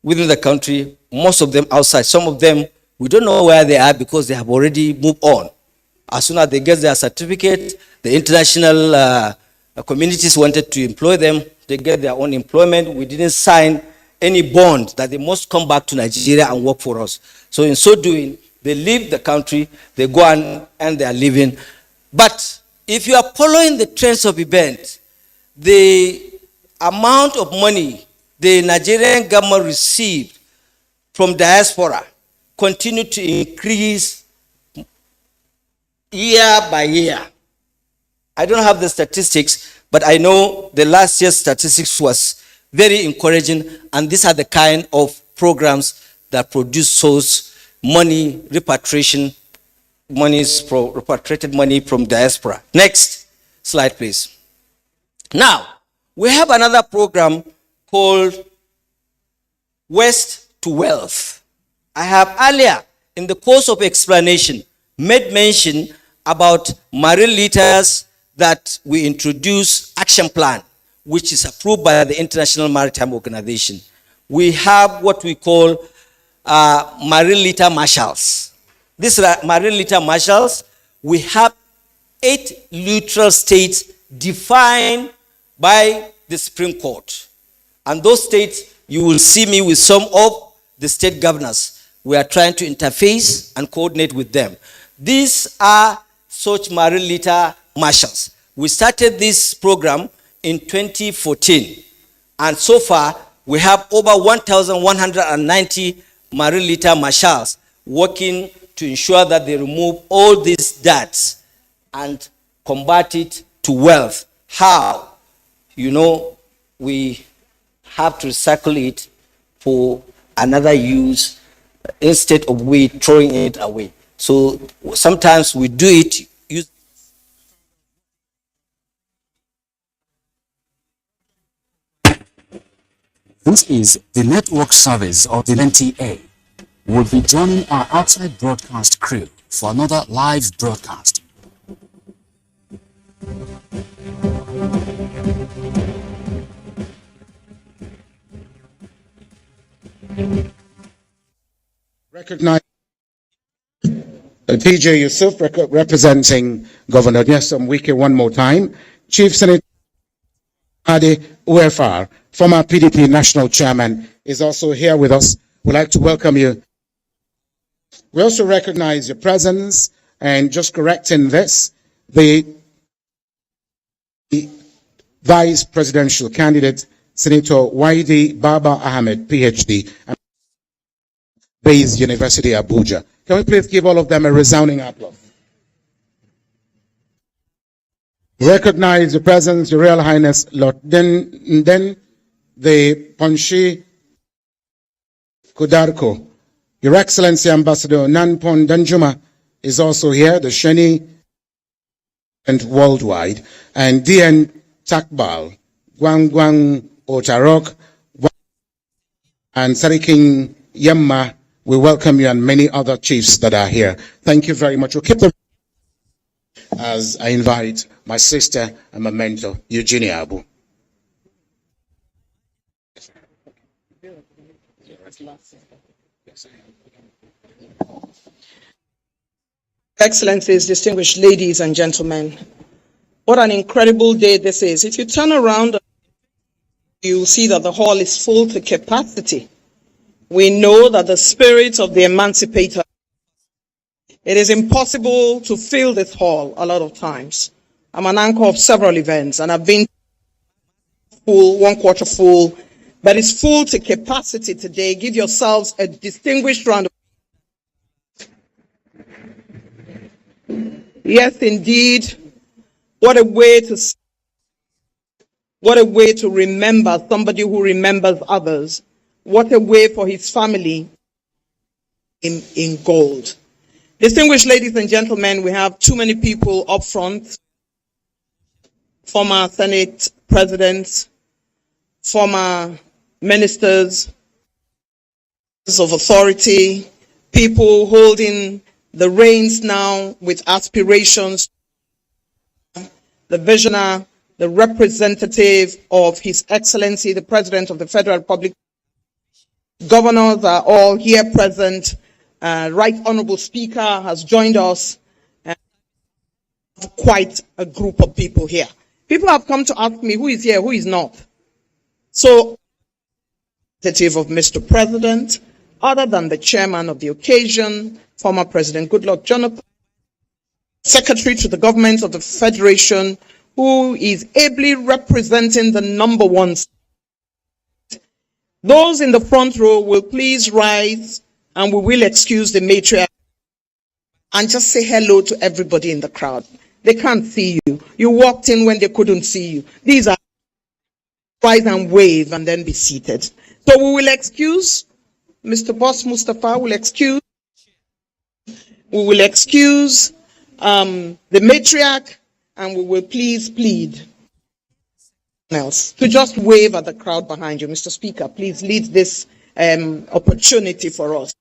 within the country, most of them outside. Some of them, we don't know where they are because they have already moved on. As soon as they get their certificate, the international communities wanted to employ them. They get their own employment. We didn't sign any bond that they must come back to Nigeria and work for us. So in so doing, they leave the country, they go and earn their living. But if you are following the trends of events, the amount of money the Nigerian government received from diaspora continue to increase year by year. I don't have the statistics, but I know the last year's statistics was very encouraging, and these are the kind of programs that produce source money, repatriated money from diaspora. Next slide, please. Now, we have another program called Waste to Wealth. I have earlier, in the course of explanation, made mention about marine litters that we introduce action plan, which is approved by the International Maritime Organization. We have what we call marine litter marshals. These marine litter marshals, we have 8 neutral states defined by the Supreme Court. And those states, you will see me with some of the state governors. We are trying to interface and coordinate with them. These are such marine litter marshals. We started this program in 2014. And so far, we have over 1,190 marine litter marshals working to ensure that they remove all these dirt and convert it to wealth. How? We have to recycle it for another use instead of we throwing it away. So sometimes we do it. This is the network service of the NTA. We'll be joining our outside broadcast crew for another live broadcast. Recognize PJ Yusuf representing Governor Nyesom Wike one more time. Chief Senator Ade UFR, former PDP national chairman, is also here with us. We'd like to welcome you. We also recognize your presence, and just correcting this, the vice presidential candidate, Senator Waidi Baba Ahmed, PhD, based University Abuja. Can we please give all of them a resounding applause? Recognize the presence, Your Royal Highness Lord then the Ponshi Kudarko. Your Excellency Ambassador Nanpon Danjuma is also here, the Sheni and worldwide, and DN Takbal, Gwangwang Otarok, and Sariking Yamma. We welcome you, and many other chiefs that are here. Thank you very much. We'll keep them as I invite my sister and my mentor, Eugenia Abu. Excellencies, distinguished ladies and gentlemen, what an incredible day this is. If you turn around, you'll see that the hall is full to capacity. We know that the spirit of the emancipator, it is impossible to fill this hall a lot of times. I'm an anchor of several events, and I've been full, 1/4 full, but it's full to capacity today. Give yourselves a distinguished round of yes, indeed. What a way to remember somebody who remembers others. What a way for his family in gold. Distinguished ladies and gentlemen, we have too many people up front. Former Senate presidents, former ministers of authority, people holding the reins now with aspirations, the visionary, the representative of His Excellency, the President of the Federal Republic. Governors are all here present. Right Honorable Speaker has joined us. Quite a group of people here. People have come to ask me who is here, who is not. So, representative of Mr. President, other than the chairman of the occasion, former President Goodluck Jonathan, Secretary to the Government of the Federation, who is ably representing the number one. Those in the front row will please rise, and we will excuse the matriarch and just say hello to everybody in the crowd. They can't see you. You walked in when they couldn't see you. These are rise and wave and then be seated. So we will excuse Mr. Boss Mustafa, will excuse. We will excuse the matriarch, and we will please plead else to just wave at the crowd behind you. Mr. Speaker, please lead this opportunity for us.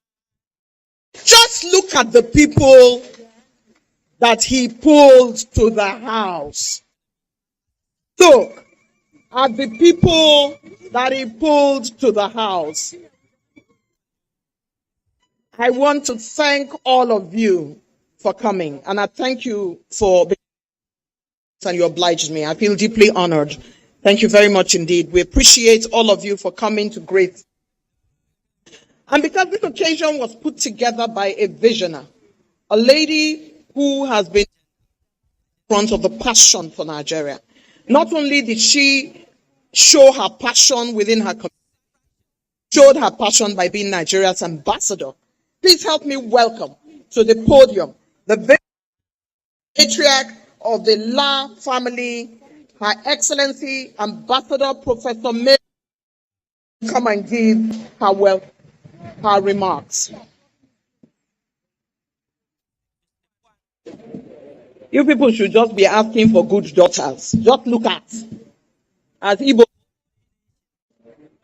Just look at the people that he pulled to the house. Look at the people that he pulled to the house. I want to thank all of you for coming, and I thank you for being, and you obliged me. I feel deeply honored. Thank you very much indeed. We appreciate all of you for coming to grace. And because this occasion was put together by a visionary, a lady who has been in front of the passion for Nigeria. Not only did she show her passion within her community, showed her passion by being Nigeria's ambassador. Please help me welcome to the podium the patriarch of the La family, Her Excellency Ambassador Professor Mary. Come and give her remarks. You people should just be asking for good daughters. Just look at, as Igbo,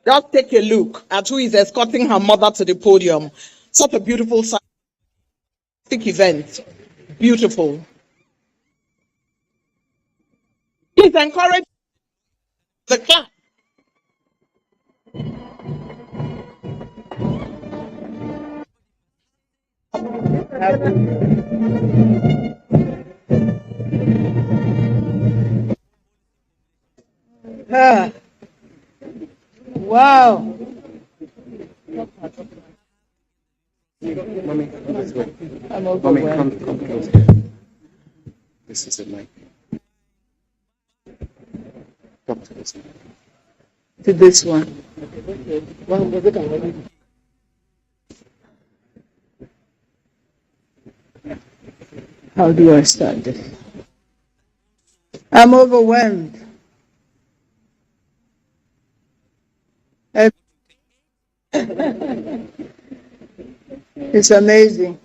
just take a look at who is escorting her mother to the podium. Such a beautiful event. Beautiful. Please encourage the clap. Ah, wow. Mommy, come this way. I'm Mommy, overwhelmed. come close. This is it, Mike. Talk to this one. To this one. How do I start this? I'm overwhelmed. It's amazing.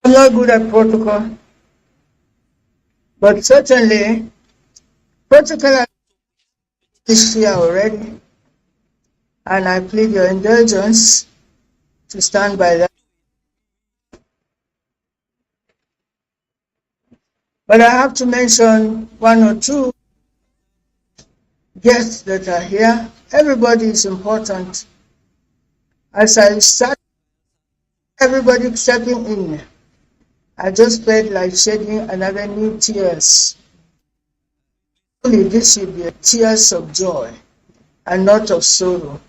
I'm not good at protocol, but certainly protocol is here already, and I plead your indulgence to stand by that. But I have to mention one or two guests that are here. Everybody is important. As I start, everybody stepping in, I just felt like shedding another new tears. Only this should be tears of joy and not of sorrow.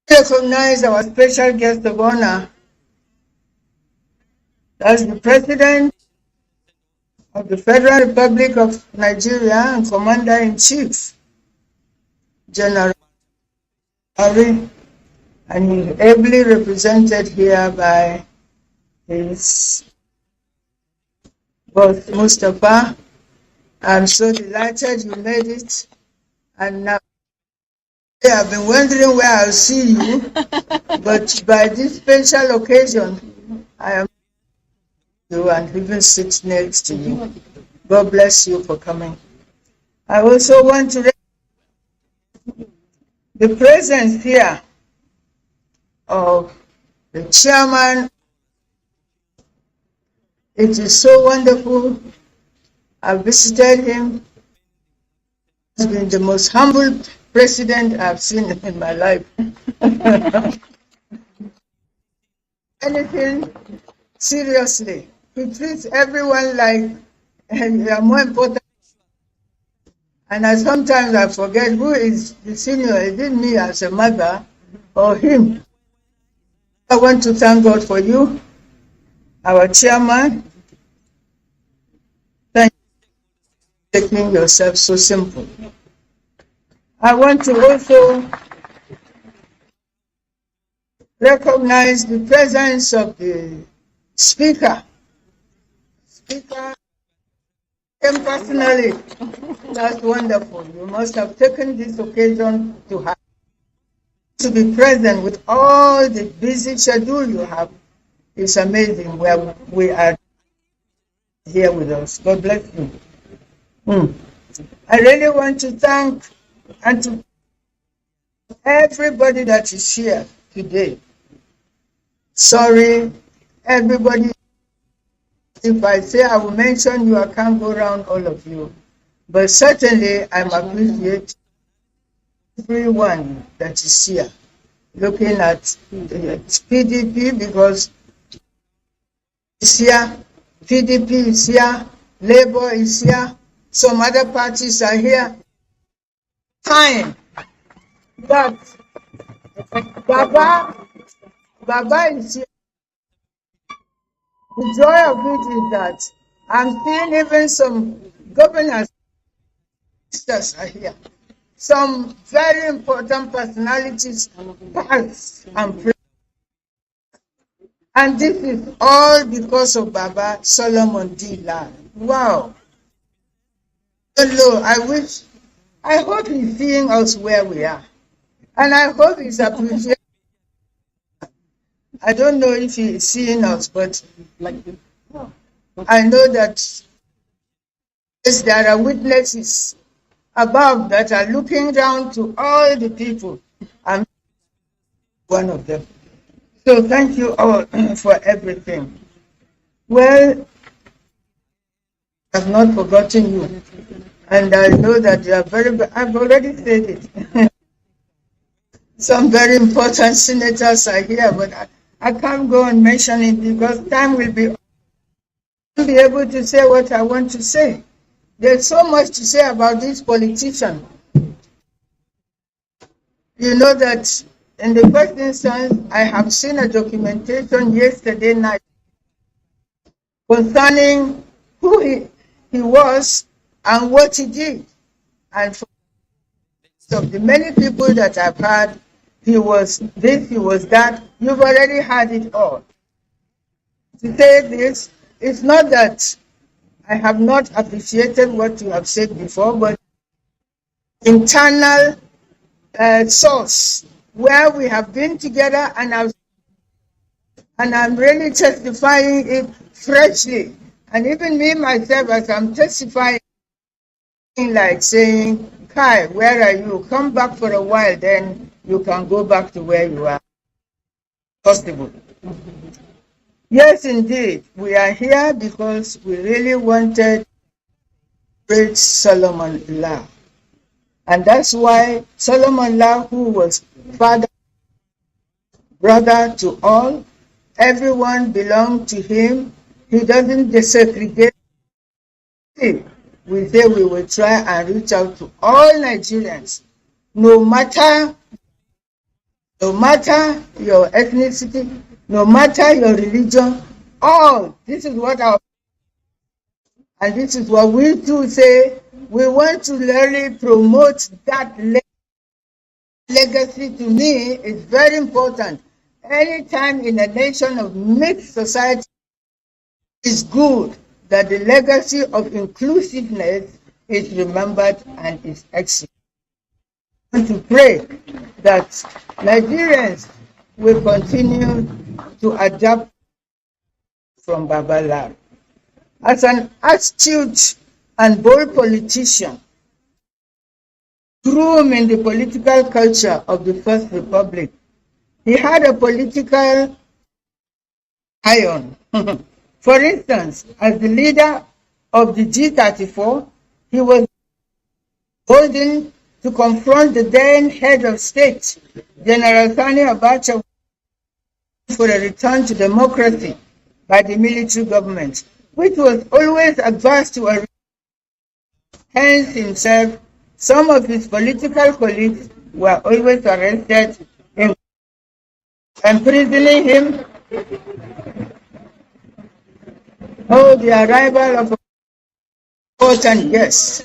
I recognize our special guest of honor. That's the President of the Federal Republic of Nigeria and Commander-in-Chief, General Ari, and he's ably represented here by his boss, Mustafa. I'm so delighted you made it, and now I've been wondering where I'll see you, but by this special occasion, I am you and even sit next to you. God bless you for coming. I also want to recognize the presence here of the chairman. It is so wonderful. I visited him. He's been the most humble president I've seen in my life. Anything seriously. He treats everyone like they are more important. And sometimes I forget who is the senior. Is it me as a mother or him? I want to thank God for you, our chairman. Thank you for making yourself so simple. I want to also recognize the presence of the speaker. Speaker came personally. That's wonderful. You must have taken this occasion to be present with all the busy schedule you have. It's amazing where we are here with us. God bless you. I really want to thank and to everybody that is here today. Sorry, everybody. If I say I will mention you, I can't go around all of you. But certainly, I appreciate everyone that is here. Looking at PDP because it's here, PDP is here, Labour is here, some other parties are here. Fine. But Baba is here. The joy of it is that I'm seeing even some governors are here. Some very important personalities, past and present. And this is all because of Baba Solomon D. Land. Wow. Hello, I hope he's seeing us where we are. And I hope he's appreciating. I don't know if he is seeing us, but I know that yes, there are witnesses above that are looking down to all the people. I'm one of them. So thank you all for everything. Well, I've not forgotten you. And I know that you are I've already said it. Some very important senators are here, but I can't go on mentioning because time will be won't be able to say what I want to say. There's so much to say about this politician. You know that in the first instance, I have seen a documentation yesterday night concerning who he was and what he did. And for the many people that I've heard, he was this, he was that, you've already had it all. To say this, it's not that I have not appreciated what you have said before, but internal source where we have been together, and I'm really testifying it freshly. And even me myself, as I'm testifying, like saying, Kai, where are you? Come back for a while, then you can go back to where you are. Possible. Yes, indeed. We are here because we really wanted great Solomon Lah. And that's why Solomon Lah, who was father, brother to all, everyone belonged to him. He doesn't desegregate. We say we will try and reach out to all Nigerians, no matter your ethnicity, no matter your religion, all. This is what and this is what we do say. We want to really promote that legacy. To me, is very important. Anytime in a nation of mixed society, it's good that the legacy of inclusiveness is remembered and is excellent. I want to pray that Nigerians will continue to adapt from Babala. As an astute and bold politician, groomed in the political culture of the First Republic, he had a political iron. For instance, as the leader of the G34, he was holding to confront the then head of state, General Sani Abacha, for a return to democracy by the military government, which was always adverse to a hence himself. Some of his political colleagues were always arrested, imprisoning him. Oh, the arrival of a important guest.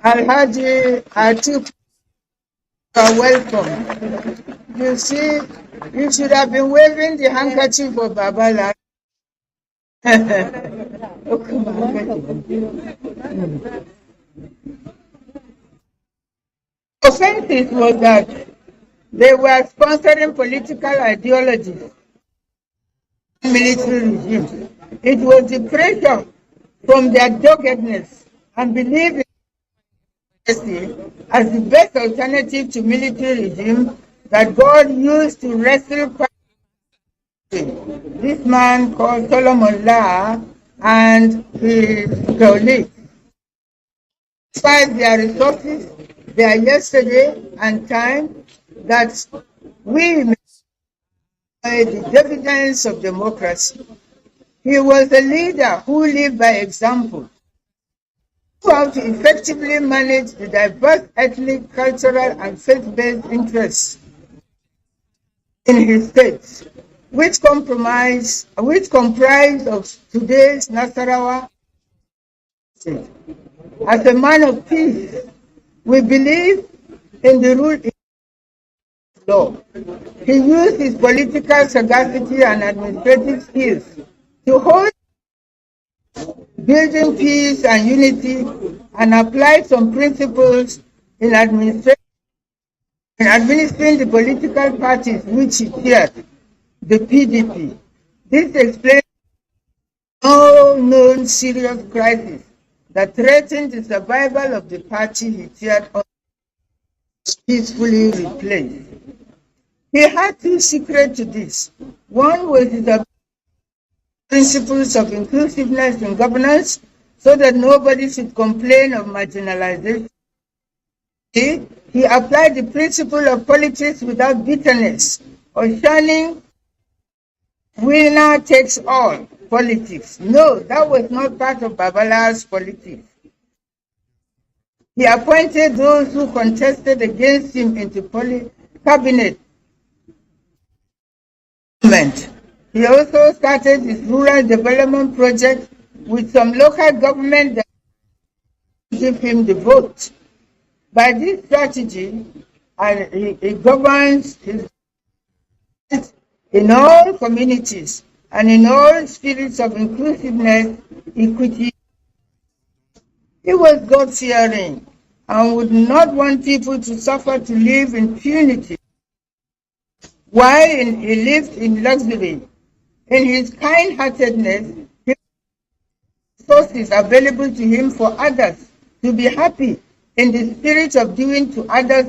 Alhaji Atiku, welcome. You see, you should have been waving the handkerchief of Babala. Oh, come on. Offenses was that they were sponsoring political ideologies, military regimes. It was the pressure from their doggedness and belief in as the best alternative to military regime that God used to wrestle this man called Solomon Lah and his colleagues. Despite their resources, their yesterday and time, that we may the dividends of democracy. He was a leader who lived by example, how to effectively manage the diverse ethnic, cultural, and faith-based interests in his state, which comprise of today's Nasarawa state. As a man of peace, we believe in the rule of law. He used his political sagacity and administrative skills to hold building peace and unity, and apply some principles in administering the political parties which he chaired, the PDP. This explains no known serious crisis that threatened the survival of the party he chaired was peacefully replaced. He had two secrets to this. One was his principles of inclusiveness in governance, so that nobody should complain of marginalization. He applied the principle of politics without bitterness or shunning winner takes all politics. No, that was not part of Babala's politics. He appointed those who contested against him into cabinet. He also started his rural development project with some local government that give him the vote. By this strategy, he governs his in all communities and in all spirits of inclusiveness, equity. He was God-fearing and would not want people to suffer to live in impunity. While he lived in luxury, in his kind-heartedness, resources available to him for others to be happy in the spirit of doing to others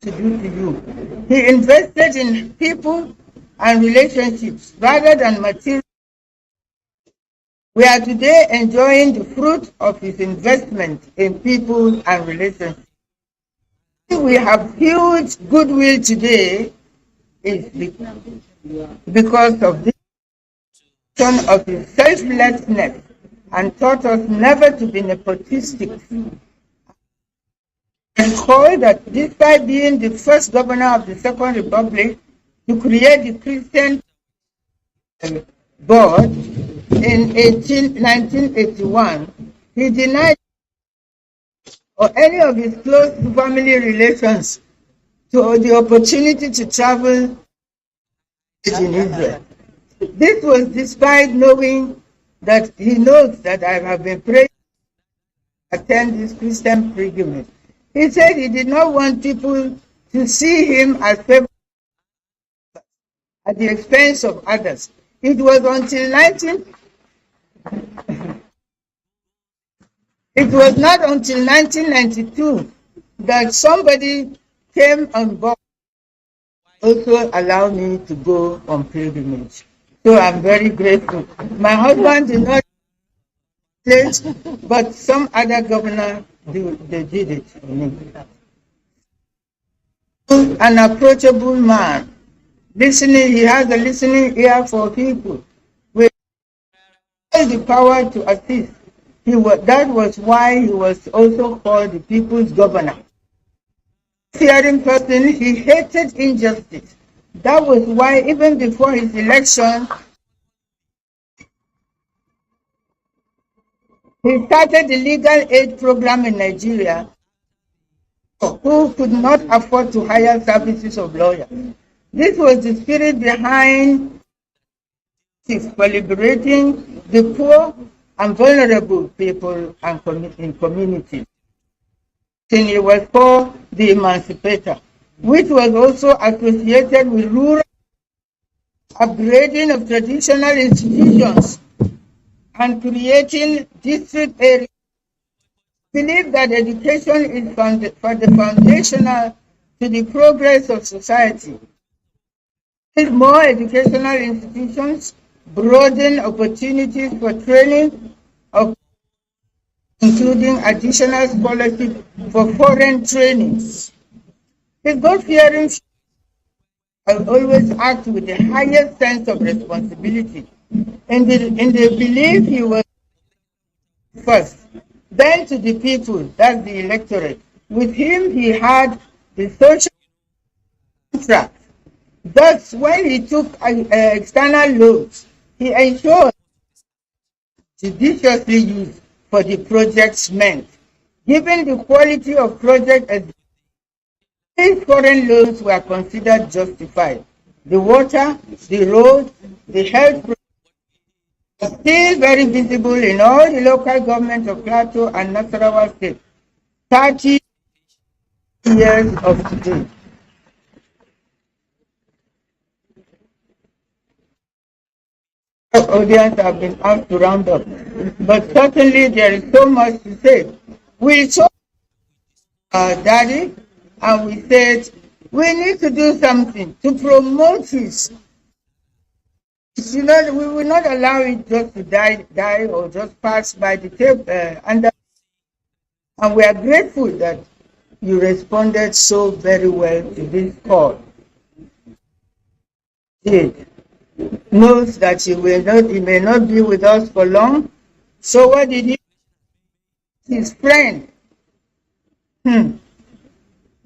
to do to you. He invested in people and relationships rather than material. We are today enjoying the fruit of his investment in people and relationships. We have huge goodwill today is because of this of his selflessness and taught us never to be nepotistic. Recall that despite being the first governor of the Second Republic to create the Christian board in 1981, he denied or any of his close family relations to the opportunity to travel in Israel. This was despite knowing that he knows that I have been praying to attend this Christian pilgrimage. He said he did not want people to see him as favored at the expense of others. It was not until 1992 that somebody came on board also allowed me to go on pilgrimage. So I'm very grateful. My husband did not pledge, but some other governor they did it for me. An approachable man. Listening, he has a listening ear for people. With all the power to assist. That was why he was also called the people's governor. Fearing person, he hated injustice. That was why even before his election, he started the legal aid program in Nigeria who could not afford to hire services of lawyers. This was the spirit behind for liberating the poor and vulnerable people and in communities. And he was called the emancipator, which was also associated with rural upgrading of traditional institutions and creating district areas. I believe that education is foundational to the progress of society. More educational institutions broaden opportunities for training, including additional scholarship for foreign trainings. His God-fearing will always act with the highest sense of responsibility. In the belief he was first, then to the people, that's the electorate. With him, he had the social contract. Thus, when he took external loans, he ensured judiciously used for the projects meant. Given the quality of project, these foreign loans were considered justified. The water, the road, the health are still very visible in all the local government of Plateau and Nasarawa State. 30 years of today. Audience have been asked to round up, but certainly there is so much to say. We saw Daddy, and we said we need to do something to promote his. We will not allow it just to die or just pass by the table. And we are grateful that you responded so very well to this call. knows that he may not be with us for long. So what did he? His friend,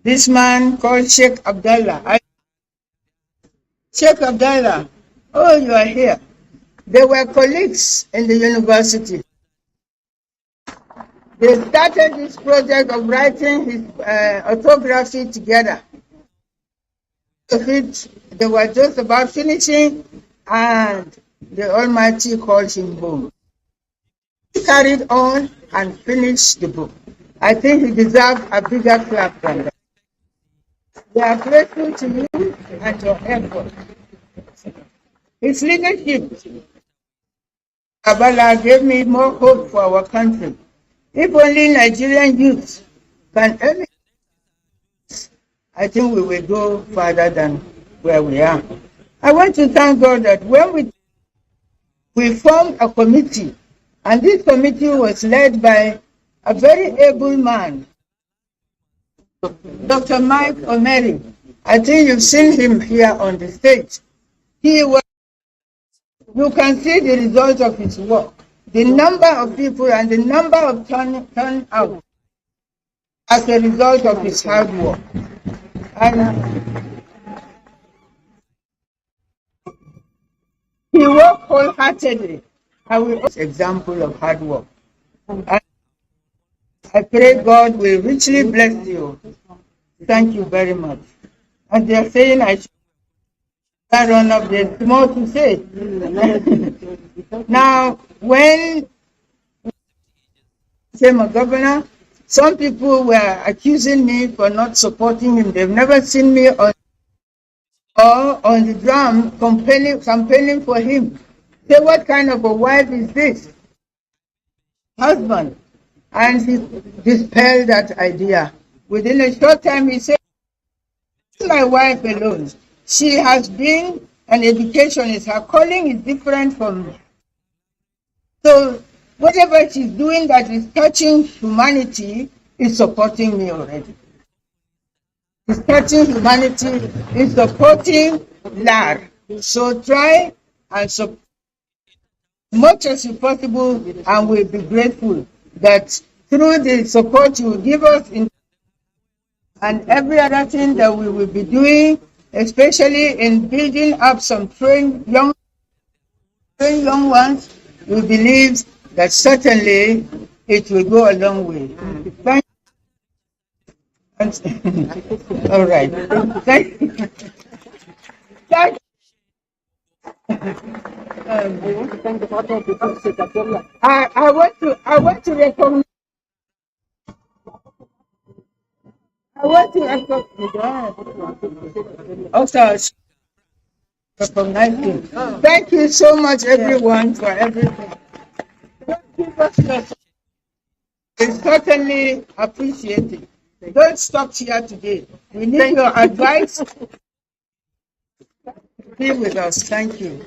this man called Sheikh Abdallah. Sheikh Abdallah, oh, you are here. They were colleagues in the university. They started this project of writing his autography together. They were just about finishing, and the Almighty called him home. He carried on and finished the book. I think he deserves a bigger clap than that. We are grateful to you and your effort. His leadership, Kabbalah, gave me more hope for our country. If only Nigerian youth can earn it, I think we will go further than where we are. I want to thank God that when we formed a committee, and this committee was led by a very able man, Dr. Mike Omeri. I think you've seen him here on the stage. You can see the result of his work. The number of people and the number of turnout as a result of his hard work. And he worked wholeheartedly. I will also example of hard work. And I pray God will richly bless you. Thank you very much. And they are saying I should run up, there's more to say. Now, when I became a governor, some people were accusing me for not supporting him. They've never seen me on the drum campaigning for him. Say, what kind of a wife is this? Husband. And he dispelled that idea. Within a short time, he said, my wife alone. She has been an educationist. Her calling is different from me. So whatever she's doing that is touching humanity is supporting me already. It's touching humanity, is supporting LAR. So try and support as much as possible, and we'll be grateful that through the support you will give us and every other thing that we will be doing, especially in building up some trained young ones, we believe that certainly it will go a long way. Thank you. All right. Thank you. I want to recognize. Thank you so much, everyone, for everything. It's certainly appreciated. Don't stop here today. We need your advice. Be with us. Thank you.